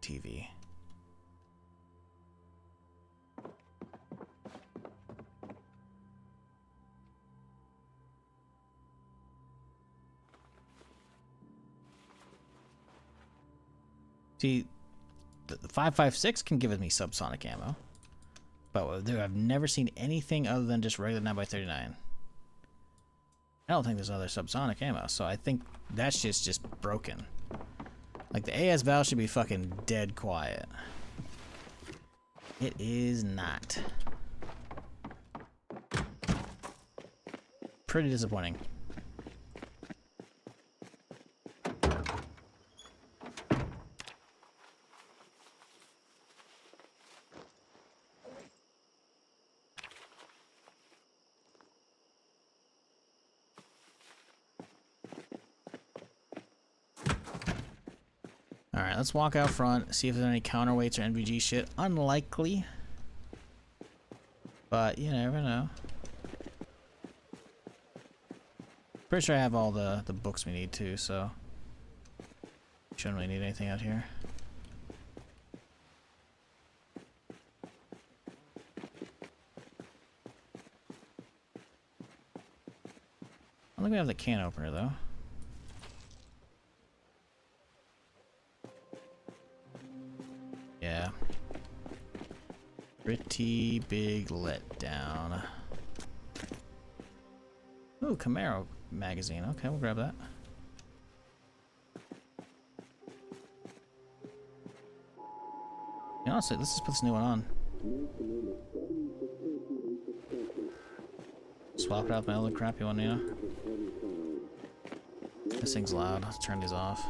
TV. See, the 5.56 can give me subsonic ammo, but I've never seen anything other than just regular 9x39. I don't think there's other subsonic ammo, so I think that's just broken. Like, the AS valve should be fucking dead quiet. It is not. Pretty disappointing. Alright, let's walk out front, see if there's any counterweights or NVG shit. Unlikely. But you never know. Pretty sure I have all the books we need too, so shouldn't really need anything out here. I don't think we have the can opener though. Yeah. Pretty big letdown. Ooh, Camaro magazine. Okay, we'll grab that. Yeah, honestly, let's just put this new one on. Swap it out with my other crappy one, you know? This thing's loud. Let's turn these off.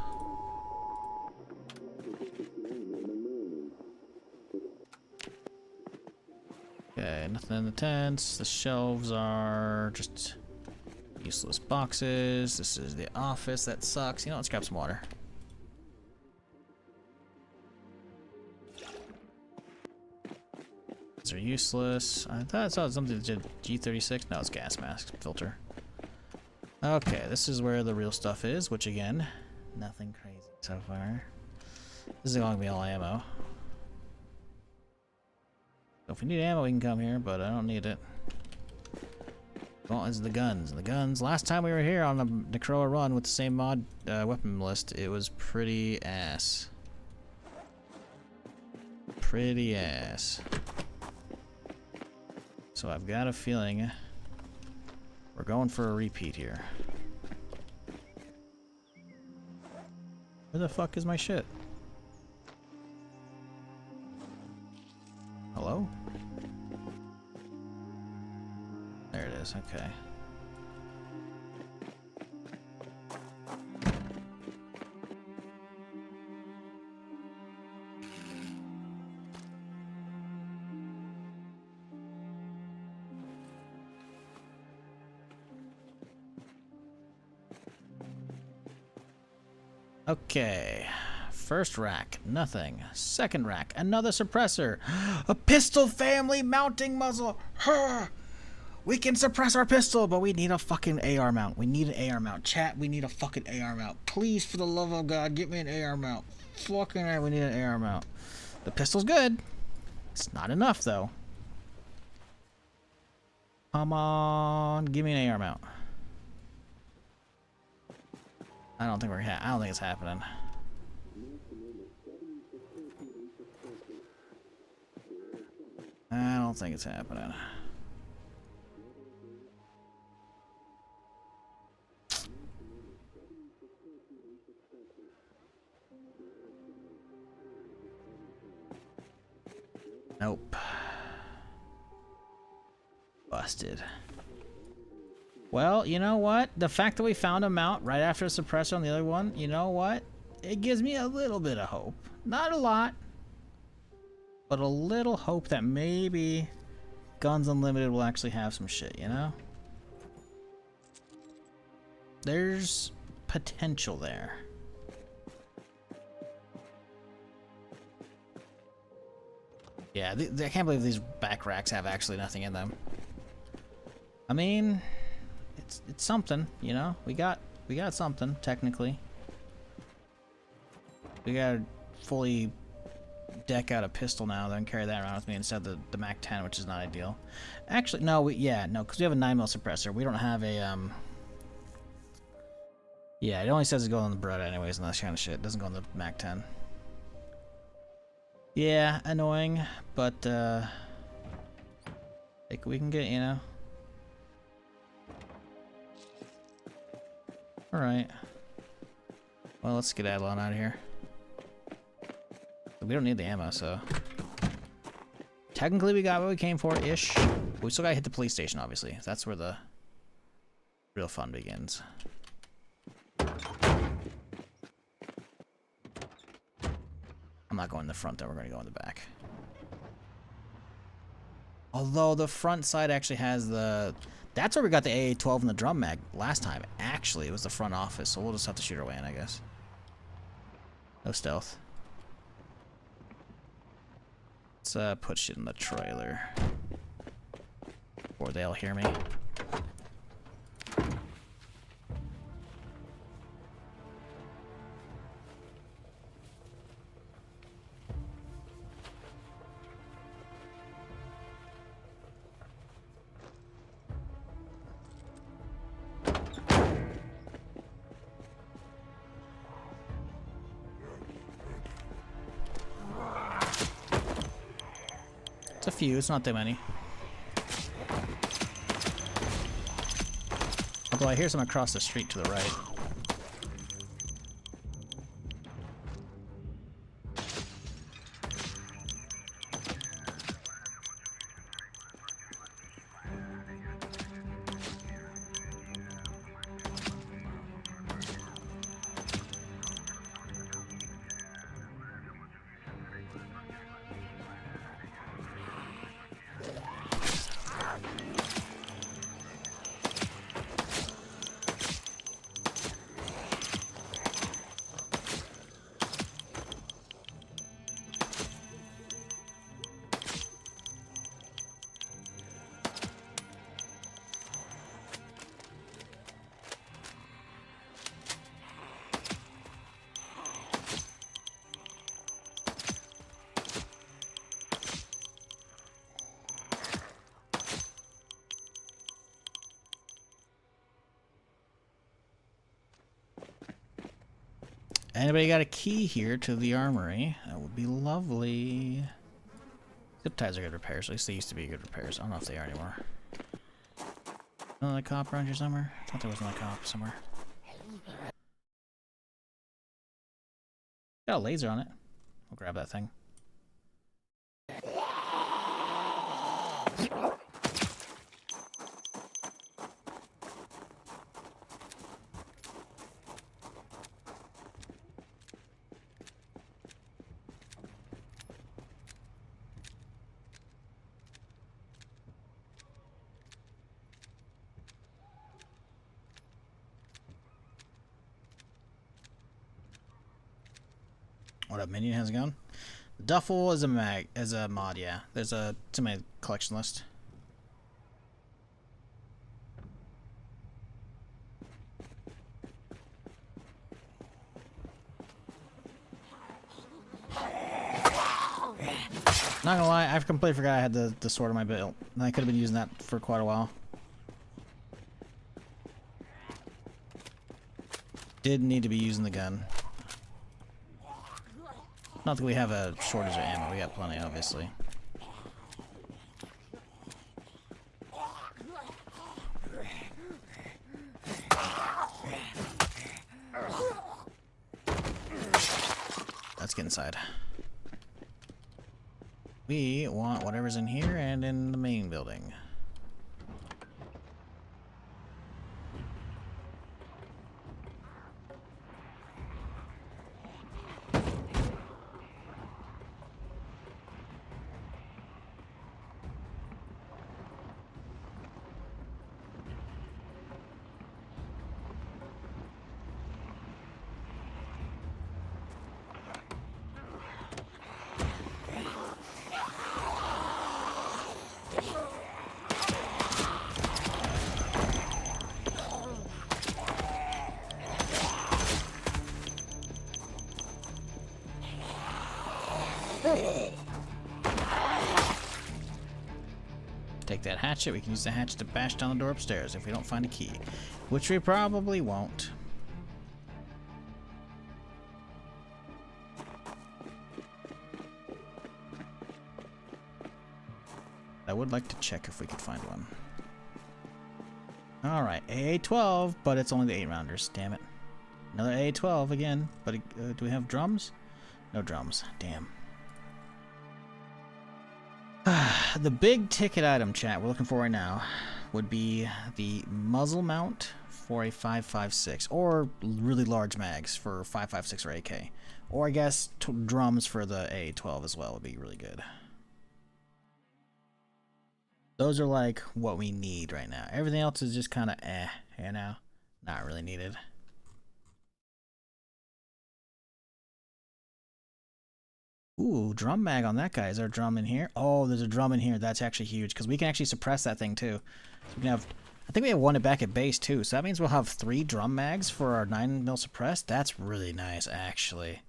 Okay, nothing in the tents. The shelves are just useless boxes. This is the office. That sucks. You know, let's grab some water. These are useless. I thought I saw something that did G36. No, it's gas mask filter. Okay, this is where the real stuff is, which again, nothing crazy so far. This is going to be all ammo. So if we need ammo, we can come here, but I don't need it. Well, it's the guns. The guns. Last time we were here on the Necroa run with the same mod weapon list, it was pretty ass. Pretty ass. So I've got a feeling we're going for a repeat here. Where the fuck is my shit? Hello? There it is, okay. Okay. First rack, nothing. Second rack, another suppressor. A pistol family mounting muzzle. We can suppress our pistol, but we need a fucking AR mount. We need an AR mount. Chat, we need a fucking AR mount. Please, for the love of God, get me an AR mount. Fucking A, we need an AR mount. The pistol's good. It's not enough, though. Come on, give me an AR mount. I don't think I don't think it's happening. I don't think it's happening. Nope. Busted. Well, you know what? The fact that we found a mount right after a suppressor on the other one, you know what? It gives me a little bit of hope. Not a lot, but a little hope that maybe Guns Unlimited will actually have some shit, you know? There's potential there. Yeah, I can't believe these back racks have actually nothing in them. I mean, it's something, you know? We got something, technically. We gotta fully deck out a pistol now, then carry that around with me instead of the MAC-10, which is not ideal. Actually, no, because we have a 9mm suppressor. We don't have a, yeah, it only says it goes on the Beretta anyways and that kind of shit. It doesn't go on the MAC-10. Yeah, annoying, but, like, we can get, you know. Alright. Well, let's skedaddle on out of here. We don't need the ammo, so... Technically, we got what we came for-ish. We still gotta hit the police station, obviously. That's where the real fun begins. I'm not going in the front, though. We're gonna go in the back. Although, the front side actually has the... That's where we got the AA-12 and the drum mag last time. Actually, it was the front office, so we'll just have to shoot our way in, I guess. No stealth. Let's put shit in the trailer. Or they'll hear me. It's a few, it's not that many. Although I hear some across the street to the right. Anybody got a key here to the armory? That would be lovely. Zip ties are good repairs. At least they used to be good repairs. I don't know if they are anymore. Another cop around here somewhere? I thought there was another cop somewhere. Got a laser on it. We'll grab that thing. What up, minion? How's it going? Duffel is a mod, yeah. It's in my collection list. Not gonna lie, I completely forgot I had the sword in my belt. I could have been using that for quite a while. Didn't need to be using the gun. Not that we have a shortage of ammo, we got plenty, obviously. Let's get inside. We want whatever's in here and in the main building. Take that hatchet. We can use the hatchet to bash down the door upstairs if we don't find a key, which we probably won't. I would like to check if we could find one. Alright, AA-12, but it's only the 8-rounders. Damn it. Another AA-12 again, but do we have drums? No drums. Damn. The big ticket item, chat, we're looking for right now would be the muzzle mount for a 5.56, or really large mags for 5.56 or AK. Or I guess drums for the AA-12 as well would be really good. Those are like what we need right now. Everything else is just kind of you know, not really needed. Ooh, drum mag on that guy. Is there a drum in here? Oh, there's a drum in here. That's actually huge because we can actually suppress that thing too. So we can have, I think we have one back at base too. So that means we'll have 3 drum mags for our 9mm suppressed. That's really nice, actually.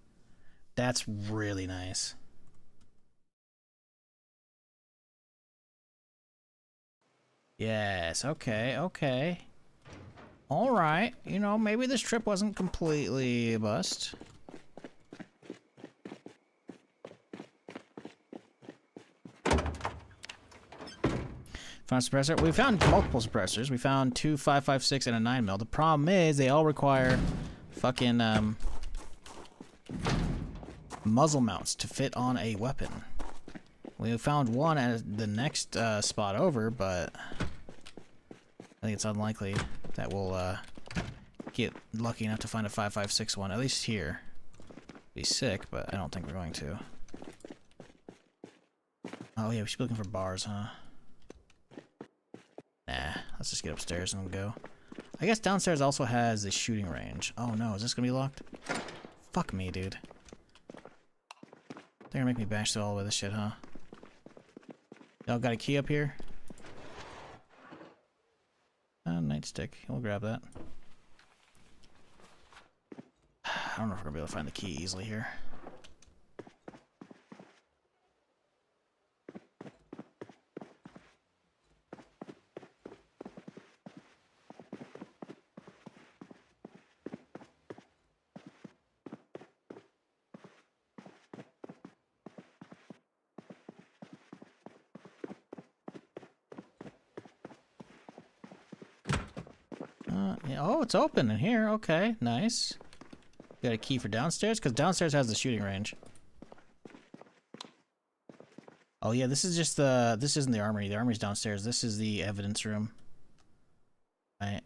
That's really nice. Yes, okay, okay. Alright, you know, maybe this trip wasn't completely a bust. Found a suppressor. We found multiple suppressors. We found 2 5.56 and a 9mm. The problem is they all require fucking muzzle mounts to fit on a weapon. We found one at the next spot over, but I think it's unlikely that we'll get lucky enough to find a 5.56 one, at least here. Be sick, but I don't think we're going to. Oh yeah, we should be looking for bars, huh? Nah, let's just get upstairs and go. I guess downstairs also has a shooting range. Oh no, is this gonna be locked? Fuck me, dude. They're gonna make me bash through all the way this shit, huh? Y'all got a key up here? Nightstick. We'll grab that. I don't know if we're gonna be able to find the key easily here. Yeah, oh, it's open in here. Okay, nice. Got a key for downstairs? Because downstairs has the shooting range. Oh yeah, this is just the... This isn't the armory. The armory's downstairs. This is the evidence room. Right.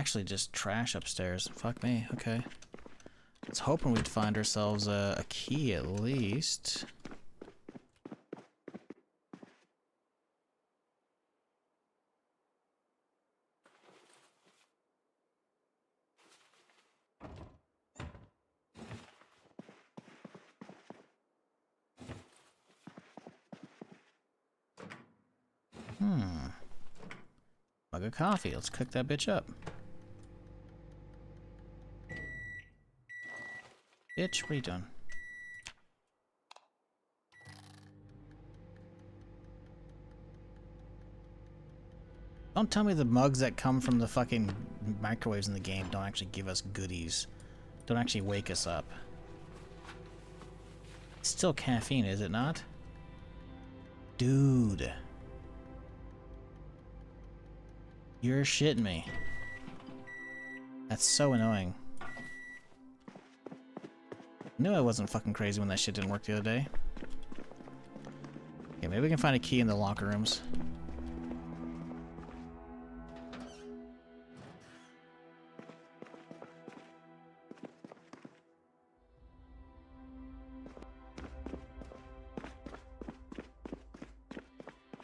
actually just trash upstairs. Fuck me. Okay. I was hoping we'd find ourselves a key at least. Mug of coffee. Let's cook that bitch up. Bitch, what are you doing? Don't tell me the mugs that come from the fucking microwaves in the game don't actually give us goodies. Don't actually wake us up. It's still caffeine, is it not? Dude. You're shitting me. That's so annoying. Knew I wasn't fucking crazy when that shit didn't work the other day. Okay, maybe we can find a key in the locker rooms.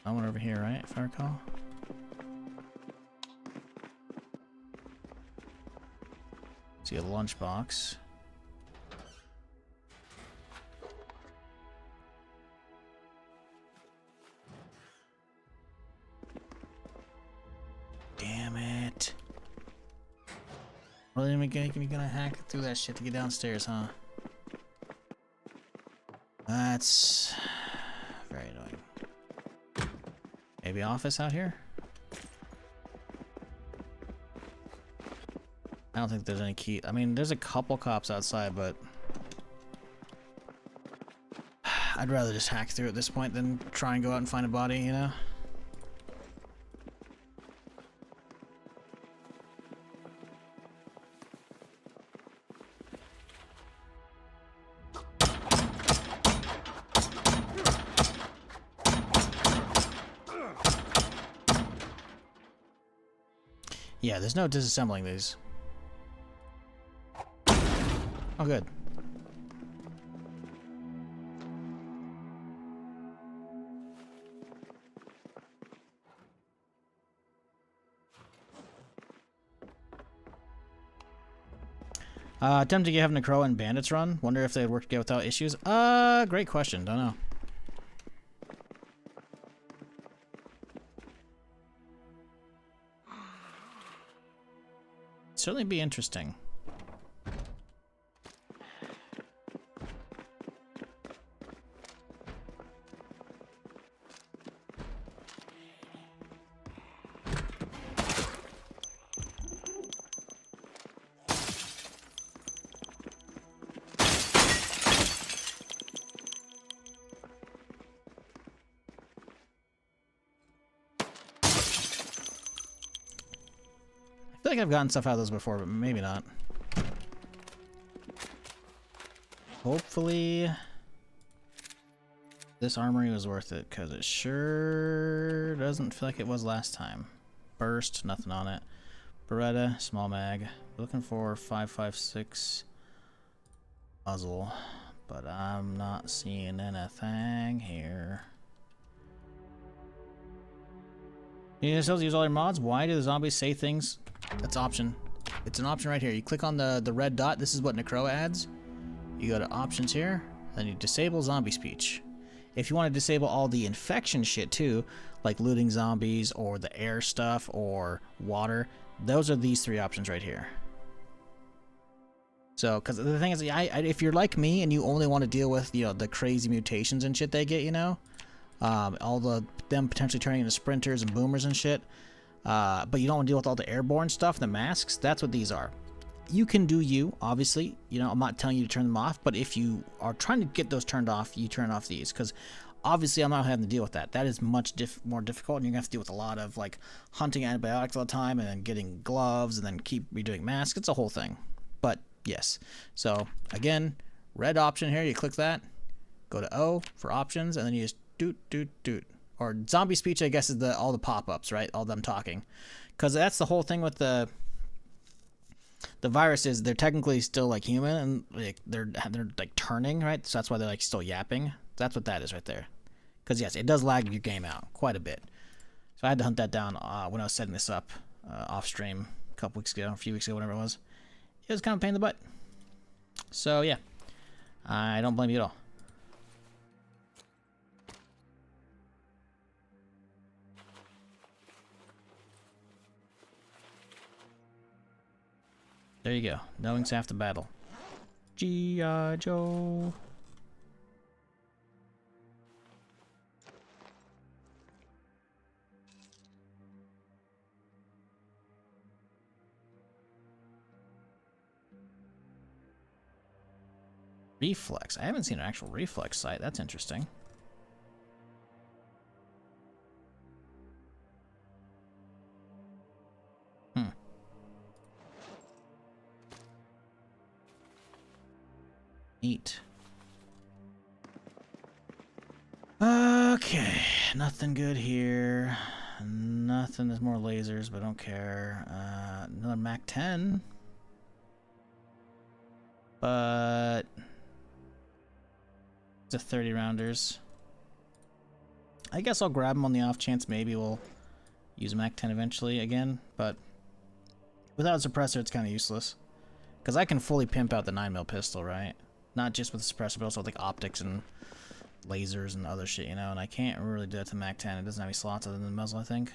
I went over here, right? If I recall. See a lunchbox. Damn it. Really gonna hack through that shit to get downstairs, huh? That's very annoying. Maybe office out here? I don't think there's any key. I mean, there's a couple cops outside, but I'd rather just hack through at this point than try and go out and find a body, you know? Yeah, there's no disassembling these. Oh, good. Attempting to have Necroa and Bandits run. Wonder if they'd work together without issues. Great question. Don't know. Certainly be interesting. I feel like I've gotten stuff out of those before, but maybe not. Hopefully this armory was worth it, because it sure doesn't feel like it was last time. Burst, nothing on it. Beretta, small mag. Looking for 5.56 muzzle, but I'm not seeing anything here. You just use all your mods. Why do the zombies say things? That's option. It's an option right here. You click on the red dot. This is what Necroa adds. You go to options here, then you disable zombie speech. If you want to disable all the infection shit too, like looting zombies or the air stuff or water, those are these three options right here. So, because the thing is, if you're like me and you only want to deal with, you know, the crazy mutations and shit they get, you know, all them potentially turning into sprinters and boomers and shit, but you don't want to deal with all the airborne stuff, the masks, that's what these are. You can do you, obviously, you know, I'm not telling you to turn them off, but if you are trying to get those turned off, you turn off these, because obviously I'm not having to deal with that. That is much more difficult, and you're going to have to deal with a lot of, like, hunting antibiotics all the time, and then getting gloves, and then keep redoing masks. It's a whole thing. But, yes. So, again, red option here, you click that, go to O for options, and then you just doot, doot, doot. Or zombie speech, I guess, is all the pop-ups, right? All them talking. Because that's the whole thing with the The virus is they're technically still like human and like they're like turning, right? So that's why they're like still yapping. That's what that is right there. Because yes, it does lag your game out quite a bit. So I had to hunt that down when I was setting this up off stream a few weeks ago, whatever it was. It was kind of a pain in the butt. So yeah, I don't blame you at all. There you go. Knowing's half the battle. G.I. Joe. Reflex. I haven't seen an actual reflex site. That's interesting. Neat. Okay, nothing good here. Nothing. There's more lasers, but I don't care. Another Mac 10. But it's a 30 rounders. I guess I'll grab them on the off chance maybe we'll use a Mac 10 eventually again, but without a suppressor it's kind of useless. Because I can fully pimp out the 9mm pistol, right? Not just with the suppressor, but also with like optics and lasers and other shit, you know? And I can't really do that to Mac 10. It doesn't have any slots other than the muzzle, I think.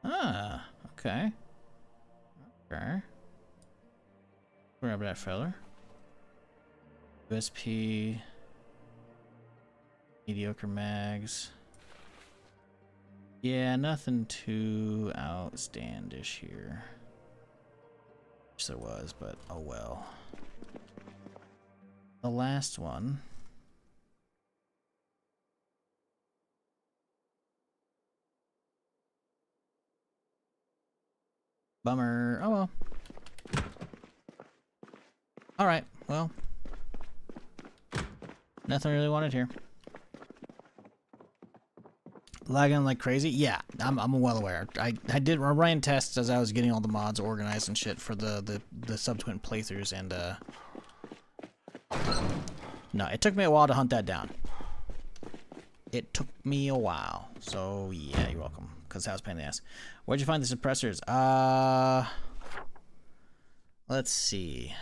Ah, okay. Okay. Grab that feller. USP. Mediocre mags. Yeah, nothing too outstandish here. Wish there was, but oh well. The last one. Bummer. Oh well. Alright, well. Nothing really wanted here. Lagging like crazy? Yeah, I'm well aware. I ran tests as I was getting all the mods organized and shit for the subsequent playthroughs, and no, it took me a while to hunt that down. It took me a while. So yeah, you're welcome. Cause that was a pain in the ass. Where'd you find the suppressors? Let's see.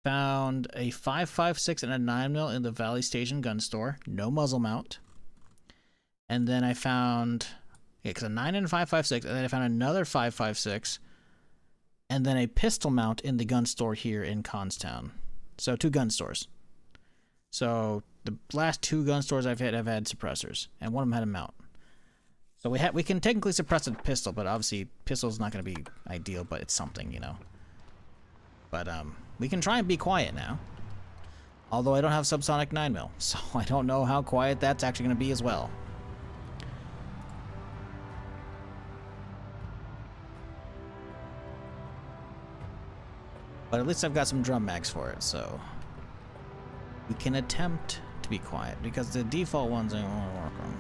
Found a 5.56 and a 9mm in the Valley Station gun store. No muzzle mount. And then I found... yeah, because a 9 and a 5.56, and then I found another 5.56, and then a pistol mount in the gun store here in Constown. So 2 gun stores. So the last 2 gun stores I've hit have had suppressors, and one of them had a mount. So we can technically suppress a pistol, but obviously pistol's not going to be ideal, but it's something, you know. But we can try and be quiet now. Although I don't have subsonic 9mm, so I don't know how quiet that's actually going to be as well. But at least I've got some drum mags for it, so we can attempt to be quiet, because the default ones I don't want to work on.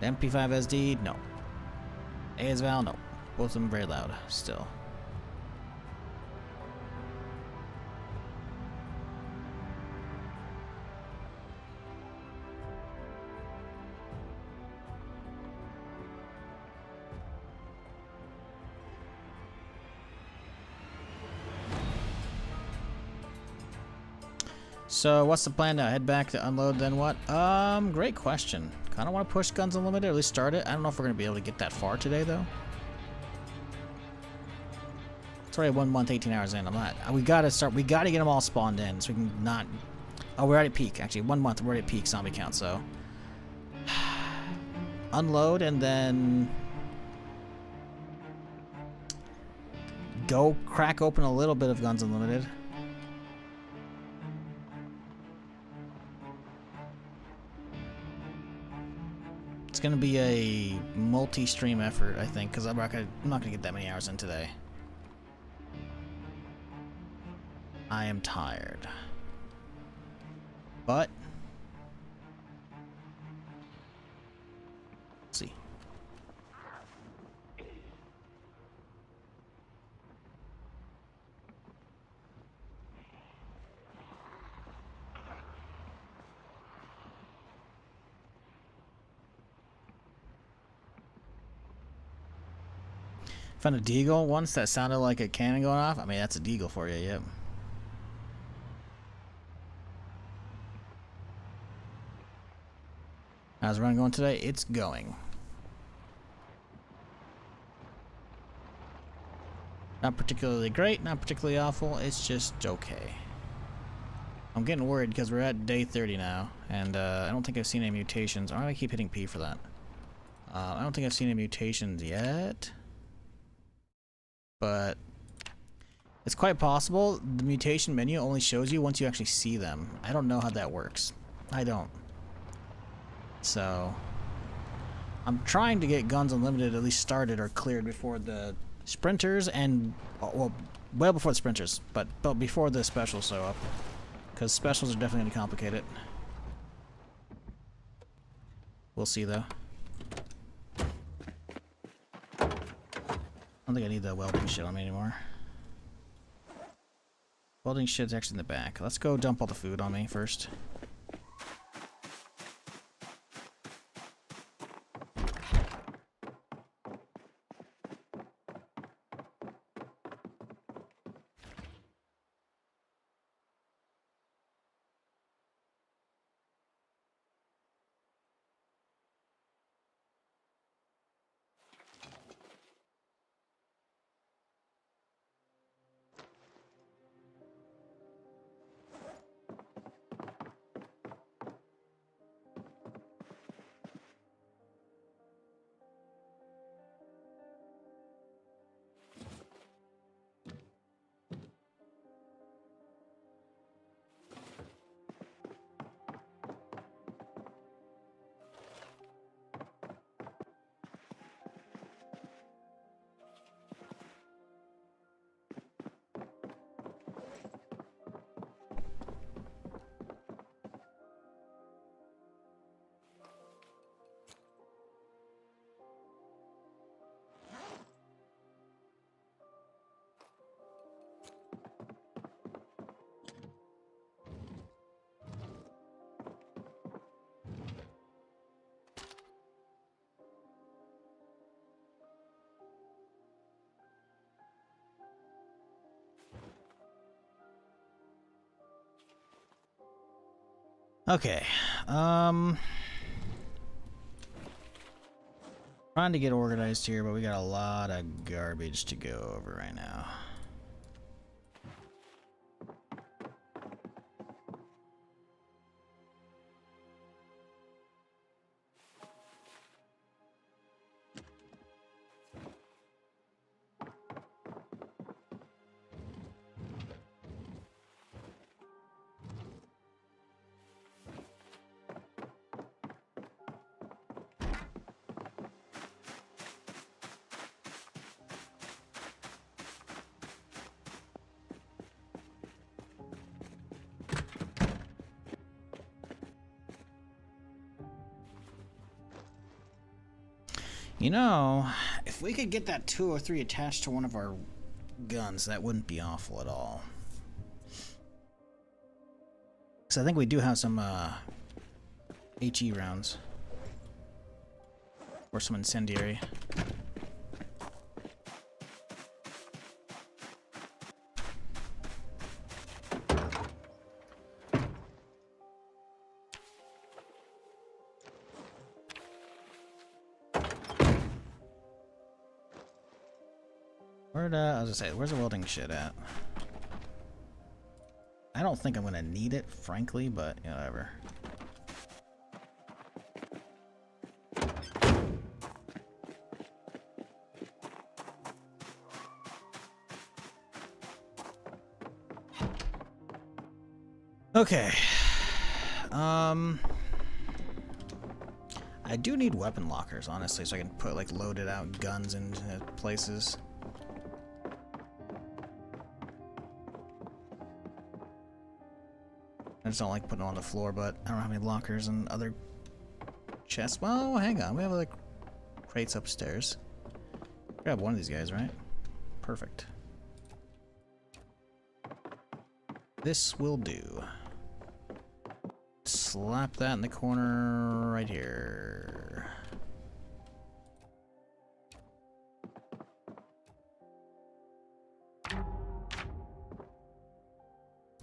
The MP5 SD, no. ASVAL, no. Both of them very loud, still. So what's the plan now? Head back to unload, then what? Great question. Kind of want to push Guns Unlimited, or at least start it. I don't know if we're going to be able to get that far today, though. It's already 1 month, 18 hours in. We got to start. We got to get them all spawned in, so we can not... oh, we're already at peak. Actually, 1 month, we're already at peak zombie count, so... unload, and then... go crack open a little bit of Guns Unlimited. It's gonna be a multi-stream effort, I think, because I'm not gonna get that many hours in today. I am tired. But let's see. Found a deagle once that sounded like a cannon going off. I mean, that's a deagle for you, yep. How's the run going today? It's going. Not particularly great, not particularly awful. It's just okay. I'm getting worried because we're at day 30 now, and I don't think I've seen any mutations. Why do I keep hitting P for that? I don't think I've seen any mutations yet. But it's quite possible the mutation menu only shows you once you actually see them. I don't know how that works. I don't. So I'm trying to get Guns Unlimited at least started or cleared before the sprinters and, well before the sprinters, but before the specials show up. Because specials are definitely going to complicate it. We'll see though. I don't think I need the welding shit on me anymore. Welding shit's actually in the back. Let's go dump all the food on me first. Okay, trying to get organized here, but we got a lot of garbage to go over right now. You know, if we could get that 203 attached to one of our guns, that wouldn't be awful at all. Because I think we do have some HE rounds. Or some incendiary. I was gonna say, where's the welding shit at? I don't think I'm gonna need it, frankly, but you know, whatever. Okay. I do need weapon lockers, honestly, so I can put like loaded out guns into places. I just don't like putting it on the floor, but I don't have any lockers and other chests. Well, hang on. We have like crates upstairs. Grab one of these guys, right? Perfect. This will do. Slap that in the corner right here.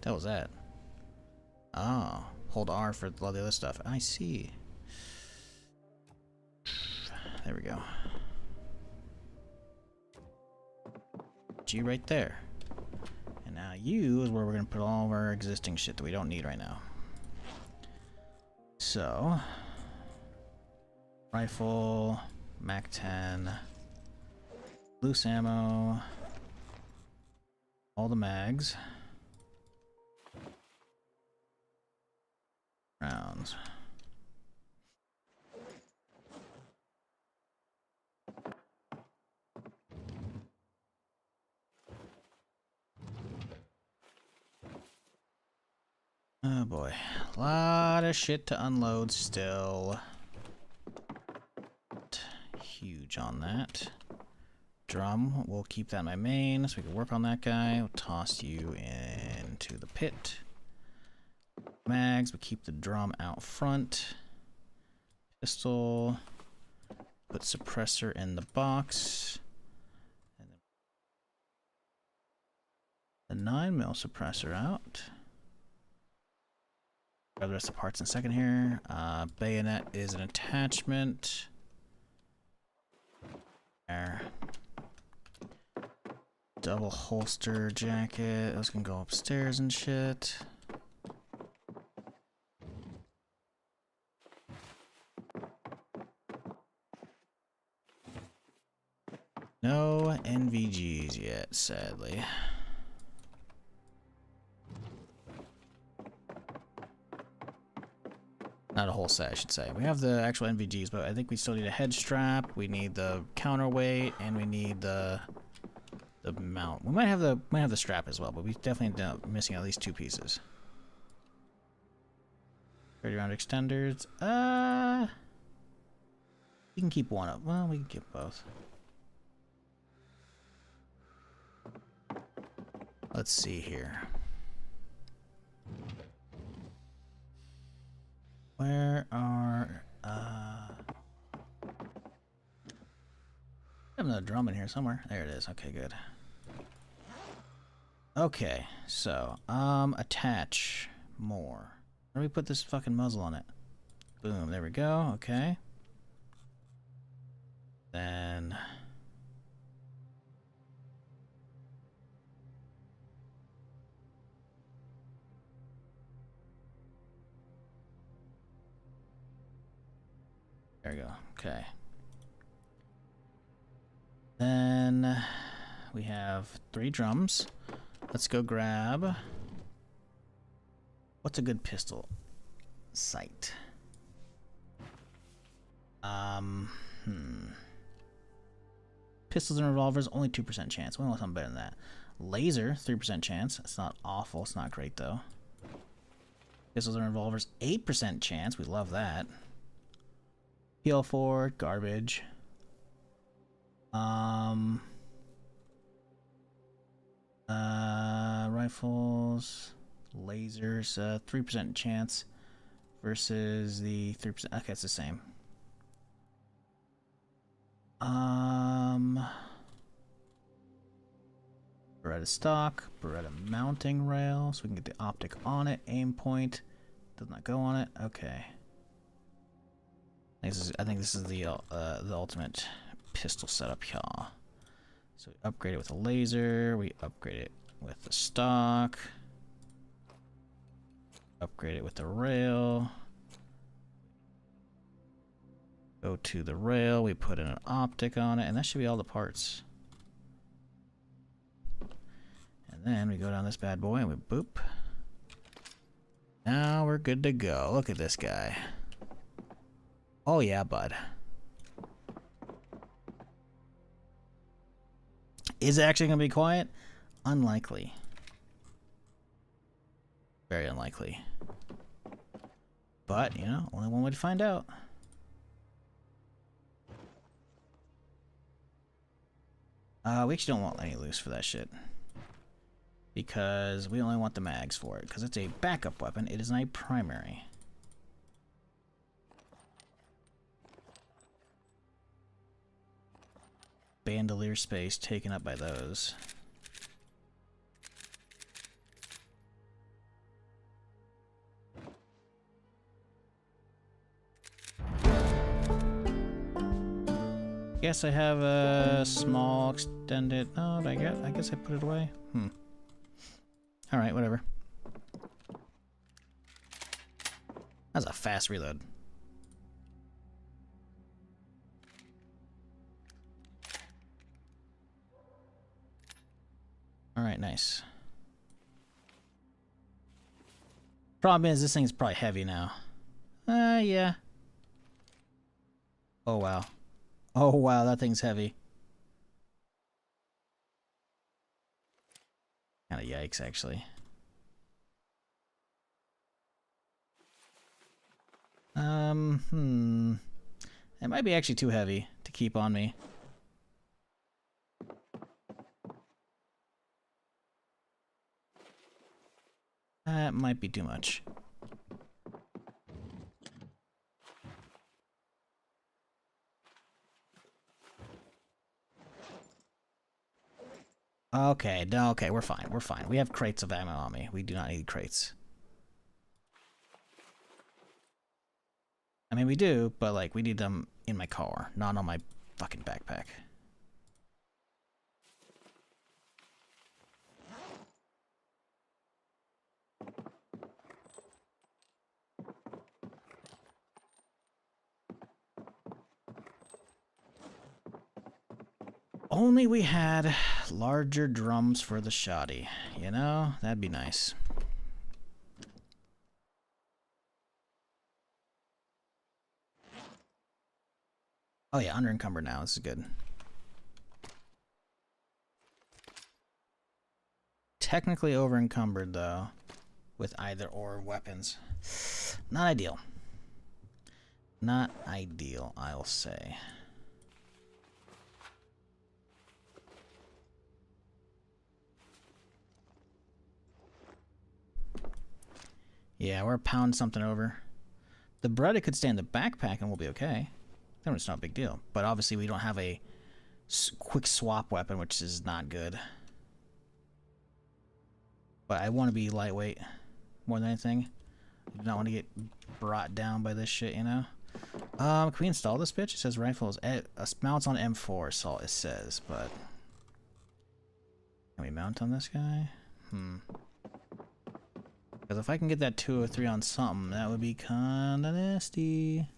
What was that? Oh, hold R for all the other stuff. I see. There we go. G right there. And now you is where we're gonna put all of our existing shit that we don't need right now. So, rifle, MAC-10, loose ammo, all the mags, rounds. Oh boy, a lot of shit to unload still. Huge on that. Drum, we'll keep that in my main so we can work on that guy. We'll toss you into the pit. Mags, but keep the drum out front. Pistol, put suppressor in the box. And then the 9mm suppressor out. Grab the rest of the parts in a second here. Bayonet is an attachment. There. Double holster jacket. Those can go upstairs and shit. No NVGs yet, sadly. Not a whole set, I should say. We have the actual NVGs, but I think we still need a head strap. We need the counterweight, and we need the mount. We might have the strap as well, but we definitely end up missing at least 2 pieces. 30-round extenders. We can keep one up. Well, we can keep both. Let's see here. Where are I have another drum in here somewhere. There it is. Okay, good. Okay, so attach more. Where do we put this fucking muzzle on it? Boom, there we go. Okay. Then there we go. Okay. Then we have 3 drums. Let's go grab. What's a good pistol? Sight. Pistols and revolvers, only 2% chance. We want something better than that. Laser, 3% chance. It's not awful. It's not great though. Pistols and revolvers, 8% chance. We love that. PL4, garbage. Rifles, lasers, 3% chance versus the 3%. Okay, it's the same. Beretta stock, Beretta mounting rail, so we can get the optic on it. Aim point does not go on it. Okay. I think this is the ultimate pistol setup here. So we upgrade it with a laser. We upgrade it with the stock. Upgrade it with the rail. Go to the rail. We put in an optic on it, and that should be all the parts. And then we go down this bad boy and we boop. Now we're good to go. Look at this guy. Oh yeah, bud. Is it actually gonna be quiet? Unlikely. Very unlikely. But, you know, only one way to find out. We actually don't want any loose for that shit. Because we only want the mags for it. Because it's a backup weapon. It is not a primary. Bandolier space taken up by those. Guess I have a small extended. Oh, I guess I put it away. All right, whatever. That's a fast reload. All right, nice. Problem is, this thing's probably heavy now. Yeah. Oh, wow. Oh, wow, that thing's heavy. Kinda yikes, actually. It might be actually too heavy to keep on me. That might be too much. Okay, no, okay, we're fine, we're fine. We have crates of ammo on me. We do not need crates. I mean, we do, but, like, we need them in my car, not on my fucking backpack. Only we had larger drums for the shoddy, you know? That'd be nice. Oh yeah, underencumbered now. This is good. Technically overencumbered though, with either or weapons. Not ideal. Not ideal, I'll say. Yeah, we're pounding something over. The Beretta could stay in the backpack and we'll be okay. Then it's not a big deal. But obviously we don't have a quick swap weapon, which is not good. But I want to be lightweight more than anything. I do not want to get brought down by this shit, you know? Can we install this bitch? It says rifles. Mounts on M4, so it says, but... Can we mount on this guy? Because if I can get that 203 on something, that would be kinda nasty.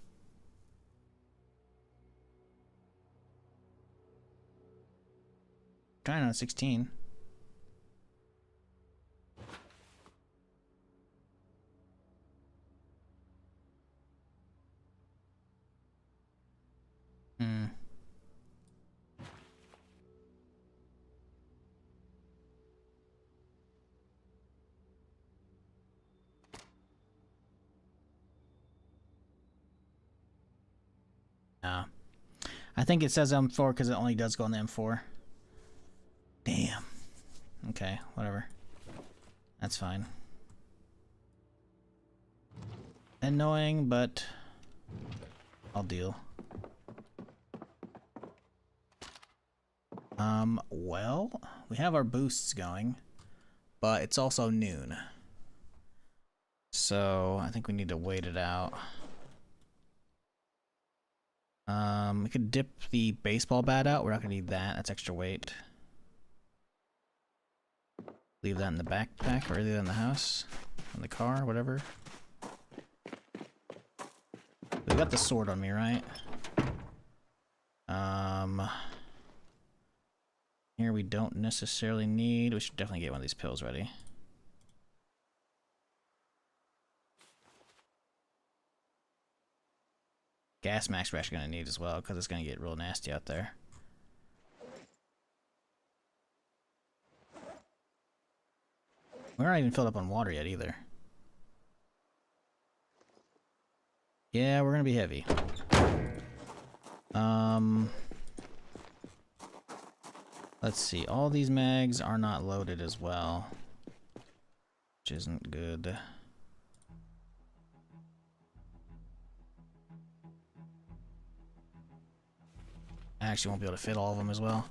Trying on 16. No. I think it says M4 because it only does go on the M4. Damn. Okay, whatever. That's fine. Annoying, but I'll deal. Well, we have our boosts going, but it's also noon. So I think we need to wait it out. We could dip the baseball bat out. We're not gonna need that. That's extra weight. Leave that in the backpack or leave that in the house, in the car, whatever. We got the sword on me, right? Here we don't necessarily need. We should definitely get one of these pills ready. Gas mask we're actually gonna need as well because it's gonna get real nasty out there. We're not even filled up on water yet either. Yeah, we're gonna be heavy. Let's see. All these mags are not loaded as well, which isn't good. I actually won't be able to fit all of them as well.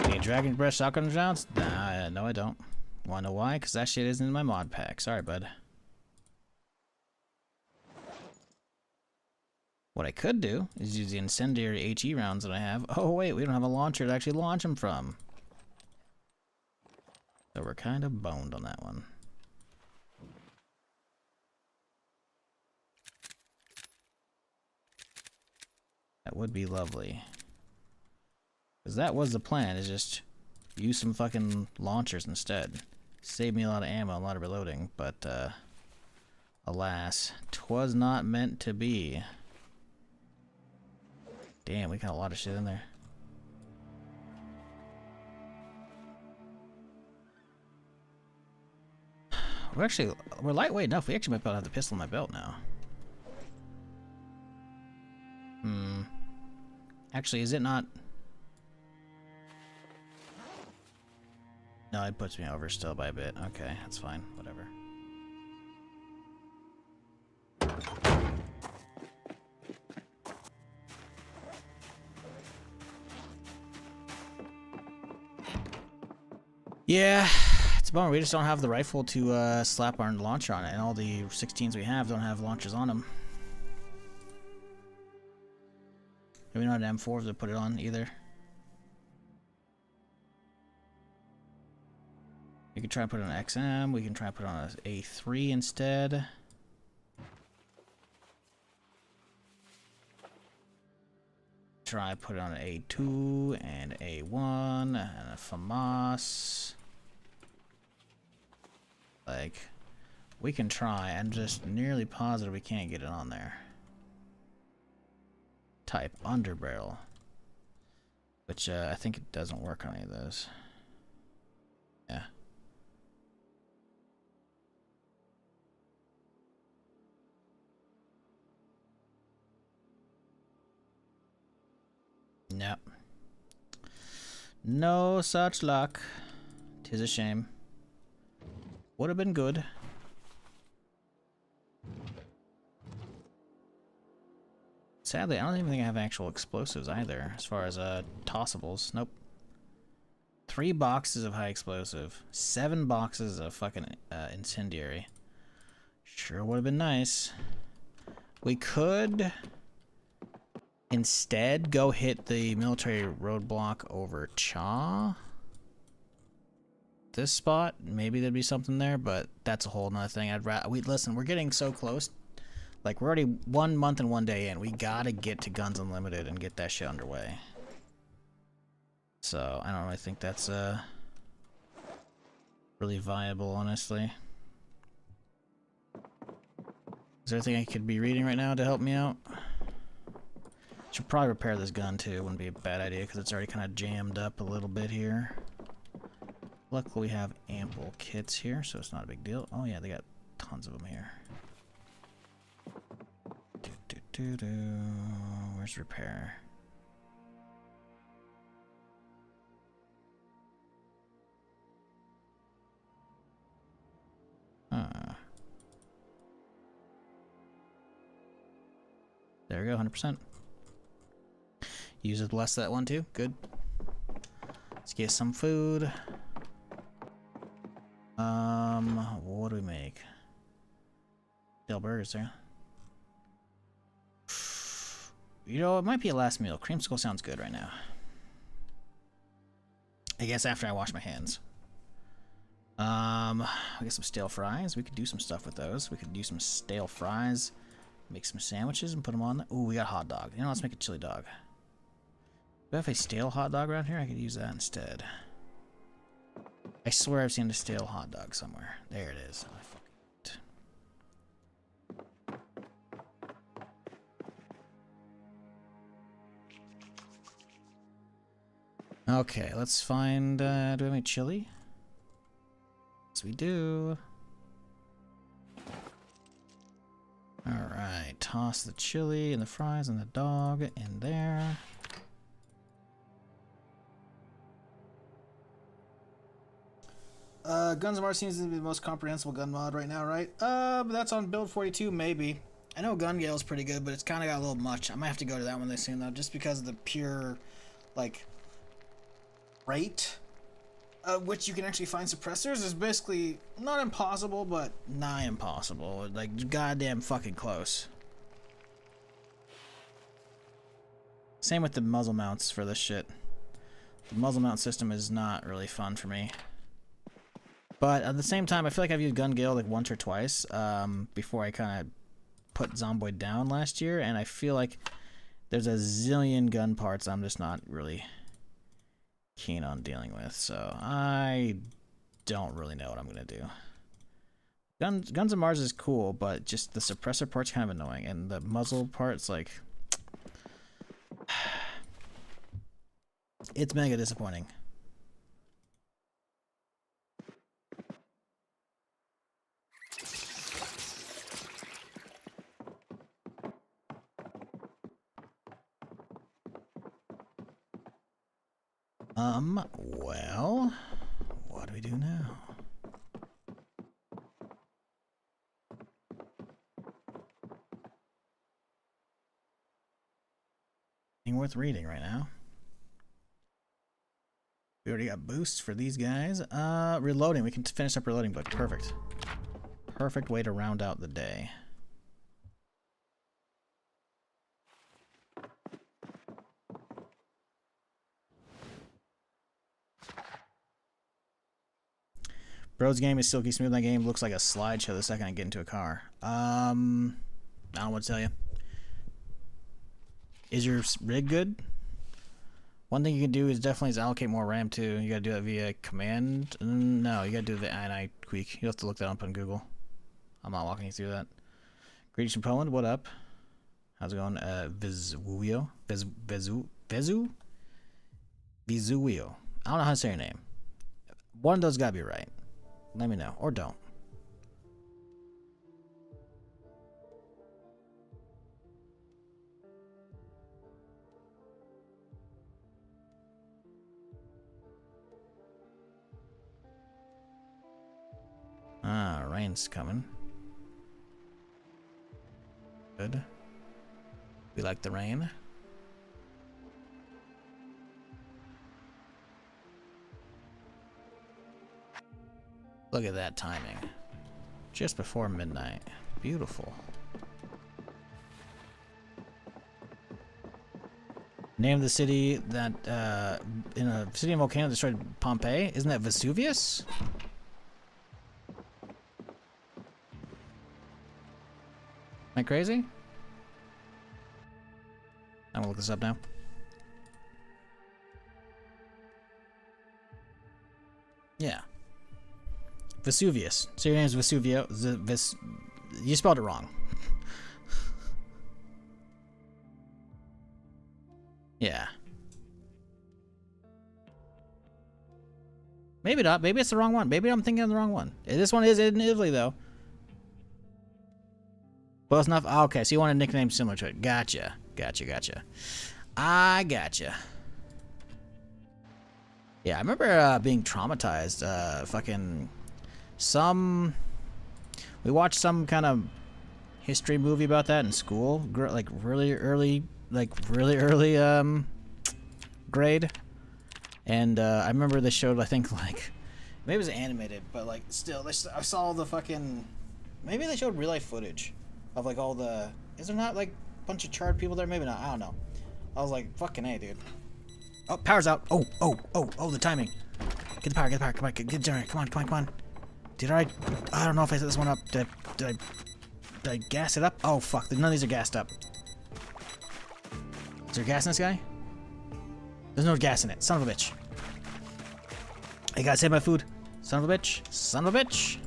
Any Dragon Breath shotgun rounds? Nah, no I don't. Wanna know why? Because that shit isn't in my mod pack. Sorry, bud. What I could do is use the incendiary HE rounds that I have. Oh wait, we don't have a launcher to actually launch them from. So we're kind of boned on that one. That would be lovely. Because that was the plan, is just use some fucking launchers instead. Save me a lot of ammo, a lot of reloading, but alas, 'twas not meant to be. Damn, we got a lot of shit in there. We're lightweight enough. We actually might be able to have the pistol in my belt now. Actually, is it not? No, it puts me over still by a bit. Okay, that's fine. Whatever. Yeah, it's a bummer. We just don't have the rifle to slap our launcher on it, and all the 16s we have don't have launchers on them. And we don't have M4s to put it on either. We can try and put it on XM. We can try and put it on a A3 instead. Try and put it on an A2 and A1 and a FAMAS. Like, we can try. I'm just nearly positive we can't get it on there. Type underbarrel, which I think it doesn't work on any of those. Yeah. No. No such luck. 'Tis a shame. Would have been good. Sadly, I don't even think I have actual explosives either, as far as tossables. Nope. 3 boxes of high explosive. 7 boxes of fucking incendiary. Sure would have been nice. We could instead go hit the military roadblock over Cha. This spot, maybe there'd be something there, but that's a whole nother thing. Listen, we're getting so close. Like, we're already 1 month and 1 day in. We gotta get to Guns Unlimited and get that shit underway. So, I don't really think that's really viable, honestly. Is there anything I could be reading right now to help me out? Should probably repair this gun too. Wouldn't be a bad idea because it's already kind of jammed up a little bit here. Luckily, we have ample kits here, so it's not a big deal. Oh yeah, they got tons of them here. Where's repair? There we go, 100%. Use it less that one too. Good. Let's get some food. What do we make? Stale burgers there. You know, it might be a last meal. Creamsicle sounds good right now. I guess after I wash my hands. I get some stale fries. We could do some stuff with those. We could do some stale fries, make some sandwiches, and put them on. Ooh, we got a hot dog. You know, let's make a chili dog. Do I have a stale hot dog around here? I could use that instead. I swear I've seen a stale hot dog somewhere. There it is. I fucking... Okay, let's find, do we have any chili? Yes, we do. Alright, toss the chili and the fries and the dog in there. Guns of Mars seems to be the most comprehensible gun mod right now, right? But that's on build 42, maybe. I know Gun Gale's pretty good, but it's kind of got a little much. I might have to go to that one this soon, though, just because of the pure, like, rate at which you can actually find suppressors is basically not impossible, but nigh impossible. Like, goddamn fucking close. Same with the muzzle mounts for this shit. The muzzle mount system is not really fun for me. But at the same time, I feel like I've used Gun Gale like once or twice before I kind of put Zomboid down last year, and I feel like there's a zillion gun parts I'm just not really keen on dealing with, so I don't really know what I'm gonna do. Guns of Mars is cool, but just the suppressor part's kind of annoying, and the muzzle part's like it's mega disappointing. Well, what do we do now? Ain't worth reading right now. We already got boosts for these guys. Reloading. We can finish up reloading book. Perfect. Perfect way to round out the day. Bro's game is silky smooth. That game looks like a slideshow the second I get into a car. I don't know what to tell you. Is your rig good? One thing you can do is definitely allocate more RAM too. You gotta do that via command. No, you gotta do the INI tweak. You'll have to look that up on Google. I'm not walking you through that. Greetings from Poland. What up? How's it going? Vezuio? Vezuio. I don't know how to say your name. One of those gotta be right. Let me know. Or don't. Ah, rain's coming. Good. We like the rain. Look at that timing. Just before midnight. Beautiful. Name of the city that, in a city and volcano destroyed Pompeii? Isn't that Vesuvius? Am I crazy? I'm gonna look this up now. Yeah. Vesuvius. So your name is Vesuvio. You spelled it wrong. Yeah. Maybe not. Maybe it's the wrong one. Maybe I'm thinking of the wrong one. This one is in Italy, though. Close enough? Oh, okay, so you want a nickname similar to it. Gotcha. Gotcha. I gotcha. Yeah, I remember being traumatized. We watched some kind of history movie about that in school, like really early grade, and I remember they showed, I think, like, maybe it was animated, but like still, I saw the fucking, maybe they showed real life footage of like all the, is there not like a bunch of charred people there? Maybe not, I don't know. I was like, fucking A, dude. Oh, power's out. Oh, the timing. Get the power, come on, get the generator, come on. I don't know if I set this one up. Did I gas it up? Oh, fuck, none of these are gassed up. Is there gas in this guy? There's no gas in it, son of a bitch. I gotta save my food. Son of a bitch. Son of a bitch.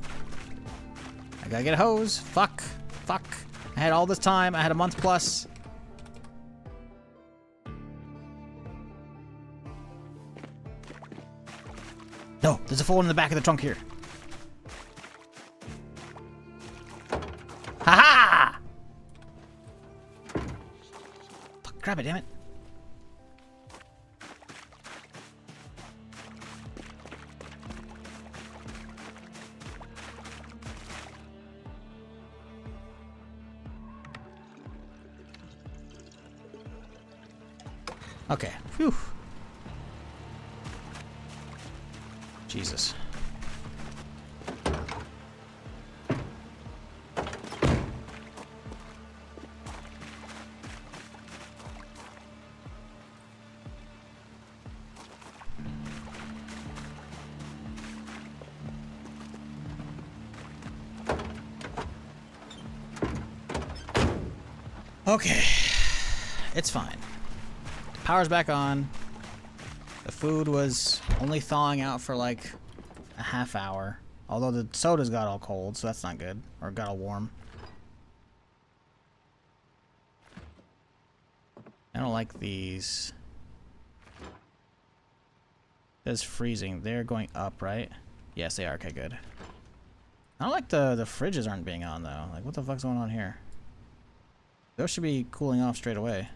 I gotta get a hose. Fuck. Fuck. I had all this time. I had a month plus. No, there's a phone in the back of the trunk here. Ha ha! Fuck, grab it, damn it. Okay. Phew. Jesus. Okay. It's fine. Power's back on. The food was only thawing out for like a half hour. Although the sodas got all cold, so that's not good. Or got all warm. I don't like these. It says freezing. They're going up, right? Yes, they are. Okay, good. I don't like the fridges aren't being on, though. Like, what the fuck's going on here? Those should be cooling off straight away.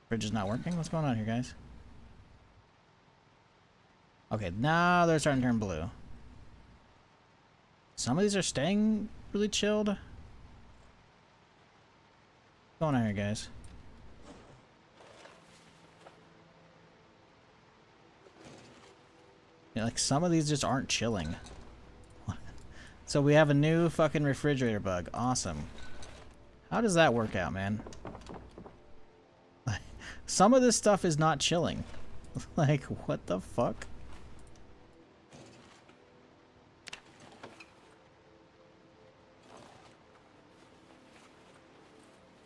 Fridge is not working? What's going on here, guys? Okay, now they're starting to turn blue. Some of these are staying really chilled. What's going on here, guys? Yeah, like some of these just aren't chilling. So we have a new fucking refrigerator bug. Awesome. How does that work out, man? Some of this stuff is not chilling. Like, what the fuck?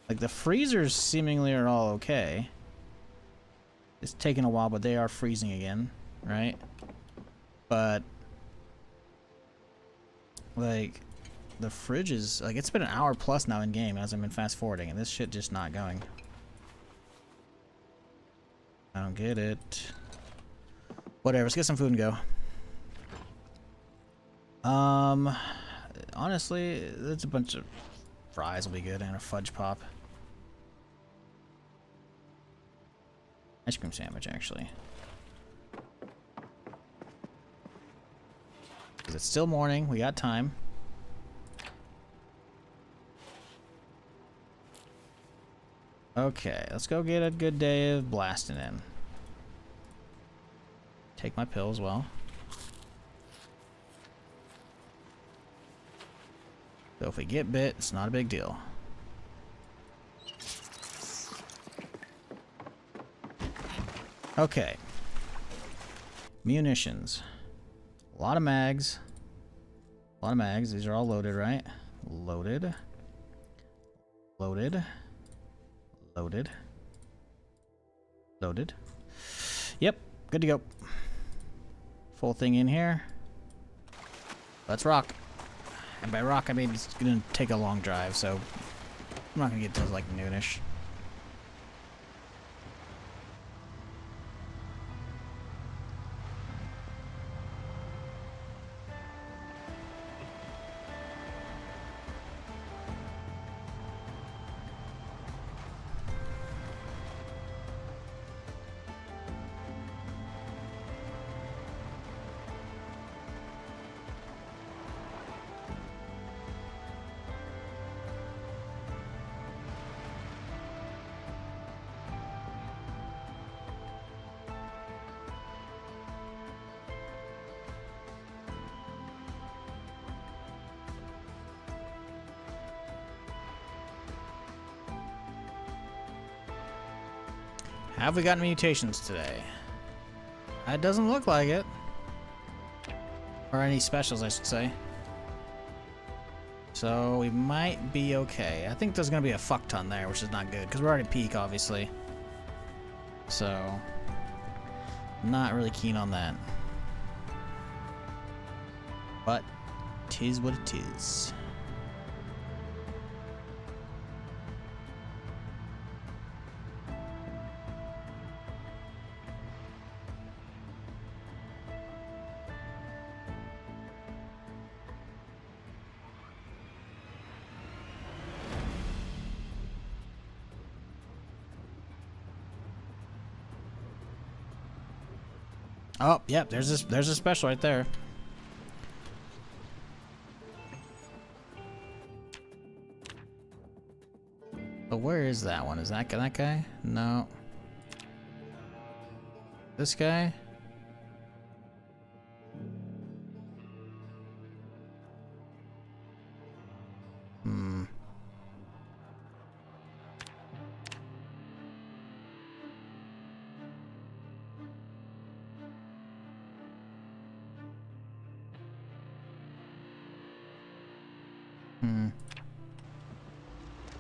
Like, the freezers seemingly are all okay. It's taking a while, but they are freezing again, right? But, like, the fridge is, like, it's been an hour plus now in game as I've been fast forwarding, and this shit just not going. I don't get it. Whatever, let's get some food and go. Honestly, it's a bunch of fries will be good and a fudge pop. Ice cream sandwich, actually. Because it's still morning, we got time. Okay, let's go get a good day of blasting in. Take my pill as well. So if we get bit, it's not a big deal. Okay. Munitions. A lot of mags. A lot of mags. These are all loaded, right? Loaded. Loaded. Loaded. Loaded. Yep, good to go. Full thing in here. Let's rock. And by rock, I mean it's gonna take a long drive, so I'm not gonna get to like noonish. Have we gotten mutations today? It doesn't look like it. Or any specials, I should say. So we might be okay. I think there's gonna be a fuck ton there, which is not good, because we're already peak, obviously. So, not really keen on that. But, 'tis what it is. Oh, yep, there's a special right there. But where is that one? Is that guy? No. This guy? Hmm.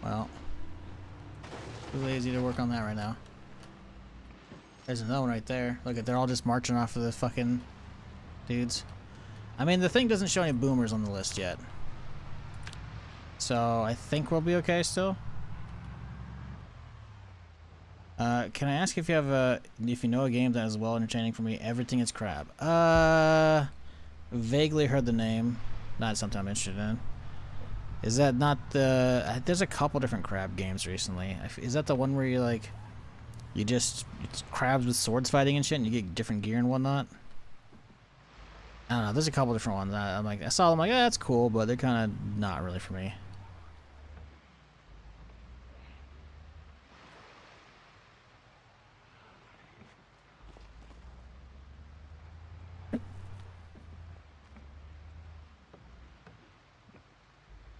Well, too lazy to work on that right now. There's another one right there. Look at, they're all just marching off of the fucking dudes. I mean, the thing doesn't show any boomers on the list yet, so I think we'll be okay still. Can I ask if you have if you know a game that is well entertaining for me? Everything is crab. Vaguely heard the name. Not something I'm interested in. Is that not the... There's a couple different crab games recently. Is that the one where you, like... it's crabs with swords fighting and shit, and you get different gear and whatnot? I don't know. There's a couple different ones. I saw them, like, yeah, that's cool, but they're kind of not really for me.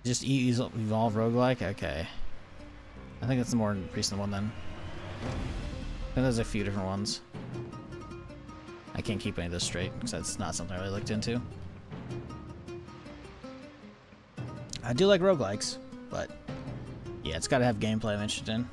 Just Evolve Roguelike? Okay. I think that's the more recent one then. And there's a few different ones. I can't keep any of this straight because that's not something I really looked into. I do like roguelikes, but yeah, it's got to have gameplay I'm interested in.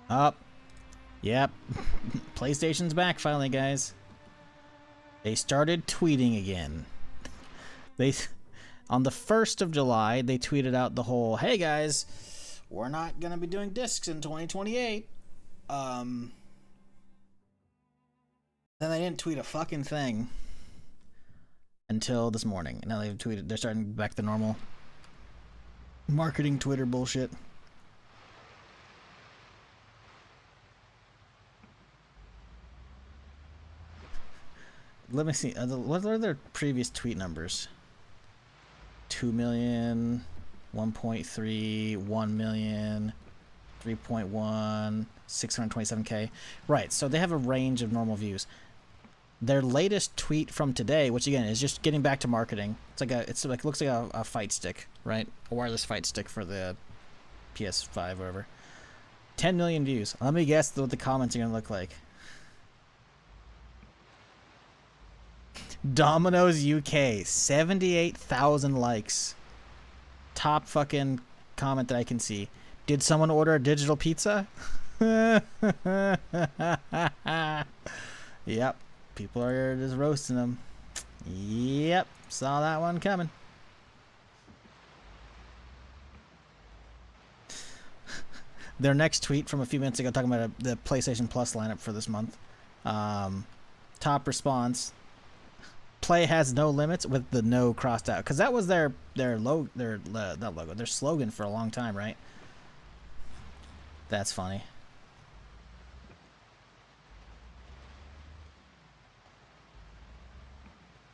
Up. Yep. PlayStation's back finally, guys. They started tweeting again. On the 1st of July, they tweeted out the whole, "Hey guys, we're not gonna be doing discs in 2028." Then they didn't tweet a fucking thing until this morning. Now they've tweeted. They're starting back the normal marketing Twitter bullshit. Let me see. What are their previous tweet numbers? 2 million, 1.3, 1 million, 3.1, 627K. Right, so they have a range of normal views. Their latest tweet from today, which again is just getting back to marketing. It's like looks like a fight stick, right? A wireless fight stick for the PS5 or whatever. 10 million views. Let me guess what the comments are gonna look like. Domino's UK, 78,000 likes. Top fucking comment that I can see. Did someone order a digital pizza? Yep. People are just roasting them. Yep. Saw that one coming. Their next tweet from a few minutes ago talking about the PlayStation Plus lineup for this month. Top response. Play has no limits with the no crossed out, because that was their slogan for a long time, right? That's funny.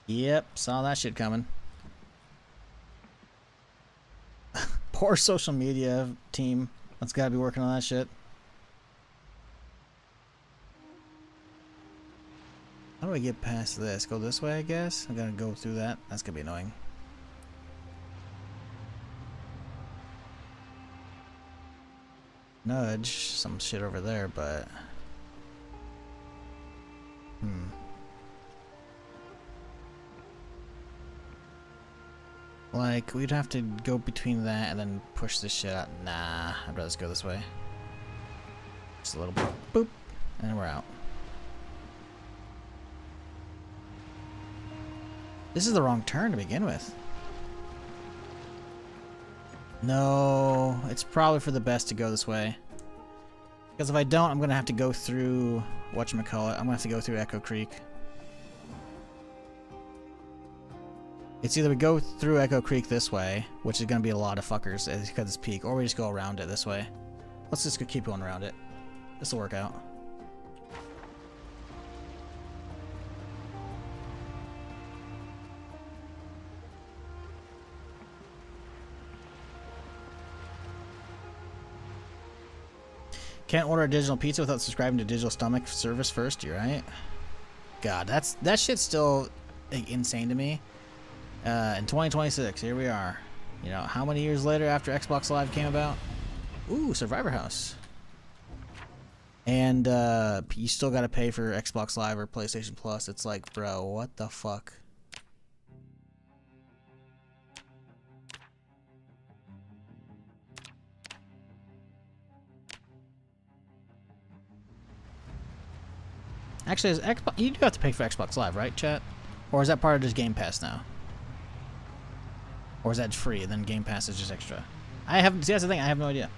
Yep, saw that shit coming. Poor social media team. That's gotta be working on that shit. How do I get past this? Go this way, I guess? I'm gonna go through that. That's gonna be annoying. nudge some shit over there, but like we'd have to go between that and then push this shit out. Nah, I'd rather just go this way. Just a little bit, boop, and we're out. This is the wrong turn to begin with. No, it's probably for the best to go this way. Because if I don't, I'm going to have to go through, whatchamacallit, I'm going to have to go through Echo Creek. It's either we go through Echo Creek this way, which is going to be a lot of fuckers because it's peak, or we just go around it this way. Let's just keep going around it. This will work out. Can't order a digital pizza without subscribing to Digital Stomach service first. You're right. God, that shit's still like, insane to me. In 2026, here we are. You know, how many years later after Xbox Live came about? Ooh, Survivor House. And you still got to pay for Xbox Live or PlayStation Plus. It's like, bro, what the fuck? Actually, is Xbox, you do have to pay for Xbox Live, right, chat? Or is that part of just Game Pass now? Or is that free and then Game Pass is just extra? I haven't. See, that's the thing. I have no idea.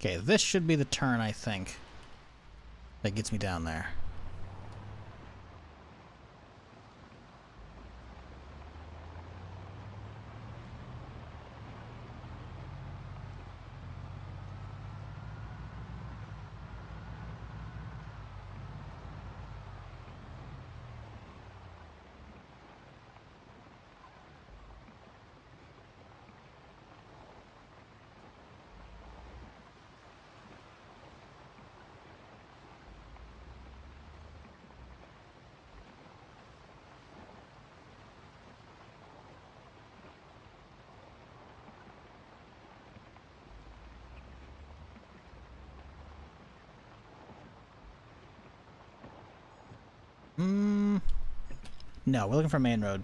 Okay, this should be the turn, I think, that gets me down there. No, we're looking for main road.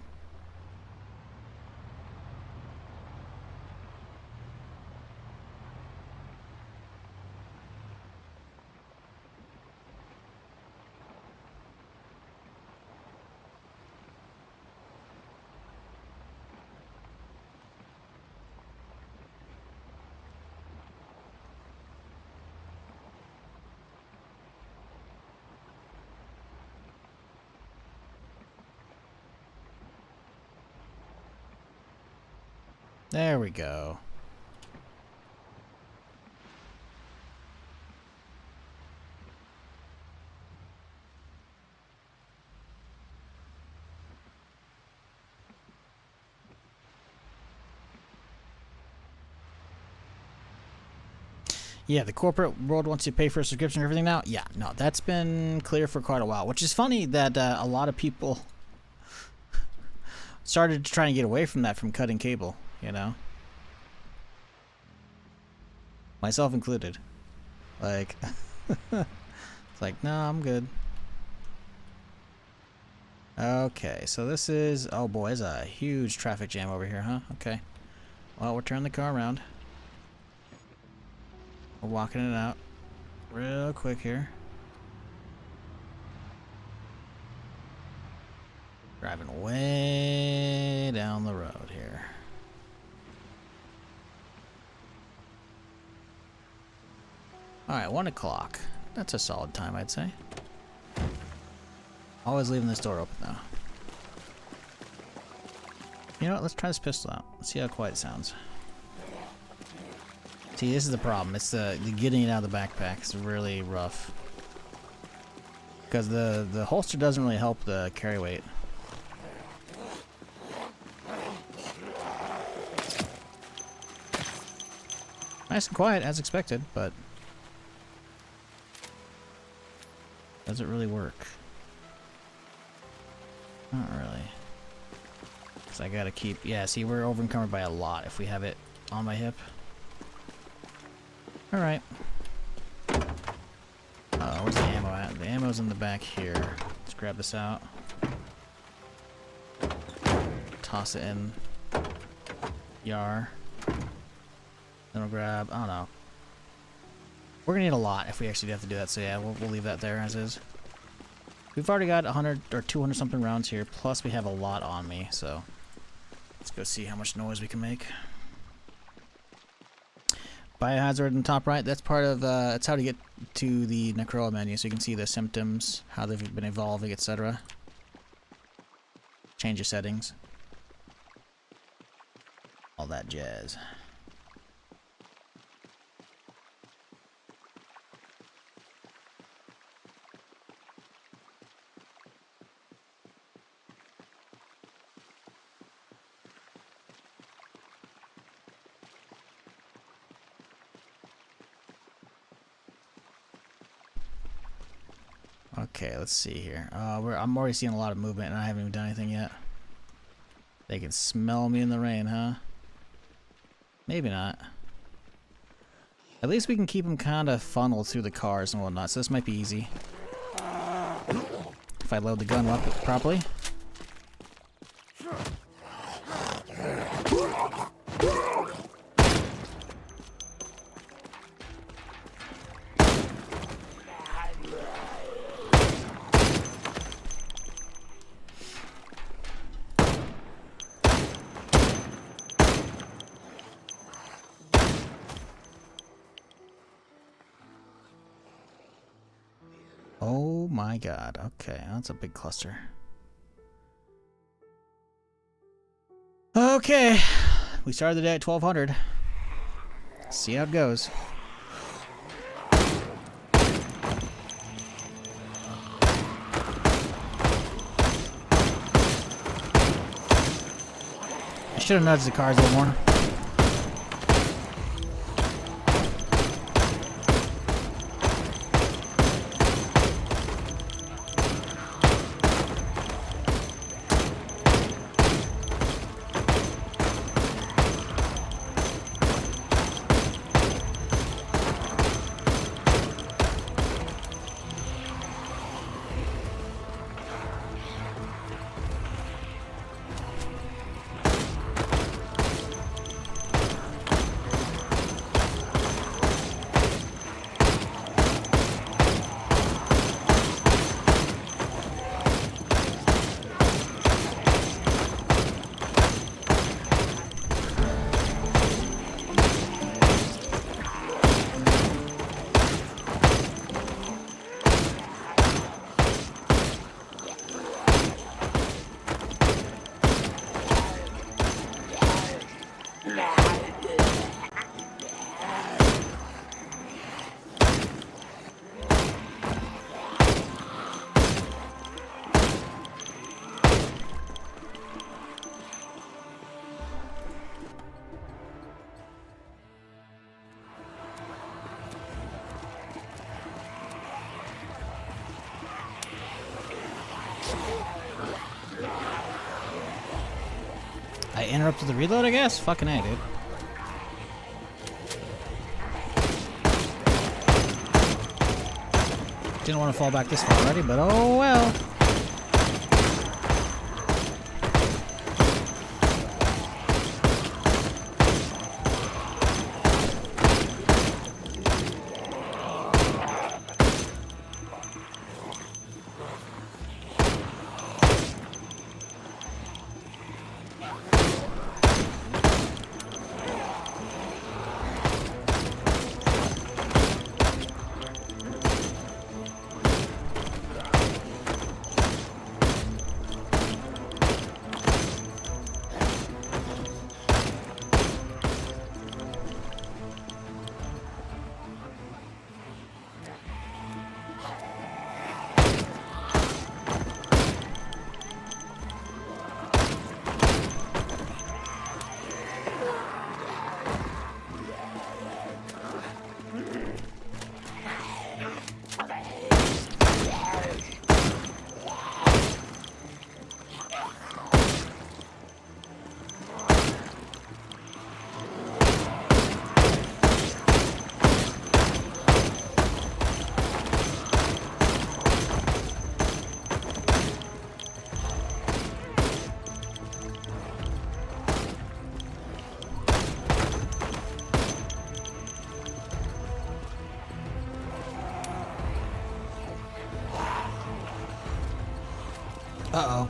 There we go. Yeah, the corporate world wants you to pay for a subscription and everything now. Yeah, no, that's been clear for quite a while, which is funny that a lot of people started trying to get away from that, from cutting cable, you know? Myself included. Like, It's like, no, I'm good. Okay, so this is... Oh boy, there's a huge traffic jam over here, huh? Okay. Well, we're turning the car around. We're walking it out real quick here. Driving way down the road here. Alright, 1 o'clock. That's a solid time, I'd say. Always leaving this door open, though. You know what? Let's try this pistol out. Let's see how quiet it sounds. See, this is the problem. It's the getting it out of the backpack is really rough. Because the holster doesn't really help the carry weight. Nice and quiet, as expected, but... does it really work? Not really. Because I gotta keep... Yeah, see, we're over encumbered by a lot if we have it on my hip. Alright. Where's the ammo at? The ammo's in the back here. Let's grab this out. Toss it in. Yar. Then we'll grab... I don't know. We're gonna need a lot if we actually have to do that, so yeah, we'll leave that there as is. We've already got 100 or 200 something rounds here, plus we have a lot on me, so... let's go see how much noise we can make. Biohazard in the top right, that's part of, that's how to get to the Necroa menu, so you can see the symptoms, how they've been evolving, etc. Change your settings. All that jazz. Okay, let's see here. I'm already seeing a lot of movement and I haven't even done anything yet. They can smell me in the rain, huh? Maybe not. At least we can keep them kind of funneled through the cars and whatnot, so this might be easy. If I load the gun up properly. Oh my god, okay, that's a big cluster. Okay, we started the day at 1200. See how it goes. I should have nudged the cars a little more. I interrupted the reload, I guess? Fucking A, dude. Didn't want to fall back this far already, but oh well. Uh-oh.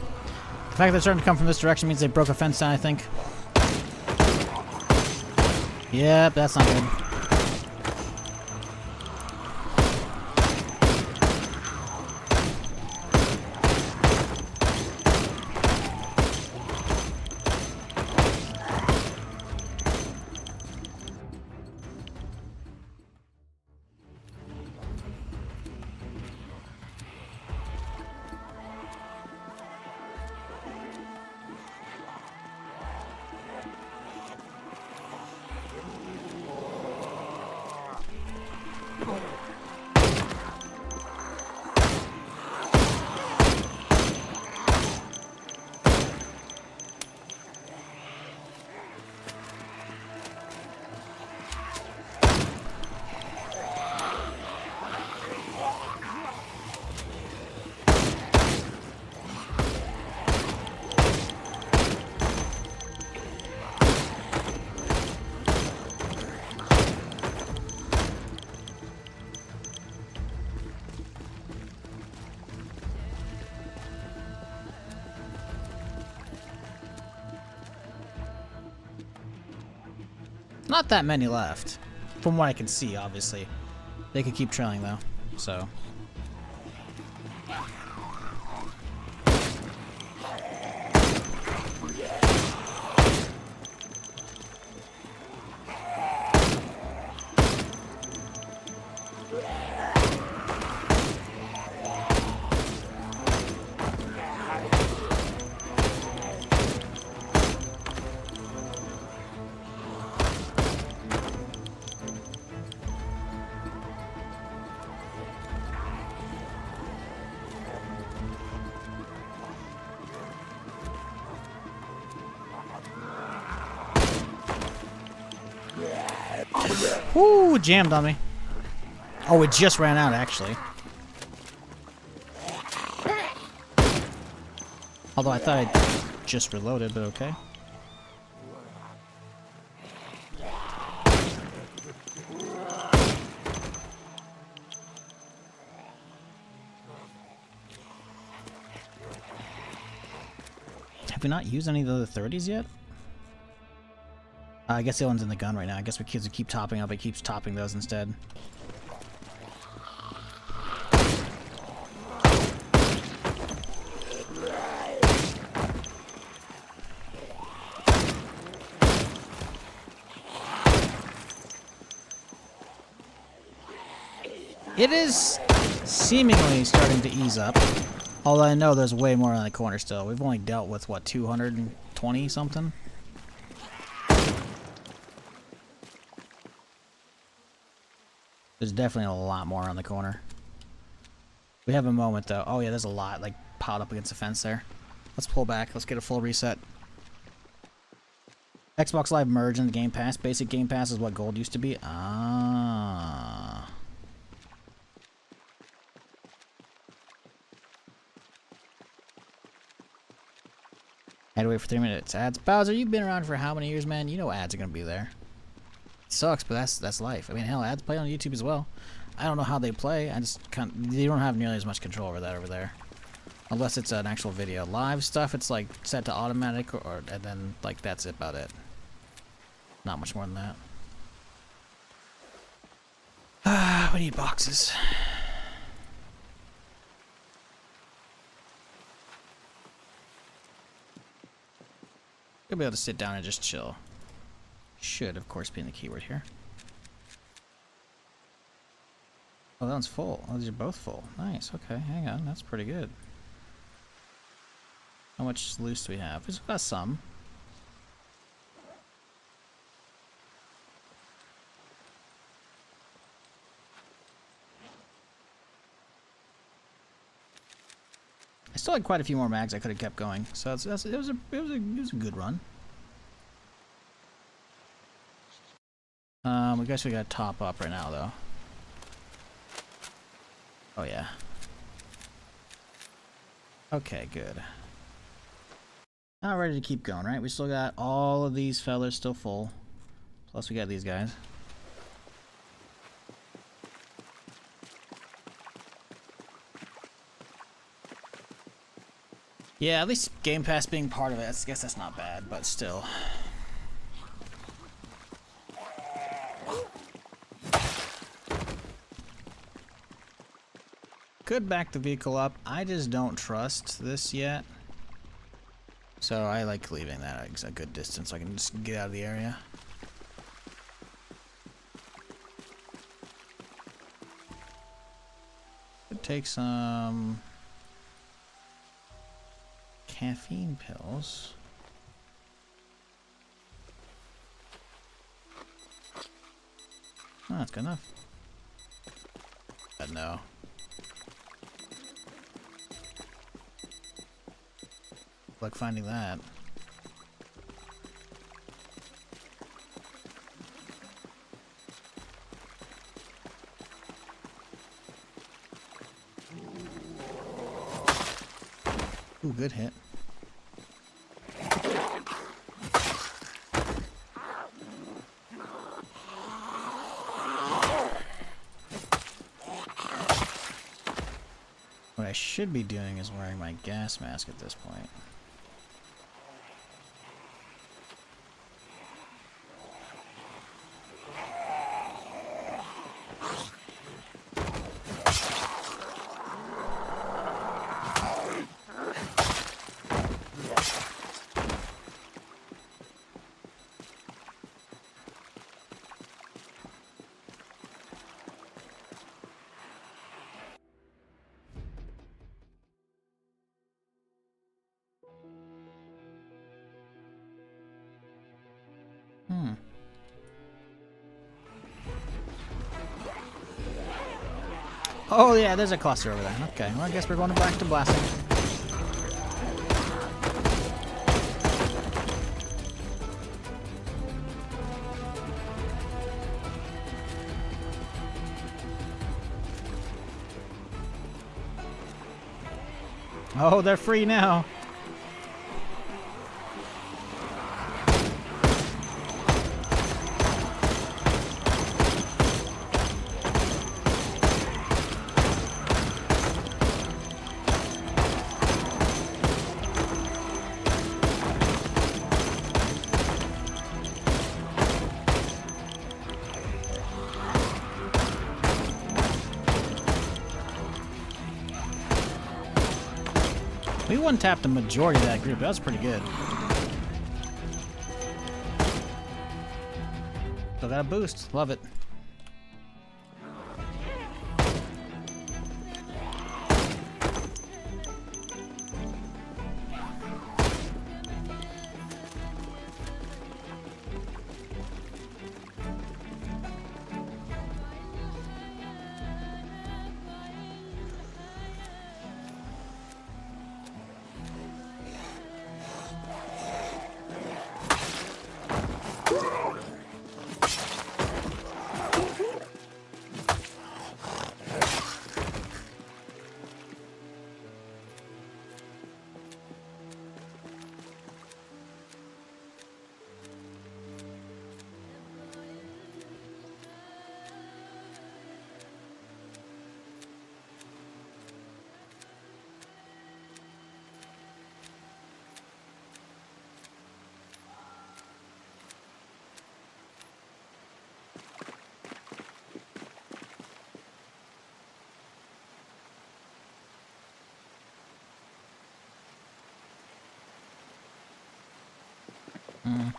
The fact that they're starting to come from this direction means they broke a fence down, I think. Yep, that's not good. Not that many left. From what I can see, obviously. They could keep trailing, though. So... Whoo, jammed on me. Oh, it just ran out, actually. Although I thought I just reloaded, but okay. Have we not used any of the other 30s yet? I guess the one's in the gun right now. I guess we kids keep topping up. It keeps topping those instead. It is seemingly starting to ease up. Although I know there's way more on the corner still. We've only dealt with, what, 220 something? There's definitely a lot more on the corner. We have a moment, though. Oh, yeah, there's a lot, like, piled up against the fence there. Let's pull back. Let's get a full reset. Xbox Live merged in the Game Pass. Basic Game Pass is what gold used to be. Ah. Had to wait for 3 minutes. Ads. Bowser, you've been around for how many years, man? You know ads are gonna be there. It sucks, but that's life. I mean, hell, ads play on YouTube as well. I don't know how they play. I just can't. They don't have nearly as much control over that over there, unless it's an actual video. Live stuff, it's like set to automatic, or and then like that's about it. Not much more than that. Ah, we need boxes. You'll be able to sit down and just chill. Should, of course, be in the keyword here. Oh, that one's full. Oh, these are both full. Nice. Okay, hang on. That's pretty good. How much loose do we have? We've got some. I still had quite a few more mags I could have kept going, so it was a good run. I guess we got to top up right now though. Oh yeah. Okay, good. Now ready to keep going, right? We still got all of these fellers still full. Plus we got these guys. Yeah, at least Game Pass being part of it, I guess that's not bad, but still. Could back the vehicle up. I just don't trust this yet. So I like leaving that a good distance so I can just get out of the area. Could take some caffeine pills. Oh, that's good enough. No. Like finding that. Ooh, good hit. What I should be doing is wearing my gas mask at this point. Oh yeah, there's a cluster over there. Okay, well I guess we're going back to blasting. Oh, they're free now. We one-tapped the majority of that group. That was pretty good. Still got a boost. Love it. Yeah.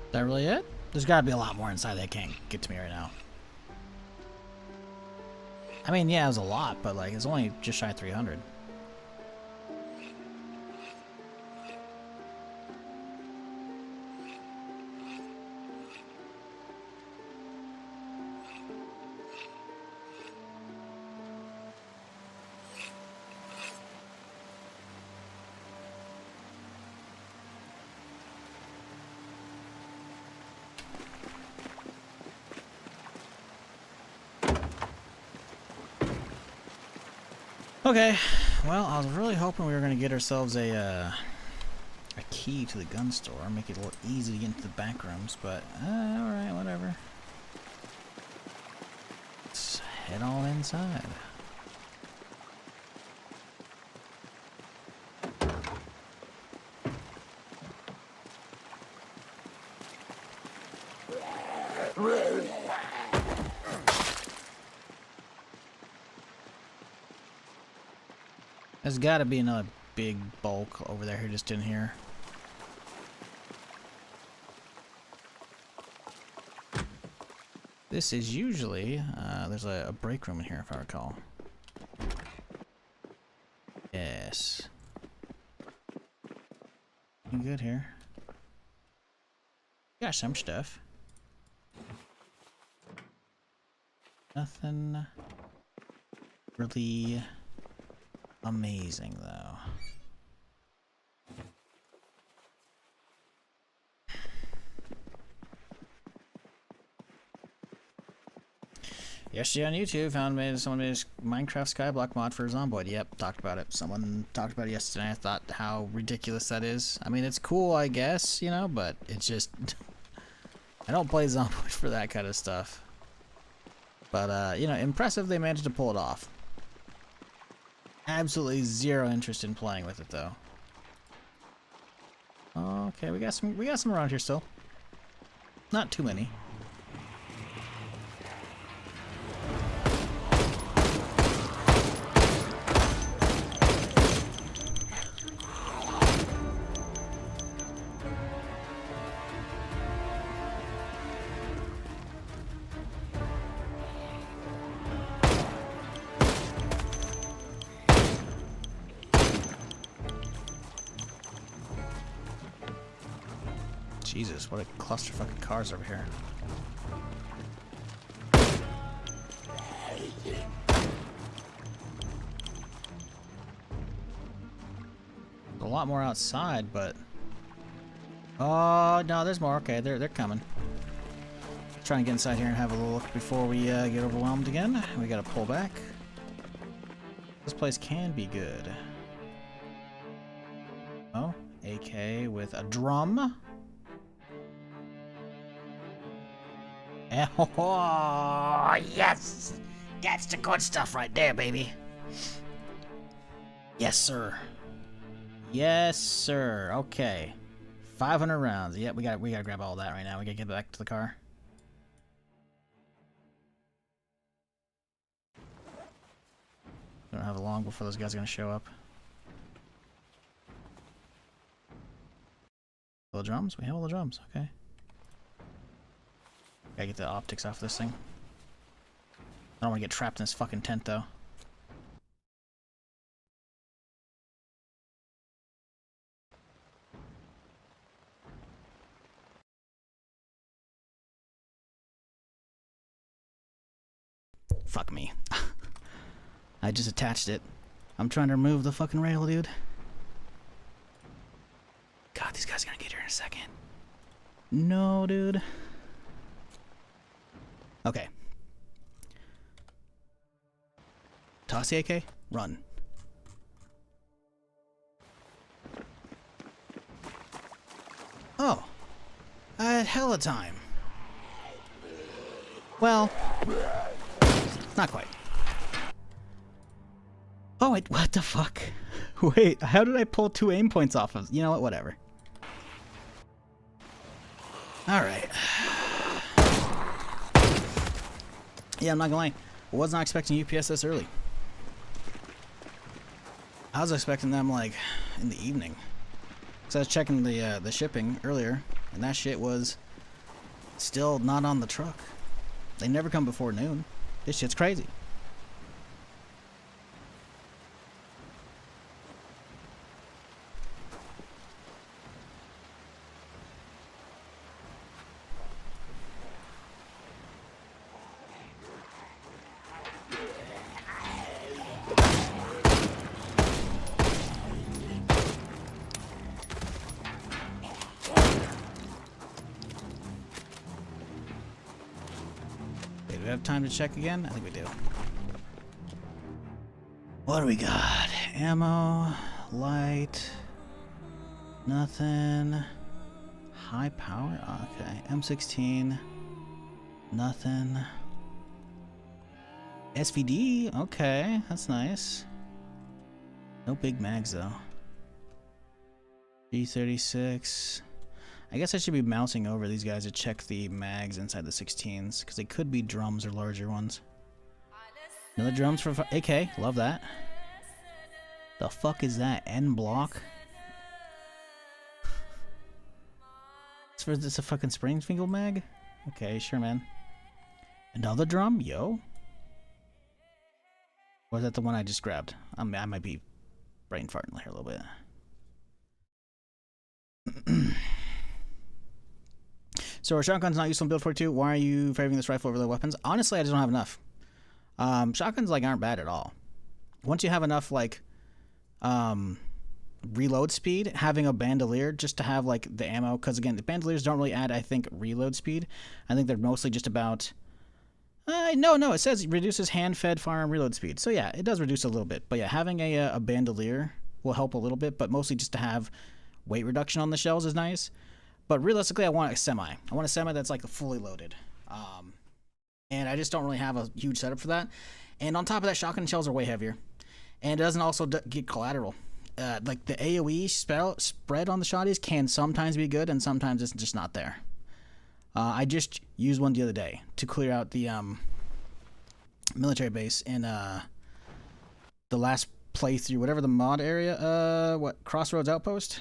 Is that really it? There's gotta be a lot more inside that can't get to me right now. I mean, yeah, it was a lot, but like, it's only just shy of 300. Okay, well, I was really hoping we were going to get ourselves a key to the gun store, make it a little easy to get into the back rooms, but alright, whatever. Let's head on inside. There's got to be another big bulk over there just in here. This is usually, there's a break room in here if I recall. Yes. You good here? Got some stuff. Nothing really amazing though. Yesterday on YouTube, someone made a Minecraft Skyblock mod for Zomboid. Yep, talked about it. Someone talked about it yesterday. I thought how ridiculous that is. I mean, it's cool, I guess, you know, but it's just I don't play Zomboid for that kind of stuff. But you know, impressive they managed to pull it off. Absolutely zero interest in playing with it though. Okay, we got some around here still. Not too many. Jesus, what a clusterfuck of cars over here. A lot more outside, but oh no, there's more. Okay, they're coming. Trying to get inside here and have a little look before we get overwhelmed again. We gotta pull back. This place can be good. Oh, AK with a drum. Oh, yes! That's the good stuff right there, baby. Yes, sir. Yes, sir. Okay. 500 rounds. Yep, we gotta grab all that right now. We gotta get back to the car. Don't have long before those guys are gonna show up. All the drums? We have all the drums. Okay. Gotta get the optics off this thing. I don't want to get trapped in this fucking tent, though. Fuck me. I just attached it. I'm trying to remove the fucking rail, dude. God, these guys are gonna get here in a second. No, dude. Okay. Toss the AK. Run. Oh. I had hella time. Well, not quite. Oh, wait, what the fuck? Wait, how did I pull 2 aim points off of? You know what? Whatever. Alright. Yeah, I'm not gonna lie. I was not expecting UPS this early. I was expecting them, like, in the evening. Because I was checking the shipping earlier, and that shit was still not on the truck. They never come before noon. This shit's crazy. Do we have time to check again? I think we do. What do we got? Ammo, light, nothing. High power? Okay. M16, nothing. SVD? Okay, that's nice. No big mags though. G36. I guess I should be mousing over these guys to check the mags inside the 16s, because they could be drums or larger ones. Another drums for AK, love that. The fuck is that? N block? Is this a fucking Springfield mag? Okay, sure, man. Another drum? Yo. Or is that the one I just grabbed? I might be brain farting here a little bit. So our shotgun's not useful in build 42. Why are you favoring this rifle over the weapons? Honestly, I just don't have enough. Shotguns like aren't bad at all. Once you have enough like reload speed, having a bandolier just to have like the ammo, because again, the bandoliers don't really add, I think, reload speed. I think they're mostly just about no, it says it reduces hand-fed firearm reload speed. So yeah, it does reduce a little bit. But yeah, having a bandolier will help a little bit, but mostly just to have weight reduction on the shells is nice. But realistically, I want a semi. I want a semi that's like fully loaded. And I just don't really have a huge setup for that. And on top of that, shotgun shells are way heavier. And it doesn't also get collateral. Like the AoE spread on the shotties can sometimes be good, and sometimes it's just not there. I just used one the other day to clear out the military base in the last playthrough, whatever the mod area, Crossroads Outpost?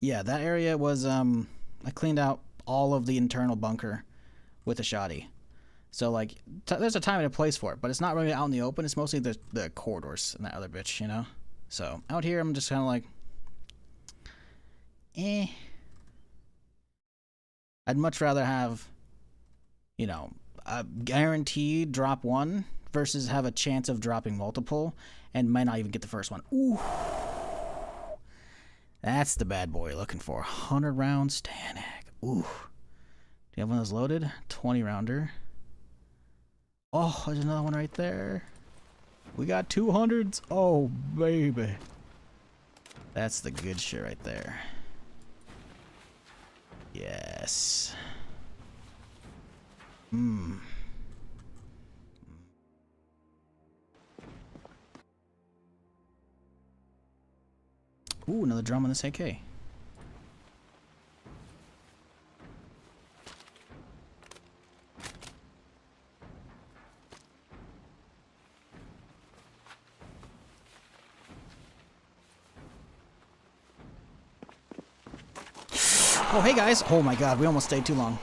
Yeah, that area was, I cleaned out all of the internal bunker with a shotty. So, like, there's a time and a place for it, but it's not really out in the open. It's mostly the corridors and that other bitch, you know? So, out here, I'm just kind of like, I'd much rather have, you know, a guaranteed drop one versus have a chance of dropping multiple and might not even get the first one. Ooh. That's the bad boy you're looking for. 100 round Stanek. Ooh. Do you have one that's loaded? 20 rounder. Oh, there's another one right there. We got 200s. Oh, baby. That's the good shit right there. Yes. Ooh, another drum on this AK. Oh, hey guys. Oh my god, we almost stayed too long.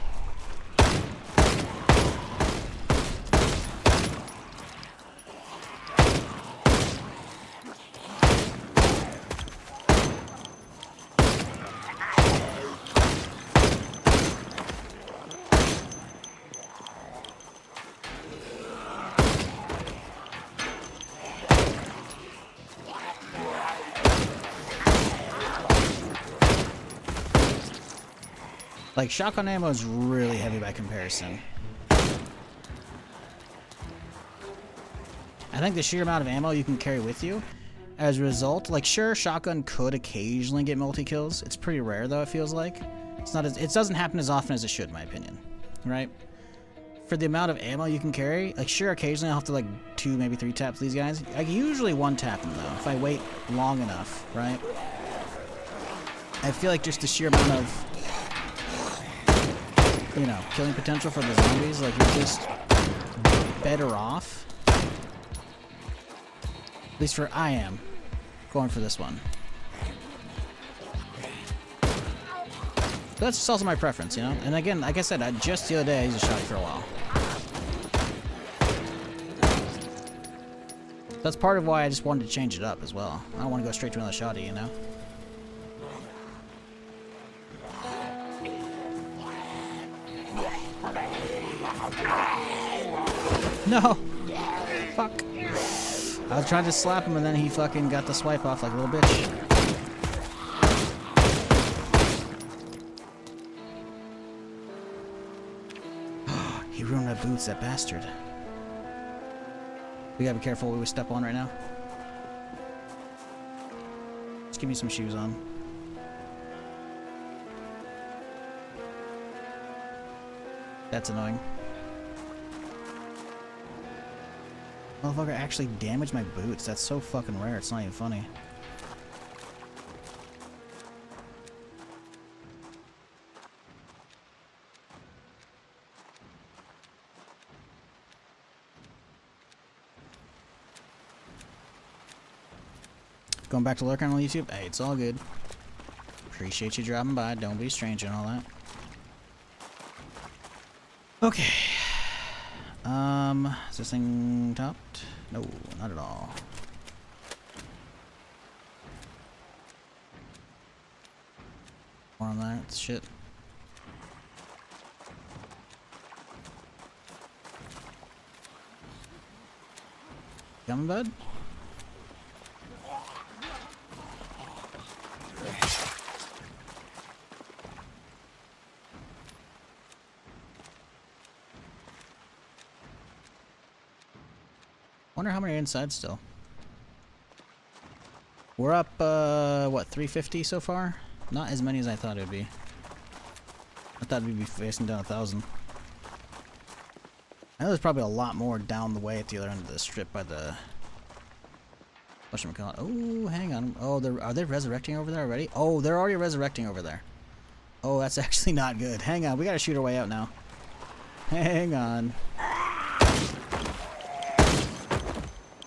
Like, shotgun ammo is really heavy by comparison. I think the sheer amount of ammo you can carry with you, as a result, like, sure, shotgun could occasionally get multi-kills. It's pretty rare, though, it feels like. It's not as, it doesn't happen as often as it should, in my opinion. Right? For the amount of ammo you can carry, like, sure, occasionally I'll have to, like, 2, maybe 3 taps these guys. I can usually 1 tap them, though, if I wait long enough, right? I feel like just the sheer amount of, you know, killing potential for the zombies, like, you're just better off. At least for I am going for this one. But that's just also my preference, you know? And again, like I said, just the other day I used a shotty for a while. That's part of why I just wanted to change it up as well. I don't want to go straight to another shotty, you know? No! Fuck. I was trying to slap him and then he fucking got the swipe off like a little bitch. He ruined my boots, that bastard. We gotta be careful what we step on right now. Just give me some shoes on. That's annoying. Motherfucker actually damaged my boots. That's so fucking rare. It's not even funny. Going back to lurking on YouTube? Hey, it's all good. Appreciate you dropping by. Don't be a stranger and all that. Okay. Is this thing topped? No, not at all. More on that shit. Coming, bud? Wonder how many are inside still. We're up, what, 350 so far? Not as many as I thought it would be. I thought we'd be facing down 1,000. I know there's probably a lot more down the way at the other end of the strip by the... whatchamacallit? Oh, hang on. Oh, are they resurrecting over there already? Oh, they're already resurrecting over there. Oh, that's actually not good. Hang on, we gotta shoot our way out now. Hang on.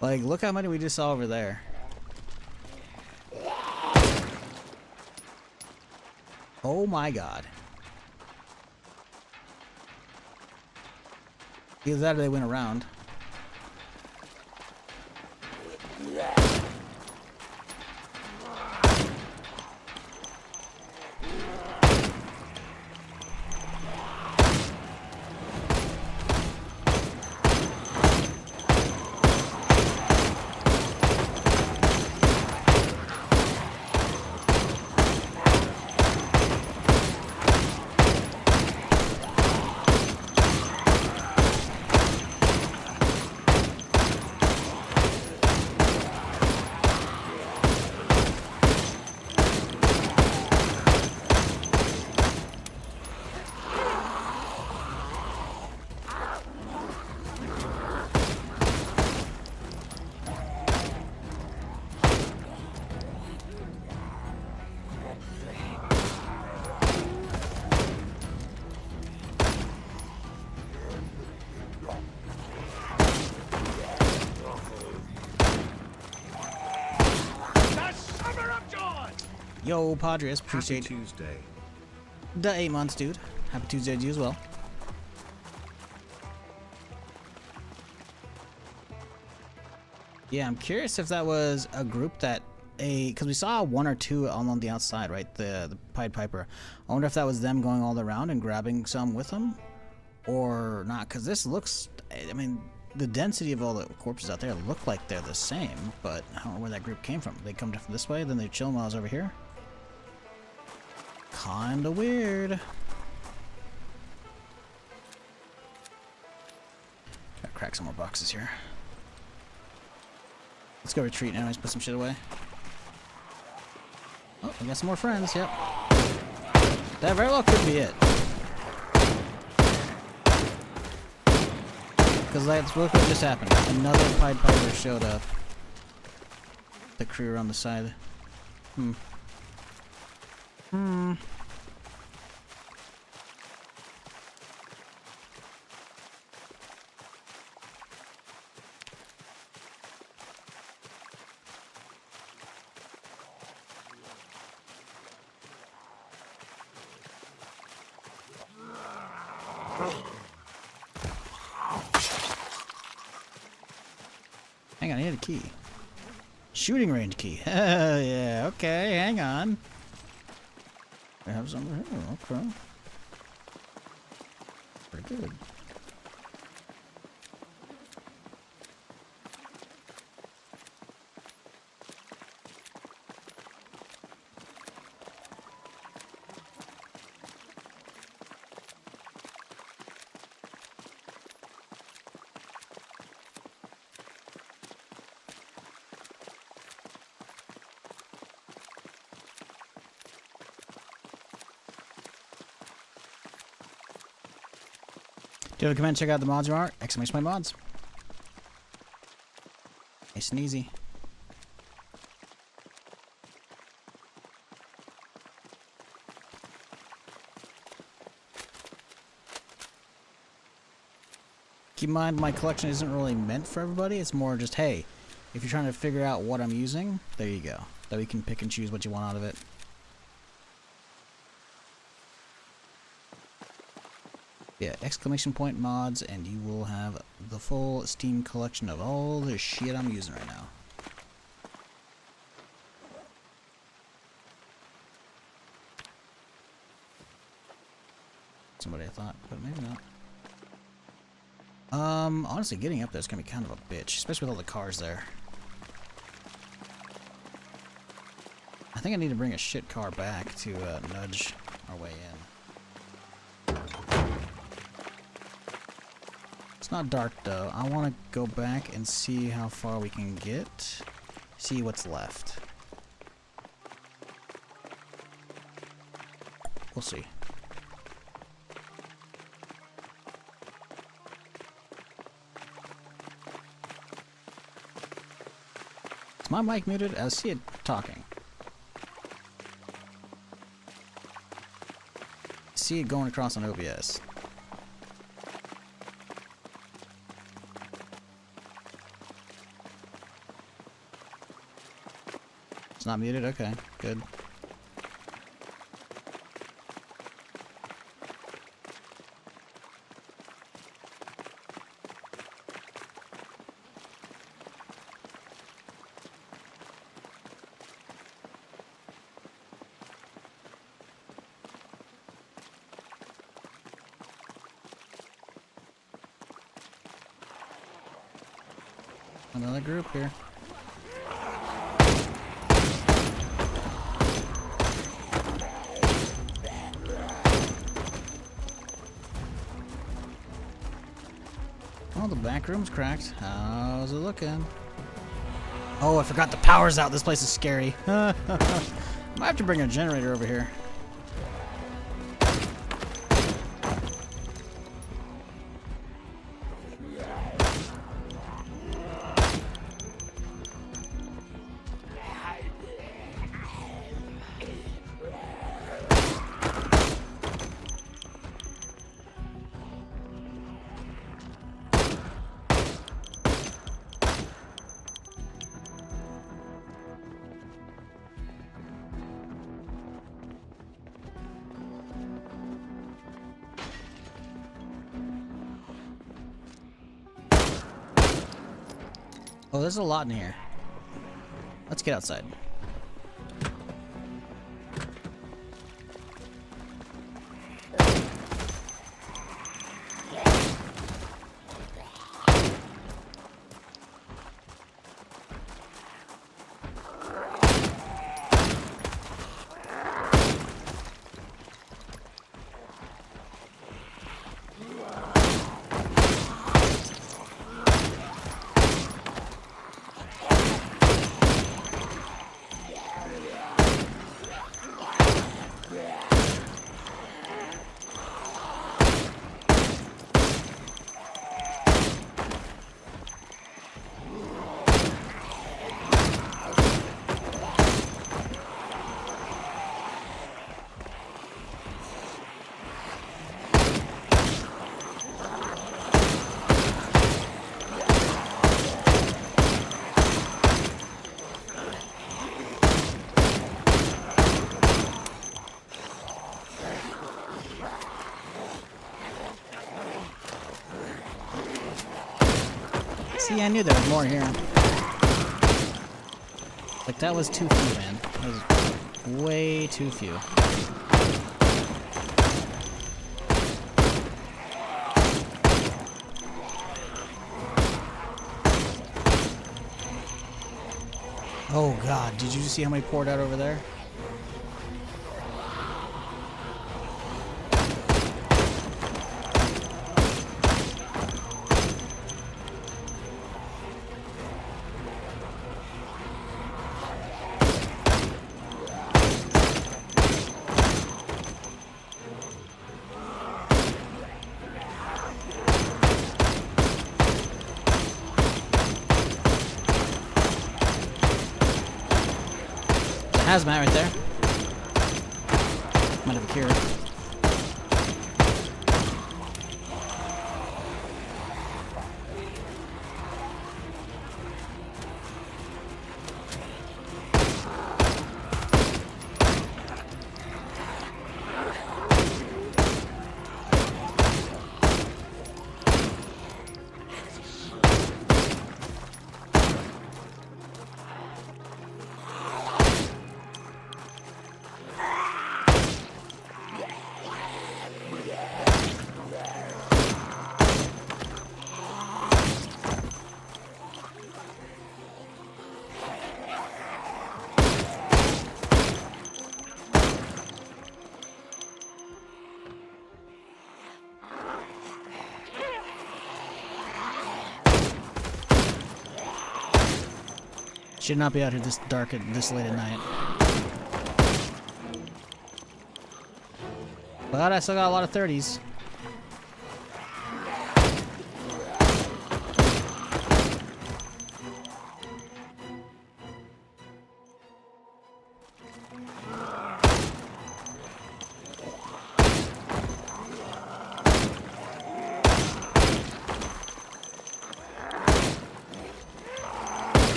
Like, look how many we just saw over there. Oh my god. Either that or they went around. Yo, Padres, appreciate Happy Tuesday. the 8 months, dude. Happy Tuesday to you as well. Yeah, I'm curious if that was a group that because we saw 1 or 2 on the outside, right? The Pied Piper. I wonder if that was them going all around and grabbing some with them, or not? Because this looks, I mean, the density of all the corpses out there look like they're the same, but I don't know where that group came from. They come from this way, then they chill while I was over here. Kinda weird. crack some more boxes here. Let's go retreat now. Let's put some shit away. Oh, we got some more friends. Yep. That very well could be it. Because that's what just happened. Another Pied Piper showed up. The crew on the side. Hang on, I need a key. Shooting range key. Hell yeah, okay, hang on. I have some here, okay. Pretty good. Do you have a command check out the mods you are? Exclamation point mods. Nice and easy. Keep in mind, my collection isn't really meant for everybody. It's more just, hey, if you're trying to figure out what I'm using, there you go. That we can pick and choose what you want out of it. Yeah, exclamation point mods, and you will have the full Steam collection of all the shit I'm using right now. Somebody I thought, but maybe not. Honestly, getting up there is gonna be kind of a bitch, especially with all the cars there. I think I need to bring a shit car back to nudge our way in. It's not dark though. I want to go back and see how far we can get. See what's left. We'll see. Is my mic muted? I see it talking. See it going across on OBS. It's not muted? Okay, good. Another group here. Oh, the back room's cracked. How's it looking? Oh, I forgot the power's out. This place is scary. I might have to bring a generator over here. Oh, there's a lot in here. Let's get outside. See, I knew there was more here. Like, that was too few, man. That was way too few. Oh god, did you see how many poured out over there? Hazmat right there. Might have a cure. Should not be out here this dark and this late at night. But I still got a lot of 30s.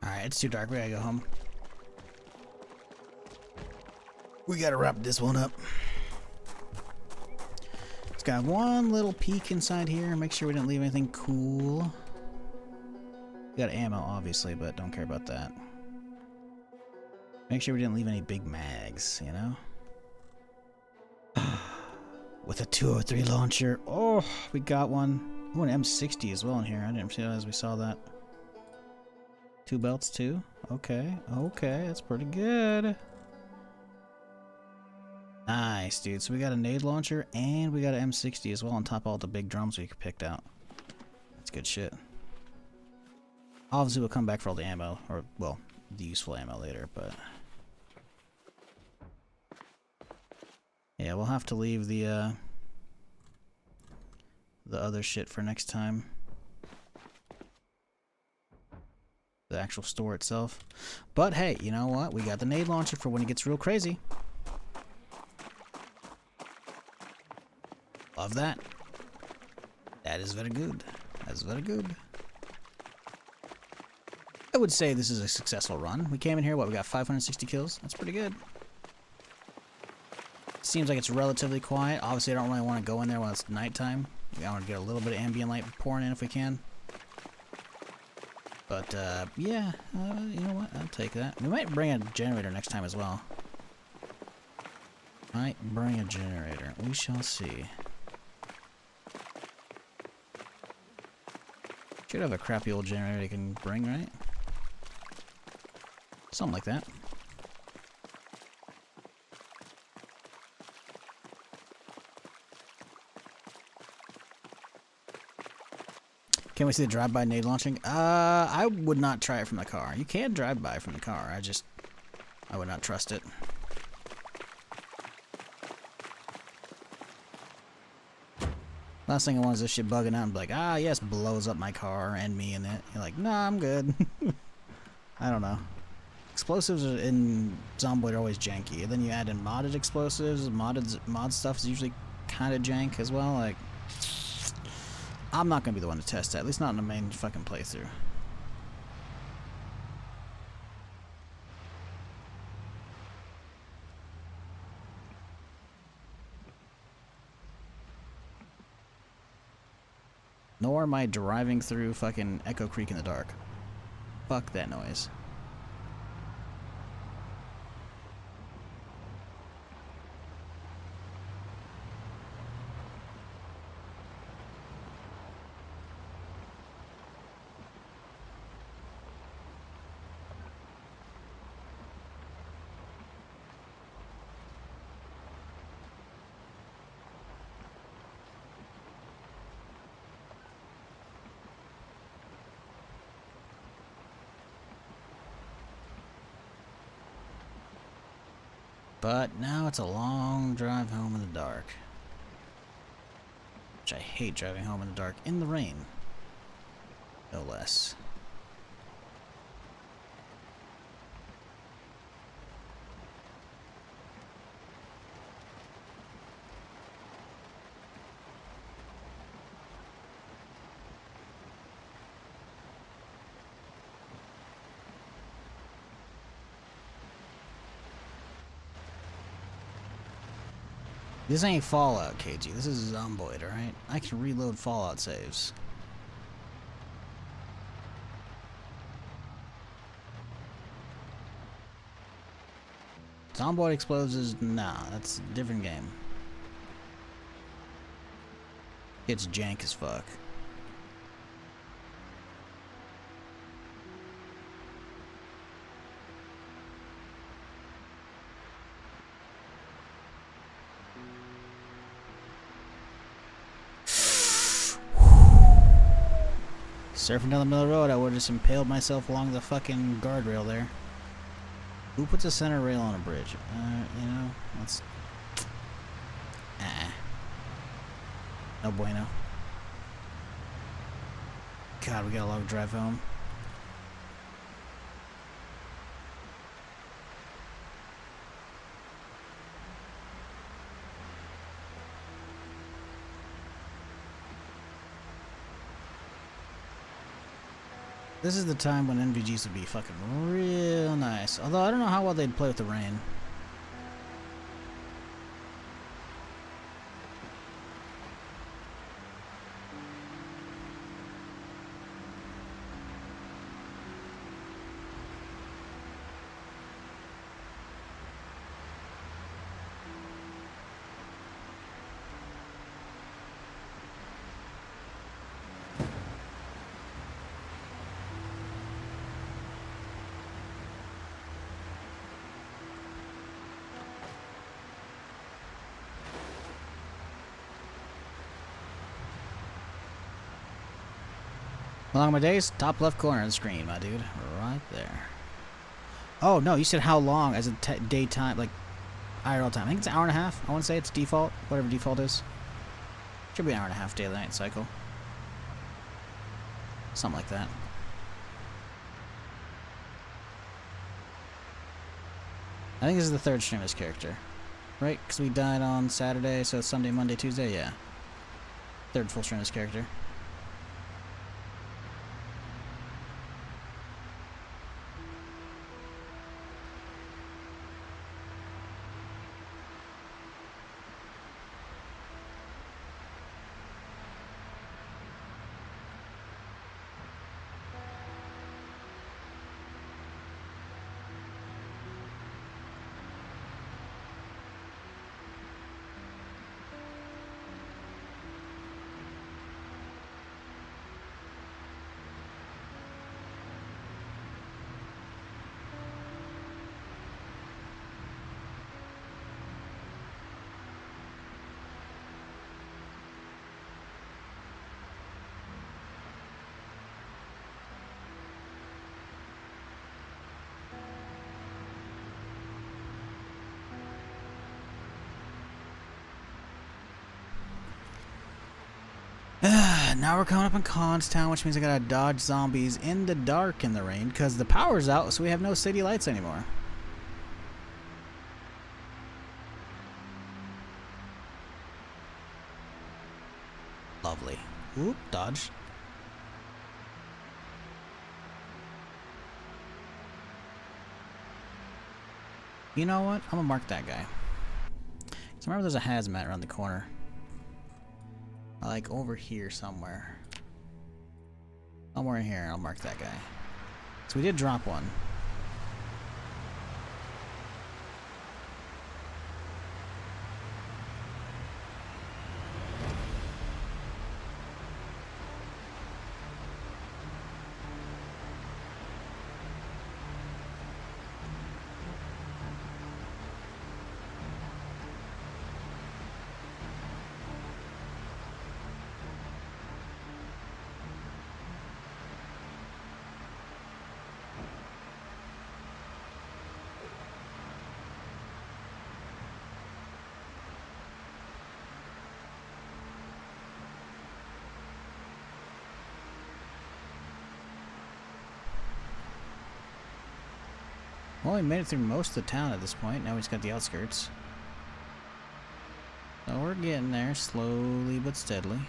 Alright, it's too dark. We gotta go home. We gotta wrap this one up. It's got one little peek inside here. Make sure we didn't leave anything cool. We got ammo, obviously, but don't care about that. Make sure we didn't leave any big mags, you know? With a 203 launcher. Oh, we got one. Oh, an M60 as well in here. I didn't realize we saw that. 2 belts too. Okay, okay, that's pretty good. Nice, dude. So we got a nade launcher and we got an M60 as well on top of all the big drums we picked out. That's good shit. Obviously, we'll come back for all the ammo, or well, the useful ammo later, but yeah, we'll have to leave the other shit for next time. The actual store itself. But hey, you know what? We got the nade launcher for when it gets real crazy. Love that. That is very good. That's very good. I would say this is a successful run. We came in here, what, we got 560 kills? That's pretty good. Seems like it's relatively quiet. Obviously, I don't really want to go in there when it's nighttime. I want to get a little bit of ambient light pouring in if we can. But, yeah, you know what? I'll take that. We might bring a generator next time as well. Might bring a generator. We shall see. Should have a crappy old generator you can bring, right? Something like that. Can we see the drive-by nade launching? I would not try it from the car. You can drive by from the car. I would not trust it. Last thing I want is this shit bugging out and be like, ah, yes, blows up my car and me in it. You're like, nah, I'm good. I don't know. Explosives in Zomboid are always janky. And then you add in modded explosives. Mod stuff is usually kind of jank as well. Like, I'm not going to be the one to test that. At least not in the main fucking playthrough. Nor am I driving through fucking Echo Creek in the dark. Fuck that noise. But now it's a long drive home in the dark. Which I hate driving home in the dark in the rain. No less. This ain't Fallout, KG. This is Zomboid, alright? I can reload Fallout saves. Zomboid explodes is... Nah, that's a different game. It's jank as fuck. Surfing down the middle of the road, I would have just impaled myself along the fucking guardrail there. Who puts a center rail on a bridge? You know, that's... No bueno. God, we got a long drive home. This is the time when NVGs would be fucking real nice. Although I don't know how well they'd play with the rain. Along my days, top left corner of the screen, my dude. Right there. Oh, no, you said how long as a daytime, like, IRL time. I think it's an hour and a half. I want to say it's default, whatever default is. Should be an hour and a half day-night cycle. Something like that. I think this is the third stream as character. Right? Because we died on Saturday, so it's Sunday, Monday, Tuesday, yeah. Third full stream as character. Now we're coming up in Constown, which means I gotta dodge zombies in the dark in the rain because the power's out, so we have no city lights anymore. Lovely. Oop, dodge. You know what? I'm gonna mark that guy. So remember there's a hazmat around the corner. Like over here somewhere. Somewhere in here, I'll mark that guy. So we did drop one. Well, we made it through most of the town at this point. Now we just got the outskirts. So we're getting there, slowly but steadily.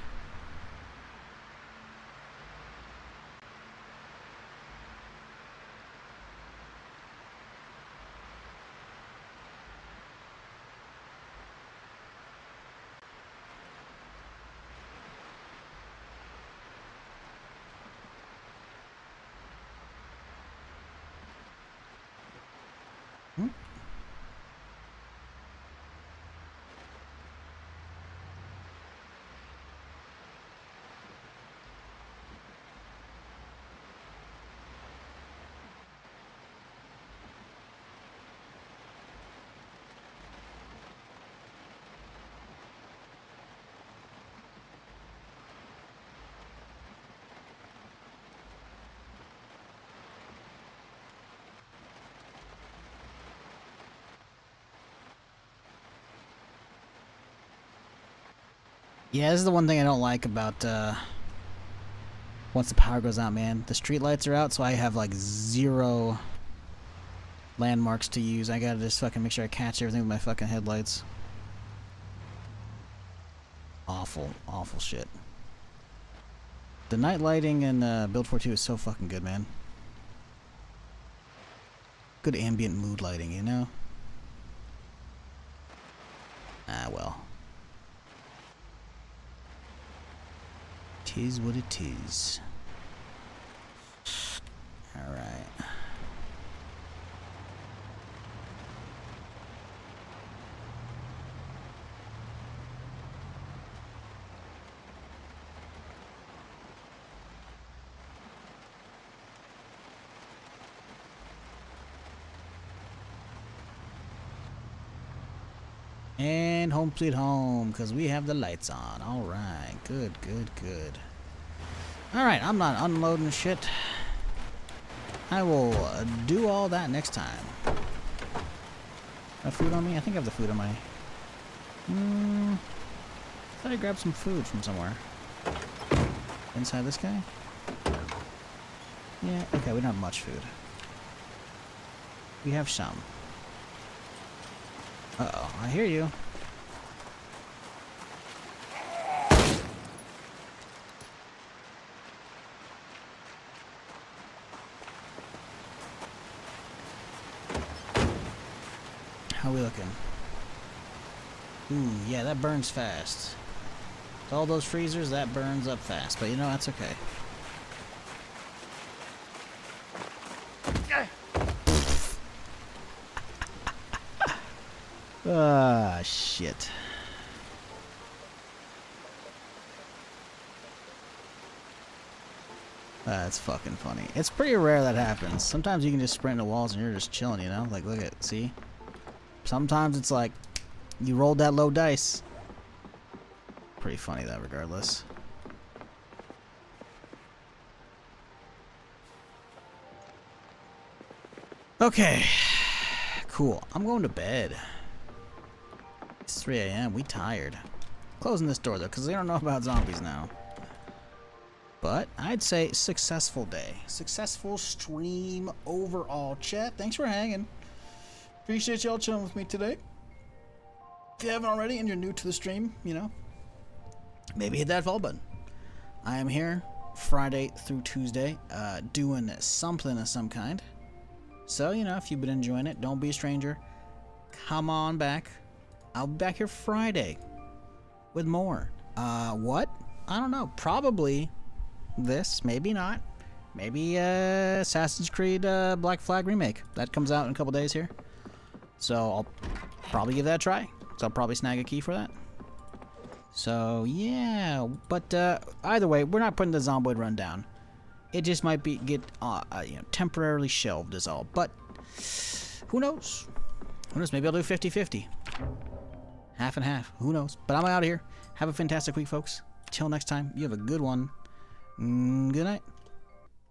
Yeah, this is the one thing I don't like about once the power goes out, man. The street lights are out, so I have like 0 landmarks to use. I gotta just fucking make sure I catch everything with my fucking headlights. Awful, awful shit. The night lighting in Build 4.2 is so fucking good, man. Good ambient mood lighting, you know? Ah, well. 'Tis what it is. Alright. And home sweet home, because we have the lights on. Alright, good, good, good. Alright, I'm not unloading shit. I will do all that next time. Have food on me? I think I have the food on my... I thought I grabbed some food from somewhere. Inside this guy? Yeah, okay, we don't have much food. We have some. Uh-oh, I hear you. How we looking? Ooh, yeah, that burns fast. All those freezers, that burns up fast, but you know, that's okay. Ah, shit. That's fucking funny. It's pretty rare that happens. Sometimes you can just sprint into walls and you're just chilling, you know? Like, look at, see? Sometimes it's like, you rolled that low dice. Pretty funny, though, regardless. Okay. Cool. I'm going to bed. It's 3 a.m. We tired. Closing this door, though, because they don't know about zombies now. But I'd say successful day. Successful stream overall. Chat, thanks for hanging. Appreciate y'all chilling with me today. If you haven't already and you're new to the stream, you know, maybe hit that follow button. I am here Friday through Tuesday, doing something of some kind. So, you know, if you've been enjoying it, don't be a stranger. Come on back. I'll be back here Friday with more. What? I don't know. Probably this. Maybe not. Maybe Assassin's Creed Black Flag Remake. That comes out in a couple days here. So I'll probably give that a try. So I'll probably snag a key for that. So yeah, but either way, we're not putting the Zomboid run down. It just might be get you know, temporarily shelved is all. But who knows? Who knows? Maybe I'll do 50-50. Half and half. Who knows? But I'm out of here. Have a fantastic week, folks. Till next time, you have a good one. Good night.